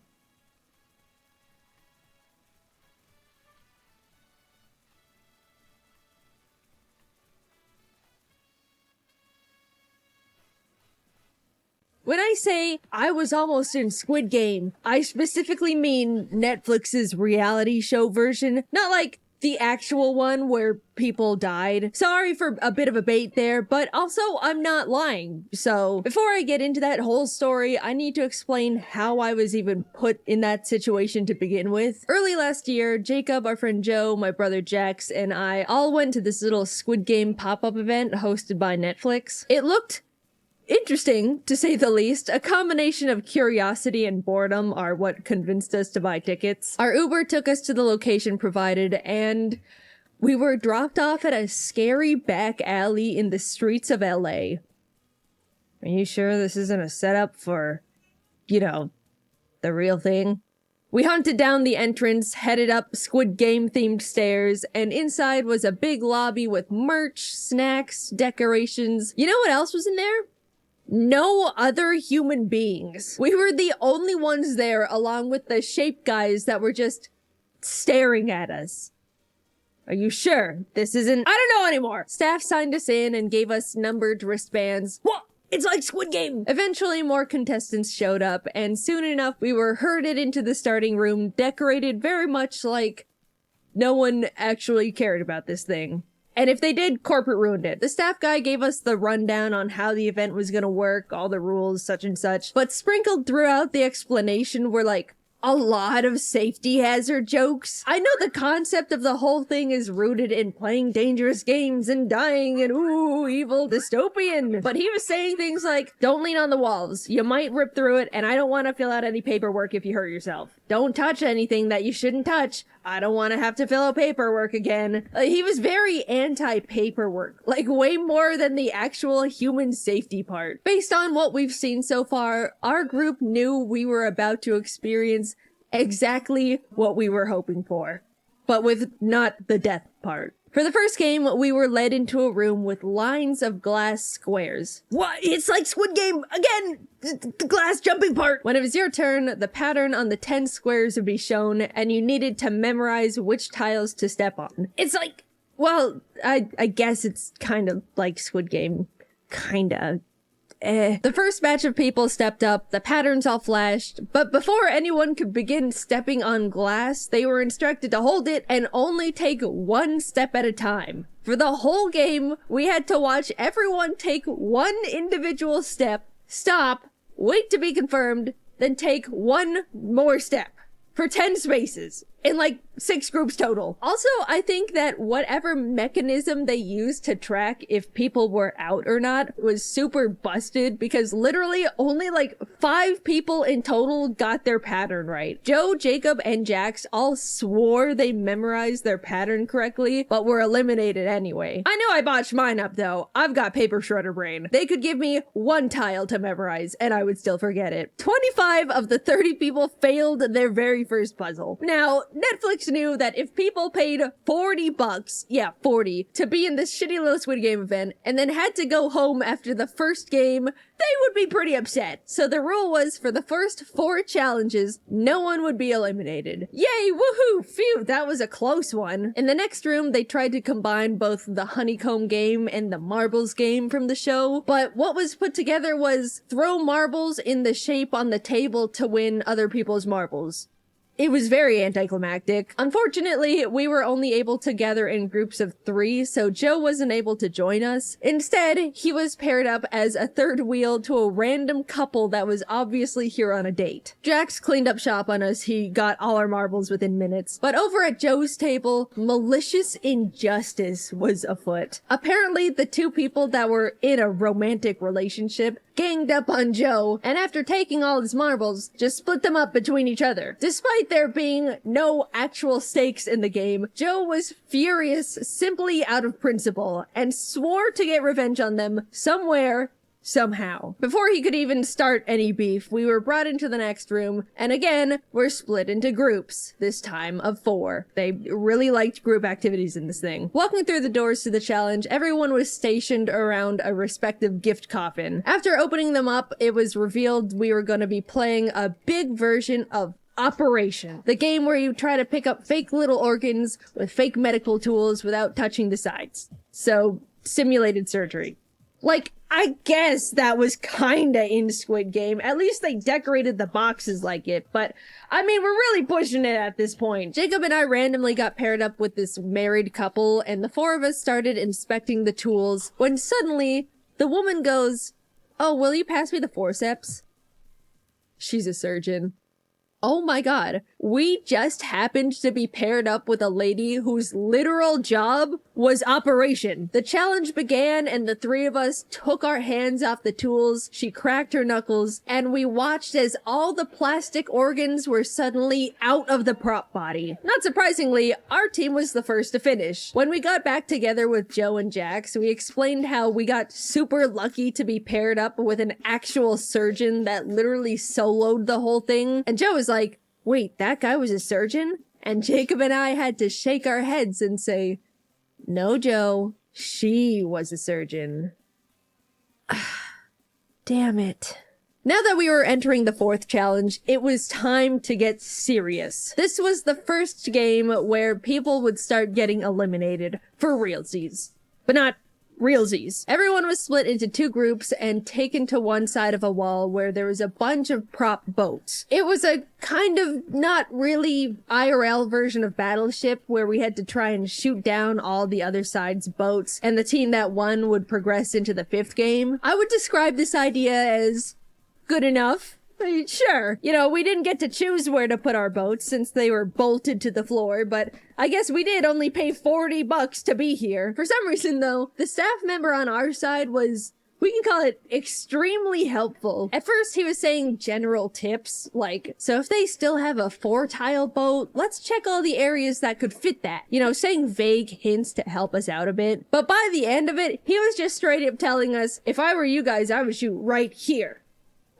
When I say I was almost in Squid Game, I specifically mean Netflix's reality show version, not like the actual one where people died. Sorry for a bit of a bait there, but also I'm not lying. So before I get into that whole story, I need to explain how I was even put in that situation to begin with. Early last year, Jacob, our friend Joe, my brother Jax, and I all went to this little Squid Game pop-up event hosted by Netflix. It looked interesting, to say the least. A combination of curiosity and boredom are what convinced us to buy tickets. Our Uber took us to the location provided, and we were dropped off at a scary back alley in the streets of LA. Are you sure this isn't a setup for, you know, the real thing? We hunted down the entrance, headed up Squid Game themed stairs, and inside was a big lobby with merch, snacks, decorations. You know what else was in there? No other human beings. We were the only ones there, along with the shape guys that were just staring at us. Are you sure this isn't— I don't know anymore. Staff signed us in and gave us numbered wristbands. What? It's like Squid Game! Eventually more contestants showed up, and soon enough we were herded into the starting room, decorated very much like no one actually cared about this thing. And if they did, corporate ruined it. The staff guy gave us the rundown on how the event was gonna work, all the rules, such and such. But sprinkled throughout the explanation were like a lot of safety hazard jokes. I know the concept of the whole thing is rooted in playing dangerous games and dying and ooh, evil dystopian. But he was saying things like, don't lean on the walls. You might rip through it, and I don't want to fill out any paperwork if you hurt yourself. Don't touch anything that you shouldn't touch. I don't want to have to fill out paperwork again. He was very anti-paperwork, like way more than the actual human safety part. Based on what we've seen so far, our group knew we were about to experience exactly what we were hoping for, but with not the death part. For the first game, we were led into a room with lines of glass squares. What? It's like Squid Game again! The glass jumping part! When it was your turn, the pattern on the 10 squares would be shown, and you needed to memorize which tiles to step on. It's like, well, I guess it's kind of like Squid Game. Kinda. The first batch of people stepped up, the patterns all flashed, but before anyone could begin stepping on glass, they were instructed to hold it and only take one step at a time. For the whole game, we had to watch everyone take one individual step, stop, wait to be confirmed, then take one more step. For 10 spaces. In like 6 groups total. Also, I think that whatever mechanism they used to track if people were out or not was super busted because literally only like 5 people in total got their pattern right. Joe, Jacob, and Jax all swore they memorized their pattern correctly, but were eliminated anyway. I know I botched mine up though. I've got paper shredder brain. They could give me one tile to memorize and I would still forget it. 25 of the 30 people failed their very first puzzle. Now, Netflix knew that if people paid $40, yeah, 40, to be in this shitty little Squid Game event and then had to go home after the first game, they would be pretty upset. So the rule was for the first 4 challenges, no one would be eliminated. Yay, woohoo, phew, that was a close one. In the next room, they tried to combine both the honeycomb game and the marbles game from the show, but what was put together was throw marbles in the shape on the table to win other people's marbles. It was very anticlimactic. Unfortunately, we were only able to gather in groups of 3, so Joe wasn't able to join us. Instead, he was paired up as a third wheel to a random couple that was obviously here on a date. Jax cleaned up shop on us. He got all our marbles within minutes. But over at Joe's table, malicious injustice was afoot. Apparently, the 2 people that were in a romantic relationship ganged up on Joe, and after taking all his marbles, just split them up between each other. Despite there being no actual stakes in the game, Joe was furious simply out of principle, and swore to get revenge on them somewhere, somehow. Before he could even start any beef, we were brought into the next room, and again, we're split into groups, this time of 4. They really liked group activities in this thing. Walking through the doors to the challenge, everyone was stationed around a respective gift coffin. After opening them up, it was revealed we were going to be playing a big version of Operation, the game where you try to pick up fake little organs with fake medical tools without touching the sides. So, simulated surgery. Like, I guess that was kinda in Squid Game. At least they decorated the boxes like it, but I mean, we're really pushing it at this point. Jacob and I randomly got paired up with this married couple, and the 4 of us started inspecting the tools when suddenly the woman goes, "Oh, will you pass me the forceps?" She's a surgeon. Oh my god, we just happened to be paired up with a lady whose literal job was operation. The challenge began and the 3 of us took our hands off the tools, she cracked her knuckles, and we watched as all the plastic organs were suddenly out of the prop body. Not surprisingly, our team was the first to finish. When we got back together with Joe and Jax, we explained how we got super lucky to be paired up with an actual surgeon that literally soloed the whole thing, and Joe was like, "Wait, that guy was a surgeon?" And Jacob and I had to shake our heads and say, "No, Joe, she was a surgeon." Damn it. Now that we were entering the 4th challenge, it was time to get serious. This was the first game where people would start getting eliminated for realsies. But not realsies. Everyone was split into 2 groups and taken to one side of a wall where there was a bunch of prop boats. It was a kind of not really IRL version of Battleship where we had to try and shoot down all the other side's boats, and the team that won would progress into the 5th game. I would describe this idea as good enough. Sure, you know, we didn't get to choose where to put our boats since they were bolted to the floor, but I guess we did only pay $40 to be here. For some reason, though, the staff member on our side was, we can call it, extremely helpful. At first, he was saying general tips, like, so if they still have a 4-tile boat, let's check all the areas that could fit that. You know, saying vague hints to help us out a bit. But by the end of it, he was just straight up telling us, if I were you guys, I would shoot right here.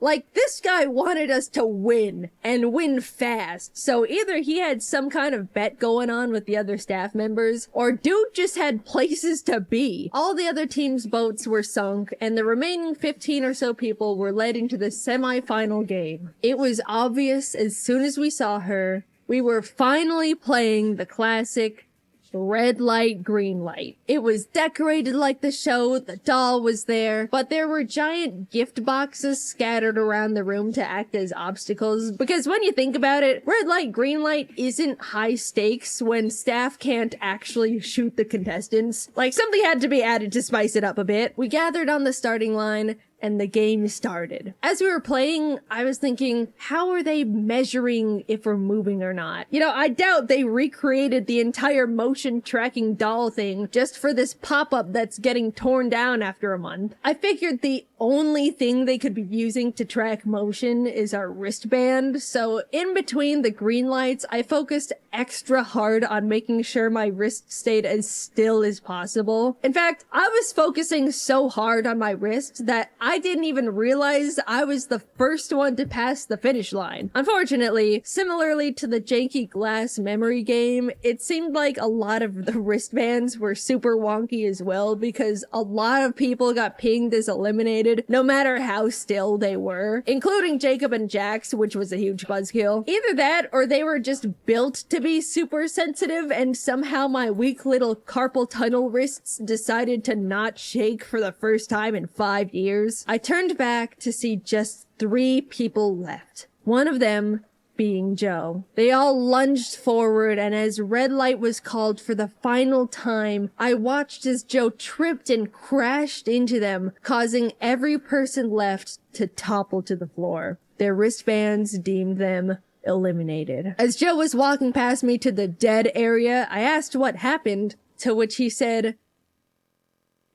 Like, this guy wanted us to win, and win fast, so either he had some kind of bet going on with the other staff members, or dude just had places to be. All the other team's boats were sunk, and the remaining 15 or so people were led into the semi-final game. It was obvious as soon as we saw her, we were finally playing the classic red light, green light. It was decorated like the show, the doll was there, but there were giant gift boxes scattered around the room to act as obstacles, because when you think about it, red light, green light isn't high stakes when staff can't actually shoot the contestants. Like, something had to be added to spice it up a bit. We gathered on the starting line, and the game started. As we were playing, I was thinking, how are they measuring if we're moving or not? You know, I doubt they recreated the entire motion tracking doll thing just for this pop-up that's getting torn down after a month. I figured the only thing they could be using to track motion is our wristband, so in between the green lights, I focused extra hard on making sure my wrist stayed as still as possible. In fact, I was focusing so hard on my wrist that I didn't even realize I was the first one to pass the finish line. Unfortunately, similarly to the janky glass memory game, it seemed like a lot of the wristbands were super wonky as well because a lot of people got pinged as eliminated no matter how still they were, including Jacob and Jax, which was a huge buzzkill. Either that or they were just built to be super sensitive and somehow my weak little carpal tunnel wrists decided to not shake for the first time in 5 years. I turned back to see just 3 people left. One of them being Joe. They all lunged forward, and as red light was called for the final time, I watched as Joe tripped and crashed into them, causing every person left to topple to the floor. Their wristbands deemed them eliminated. As Joe was walking past me to the dead area, I asked what happened, to which he said,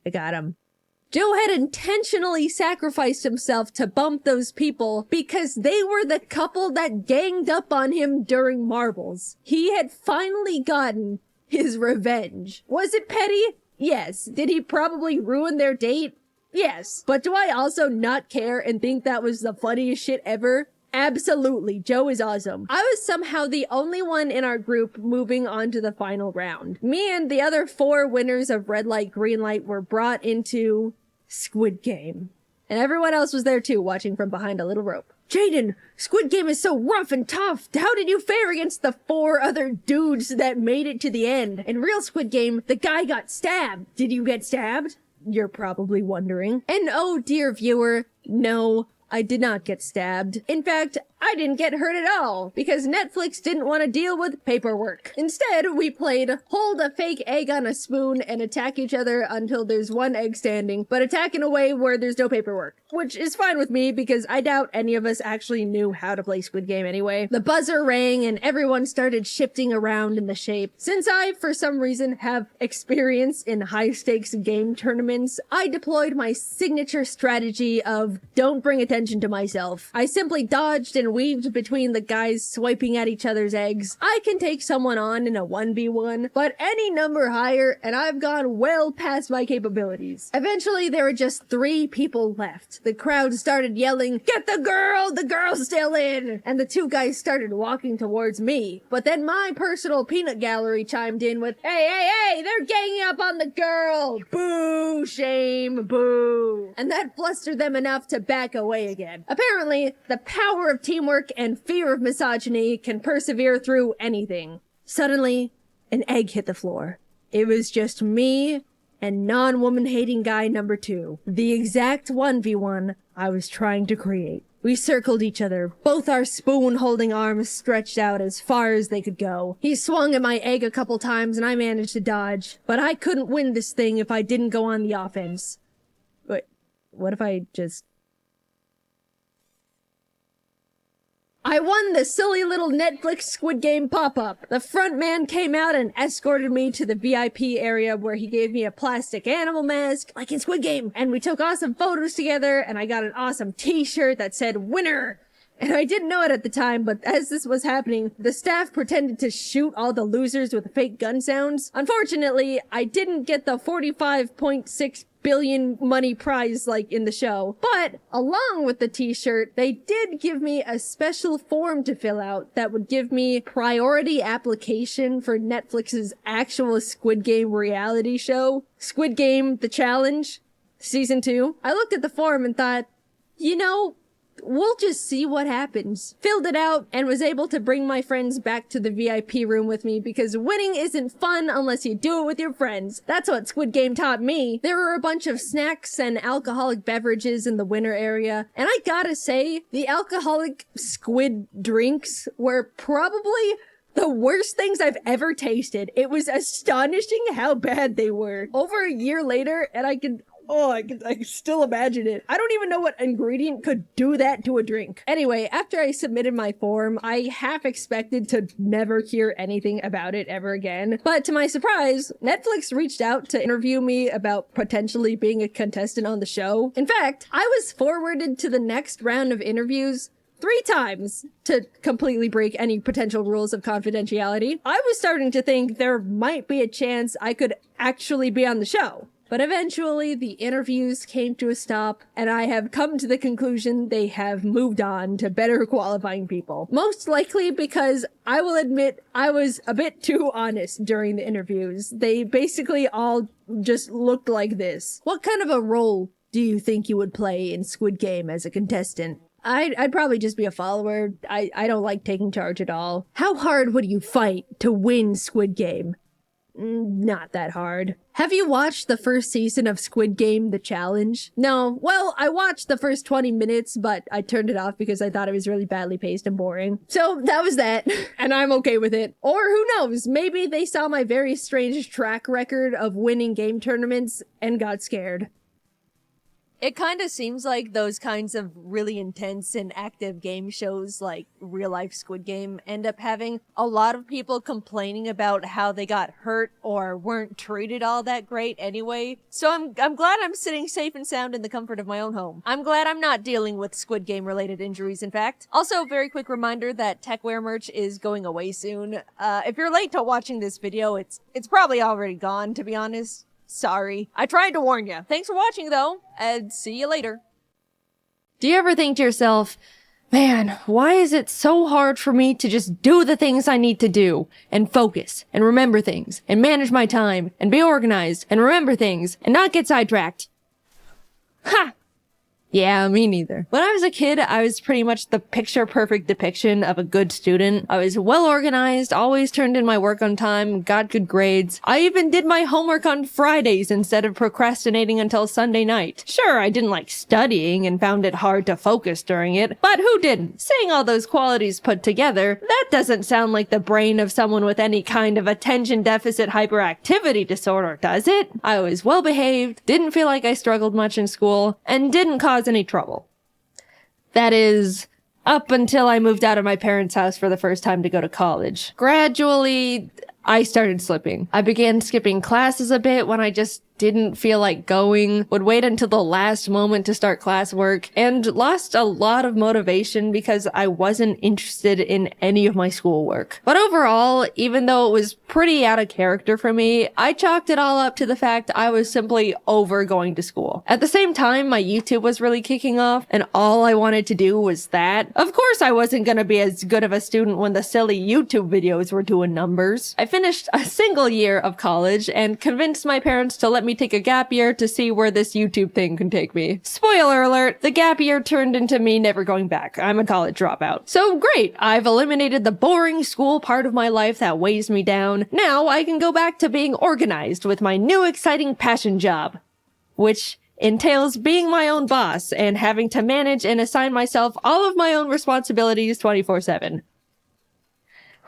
"I got him." Joe had intentionally sacrificed himself to bump those people because they were the couple that ganged up on him during marbles. He had finally gotten his revenge. Was it petty? Yes. Did he probably ruin their date? Yes. But do I also not care and think that was the funniest shit ever? Absolutely. Joe is awesome. I was somehow the only one in our group moving on to the final round. Me and the other 4 winners of red light, green light were brought into Squid Game. And everyone else was there too, watching from behind a little rope. Jaiden, Squid Game is so rough and tough. How did you fare against the 4 other dudes that made it to the end? In real Squid Game, the guy got stabbed. Did you get stabbed? You're probably wondering. And oh, dear viewer, no, I did not get stabbed. In fact, I didn't get hurt at all because Netflix didn't want to deal with paperwork. Instead, we played hold a fake egg on a spoon and attack each other until there's 1 egg standing, but attack in a way where there's no paperwork, which is fine with me because I doubt any of us actually knew how to play Squid Game anyway. The buzzer rang and everyone started shifting around in the shape. Since I, for some reason, have experience in high-stakes game tournaments, I deployed my signature strategy of don't bring attention to myself. I simply dodged and weaved between the guys swiping at each other's eggs. I can take someone on in a 1v1, but any number higher and I've gone well past my capabilities. Eventually, there were just 3 people left. The crowd started yelling, "Get the girl's still in!" And the 2 guys started walking towards me. But then my personal peanut gallery chimed in with, hey, they're ganging up on the girl! Boo, shame, boo. And that flustered them enough to back away again. Apparently, the power of teamwork and fear of misogyny can persevere through anything. Suddenly, an egg hit the floor. It was just me and non-woman hating guy number 2. The exact 1v1 I was trying to create. We circled each other, both our spoon-holding arms stretched out as far as they could go. He swung at my egg a couple times and I managed to dodge. But I couldn't win this thing if I didn't go on the offense. But what if I just... I won the silly little Netflix Squid Game pop-up. The front man came out and escorted me to the VIP area where he gave me a plastic animal mask, like in Squid Game. And we took awesome photos together, and I got an awesome t-shirt that said winner. And I didn't know it at the time, but as this was happening, the staff pretended to shoot all the losers with fake gun sounds. Unfortunately, I didn't get the 45.6 billion money prize like in the show. But along with the t-shirt, they did give me a special form to fill out that would give me priority application for Netflix's actual Squid Game reality show, Squid Game The Challenge, Season 2. I looked at the form and thought, you know, we'll just see what happens. Filled it out and was able to bring my friends back to the VIP room with me because winning isn't fun unless you do it with your friends. That's what Squid Game taught me. There were a bunch of snacks and alcoholic beverages in the winner area, and I gotta say, the alcoholic squid drinks were probably the worst things I've ever tasted. It was astonishing how bad they were. Over a year later, and I can still imagine it. I don't even know what ingredient could do that to a drink. Anyway, after I submitted my form, I half expected to never hear anything about it ever again. But to my surprise, Netflix reached out to interview me about potentially being a contestant on the show. In fact, I was forwarded to the next round of interviews 3 times to completely break any potential rules of confidentiality. I was starting to think there might be a chance I could actually be on the show. But eventually, the interviews came to a stop, and I have come to the conclusion they have moved on to better qualifying people. Most likely because I will admit I was a bit too honest during the interviews. They basically all just looked like this. What kind of a role do you think you would play in Squid Game as a contestant? I'd probably just be a follower. I don't like taking charge at all. How hard would you fight to win Squid Game? Not that hard. Have you watched the first season of Squid Game: The Challenge? No. Well, I watched the first 20 minutes, but I turned it off because I thought it was really badly paced and boring. So that was that, and I'm okay with it. Or who knows, maybe they saw my very strange track record of winning game tournaments and got scared. It kind of seems like those kinds of really intense and active game shows like real life Squid Game end up having a lot of people complaining about how they got hurt or weren't treated all that great anyway. So I'm glad I'm sitting safe and sound in the comfort of my own home. I'm glad I'm not dealing with Squid Game related injuries, in fact. Also, very quick reminder that Techwear merch is going away soon. If you're late to watching this video, it's probably already gone, to be honest. Sorry. I tried to warn you. Thanks for watching, though, and see you later. Do you ever think to yourself, man, why is it so hard for me to just do the things I need to do, and focus, and remember things, and manage my time, and be organized, and remember things, and not get sidetracked? Ha! Yeah, me neither. When I was a kid, I was pretty much the picture-perfect depiction of a good student. I was well-organized, always turned in my work on time, got good grades. I even did my homework on Fridays instead of procrastinating until Sunday night. Sure, I didn't like studying and found it hard to focus during it, but who didn't? Saying all those qualities put together, that doesn't sound like the brain of someone with any kind of attention deficit hyperactivity disorder, does it? I was well-behaved, didn't feel like I struggled much in school, and didn't cause any trouble. That is, up until I moved out of my parents' house for the first time to go to college. Gradually, I started slipping. I began skipping classes a bit when I just didn't feel like going, would wait until the last moment to start classwork, and lost a lot of motivation because I wasn't interested in any of my schoolwork. But overall, even though it was pretty out of character for me, I chalked it all up to the fact I was simply over going to school. At the same time, my YouTube was really kicking off, and all I wanted to do was that. Of course, I wasn't gonna be as good of a student when the silly YouTube videos were doing numbers. I finished a single year of college and convinced my parents to let me take a gap year to see where this YouTube thing can take me. Spoiler alert, the gap year turned into me never going back. I'm a college dropout. So great, I've eliminated the boring school part of my life that weighs me down. Now I can go back to being organized with my new exciting passion job, which entails being my own boss and having to manage and assign myself all of my own responsibilities 24/7.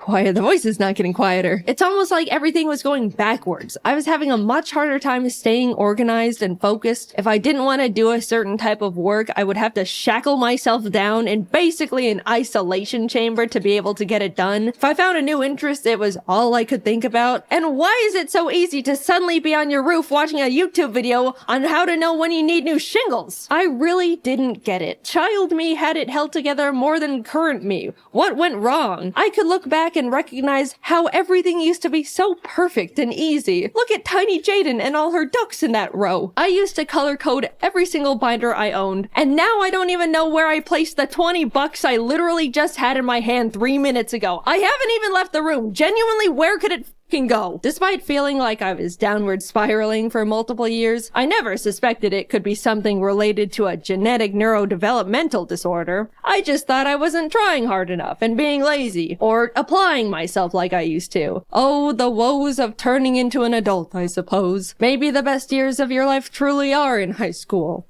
Why are the voices not getting quieter? It's almost like everything was going backwards. I was having a much harder time staying organized and focused. If I didn't want to do a certain type of work, I would have to shackle myself down in basically an isolation chamber to be able to get it done. If I found a new interest, it was all I could think about. And why is it so easy to suddenly be on your roof watching a YouTube video on how to know when you need new shingles? I really didn't get it. Child me had it held together more than current me. What went wrong? I could look back and recognize how everything used to be so perfect and easy. Look at tiny Jaiden and all her ducks in that row. I used to color code every single binder I owned, and now I don't even know where I placed the $20 I literally just had in my hand 3 minutes ago. I haven't even left the room. Genuinely, where could it can go? Despite feeling like I was downward spiraling for multiple years, I never suspected it could be something related to a genetic neurodevelopmental disorder. I just thought I wasn't trying hard enough and being lazy, or applying myself like I used to. Oh, the woes of turning into an adult, I suppose. Maybe the best years of your life truly are in high school.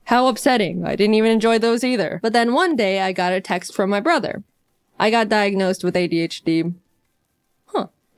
How upsetting. I didn't even enjoy those either. But then one day I got a text from my brother. I got diagnosed with ADHD.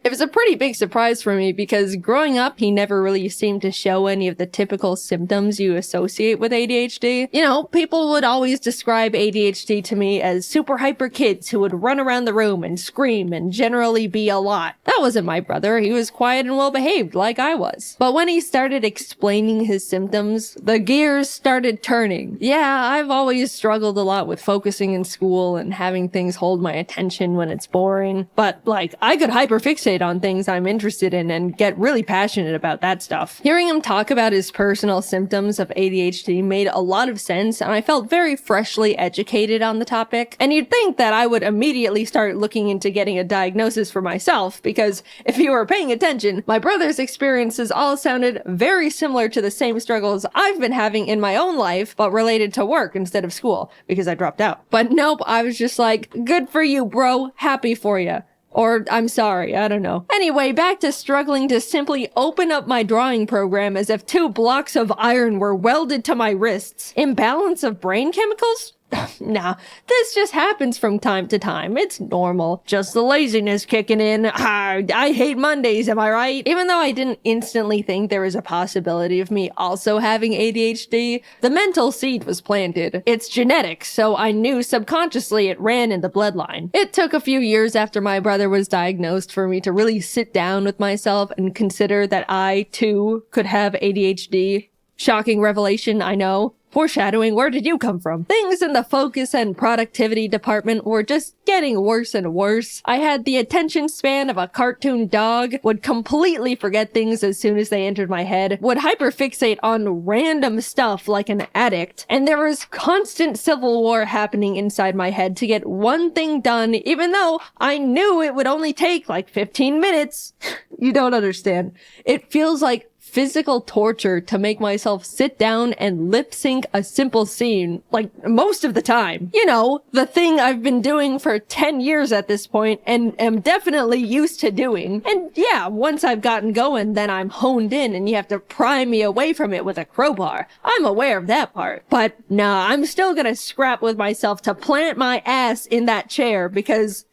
It was a pretty big surprise for me because growing up, he never really seemed to show any of the typical symptoms you associate with ADHD. You know, people would always describe ADHD to me as super hyper kids who would run around the room and scream and generally be a lot. That wasn't my brother. He was quiet and well behaved like I was. But when he started explaining his symptoms, the gears started turning. Yeah, I've always struggled a lot with focusing in school and having things hold my attention when it's boring. But like, I could hyperfixate on things I'm interested in and get really passionate about that stuff. Hearing him talk about his personal symptoms of ADHD made a lot of sense, and I felt very freshly educated on the topic. And you'd think that I would immediately start looking into getting a diagnosis for myself, because if you were paying attention, my brother's experiences all sounded very similar to the same struggles I've been having in my own life, but related to work instead of school, because I dropped out. But nope, I was just like, good for you, bro. Happy for you. Or, I'm sorry, I don't know. Anyway, back to struggling to simply open up my drawing program as if 2 blocks of iron were welded to my wrists. Imbalance of brain chemicals? Nah, this just happens from time to time. It's normal. Just the laziness kicking in. I hate Mondays, am I right? Even though I didn't instantly think there was a possibility of me also having ADHD, the mental seed was planted. It's genetic, so I knew subconsciously it ran in the bloodline. It took a few years after my brother was diagnosed for me to really sit down with myself and consider that I, too, could have ADHD. Shocking revelation, I know. Foreshadowing, where did you come from? Things in the focus and productivity department were just getting worse and worse. I had the attention span of a cartoon dog, would completely forget things as soon as they entered my head, would hyperfixate on random stuff like an addict, and there was constant civil war happening inside my head to get one thing done, even though I knew it would only take like 15 minutes. You don't understand. It feels like physical torture to make myself sit down and lip sync a simple scene, like most of the time. You know, the thing I've been doing for 10 years at this point and am definitely used to doing. And yeah, once I've gotten going, then I'm honed in and you have to pry me away from it with a crowbar. I'm aware of that part. But nah, I'm still gonna scrap with myself to plant my ass in that chair because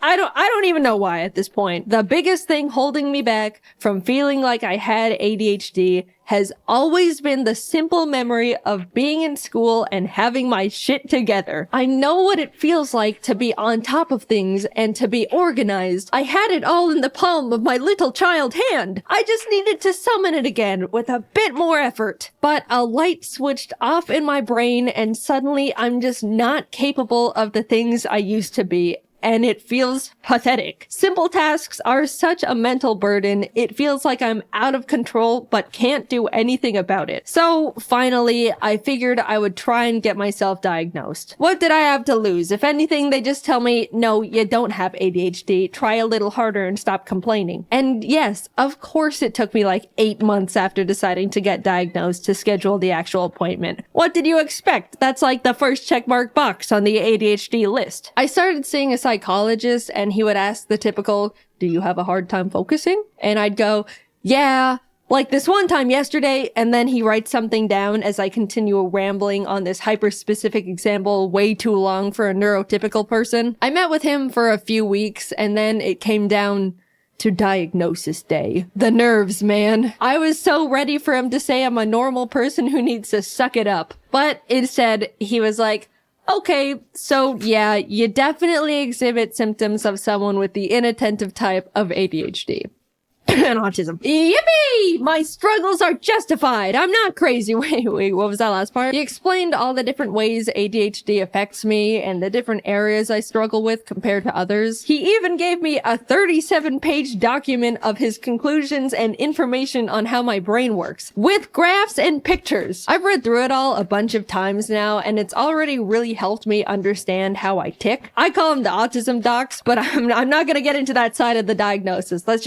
I don't even know why at this point. The biggest thing holding me back from feeling like I had ADHD has always been the simple memory of being in school and having my shit together. I know what it feels like to be on top of things and to be organized. I had it all in the palm of my little child hand. I just needed to summon it again with a bit more effort. But a light switched off in my brain and suddenly I'm just not capable of the things I used to be. And it feels pathetic. Simple tasks are such a mental burden, it feels like I'm out of control but can't do anything about it. So finally, I figured I would try and get myself diagnosed. What did I have to lose? If anything, they just tell me, no, you don't have ADHD, try a little harder and stop complaining. And yes, of course it took me like 8 months after deciding to get diagnosed to schedule the actual appointment. What did you expect? That's like the first checkmark box on the ADHD list. I started seeing a psychologist and he would ask the typical, do you have a hard time focusing? And I'd go, yeah, like this one time yesterday, and then he writes something down as I continue rambling on this hyper-specific example way too long for a neurotypical person. I met with him for a few weeks and then it came down to diagnosis day. The nerves, man. I was so ready for him to say I'm a normal person who needs to suck it up. But instead, he was like, okay, so yeah, you definitely exhibit symptoms of someone with the inattentive type of ADHD. And autism. Yippee! My struggles are justified. I'm not crazy. Wait, what was that last part? He explained all the different ways ADHD affects me and the different areas I struggle with compared to others. He even gave me a 37-page document of his conclusions and information on how my brain works, with graphs and pictures. I've read through it all a bunch of times now, and it's already really helped me understand how I tick. I call them the autism docs, but I'm not gonna get into that side of the diagnosis. Let's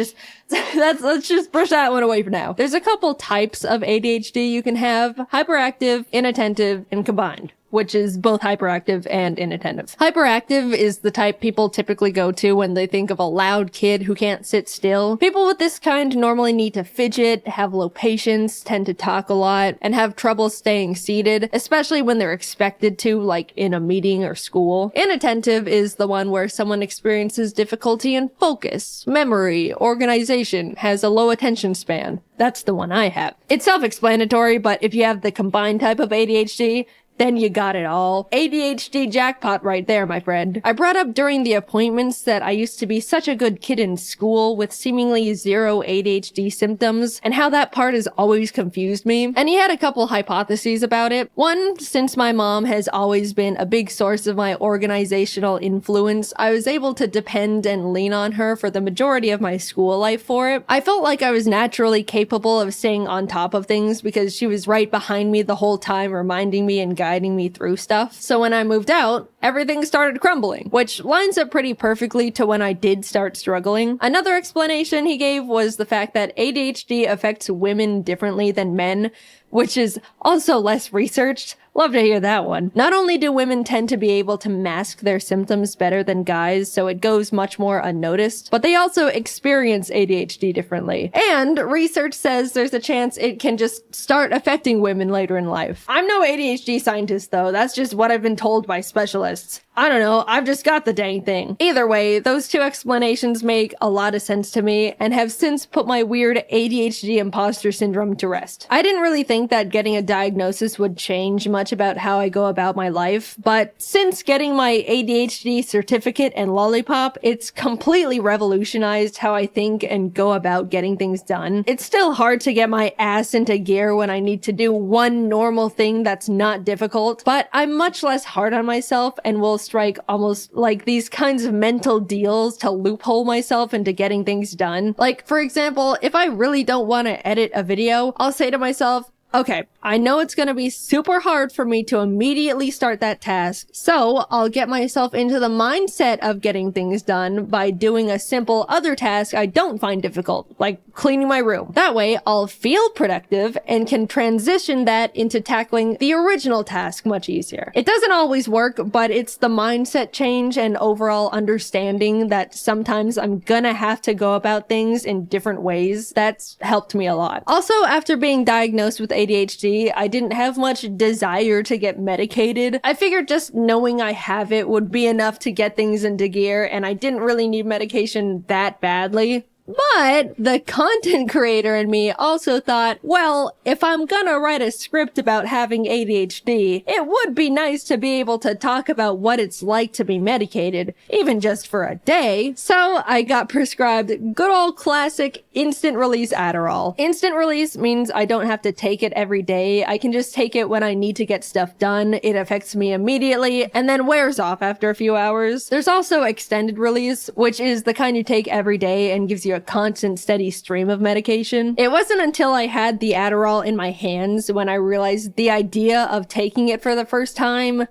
just brush that one away for now. There's a couple types of ADHD you can have: hyperactive, inattentive, and combined, which is both hyperactive and inattentive. Hyperactive is the type people typically go to when they think of a loud kid who can't sit still. People with this kind normally need to fidget, have low patience, tend to talk a lot, and have trouble staying seated, especially when they're expected to, like in a meeting or school. Inattentive is the one where someone experiences difficulty in focus, memory, organization, has a low attention span. That's the one I have. It's self-explanatory, but if you have the combined type of ADHD, then you got it all. ADHD jackpot right there, my friend. I brought up during the appointments that I used to be such a good kid in school with seemingly zero ADHD symptoms, and how that part has always confused me. And he had a couple hypotheses about it. One, since my mom has always been a big source of my organizational influence, I was able to depend and lean on her for the majority of my school life for it. I felt like I was naturally capable of staying on top of things because she was right behind me the whole time, reminding me and guiding me through stuff. So when I moved out, everything started crumbling, which lines up pretty perfectly to when I did start struggling. Another explanation he gave was the fact that ADHD affects women differently than men, which is also less researched. Love to hear that one. Not only do women tend to be able to mask their symptoms better than guys, so it goes much more unnoticed, but they also experience ADHD differently. And research says there's a chance it can just start affecting women later in life. I'm no ADHD scientist though, that's just what I've been told by specialists. I don't know, I've just got the dang thing. Either way, those two explanations make a lot of sense to me and have since put my weird ADHD imposter syndrome to rest. I didn't really think that getting a diagnosis would change much about how I go about my life, but since getting my ADHD certificate and lollipop, it's completely revolutionized how I think and go about getting things done. It's still hard to get my ass into gear when I need to do one normal thing that's not difficult, but I'm much less hard on myself and will strike almost like these kinds of mental deals to loophole myself into getting things done. Like, for example, if I really don't want to edit a video, I'll say to myself, okay, I know it's gonna be super hard for me to immediately start that task, so I'll get myself into the mindset of getting things done by doing a simple other task I don't find difficult, like cleaning my room. That way, I'll feel productive and can transition that into tackling the original task much easier. It doesn't always work, but it's the mindset change and overall understanding that sometimes I'm gonna have to go about things in different ways that's helped me a lot. Also, after being diagnosed with ADHD, I didn't have much desire to get medicated. I figured just knowing I have it would be enough to get things into gear, and I didn't really need medication that badly. But the content creator in me also thought, well, if I'm gonna write a script about having ADHD, it would be nice to be able to talk about what it's like to be medicated, even just for a day. So I got prescribed good old classic instant release Adderall. Instant release means I don't have to take it every day. I can just take it when I need to get stuff done. It affects me immediately and then wears off after a few hours. There's also extended release, which is the kind you take every day and gives you a constant steady stream of medication. It wasn't until I had the Adderall in my hands when I realized the idea of taking it for the first time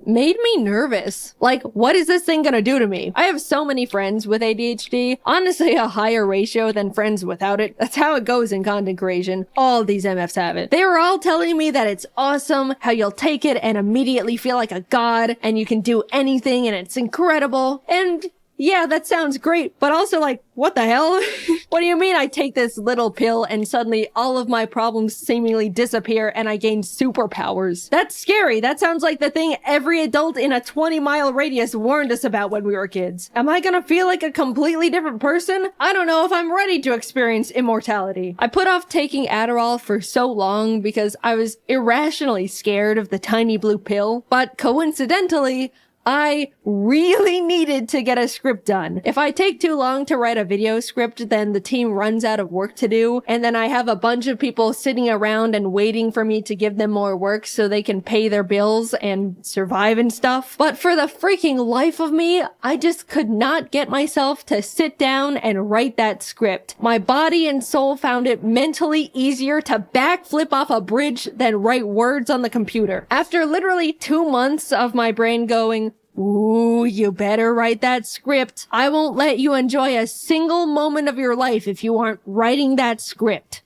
made me nervous. Like, what is this thing gonna do to me? I have so many friends with ADHD, honestly a higher ratio than friends without it. That's how it goes in content creation. All these MFs have it. They were all telling me that it's awesome, how you'll take it and immediately feel like a god, and you can do anything and it's incredible. And yeah, that sounds great, but also like, what the hell? What do you mean I take this little pill and suddenly all of my problems seemingly disappear and I gain superpowers? That's scary. That sounds like the thing every adult in a 20-mile radius warned us about when we were kids. Am I gonna feel like a completely different person? I don't know if I'm ready to experience immortality. I put off taking Adderall for so long because I was irrationally scared of the tiny blue pill, but coincidentally, I really needed to get a script done. If I take too long to write a video script, then the team runs out of work to do, and then I have a bunch of people sitting around and waiting for me to give them more work so they can pay their bills and survive and stuff. But for the freaking life of me, I just could not get myself to sit down and write that script. My body and soul found it mentally easier to backflip off a bridge than write words on the computer. After literally 2 months of my brain going, ooh, you better write that script. I won't let you enjoy a single moment of your life if you aren't writing that script.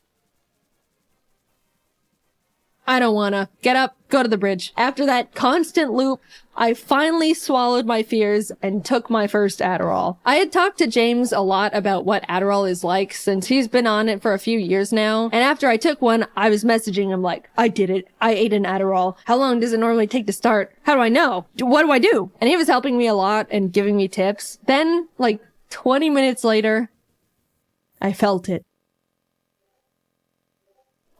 I don't wanna. Get up, go to the bridge. After that constant loop, I finally swallowed my fears and took my first Adderall. I had talked to James a lot about what Adderall is like since he's been on it for a few years now. And after I took one, I was messaging him like, I did it. I ate an Adderall. How long does it normally take to start? How do I know? What do I do? And he was helping me a lot and giving me tips. Then, like 20 minutes later, I felt it.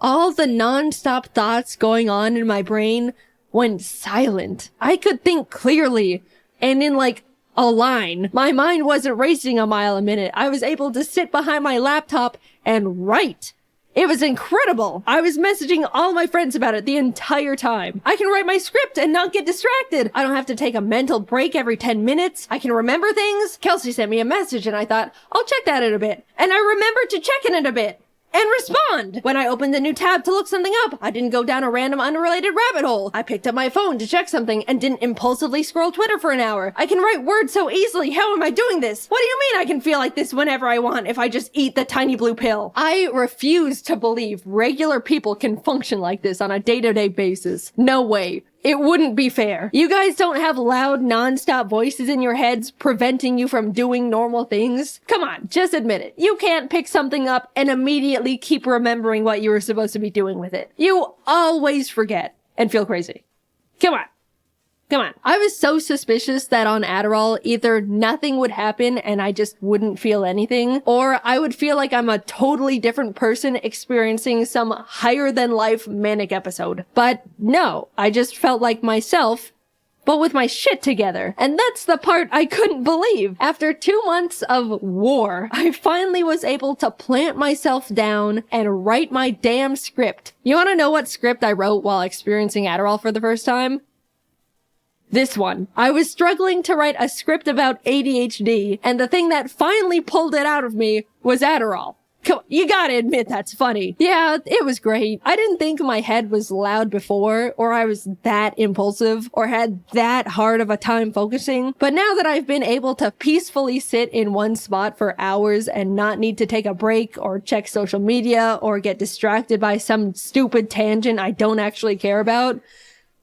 All the non-stop thoughts going on in my brain went silent. I could think clearly and in like a line. My mind wasn't racing a mile a minute. I was able to sit behind my laptop and write. It was incredible. I was messaging all my friends about it the entire time. I can write my script and not get distracted. I don't have to take a mental break every 10 minutes. I can remember things. Kelsey sent me a message and I thought, I'll check that in a bit. And I remembered to check it in a bit. and respond. When I opened a new tab to look something up, I didn't go down a random unrelated rabbit hole. I picked up my phone to check something and didn't impulsively scroll Twitter for an hour. I can write words so easily. How am I doing this? What do you mean I can feel like this whenever I want if I just eat the tiny blue pill? I refuse to believe regular people can function like this on a day-to-day basis. No way. It wouldn't be fair. You guys don't have loud, non-stop voices in your heads preventing you from doing normal things? Come on, just admit it. You can't pick something up and immediately keep remembering what you were supposed to be doing with it. You always forget and feel crazy. Come on. Come on. I was so suspicious that on Adderall, either nothing would happen and I just wouldn't feel anything, or I would feel like I'm a totally different person experiencing some higher-than-life manic episode. But no, I just felt like myself, but with my shit together. And that's the part I couldn't believe. After 2 months of war, I finally was able to plant myself down and write my damn script. You wanna know what script I wrote while experiencing Adderall for the first time? This one. I was struggling to write a script about ADHD, and the thing that finally pulled it out of me was Adderall. Come on, you gotta admit that's funny. Yeah, it was great. I didn't think my head was loud before, or I was that impulsive, or had that hard of a time focusing. But now that I've been able to peacefully sit in one spot for hours and not need to take a break, or check social media, or get distracted by some stupid tangent I don't actually care about,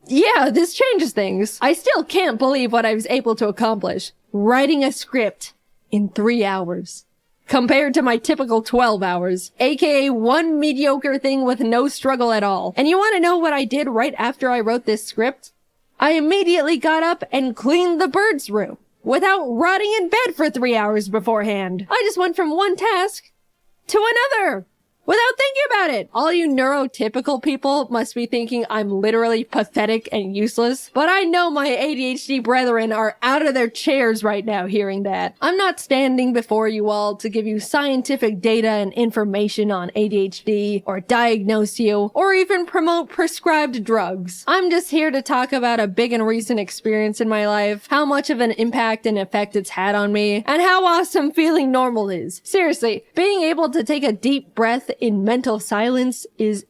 yeah, this changes things. I still can't believe what I was able to accomplish. Writing a script in 3 hours. Compared to my typical 12 hours. AKA one mediocre thing with no struggle at all. And you want to know what I did right after I wrote this script? I immediately got up and cleaned the bird's room. Without rotting in bed for 3 hours beforehand. I just went from one task to another. Without thinking about it. All you neurotypical people must be thinking I'm literally pathetic and useless. But I know my ADHD brethren are out of their chairs right now hearing that. I'm not standing before you all to give you scientific data and information on ADHD, or diagnose you, or even promote prescribed drugs. I'm just here to talk about a big and recent experience in my life, how much of an impact and effect it's had on me, and how awesome feeling normal is. Seriously, being able to take a deep breath in mental silence is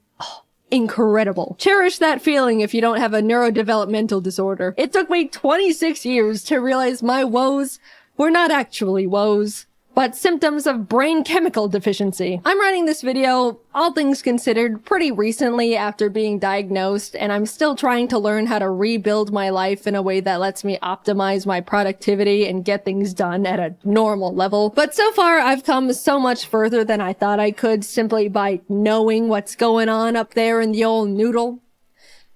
incredible. Cherish that feeling if you don't have a neurodevelopmental disorder. It took me 26 years to realize my woes were not actually woes, but symptoms of brain chemical deficiency. I'm writing this video, all things considered, pretty recently after being diagnosed, and I'm still trying to learn how to rebuild my life in a way that lets me optimize my productivity and get things done at a normal level. But so far, I've come so much further than I thought I could simply by knowing what's going on up there in the old noodle.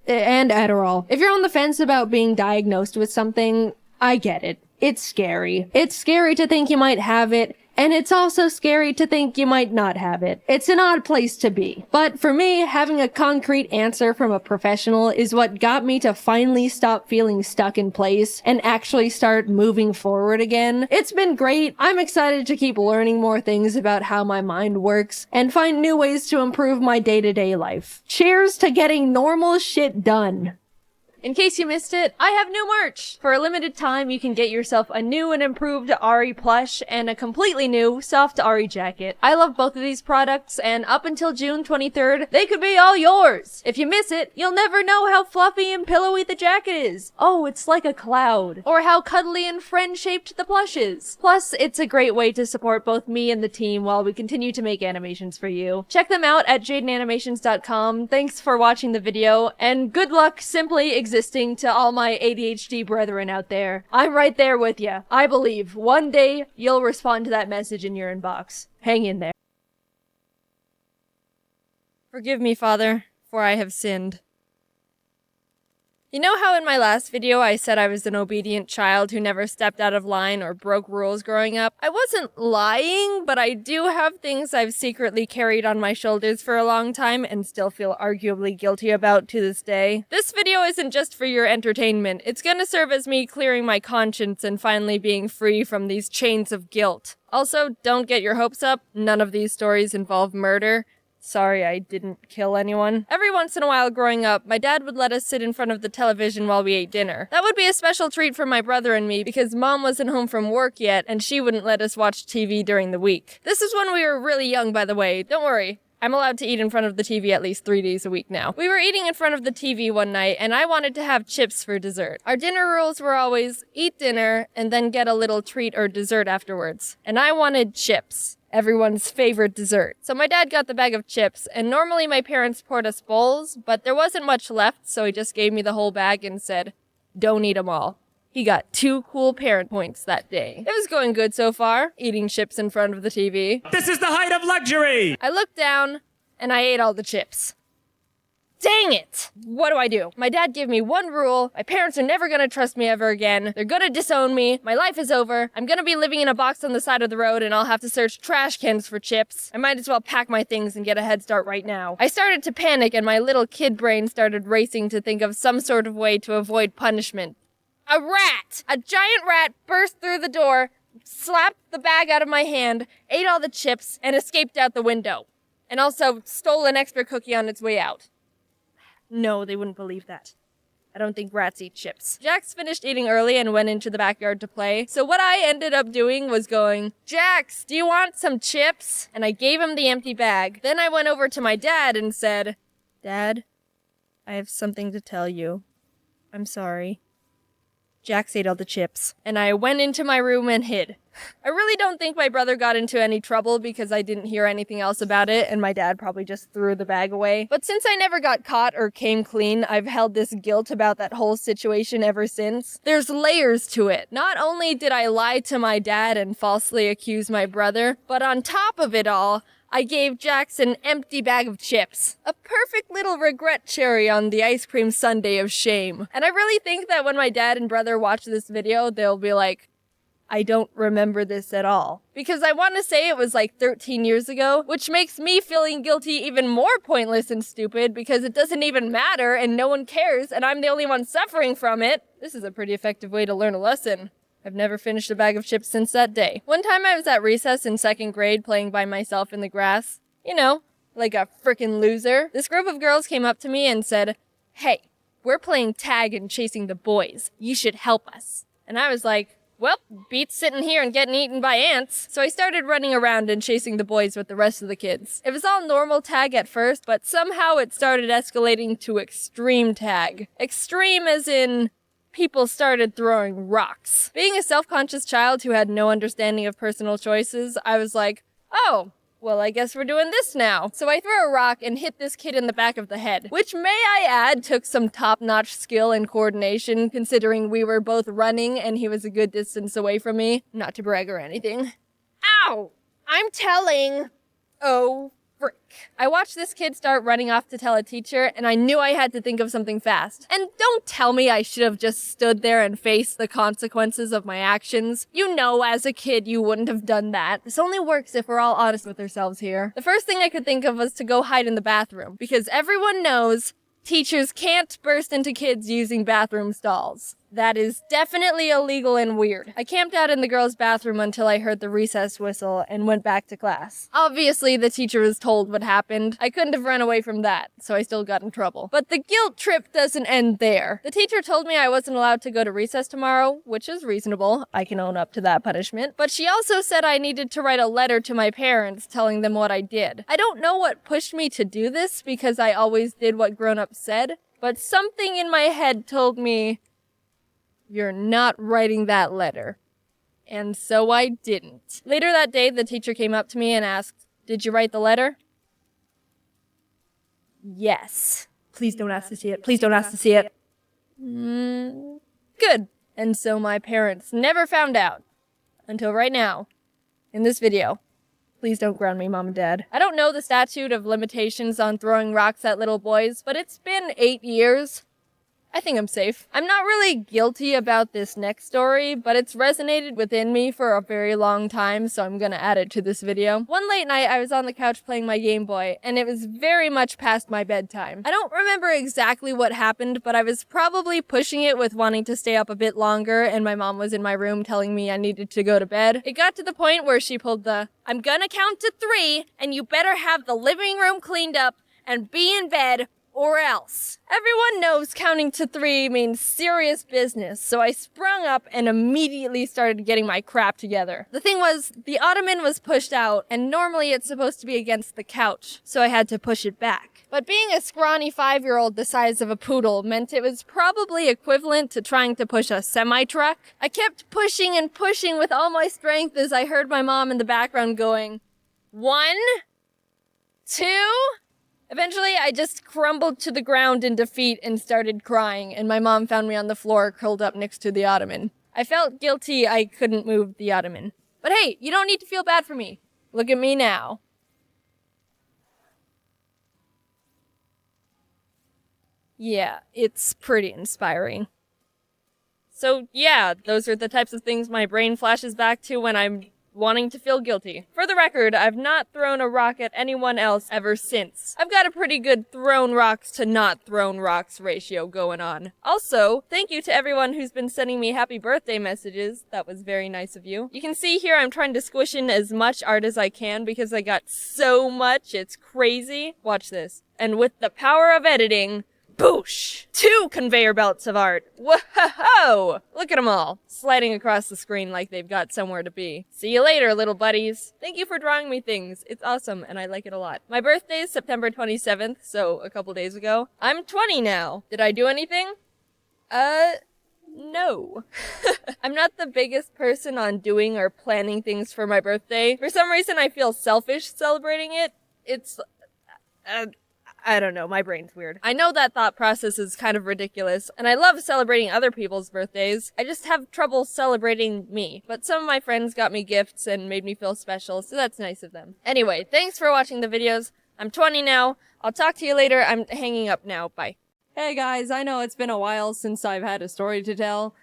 And Adderall. If you're on the fence about being diagnosed with something, I get it. It's scary. It's scary to think you might have it, and it's also scary to think you might not have it. It's an odd place to be. But for me, having a concrete answer from a professional is what got me to finally stop feeling stuck in place and actually start moving forward again. It's been great. I'm excited to keep learning more things about how my mind works and find new ways to improve my day-to-day life. Cheers to getting normal shit done. In case you missed it, I have new merch! For a limited time, you can get yourself a new and improved Ari plush and a completely new soft Ari jacket. I love both of these products, and up until June 23rd, they could be all yours! If you miss it, you'll never know how fluffy and pillowy the jacket is. Oh, it's like a cloud. Or how cuddly and friend-shaped the plush is. Plus, it's a great way to support both me and the team while we continue to make animations for you. Check them out at jaidenanimations.com. Thanks for watching the video, and good luck simply existing to all my ADHD brethren out there. I'm right there with you. I believe one day you'll respond to that message in your inbox. Hang in there. Forgive me, Father, for I have sinned. You know how in my last video I said I was an obedient child who never stepped out of line or broke rules growing up? I wasn't lying, but I do have things I've secretly carried on my shoulders for a long time and still feel arguably guilty about to this day. This video isn't just for your entertainment. It's gonna serve as me clearing my conscience and finally being free from these chains of guilt. Also, don't get your hopes up. None of these stories involve murder. Sorry, I didn't kill anyone. Every once in a while growing up, my dad would let us sit in front of the television while we ate dinner. That would be a special treat for my brother and me because Mom wasn't home from work yet and she wouldn't let us watch TV during the week. This is when we were really young, by the way. Don't worry. I'm allowed to eat in front of the TV at least 3 days a week now. We were eating in front of the TV one night, and I wanted to have chips for dessert. Our dinner rules were always eat dinner and then get a little treat or dessert afterwards. And I wanted chips, everyone's favorite dessert. So my dad got the bag of chips, and normally my parents poured us bowls, but there wasn't much left, so he just gave me the whole bag and said, "Don't eat them all." He got 2 cool parent points that day. It was going good so far, eating chips in front of the TV. This is the height of luxury! I looked down, and I ate all the chips. Dang it! What do? My dad gave me one rule. My parents are never gonna trust me ever again. They're gonna disown me. My life is over. I'm gonna be living in a box on the side of the road, and I'll have to search trash cans for chips. I might as well pack my things and get a head start right now. I started to panic, and my little kid brain started racing to think of some sort of way to avoid punishment. A rat! A giant rat burst through the door, slapped the bag out of my hand, ate all the chips, and escaped out the window. And also stole an extra cookie on its way out. No, they wouldn't believe that. I don't think rats eat chips. Jax finished eating early and went into the backyard to play. So what I ended up doing was going, "Jax, do you want some chips?" And I gave him the empty bag. Then I went over to my dad and said, "Dad, I have something to tell you. I'm sorry." Jax ate all the chips, and I went into my room and hid. I really don't think my brother got into any trouble because I didn't hear anything else about it, and my dad probably just threw the bag away. But since I never got caught or came clean, I've held this guilt about that whole situation ever since. There's layers to it. Not only did I lie to my dad and falsely accuse my brother, but on top of it all, I gave Jax an empty bag of chips. A perfect little regret cherry on the ice cream sundae of shame. And I really think that when my dad and brother watch this video, they'll be like, "I don't remember this at all." Because I want to say it was like 13 years ago, which makes me feeling guilty even more pointless and stupid because it doesn't even matter and no one cares and I'm the only one suffering from it. This is a pretty effective way to learn a lesson. I've never finished a bag of chips since that day. One time I was at recess in 2nd grade playing by myself in the grass. You know, like a frickin' loser. This group of girls came up to me and said, "Hey, we're playing tag and chasing the boys. You should help us." And I was like, well, beats sitting here and getting eaten by ants. So I started running around and chasing the boys with the rest of the kids. It was all normal tag at first, but somehow it started escalating to extreme tag. Extreme as in people started throwing rocks. Being a self-conscious child who had no understanding of personal choices, I was like, oh, well, I guess we're doing this now. So I threw a rock and hit this kid in the back of the head, which, may I add, took some top-notch skill and coordination, considering we were both running and he was a good distance away from me. Not to brag or anything. Ow! I'm telling. Oh, frick. I watched this kid start running off to tell a teacher, and I knew I had to think of something fast. And don't tell me I should have just stood there and faced the consequences of my actions. You know, as a kid, you wouldn't have done that. This only works if we're all honest with ourselves here. The first thing I could think of was to go hide in the bathroom, because everyone knows teachers can't burst into kids using bathroom stalls. That is definitely illegal and weird. I camped out in the girls' bathroom until I heard the recess whistle and went back to class. Obviously, the teacher was told what happened. I couldn't have run away from that, so I still got in trouble. But the guilt trip doesn't end there. The teacher told me I wasn't allowed to go to recess tomorrow, which is reasonable. I can own up to that punishment. But she also said I needed to write a letter to my parents telling them what I did. I don't know what pushed me to do this because I always did what grown-ups said, but something in my head told me, you're not writing that letter. And so I didn't. Later that day, the teacher came up to me and asked, "Did you write the letter?" Yes. Please don't ask to see it. Please don't ask to see it. Good. And so my parents never found out. Until right now. In this video. Please don't ground me, Mom and Dad. I don't know the statute of limitations on throwing rocks at little boys, but it's been 8 years. I think I'm safe. I'm not really guilty about this next story, but it's resonated within me for a very long time, so I'm gonna add it to this video. One late night, I was on the couch playing my Game Boy, and it was very much past my bedtime. I don't remember exactly what happened, but I was probably pushing it with wanting to stay up a bit longer, and my mom was in my room telling me I needed to go to bed. It got to the point where she pulled the, "I'm gonna count to 3, and you better have the living room cleaned up and be in bed or else. Everyone knows counting to 3 means serious business, so I sprung up and immediately started getting my crap together. The thing was, the ottoman was pushed out, and normally it's supposed to be against the couch, so I had to push it back. But being a scrawny 5-year-old the size of a poodle meant it was probably equivalent to trying to push a semi-truck. I kept pushing and pushing with all my strength as I heard my mom in the background going, 1, 2... Eventually, I just crumbled to the ground in defeat and started crying, and my mom found me on the floor curled up next to the ottoman. I felt guilty I couldn't move the ottoman. But hey, you don't need to feel bad for me. Look at me now. Yeah, it's pretty inspiring. So yeah, those are the types of things my brain flashes back to when I'm wanting to feel guilty. For the record, I've not thrown a rock at anyone else ever since. I've got a pretty good thrown rocks to not thrown rocks ratio going on. Also, thank you to everyone who's been sending me happy birthday messages. That was very nice of you. You can see here I'm trying to squish in as much art as I can because I got so much, it's crazy. Watch this. And with the power of editing, boosh! 2 conveyor belts of art. Whoa! Look at them all, sliding across the screen like they've got somewhere to be. See you later, little buddies. Thank you for drawing me things. It's awesome, and I like it a lot. My birthday is September 27th, so a couple days ago. I'm 20 now. Did I do anything? No. I'm not the biggest person on doing or planning things for my birthday. For some reason, I feel selfish celebrating it. It's... I don't know, my brain's weird. I know that thought process is kind of ridiculous, and I love celebrating other people's birthdays. I just have trouble celebrating me. But some of my friends got me gifts and made me feel special, so that's nice of them. Anyway, thanks for watching the videos. I'm 20 now. I'll talk to you later. I'm hanging up now. Bye. Hey guys, I know it's been a while since I've had a story to tell,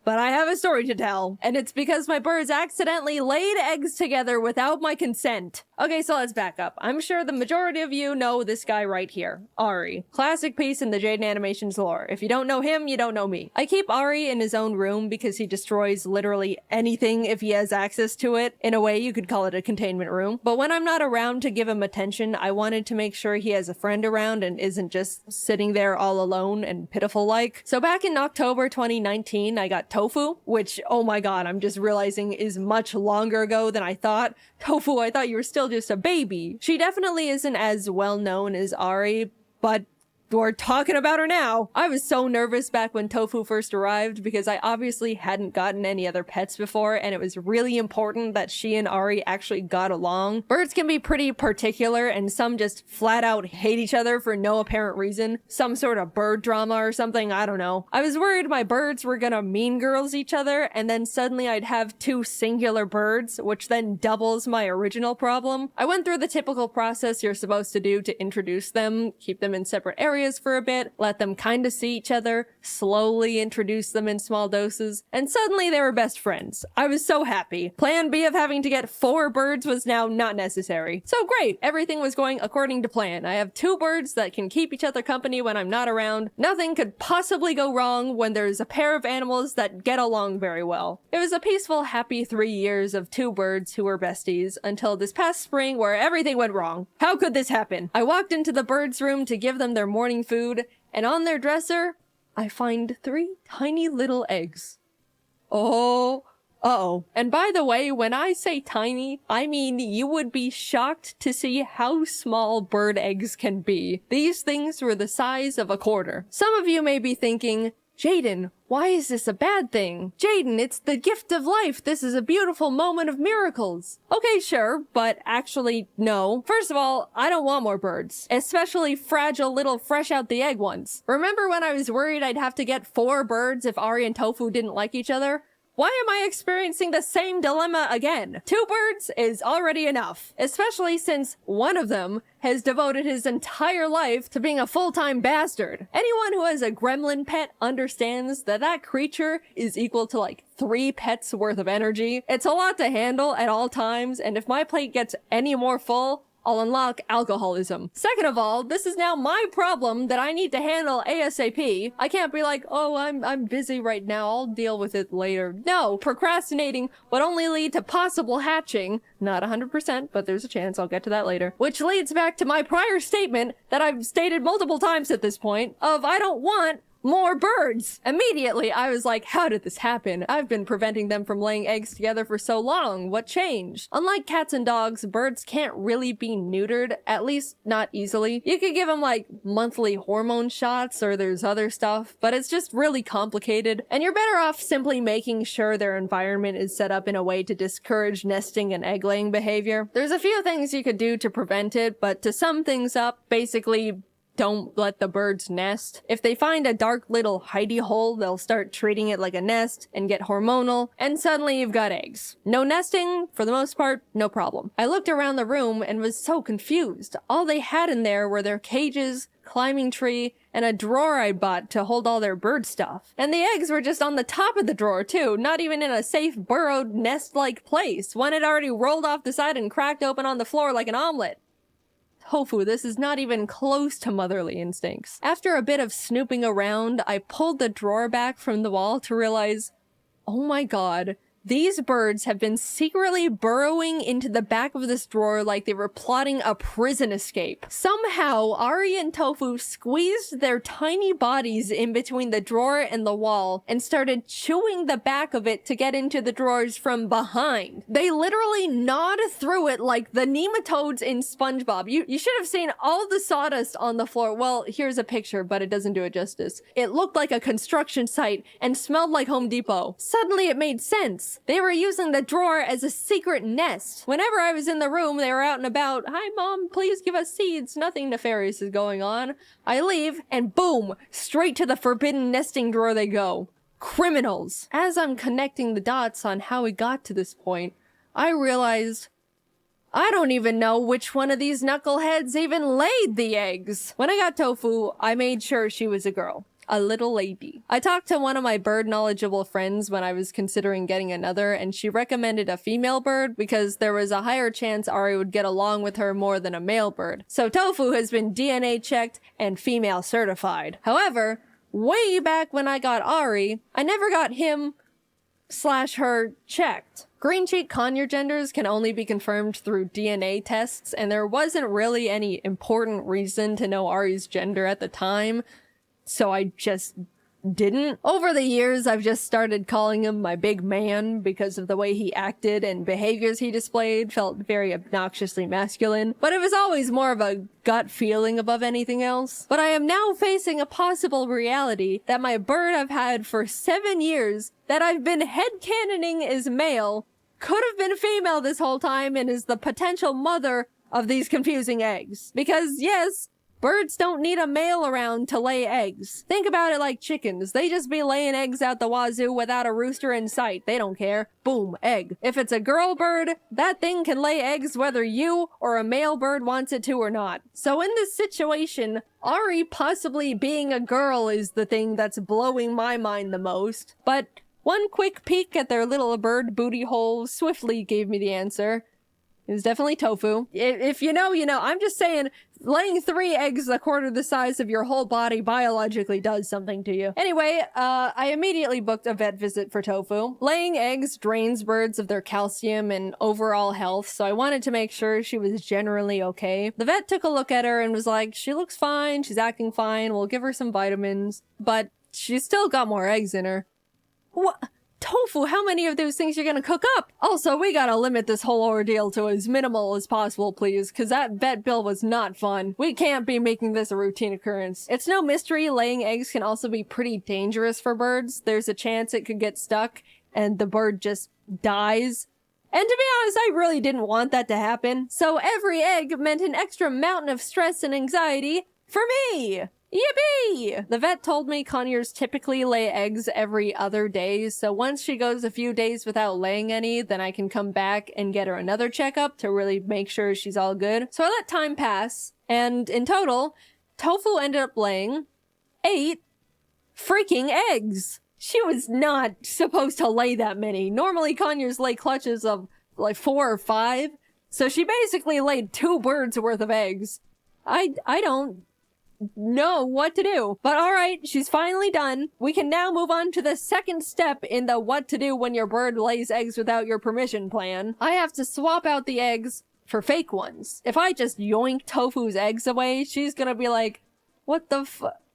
but I have a story to tell, and it's because my birds accidentally laid eggs together without my consent. Okay, so let's back up. I'm sure the majority of you know this guy right here, Ari. Classic piece in the Jaiden Animations lore. If you don't know him, you don't know me. I keep Ari in his own room because he destroys literally anything if he has access to it. In a way, you could call it a containment room. But when I'm not around to give him attention, I wanted to make sure he has a friend around and isn't just sitting there all alone and pitiful-like. So back in October 2019, I got Tofu, which, oh my god, I'm just realizing is much longer ago than I thought. Tofu, I thought you were still just a baby. She definitely isn't as well known as Ari, but we're talking about her now. I was so nervous back when Tofu first arrived because I obviously hadn't gotten any other pets before, and it was really important that she and Ari actually got along. Birds can be pretty particular, and some just flat out hate each other for no apparent reason. Some sort of bird drama or something, I don't know. I was worried my birds were gonna mean girls each other, and then suddenly I'd have 2 singular birds, which then doubles my original problem. I went through the typical process you're supposed to do to introduce them, keep them in separate areas for a bit, let them kind of see each other, slowly introduce them in small doses, and suddenly they were best friends. I was so happy. Plan B of having to get 4 birds was now not necessary. So great, everything was going according to plan. I have 2 birds that can keep each other company when I'm not around. Nothing could possibly go wrong when there's a pair of animals that get along very well. It was a peaceful, happy 3 years of 2 birds who were besties until this past spring where everything went wrong. How could this happen? I walked into the birds' room to give them their morning food, and on their dresser, I find 3 tiny little eggs. Oh, uh-oh. And by the way, when I say tiny, I mean you would be shocked to see how small bird eggs can be. These things were the size of a quarter. Some of you may be thinking, Jaiden, why is this a bad thing? Jaiden, it's the gift of life. This is a beautiful moment of miracles. Okay, sure, but actually, no. First of all, I don't want more birds, especially fragile little fresh out the egg ones. Remember when I was worried I'd have to get 4 birds if Ari and Tofu didn't like each other? Why am I experiencing the same dilemma again? 2 birds is already enough, especially since one of them has devoted his entire life to being a full-time bastard. Anyone who has a gremlin pet understands that that creature is equal to like 3 pets worth of energy. It's a lot to handle at all times, and if my plate gets any more full, I'll unlock alcoholism. Second of all, this is now my problem that I need to handle ASAP. I can't be like, oh, I'm busy right now, I'll deal with it later. No, procrastinating would only lead to possible hatching. Not 100%, but there's a chance, I'll get to that later. Which leads back to my prior statement that I've stated multiple times at this point of I don't want more birds. Immediately, I was like, how did this happen? I've been preventing them from laying eggs together for so long. What changed? Unlike cats and dogs, birds can't really be neutered, at least not easily. You could give them like monthly hormone shots or there's other stuff, but it's just really complicated. And you're better off simply making sure their environment is set up in a way to discourage nesting and egg laying behavior. There's a few things you could do to prevent it, but to sum things up, basically, don't let the birds nest. If they find a dark little hidey hole, they'll start treating it like a nest and get hormonal, and suddenly you've got eggs. No nesting, for the most part, no problem. I looked around the room and was so confused. All they had in there were their cages, climbing tree, and a drawer I bought to hold all their bird stuff. And the eggs were just on the top of the drawer too, not even in a safe burrowed nest-like place. One had already rolled off the side and cracked open on the floor like an omelet. Tofu, this is not even close to motherly instincts. After a bit of snooping around, I pulled the drawer back from the wall to realize, oh my god, these birds have been secretly burrowing into the back of this drawer like they were plotting a prison escape. Somehow, Ari and Tofu squeezed their tiny bodies in between the drawer and the wall and started chewing the back of it to get into the drawers from behind. They literally gnawed through it like the nematodes in SpongeBob. You should have seen all the sawdust on the floor. Well, here's a picture, but it doesn't do it justice. It looked like a construction site and smelled like Home Depot. Suddenly it made sense. They were using the drawer as a secret nest. Whenever I was in the room, they were out and about. Hi, Mom, please give us seeds. Nothing nefarious is going on. I leave, and boom, straight to the forbidden nesting drawer they go. Criminals. As I'm connecting the dots on how we got to this point, I realized I don't even know which one of these knuckleheads even laid the eggs. When I got Tofu, I made sure she was a girl. A little lady. I talked to one of my bird knowledgeable friends when I was considering getting another, and she recommended a female bird because there was a higher chance Ari would get along with her more than a male bird. So Tofu has been DNA checked and female certified. However, way back when I got Ari, I never got him/her checked. Green cheek conure genders can only be confirmed through DNA tests, and there wasn't really any important reason to know Ari's gender at the time. So I just didn't. Over the years, I've just started calling him my big man because of the way he acted and behaviors he displayed felt very obnoxiously masculine, but it was always more of a gut feeling above anything else. But I am now facing a possible reality that my bird I've had for 7 years that I've been headcanoning is male could have been female this whole time and is the potential mother of these confusing eggs. Because yes, birds don't need a male around to lay eggs. Think about it like chickens. They just be laying eggs out the wazoo without a rooster in sight. They don't care. Boom, egg. If it's a girl bird, that thing can lay eggs whether you or a male bird wants it to or not. So in this situation, Ari possibly being a girl is the thing that's blowing my mind the most. But one quick peek at their little bird booty hole swiftly gave me the answer. It was definitely Tofu. If you know, you know. I'm just saying, laying 3 eggs a quarter the size of your whole body biologically does something to you. Anyway, I immediately booked a vet visit for Tofu. Laying eggs drains birds of their calcium and overall health, so I wanted to make sure she was generally okay. The vet took a look at her and was like, she looks fine, she's acting fine, we'll give her some vitamins, but she's still got more eggs in her. What? Tofu, how many of those things you're gonna cook up? Also, we gotta limit this whole ordeal to as minimal as possible, please, because that vet bill was not fun. We can't be making this a routine occurrence. It's no mystery laying eggs can also be pretty dangerous for birds. There's a chance it could get stuck and the bird just dies. And to be honest, I really didn't want that to happen. So every egg meant an extra mountain of stress and anxiety for me. Yippee! The vet told me conures typically lay eggs every other day, so once she goes a few days without laying any, then I can come back and get her another checkup to really make sure she's all good. So I let time pass, and in total, Tofu ended up laying 8 freaking eggs. She was not supposed to lay that many. Normally conures lay clutches of like 4 or 5. So she basically laid 2 birds worth of eggs. I don't know what to do. But alright, she's finally done. We can now move on to the second step in the what to do when your bird lays eggs without your permission plan. I have to swap out the eggs for fake ones. If I just yoink Tofu's eggs away, she's gonna be like, what the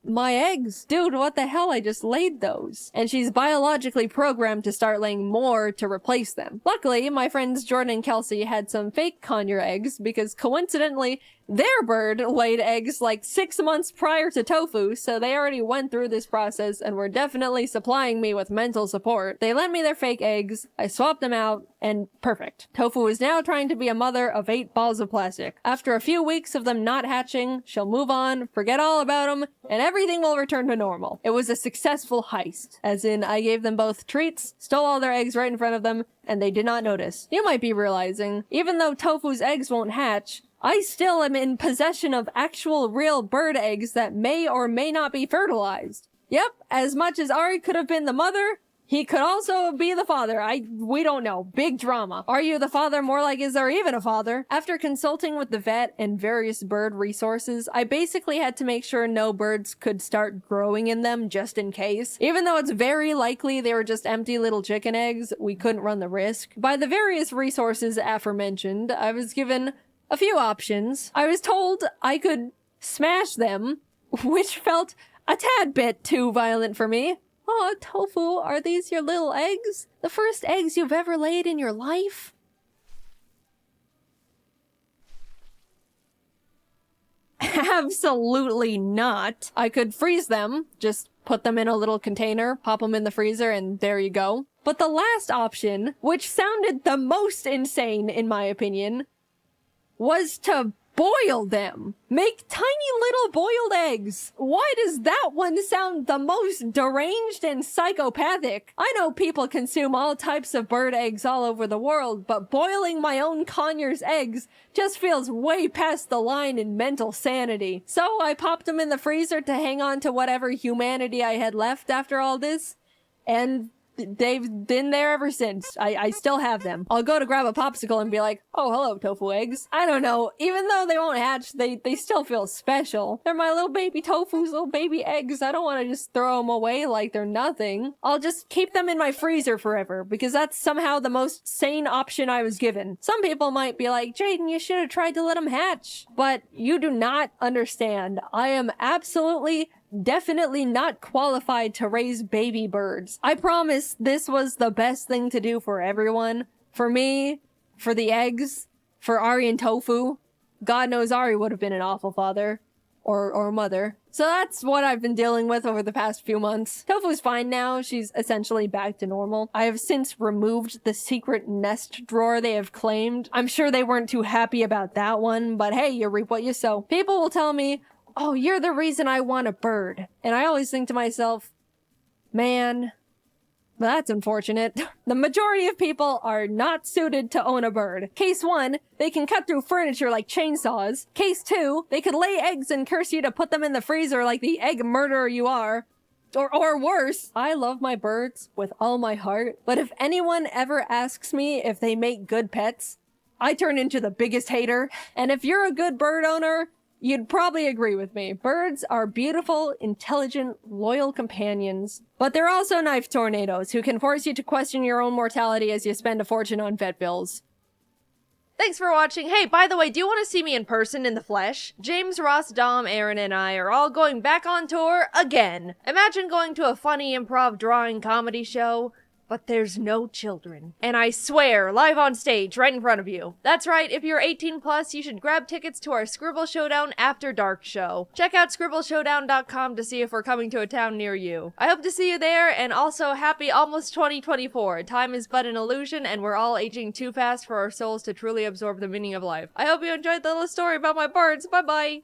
my eggs? Dude, what the hell? I just laid those. And she's biologically programmed to start laying more to replace them. Luckily, my friends Jordan and Kelsey had some fake conure eggs because coincidentally, their bird laid eggs like 6 months prior to Tofu, so they already went through this process and were definitely supplying me with mental support. They lent me their fake eggs, I swapped them out, and perfect. Tofu is now trying to be a mother of 8 balls of plastic. After a few weeks of them not hatching, she'll move on, forget all about them, and everything will return to normal. It was a successful heist, as in I gave them both treats, stole all their eggs right in front of them, and they did not notice. You might be realizing, even though Tofu's eggs won't hatch, I still am in possession of actual real bird eggs that may or may not be fertilized. Yep, as much as Ari could have been the mother, he could also be the father. We don't know. Big drama. Are you the father? More like, is there even a father? After consulting with the vet and various bird resources, I basically had to make sure no birds could start growing in them just in case. Even though it's very likely they were just empty little chicken eggs, we couldn't run the risk. By the various resources aforementioned, I was given a few options. I was told I could smash them, which felt a tad bit too violent for me. Oh, Tofu, are these your little eggs? The first eggs you've ever laid in your life? Absolutely not. I could freeze them, just put them in a little container, pop them in the freezer, and there you go. But the last option, which sounded the most insane in my opinion, was to boil them. Make tiny little boiled eggs. Why does that one sound the most deranged and psychopathic? I know people consume all types of bird eggs all over the world, but boiling my own Conyers eggs just feels way past the line in mental sanity. So I popped them in the freezer to hang on to whatever humanity I had left after all this, and they've been there ever since. I still have them. I'll go to grab a popsicle and be like, oh, hello, tofu eggs. I don't know. Even though they won't hatch, they still feel special. They're my little baby tofu's little baby eggs. I don't want to just throw them away like they're nothing. I'll just keep them in my freezer forever because that's somehow the most sane option I was given. Some people might be like, Jaiden, you should have tried to let them hatch. But you do not understand. I am absolutely definitely not qualified to raise baby birds. I promise this was the best thing to do for everyone. For me, for the eggs, for Ari and Tofu. God knows Ari would have been an awful father. Or mother. So that's what I've been dealing with over the past few months. Tofu's fine now. She's essentially back to normal. I have since removed the secret nest drawer they have claimed. I'm sure they weren't too happy about that one, but hey, you reap what you sow. People will tell me, oh, you're the reason I want a bird. And I always think to myself, man, that's unfortunate. The majority of people are not suited to own a bird. Case 1, they can cut through furniture like chainsaws. Case 2, they could lay eggs and curse you to put them in the freezer like the egg murderer you are. Or worse. I love my birds with all my heart, but if anyone ever asks me if they make good pets, I turn into the biggest hater. And if you're a good bird owner, you'd probably agree with me. Birds are beautiful, intelligent, loyal companions. But they're also knife tornadoes who can force you to question your own mortality as you spend a fortune on vet bills. Thanks for watching. Hey, by the way, do you want to see me in person in the flesh? James, Ross, Dom, Aaron, and I are all going back on tour again. Imagine going to a funny improv drawing comedy show, but there's no children. And I swear, live on stage, right in front of you. That's right, if you're 18 plus, you should grab tickets to our Scribble Showdown After Dark show. Check out scribbleshowdown.com to see if we're coming to a town near you. I hope to see you there, and also happy almost 2024. Time is but an illusion, and we're all aging too fast for our souls to truly absorb the meaning of life. I hope you enjoyed the little story about my birds. Bye-bye!